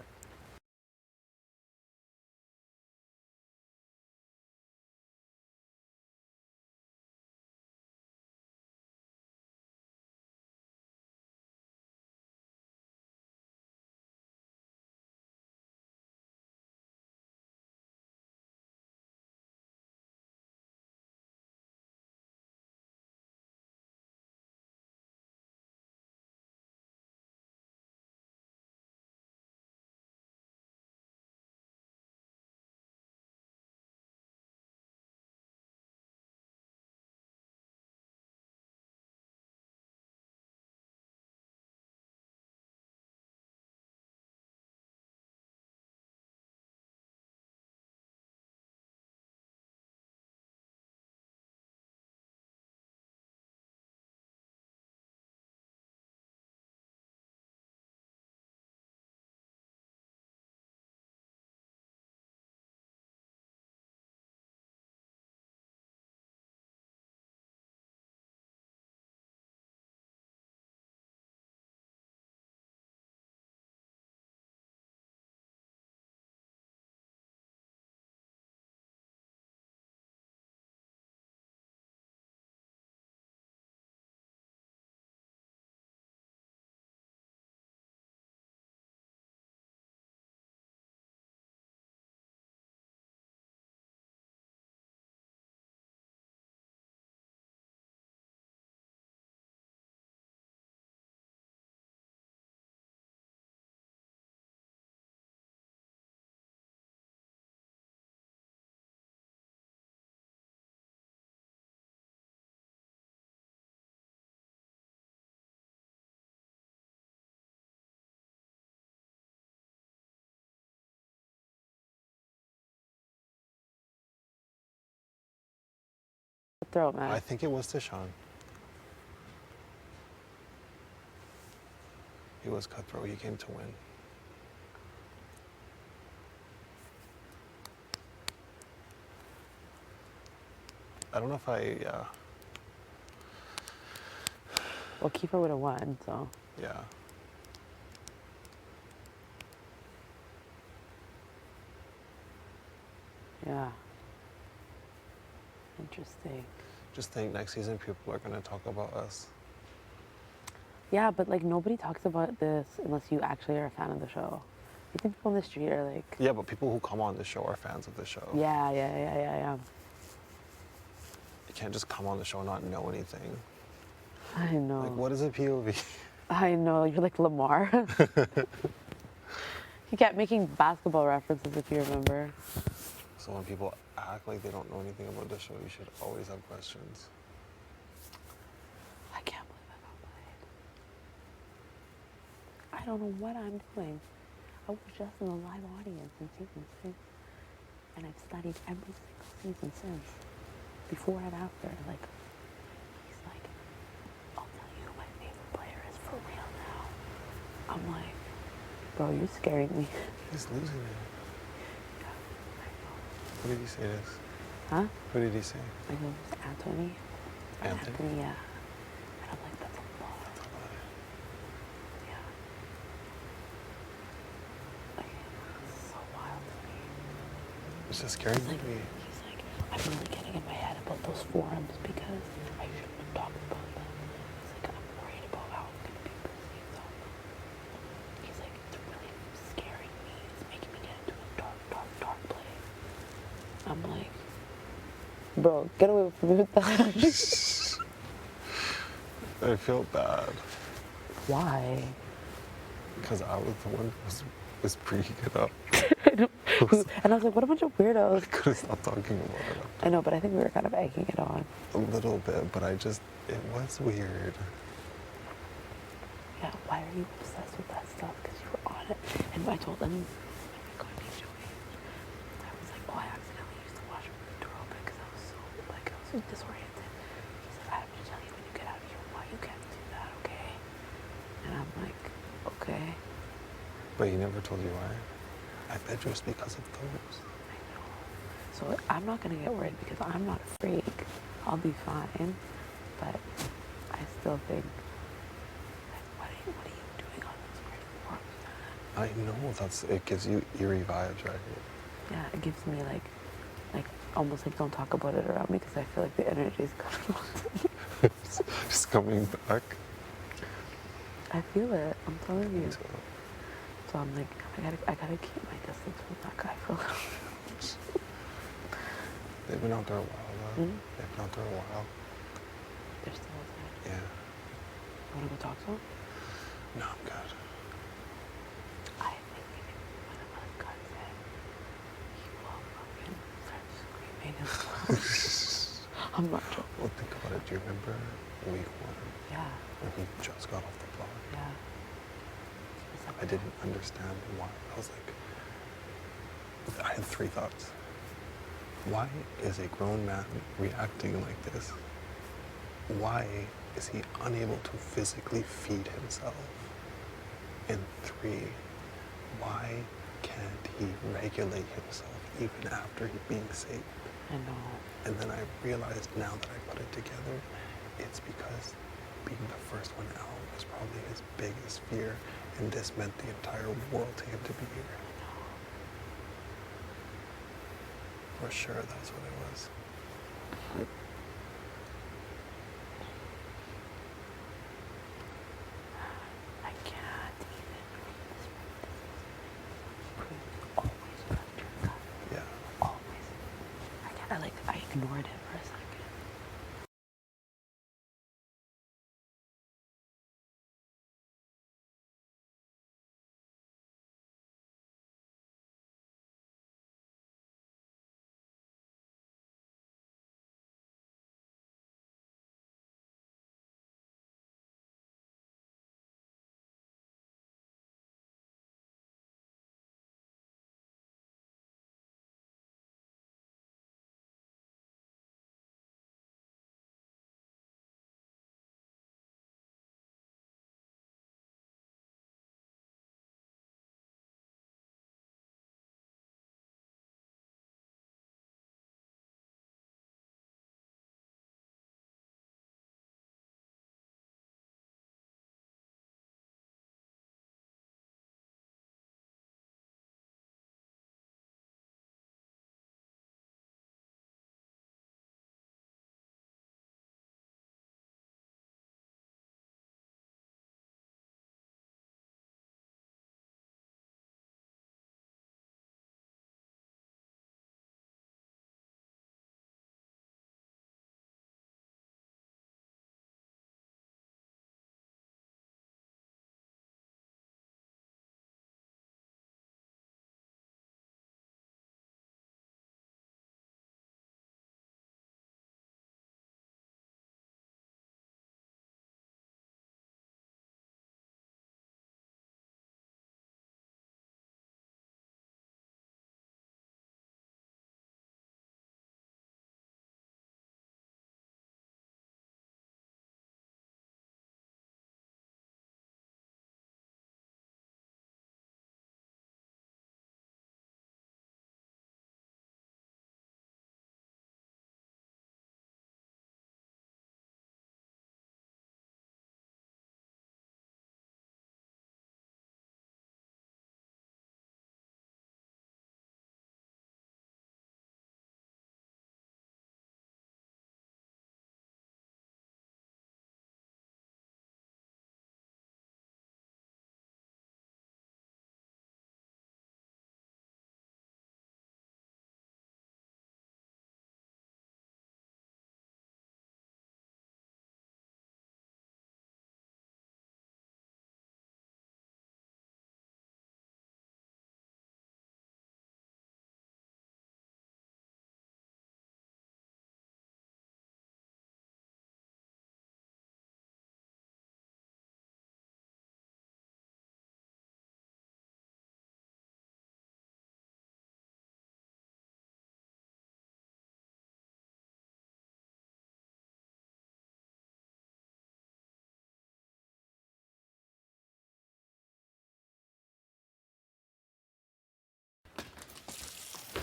cutthroat, man. I think it was Deshaun. He was cutthroat. He came to win. I don't know if Well, Kiefer would have won, so. yeah. Yeah. Interesting. Just think next season people are going to talk about us. Yeah, but like nobody talks about this unless you actually are a fan of the show. You think people on the street are like, Yeah, but people who come on the show are fans of the show. yeah. You can't just come on the show and not know anything. I know. Like, what is a POV? I know. You're like Lamar. He kept making basketball references, if you remember. So when people act like they don't know anything about the show, you should always have questions. I can't believe I got played. I don't know what I'm doing. I was just in the live audience in season 6, and I've studied every single season since, before and after. Like, he's like, I'll tell you who my favorite player is for real now. I'm like, bro, you're scaring me. He's losing it. Who did he say this? Huh? Who did he say? I go, it's Anthony. Anthony? Yeah. And I'm like, that's a lot. That's a lot. Yeah. Like, it's so wild to me. It's just scary to me. He's like, I'm really getting in my head about those forums because I shouldn't have talked about them. He's like, I'm worried about how I'm going to be perceived on them. He's like, it's really scaring me. It's making me get into a dark place. I'm like, bro, get away from me with that. I feel bad Why? because I was the one who was bringing it up. I know. And I was like, what a bunch of weirdos. I could have stopped talking about it I know, but I think we were kind of egging it on. a little bit, but it was weird. Yeah, why are you obsessed with that stuff? Because you were on it. And I told them, oh my God, he's joking. I was like, oh, I accidentally used to watch Aerobic because I was so disoriented. He's like, I have to tell you when you get out of here why you can't do that, okay? And I'm like, okay. But he never told you why. I bet you it's because of those. I know. So I'm not going to get worried because I'm not a freak. I'll be fine. But I still think, like, what are you doing on those weird forums, man? I know it gives you eerie vibes, right? Yeah, it gives me like almost like don't talk about it around me because I feel like the energy is coming on. Just coming back. I feel it. I'm telling you. So, So I'm like, I gotta keep my distance from that guy for a little bit. they've been out there a while, though. Mhm. They've been out there a while. They're still outside. Yeah. Wanna go talk to him? No, I'm good. I think one of us got in, he will fucking start screaming and stuff. I'm not joking. Well, think about it. Do you remember week 1 Yeah, when he just got off the block? yeah. I didn't understand why. I was like, I had 3 thoughts. Why is a grown man reacting like this? Why is he unable to physically feed himself? And 3, why can't he regulate himself even after he's being saved? I know. And then I realized now that I put it together, it's because being the first one out was probably his biggest fear, and this meant the entire world to him to be here. For sure, that's what it was. I can't even. Always trust your gut. Yeah. Always. I ignored it for a second.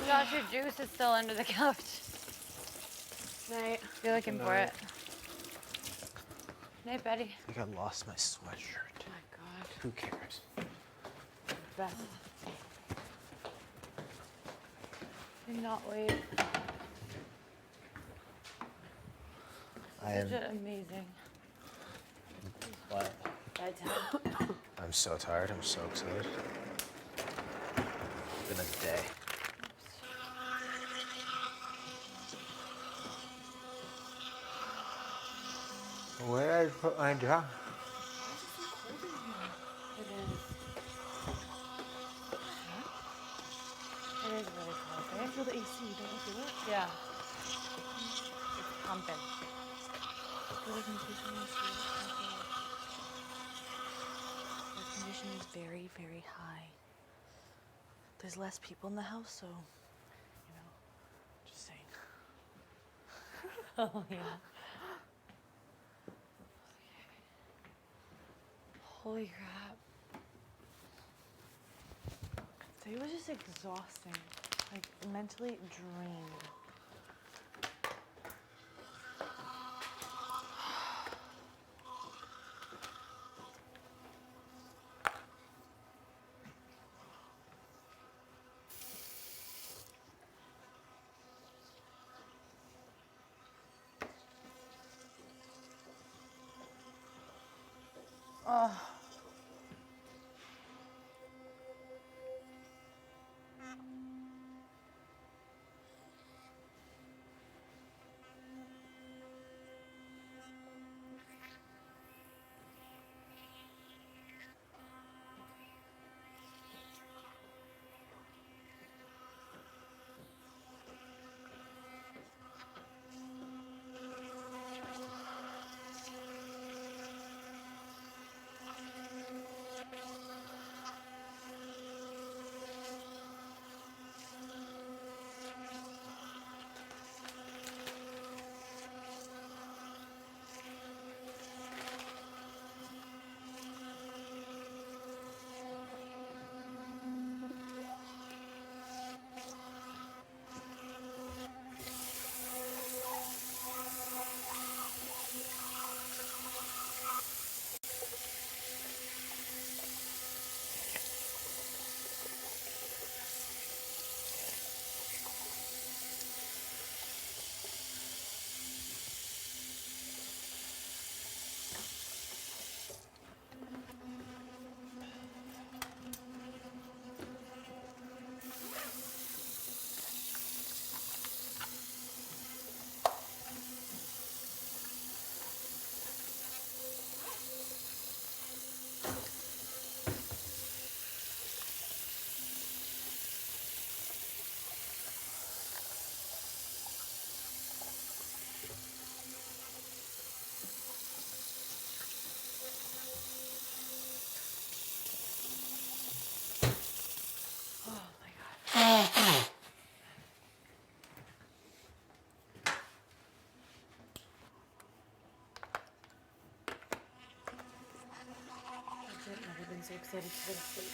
Josh, your juice is still under the couch. Night. You're looking for it. Night, Betty. I think I lost my sweatshirt. Oh my God. Who cares? Best. Cannot wait. I am. Such an amazing. What? Bedtime. I'm so tired. I'm so excited. It's been a day. Where did I put my jaw? It is. It is really cold, I right? feel the AC. Don't you feel it? Yeah. It's pumping. Air conditioning is very, very high. There's less people in the house, so, just saying. Oh, yeah. Holy crap. Today was just exhausting. Like, mentally drained. I've never been so excited to go to sleep.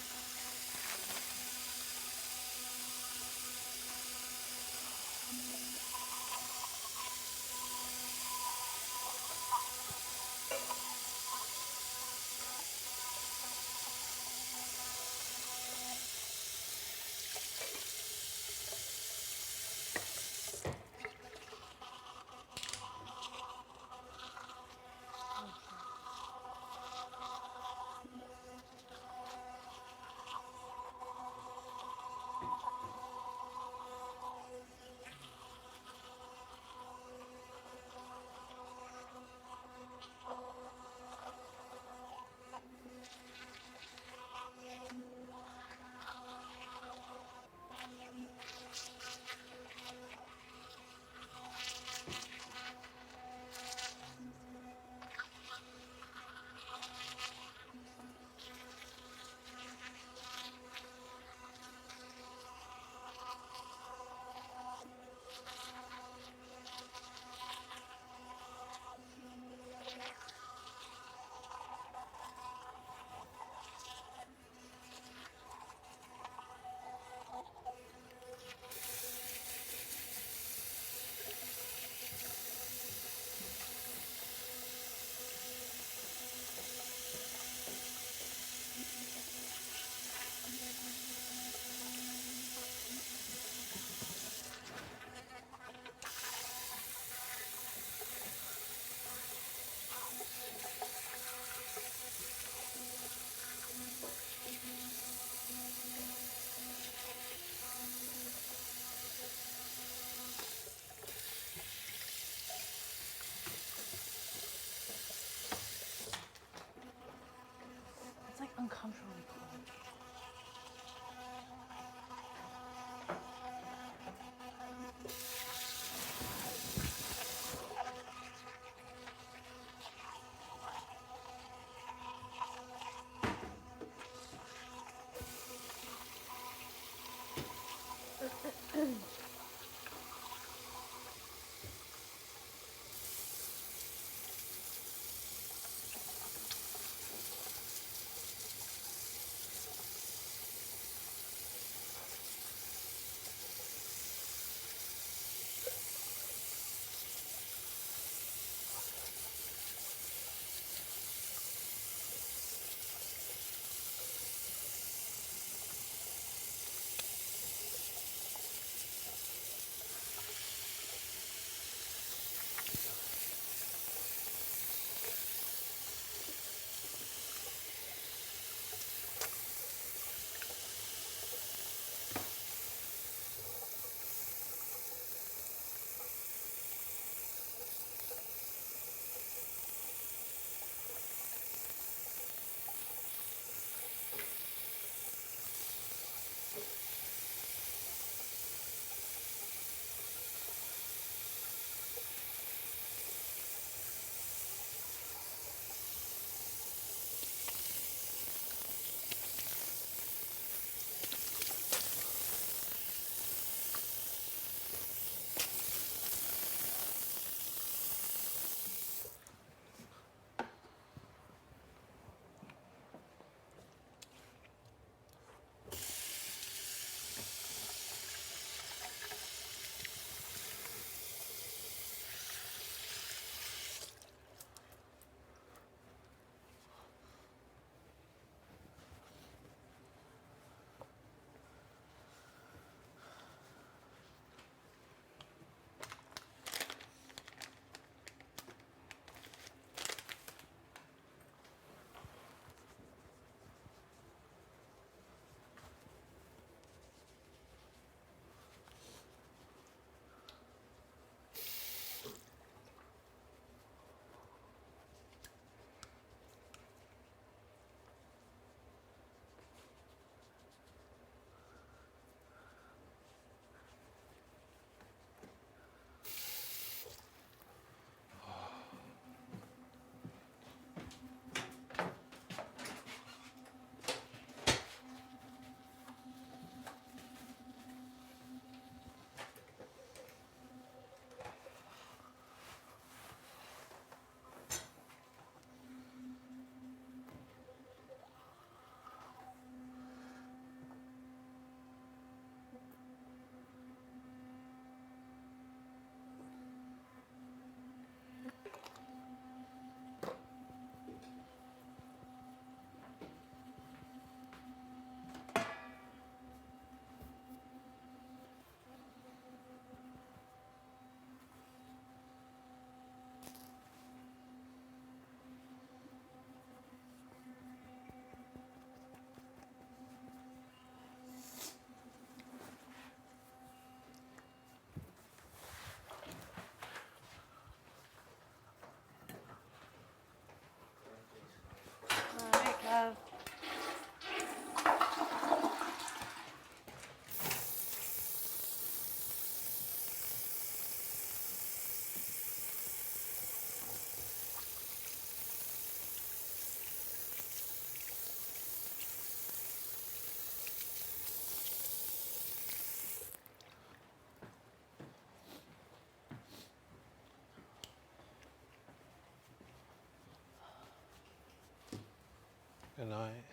Good night.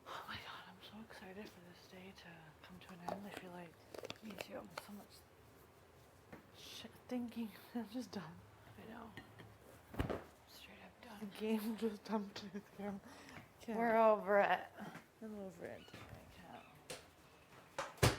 Oh my god, I'm so excited for this day to come to an end. I feel like Me too. so much shit thinking. I'm just done. I know. Straight up The done. game just dumped me there. Can't. We're over it. I'm over it. I can't.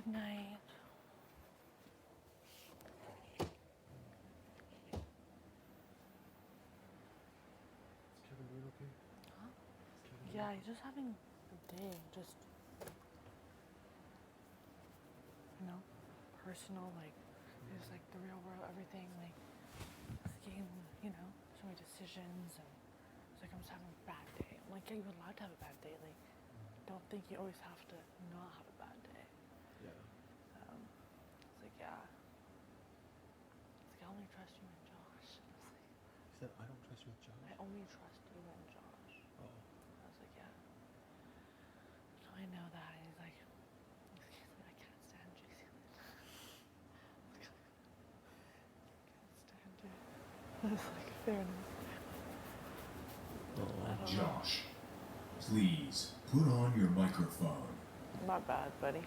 Good night. Yeah, he's just having a day. Just, personal, like, there's like the real world, everything, like, this game, so many decisions, and it's like I'm just having a bad day. I'm like, yeah, you're allowed to have a bad day. Like, don't think you always have to not have a bad day. Yeah. It's like, yeah. It's like, I only trust you and Josh. I was like, He said, I don't trust you with Josh. I only trust you and Josh. Oh. I was like, yeah. So I know that. He's like, excuse me, I can't stand JC. I can't stand it. I was like, fair enough. I don't know. Josh, please put on your microphone. My bad, buddy.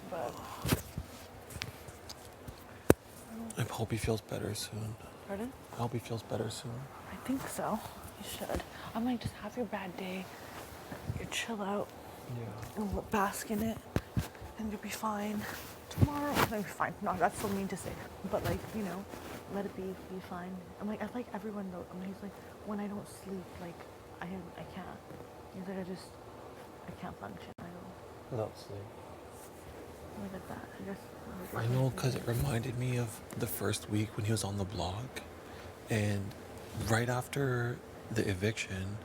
But I hope he feels better soon. pardon? I hope he feels better soon. I think so. You should. I'm like, just have your bad day. You chill out Yeah. and bask in it, and you'll be fine. Tomorrow, you'll be fine. No, that's so mean to say. But like, let it be fine. I'm like, I like everyone though. I mean, he's like, when I don't sleep, like, I can't. He's like, I can't function. I don't. Without sleep. Look at that. I guess. I know, because it reminded me of the first week when he was on the blog. And right after the eviction,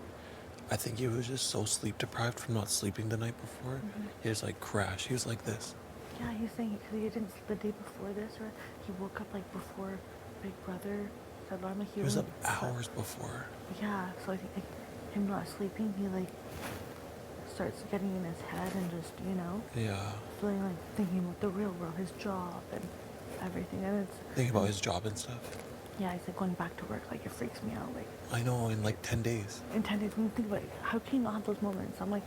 I think he was just so sleep deprived from not sleeping the night before. He just like crashed. He was like this. Yeah, he's saying because he didn't sleep the day before this, or he woke up like before Big Brother said alarm. Like, He was up really slept. hours before. Yeah, so I think like, him not sleeping, he like starts getting in his head and just Yeah. feeling like thinking about the real world, his job and everything, and it's Thinking about his job and stuff. yeah, he's like going back to work, like it freaks me out, like I know, in like 10 days. in 10 days. When you think about it, how can you not have those moments? I'm like,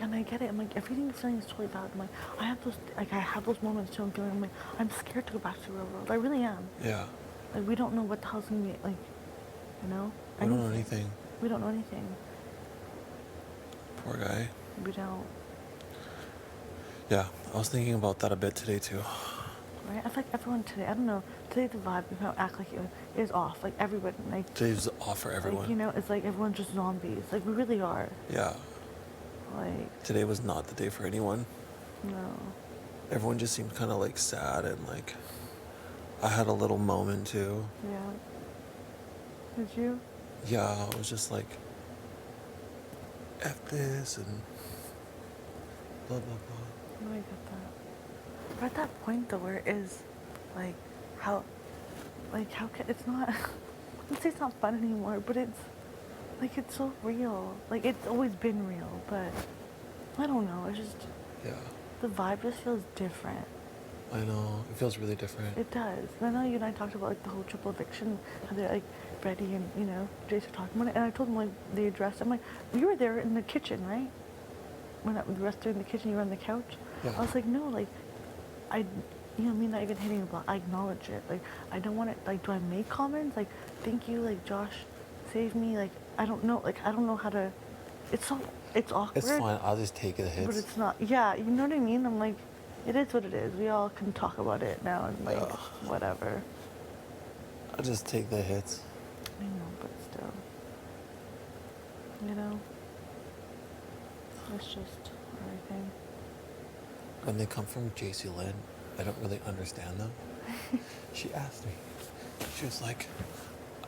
and I get it. I'm like, everything you're feeling is totally valid. I'm like, I have those moments too. I'm feeling, I'm like, I'm scared to go back to the real world. I really am. Yeah. Like, we don't know what the hell's gonna be, like, We don't know anything. We don't know anything. Poor guy. We don't. Yeah, I was thinking about that a bit today too. Right? I feel like everyone today, I don't know, today the vibe, act like it is off. Like, everybody, like, Today's off for everyone. like, it's like everyone's just zombies. Like, we really are. Yeah. Like, Today was not the day for anyone. no. Everyone just seemed kind of like sad, and like I had a little moment too. Yeah. Did you? Yeah, I was just like, F this and blah, blah, blah. No, I get that. But at that point, though, where it is, like, how can, it's not, let's say it's not fun anymore, but it's, like, it's so real. Like, it's always been real, but I don't know, it's just, Yeah, the vibe just feels different. I know. It feels really different. It does. And I know you and I talked about, like, the whole triple eviction, how they're, like, Freddie and, Jace were talking about it, and I told them, like, they addressed, I'm like, you were there in the kitchen, right? When the rest were in the kitchen, you were on the couch? Yeah. I was like, no, like, me not even hitting the block, I acknowledge it. Like, I don't want it, like, do I make comments? Like, thank you, like, Josh saved me. Like, I don't know how to, it's awkward. It's fine. I'll just take the hits. But it's not, yeah, you know what I mean? I'm like, it is what it is. We all can talk about it now and, like, Yeah. whatever. I'll just take the hits. I know, but still, it's just everything. When they come from JC Lynn, I don't really understand them. She asked me. She was like,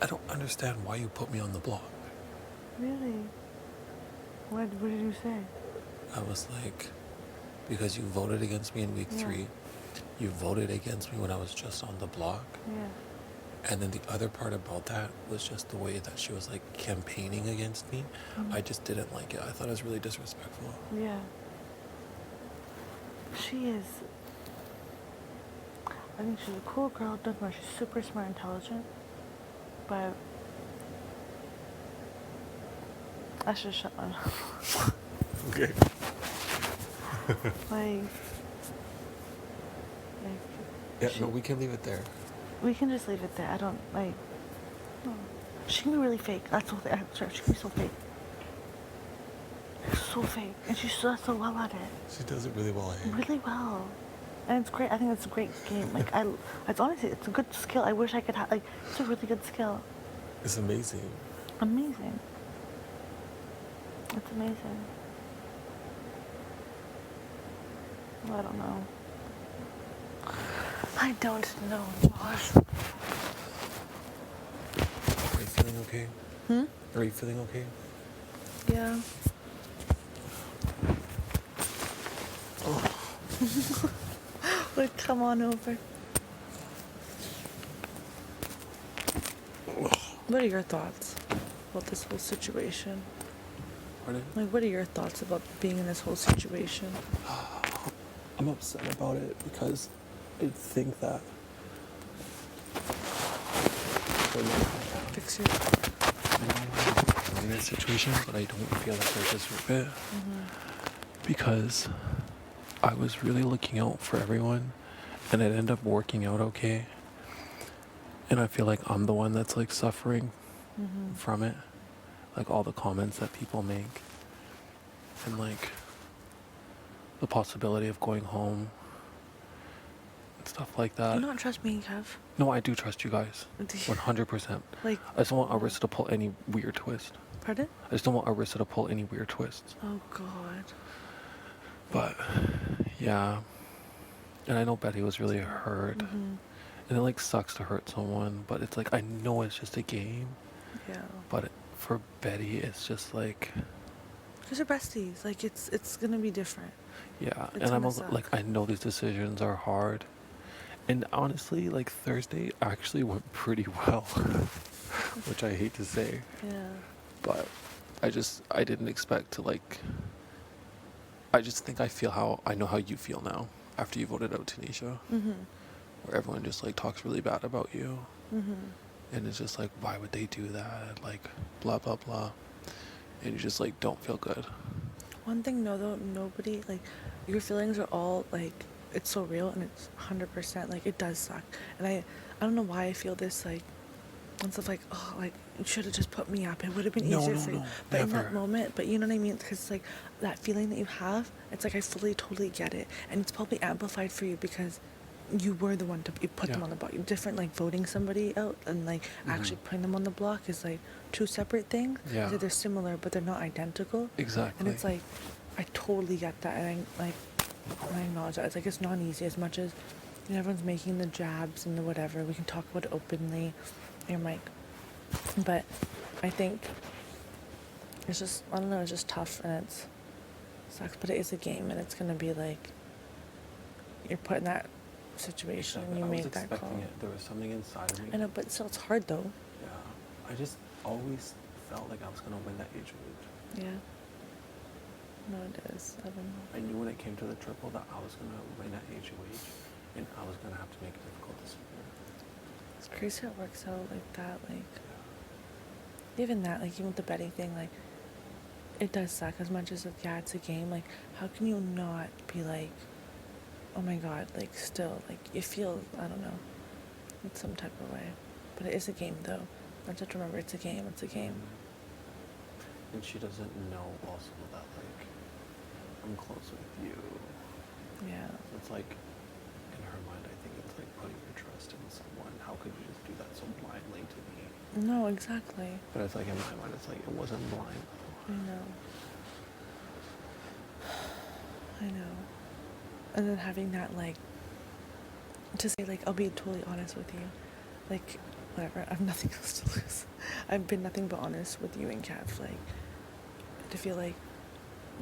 I don't understand why you put me on the block. Really? What did you say? I was like, because you voted against me in week Yeah. 3. You voted against me when I was just on the block. Yeah. And then the other part about that was just the way that she was like campaigning against me. Mhm. I just didn't like it. I thought it was really disrespectful. Yeah. She is. I think she's a cool girl, don't know, she's super smart, intelligent. But I should shut my mouth. Okay. Like, Yeah, no, we can leave it there. we can just leave it there. I don't like. No. She can be really fake. That's the whole thing. I'm sorry, she can be so fake. so fake, and she does so well at it. She does it really well. Eh? Really well. And it's great. I think it's a great game. Like it's honestly, it's a good skill. I wish I could have. Like, it's a really good skill. It's amazing. Amazing. It's amazing. I don't know. I don't know, Josh. Are you feeling okay? Are you feeling okay? Yeah. Like, come on over. What are your thoughts about this whole situation? Pardon? Like, what are your thoughts about being in this whole situation? I'm upset about it because I think that Fix your. I'm in this situation, but I don't feel like I deserve it because I was really looking out for everyone, and it ended up working out okay. And I feel like I'm the one that's like suffering from it, like all the comments that people make, and like the possibility of going home and stuff like that. Do you not trust me, Kev? No, I do trust you guys, 100%. Like, I just don't want Arissa to pull any weird twist. pardon? I just don't want Arissa to pull any weird twists. Oh God. But yeah, and I know Betty was really hurt, and it like sucks to hurt someone, but it's like I know it's just a game, Yeah. but for Betty it's just like, Because you're besties. Like, it's gonna be different. yeah. It's And I'm gonna also, suck. like, I know these decisions are hard, and honestly, like Thursday actually went pretty well, which I hate to say, Yeah. but I didn't expect to like. I just think I know how you feel now after you voted out Tanisha, where everyone just like talks really bad about you, and it's just like, why would they do that? Like, blah blah blah, and you just like don't feel good. One thing, no, though, nobody, like, your feelings are all, like, it's so real, and it's 100%, like, it does suck. And I don't know why I feel this, like, and stuff like, oh, like, you should have just put me up. It would have been easier for you. But in that never. moment, but you know what I mean? Because, like, that feeling that you have, it's like I fully, totally get it. And it's probably amplified for you because you were the one to you put them on the block. Different, like, voting somebody out and, like, actually putting them on the block is, like, two separate things. Yeah. So they're similar, but they're not identical. Exactly. And it's like, I totally get that, and I acknowledge that. It's like, it's not easy as much as, you know, everyone's making the jabs and the whatever. We can talk about it openly, your mic. But I think it's just, I don't know, it's just tough, and it sucks. But it is a game, and it's gonna be like, you're put in that situation, and you make that call. There was something inside of me. I know, but still, it's hard though. Yeah, I just always felt like I was gonna win that age group. Yeah. No, it is. I don't know. I knew when it came to the triple that I was gonna win at HOH, and I was gonna have to make a difficult decision. It's crazy how it works out like that. Like, even that, like, even with the betting thing, like, it does suck as much as, like, yeah, it's a game. Like, how can you not be like, oh my God, like, still, like, you feel, I don't know, in some type of way. But it is a game, though. I just have to remember, it's a game. It's a game. And she doesn't know also that like I'm close with you. Yeah. It's like in her mind, I think it's like putting your trust in someone. How could you just do that so blindly to me? No, exactly. But it's like in my mind, it's like it wasn't blind. I know. I know. And then having that, like, to say, like, I'll be totally honest with you. Like, whatever, I have nothing else to lose. I've been nothing but honest with you and Kev. Like, to feel like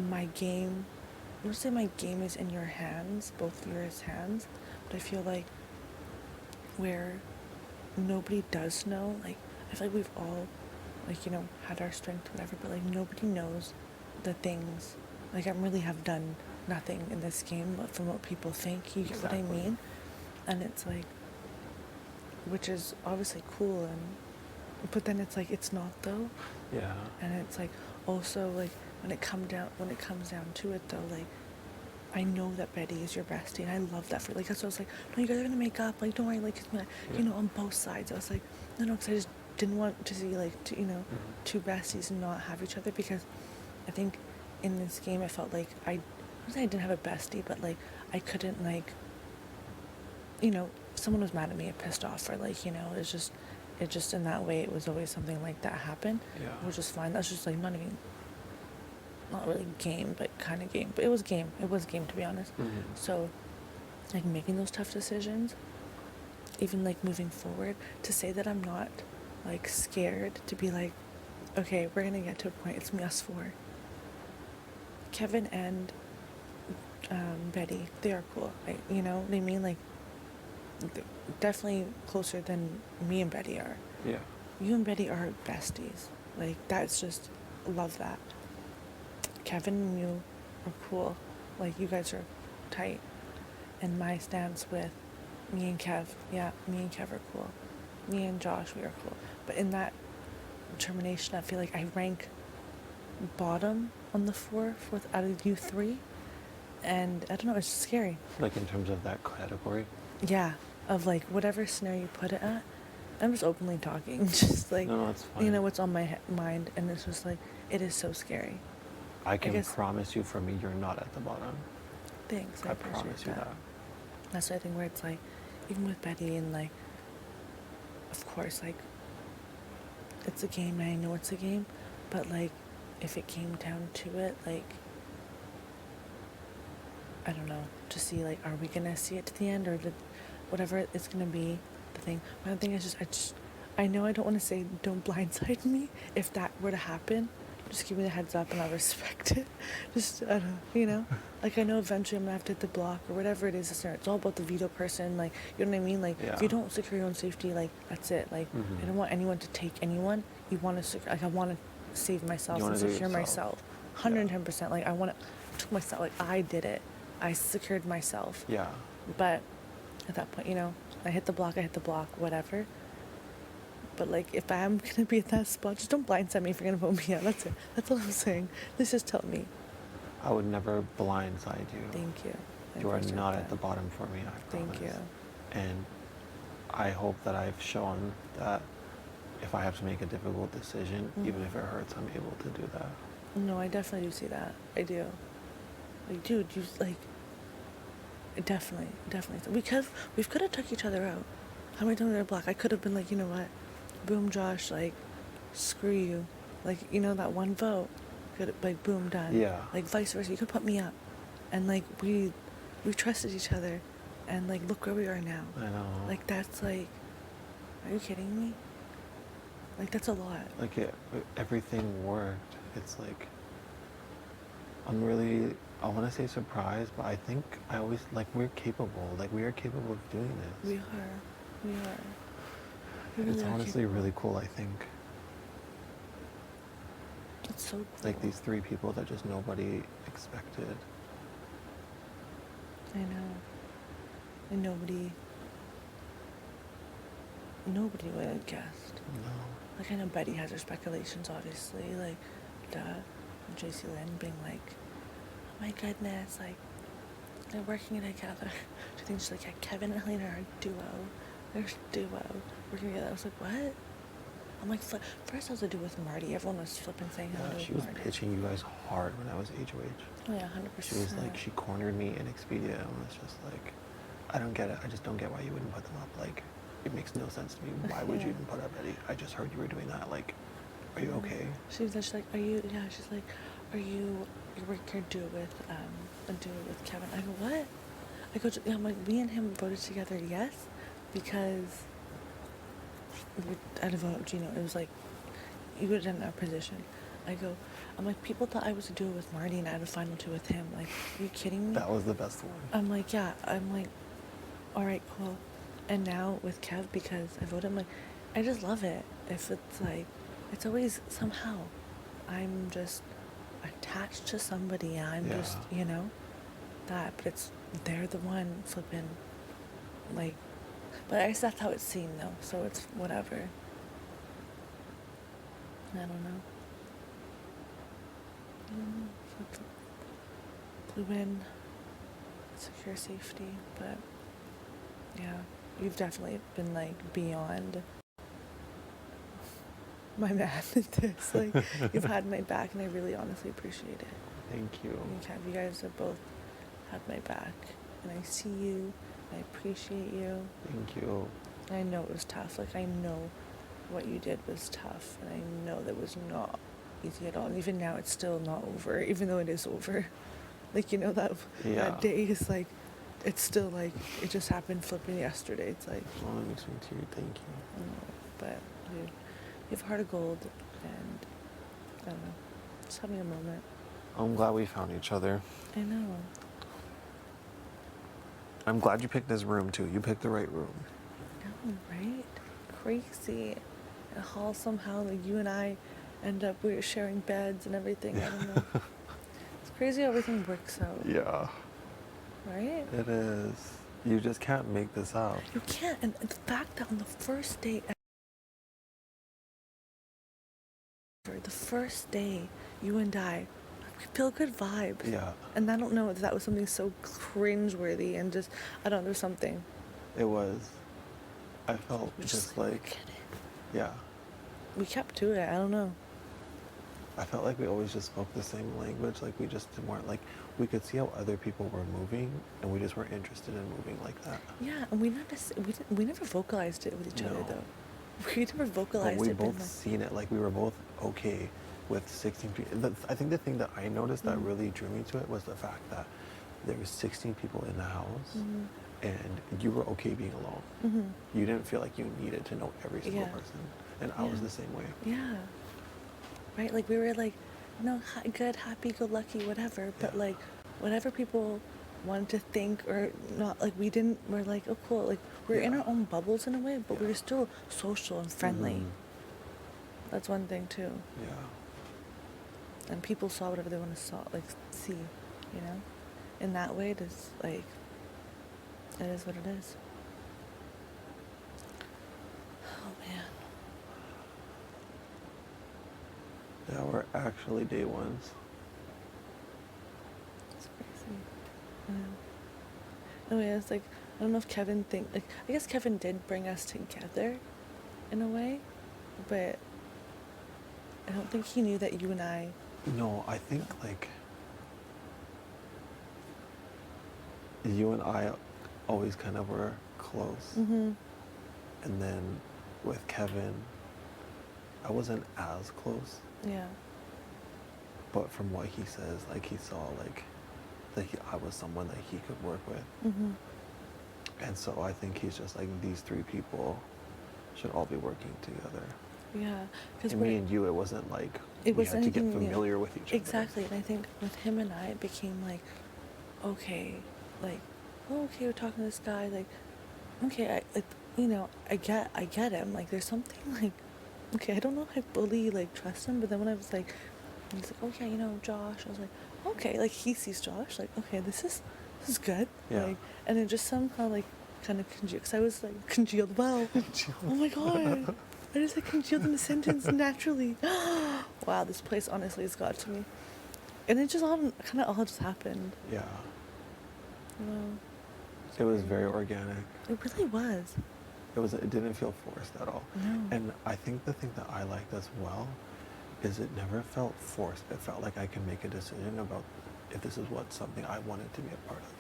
my game, I would say my game is in your hands, both yours hands, but I feel like where nobody does know, like, I feel like we've all, like, you know, had our strength, whatever, but, like, nobody knows the things, like, I really have done nothing in this game, but from what people think, you get what I mean? And it's like, which is obviously cool, but then it's like, it's not though. Yeah. And it's like, also, like, when it comes down to it though, like, I know that Betty is your bestie, and I love that for, like, that's what I was like, no, you guys are gonna make up, like, don't worry, like, it's gonna, you know, on both sides. I was like, no, because I just didn't want to see, like, two besties not have each other, because I think in this game, I felt like I didn't have a bestie, but like I couldn't like, you know, if someone was mad at me, I pissed off, or like, you know, it just in that way, it was always something like that happened. Yeah. Which was fine. That's just like not really game, but kind of game. But it was game. It was game, to be honest. So, like making those tough decisions, even like moving forward, to say that I'm not like scared to be like, okay, we're gonna get to a point. It's me, us four. Kevin and Betty, they are cool. You know what I mean? Like, definitely closer than me and Betty are. Yeah. You and Betty are besties. Like, that's just, love that. Kevin and you are cool. Like, you guys are tight. And my stance with me and Kev, yeah, me and Kev are cool. Me and Josh, we are cool. But in that determination, I feel like I rank bottom on the fourth out of you three. And I don't know, it's scary. Like in terms of that category? Yeah, of like whatever scenario you put it at. I'm just openly talking, just like, No, it's fine. you know, what's on my mind. And it's just like, it is so scary. I can guess- promise you, for me, you're not at the bottom. Thanks, I I appreciate promise you that. That's the thing where it's like, even with Betty and like, of course, like, it's a game and I know it's a game, but like, if it came down to it, like, I don't know, to see like, are we gonna see it to the end, or whatever it's gonna be, the thing. My thing is I know I don't want to say don't blindside me. If that were to happen, just give me the heads up and I'll respect it. Just, I don't know, you know? Like, I know eventually I'm gonna have to hit the block or whatever it is. It's all about the veto person. Like, you know what I mean? Like, if you don't secure your own safety, like, that's it. Like, I don't want anyone to take anyone. You want to secure, like, I want to save myself and secure myself. 110%. Like, I want to, took myself, like, I did it. I secured myself. Yeah. But at that point, you know, I hit the block, whatever. But like, if I'm gonna be at that spot, just don't blindside me if you're gonna vote me out. That's it. That's all I'm saying. Let's just tell me. I would never blindside you. Thank you. I You are appreciate not that. at the bottom for me, I promise. Thank you. And I hope that I've shown that if I have to make a difficult decision, even if it hurts, I'm able to do that. No, I definitely do see that. I do. Like, dude, you like. Definitely. We could have took each other out. How many times did I block? I could have been like, you know what, boom, Josh, like, screw you, like, you know, that one vote, could like, boom, done. Yeah. Like, vice versa. You could put me up, and like we trusted each other, and like look where we are now. I know. Like, that's like, are you kidding me? Like, that's a lot. Like, everything worked. It's like, I'm really, I want to say surprised, but I think I always, like, we're capable. Like, we are capable of doing this. We are. We It's really are honestly capable. really cool, I think. It's so cool. Like, these three people that just nobody expected. I know. And nobody would have guessed. No. Like, I know Betty has her speculations, obviously, like, JC Lynn being like, oh my goodness, like, they're working together. She thinks, like, yeah, Kevin and Helena are a duo. They're a duo. Working together. I was like, what? I'm like, first I was a duo with Marty. Everyone was flipping saying how to do She with was Marty. pitching you guys hard when I was HOH. Oh, yeah, 100%. She was like, she cornered me in Expedia and was just like, I don't get it. I just don't get why you wouldn't put them up. Like, it makes no sense to me. Why would you even put up Eddie? I just heard you were doing that. Like, are you okay? She's like, are you, yeah, she's like, are you working a duo with Kevin? I go, what? I go, yeah, I'm like, me and him voted together, yes, because out of vote, you know, it was like, you would have done our position. I'm like, people thought I was a duo with Marty and I had a final two with him. Like, are you kidding me? That was the best one. I'm like, yeah. I'm like, all right, cool. And now with Kev, because I voted, I'm like, I just love it. If it's like, it's always somehow, I'm just attached to somebody. I'm just, you know, that. But it's, they're the one flipping, like, but I guess that's how it's seen though. So it's whatever. I don't know. We win, secure safety, but yeah, you've definitely been like beyond my man in this. Like, you've had my back, and I really honestly appreciate it. Thank you. You guys have both had my back, and I see you, and I appreciate you. Thank you. I know it was tough. Like, I know what you did was tough, and I know that was not easy at all. And even now, it's still not over, even though it is over. Like, you know, that day is like, it's still like, it just happened flipping yesterday. It's like, Oh, that makes me teary. Thank you. I don't know, but dude, you have a heart of gold, and I don't know, just having a moment. I'm glad we found each other. I know. I'm glad you picked this room too. You picked the right room. I know, right? Crazy. A hall somehow, like you and I end up, we're sharing beds and everything. I don't know. It's crazy how everything works out. Yeah. Right? It is. You just can't make this up. You can't. And the fact that on the first day you and I feel good vibes. Yeah. And I don't know if that was something so cringeworthy and just, I don't know, there's something. It was. I felt We're just like, like, we get it. yeah. We kept to it. I don't know. I felt like we always just spoke the same language. Like we just weren't like, we could see how other people were moving, and we just weren't interested in moving like that. Yeah, and we never vocalized it with each other No. though. We never But vocalized we it. both seen it. Like we were both okay with 16 people. I think the thing that I noticed that really drew me to it was the fact that there was 16 people in the house, and you were okay being alone. You didn't feel like you needed to know every single person, and I was the same way. Yeah. Right? Like, we were like, no, good, happy, go lucky, whatever. But, like, whatever people wanted to think or not, like, we're like, oh, cool. Like, we're in our own bubbles in a way, but we were still social and friendly. That's one thing, too. Yeah. And people saw whatever they want to see, you know? In that way, it is, like, it is what it is. Oh, man. Yeah, we're actually day ones. It's crazy. No, yeah, it's like, I don't know if Kevin I guess Kevin did bring us together in a way, but I don't think he knew that you and I. No, I think like you and I always kind of were close. And then with Kevin, I wasn't as close. Yeah. But from what he says, like he saw like that I was someone that he could work with. And so I think he's just like, these three people should all be working together. Yeah. Because And me and you, it wasn't like it we was had to get anything new. familiar with each other. Exactly. And I think with him and I, it became like, okay, like, oh, okay, we're talking to this guy, like, okay, I get him. Like, there's something like, okay, I don't know if I fully like trust him, but then when I was like, he's like, oh yeah, Josh, I was like, okay, like he sees Josh, like, okay, this is good. Yeah. Like, and it just somehow like kind of congealed, because I was like congealed. Wow. Oh my god. I just like congealed in a sentence naturally. Wow, this place honestly has got to me. And it just all just happened. Yeah. Wow. It was very organic. It really was. It didn't feel forced at all. No. And I think the thing that I liked as well is it never felt forced. It felt like I could make a decision about if this is something I wanted to be a part of.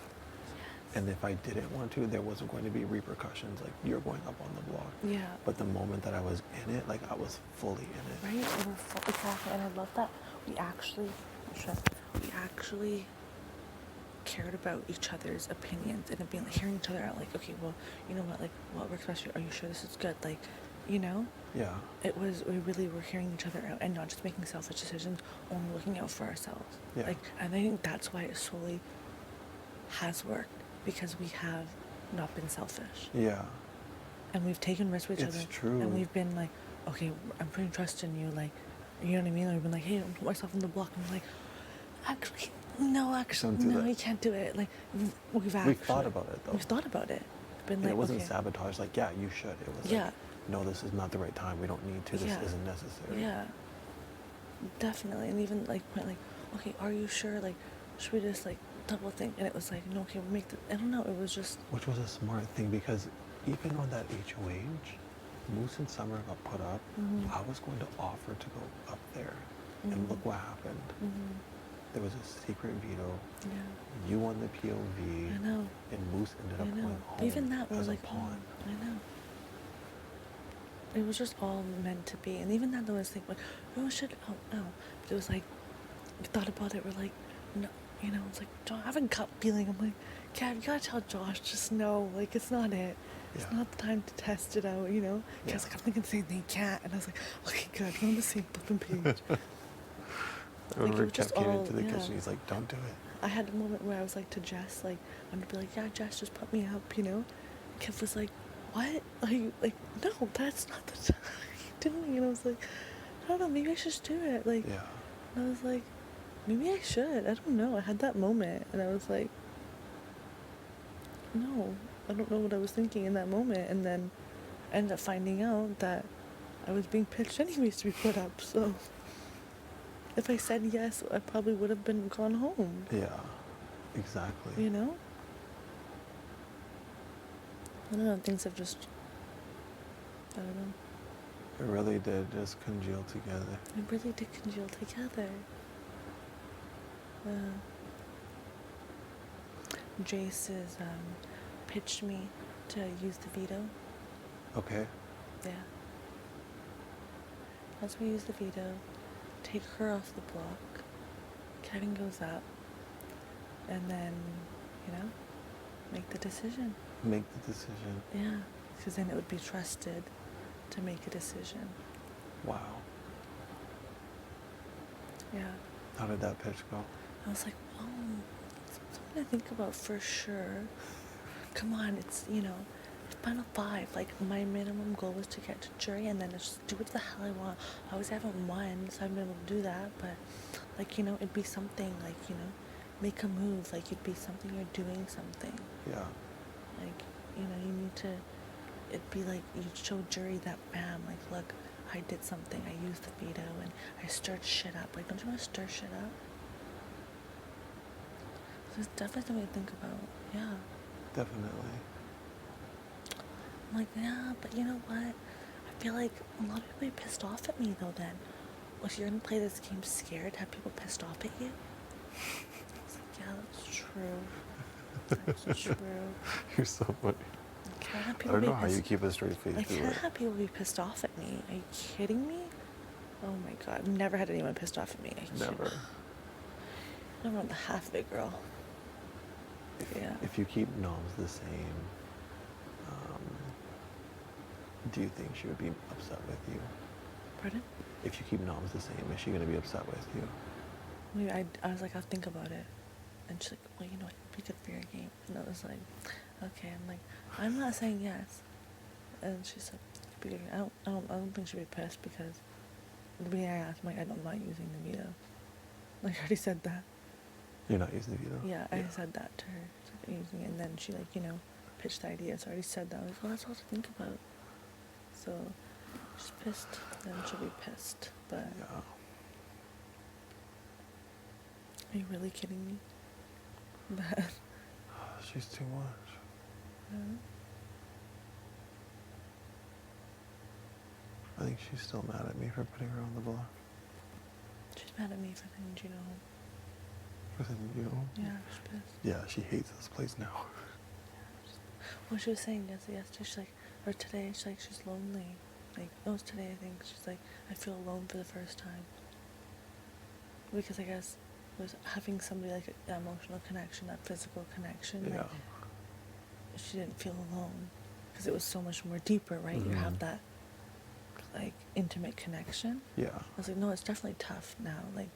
And if I didn't want to, there wasn't going to be repercussions, like you're going up on the block. Yeah. But the moment that I was in it, like I was fully in it. Right? Exactly. And I love that we actually cared about each other's opinions and being like hearing each other out, like, okay, well, you know what, like, what works best for you? Are you sure this is good? Like, you know? Yeah. We really were hearing each other out and not just making selfish decisions, only looking out for ourselves. Yeah. Like, and I think that's why it solely has worked, because we have not been selfish. Yeah. And we've taken risks with each other. It's true. And we've been like, okay, I'm putting trust in you, like, you know what I mean? Like, we've been like, hey, don't put myself on the block. And I'm like, actually, Don't do no, that. you can't do it. Like, we've thought about it though. We've thought about it. Been And like, it wasn't okay. sabotage, like, yeah, you should. It was Yeah. like, no, this is not the right time. We don't need to. This Yeah. isn't necessary. Yeah, definitely. And even like, went like, okay, are you sure? Like, should we just like double think? And it was like, no, okay, we'll make the. I don't know. It was just. Which was a smart thing, because even on that HOH, Moose and Summer got put up, I was going to offer to go up there. And look what happened. There was a secret veto. Yeah. You won the POV. I know. And Moose ended up I know. going home Even that was as like, a pawn. I know. It was just all meant to be. And even that, though, I was thinking, like, oh, shit, oh, no. But it was like, we thought about it, we're like, no, you know, it's like, Josh, I have a gut feeling. I'm like, Kat, you gotta tell Josh, just no, like, it's not it. It's not the time to test it out, you know? Kat's like, I'm thinking the same thing, Kat. And I was like, okay, good, we're on the same flipping page. I remember it was Kev just came all- into the yeah. kitchen, he's like, don't do it. I had a moment where I was like to Jess, like, I'm gonna be like, yeah, Jess, just put me up, you know? Kev was like, what? Like, no, that's not the time you're doing it. And I was like, I don't know, maybe I should just do it. Like, Yeah. and I was like, maybe I should. I don't know. I had that moment, and I was like, no, I don't know what I was thinking in that moment. And then I ended up finding out that I was being pitched anyways to be put up. So if I said yes, I probably would have been gone home, Yeah. Exactly. you know? I don't know, things have just, I don't know. It really did just congeal together. It really did congeal together. Jace has pitched me to use the veto. Okay. Yeah. Once we use the veto, take her off the block, Kevin goes up, and then, you know, make the decision. Make the decision. Yeah, because then it would be trusted to make a decision. Wow. Yeah. How did that pitch go? I was like, oh, something to think about for sure. Come on, it's, you know, final 5. Like, my minimum goal was to get to jury, and then just do what the hell I want. I always haven't won, so I haven't been able to do that, but, like, you know, it'd be something, like, you know, make a move. Like, it'd be something, you're doing something. Yeah. Like, you know, you need to, it'd be like, you show jury that, bam, like, look, I did something, I used the veto, and I stirred shit up. Like, don't you want to stir shit up? So it's definitely something to think about, yeah. Definitely. I'm like, yeah, but you know what? I feel like a lot of people be pissed off at me, though, then. If you're gonna play this game scared, have people pissed off at you? I was like, yeah, that's true. That's true. You're so funny. Can't have I people don't be know how you pissed- keep a straight face I through can't it. have people be pissed off at me. Are you kidding me? Oh my god, I've never had anyone pissed off at me. Never. Never on the half of it, girl. Yeah. If you keep noms the same, do you think she would be upset with you? Pardon? If you keep noms the same, is she going to be upset with you? Maybe I was like, I'll think about it. And she's like, well, you know, it'd be good for your game. And I was like, okay. I'm like, I'm not saying yes. And she's like, it'd be good. I don't think she'd be pissed because the beginning I asked, I'm like, I'm not using the veto. Like, I already said that. You're not using the veto? Yeah, I said that to her. She's like, using it. And then she, like, you know, pitched the idea. So I already said that. I was like, well, that's all to think about. So she's pissed, then she'll be pissed. But Yeah. are you really kidding me? But She's too much. I think she's still mad at me for putting her on the block. she's mad at me for sending Gino home. For sending you home. Yeah, she's pissed. Yeah, she hates this place now. Well, she was saying yesterday, she's like, or today, she's like, she's lonely. Like, it was today, I think. She's like, I feel alone for the first time. Because I guess it was having somebody like an emotional connection, that physical connection. Yeah. Like, she didn't feel alone. Because it was so much more deeper, right? You have that, like, intimate connection. Yeah. I was like, no, it's definitely tough now. Like,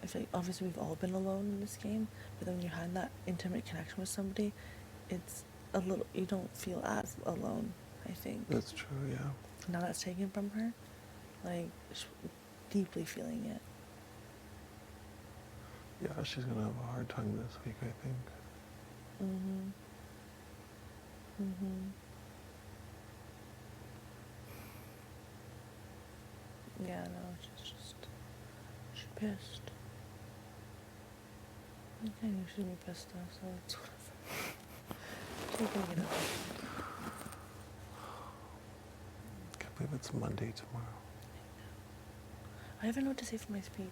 I feel like obviously we've all been alone in this game, but then when you had that intimate connection with somebody, it's a little, you don't feel as alone, I think. That's true, yeah. Now that's taken from her, like, she's deeply feeling it. Yeah, she's going to have a hard time this week, I think. Yeah, no, she's pissed. I knew she'd be pissed though, so it's whatever. She's gonna get over it. believe it's Monday tomorrow. I don't even know what to say for my speech.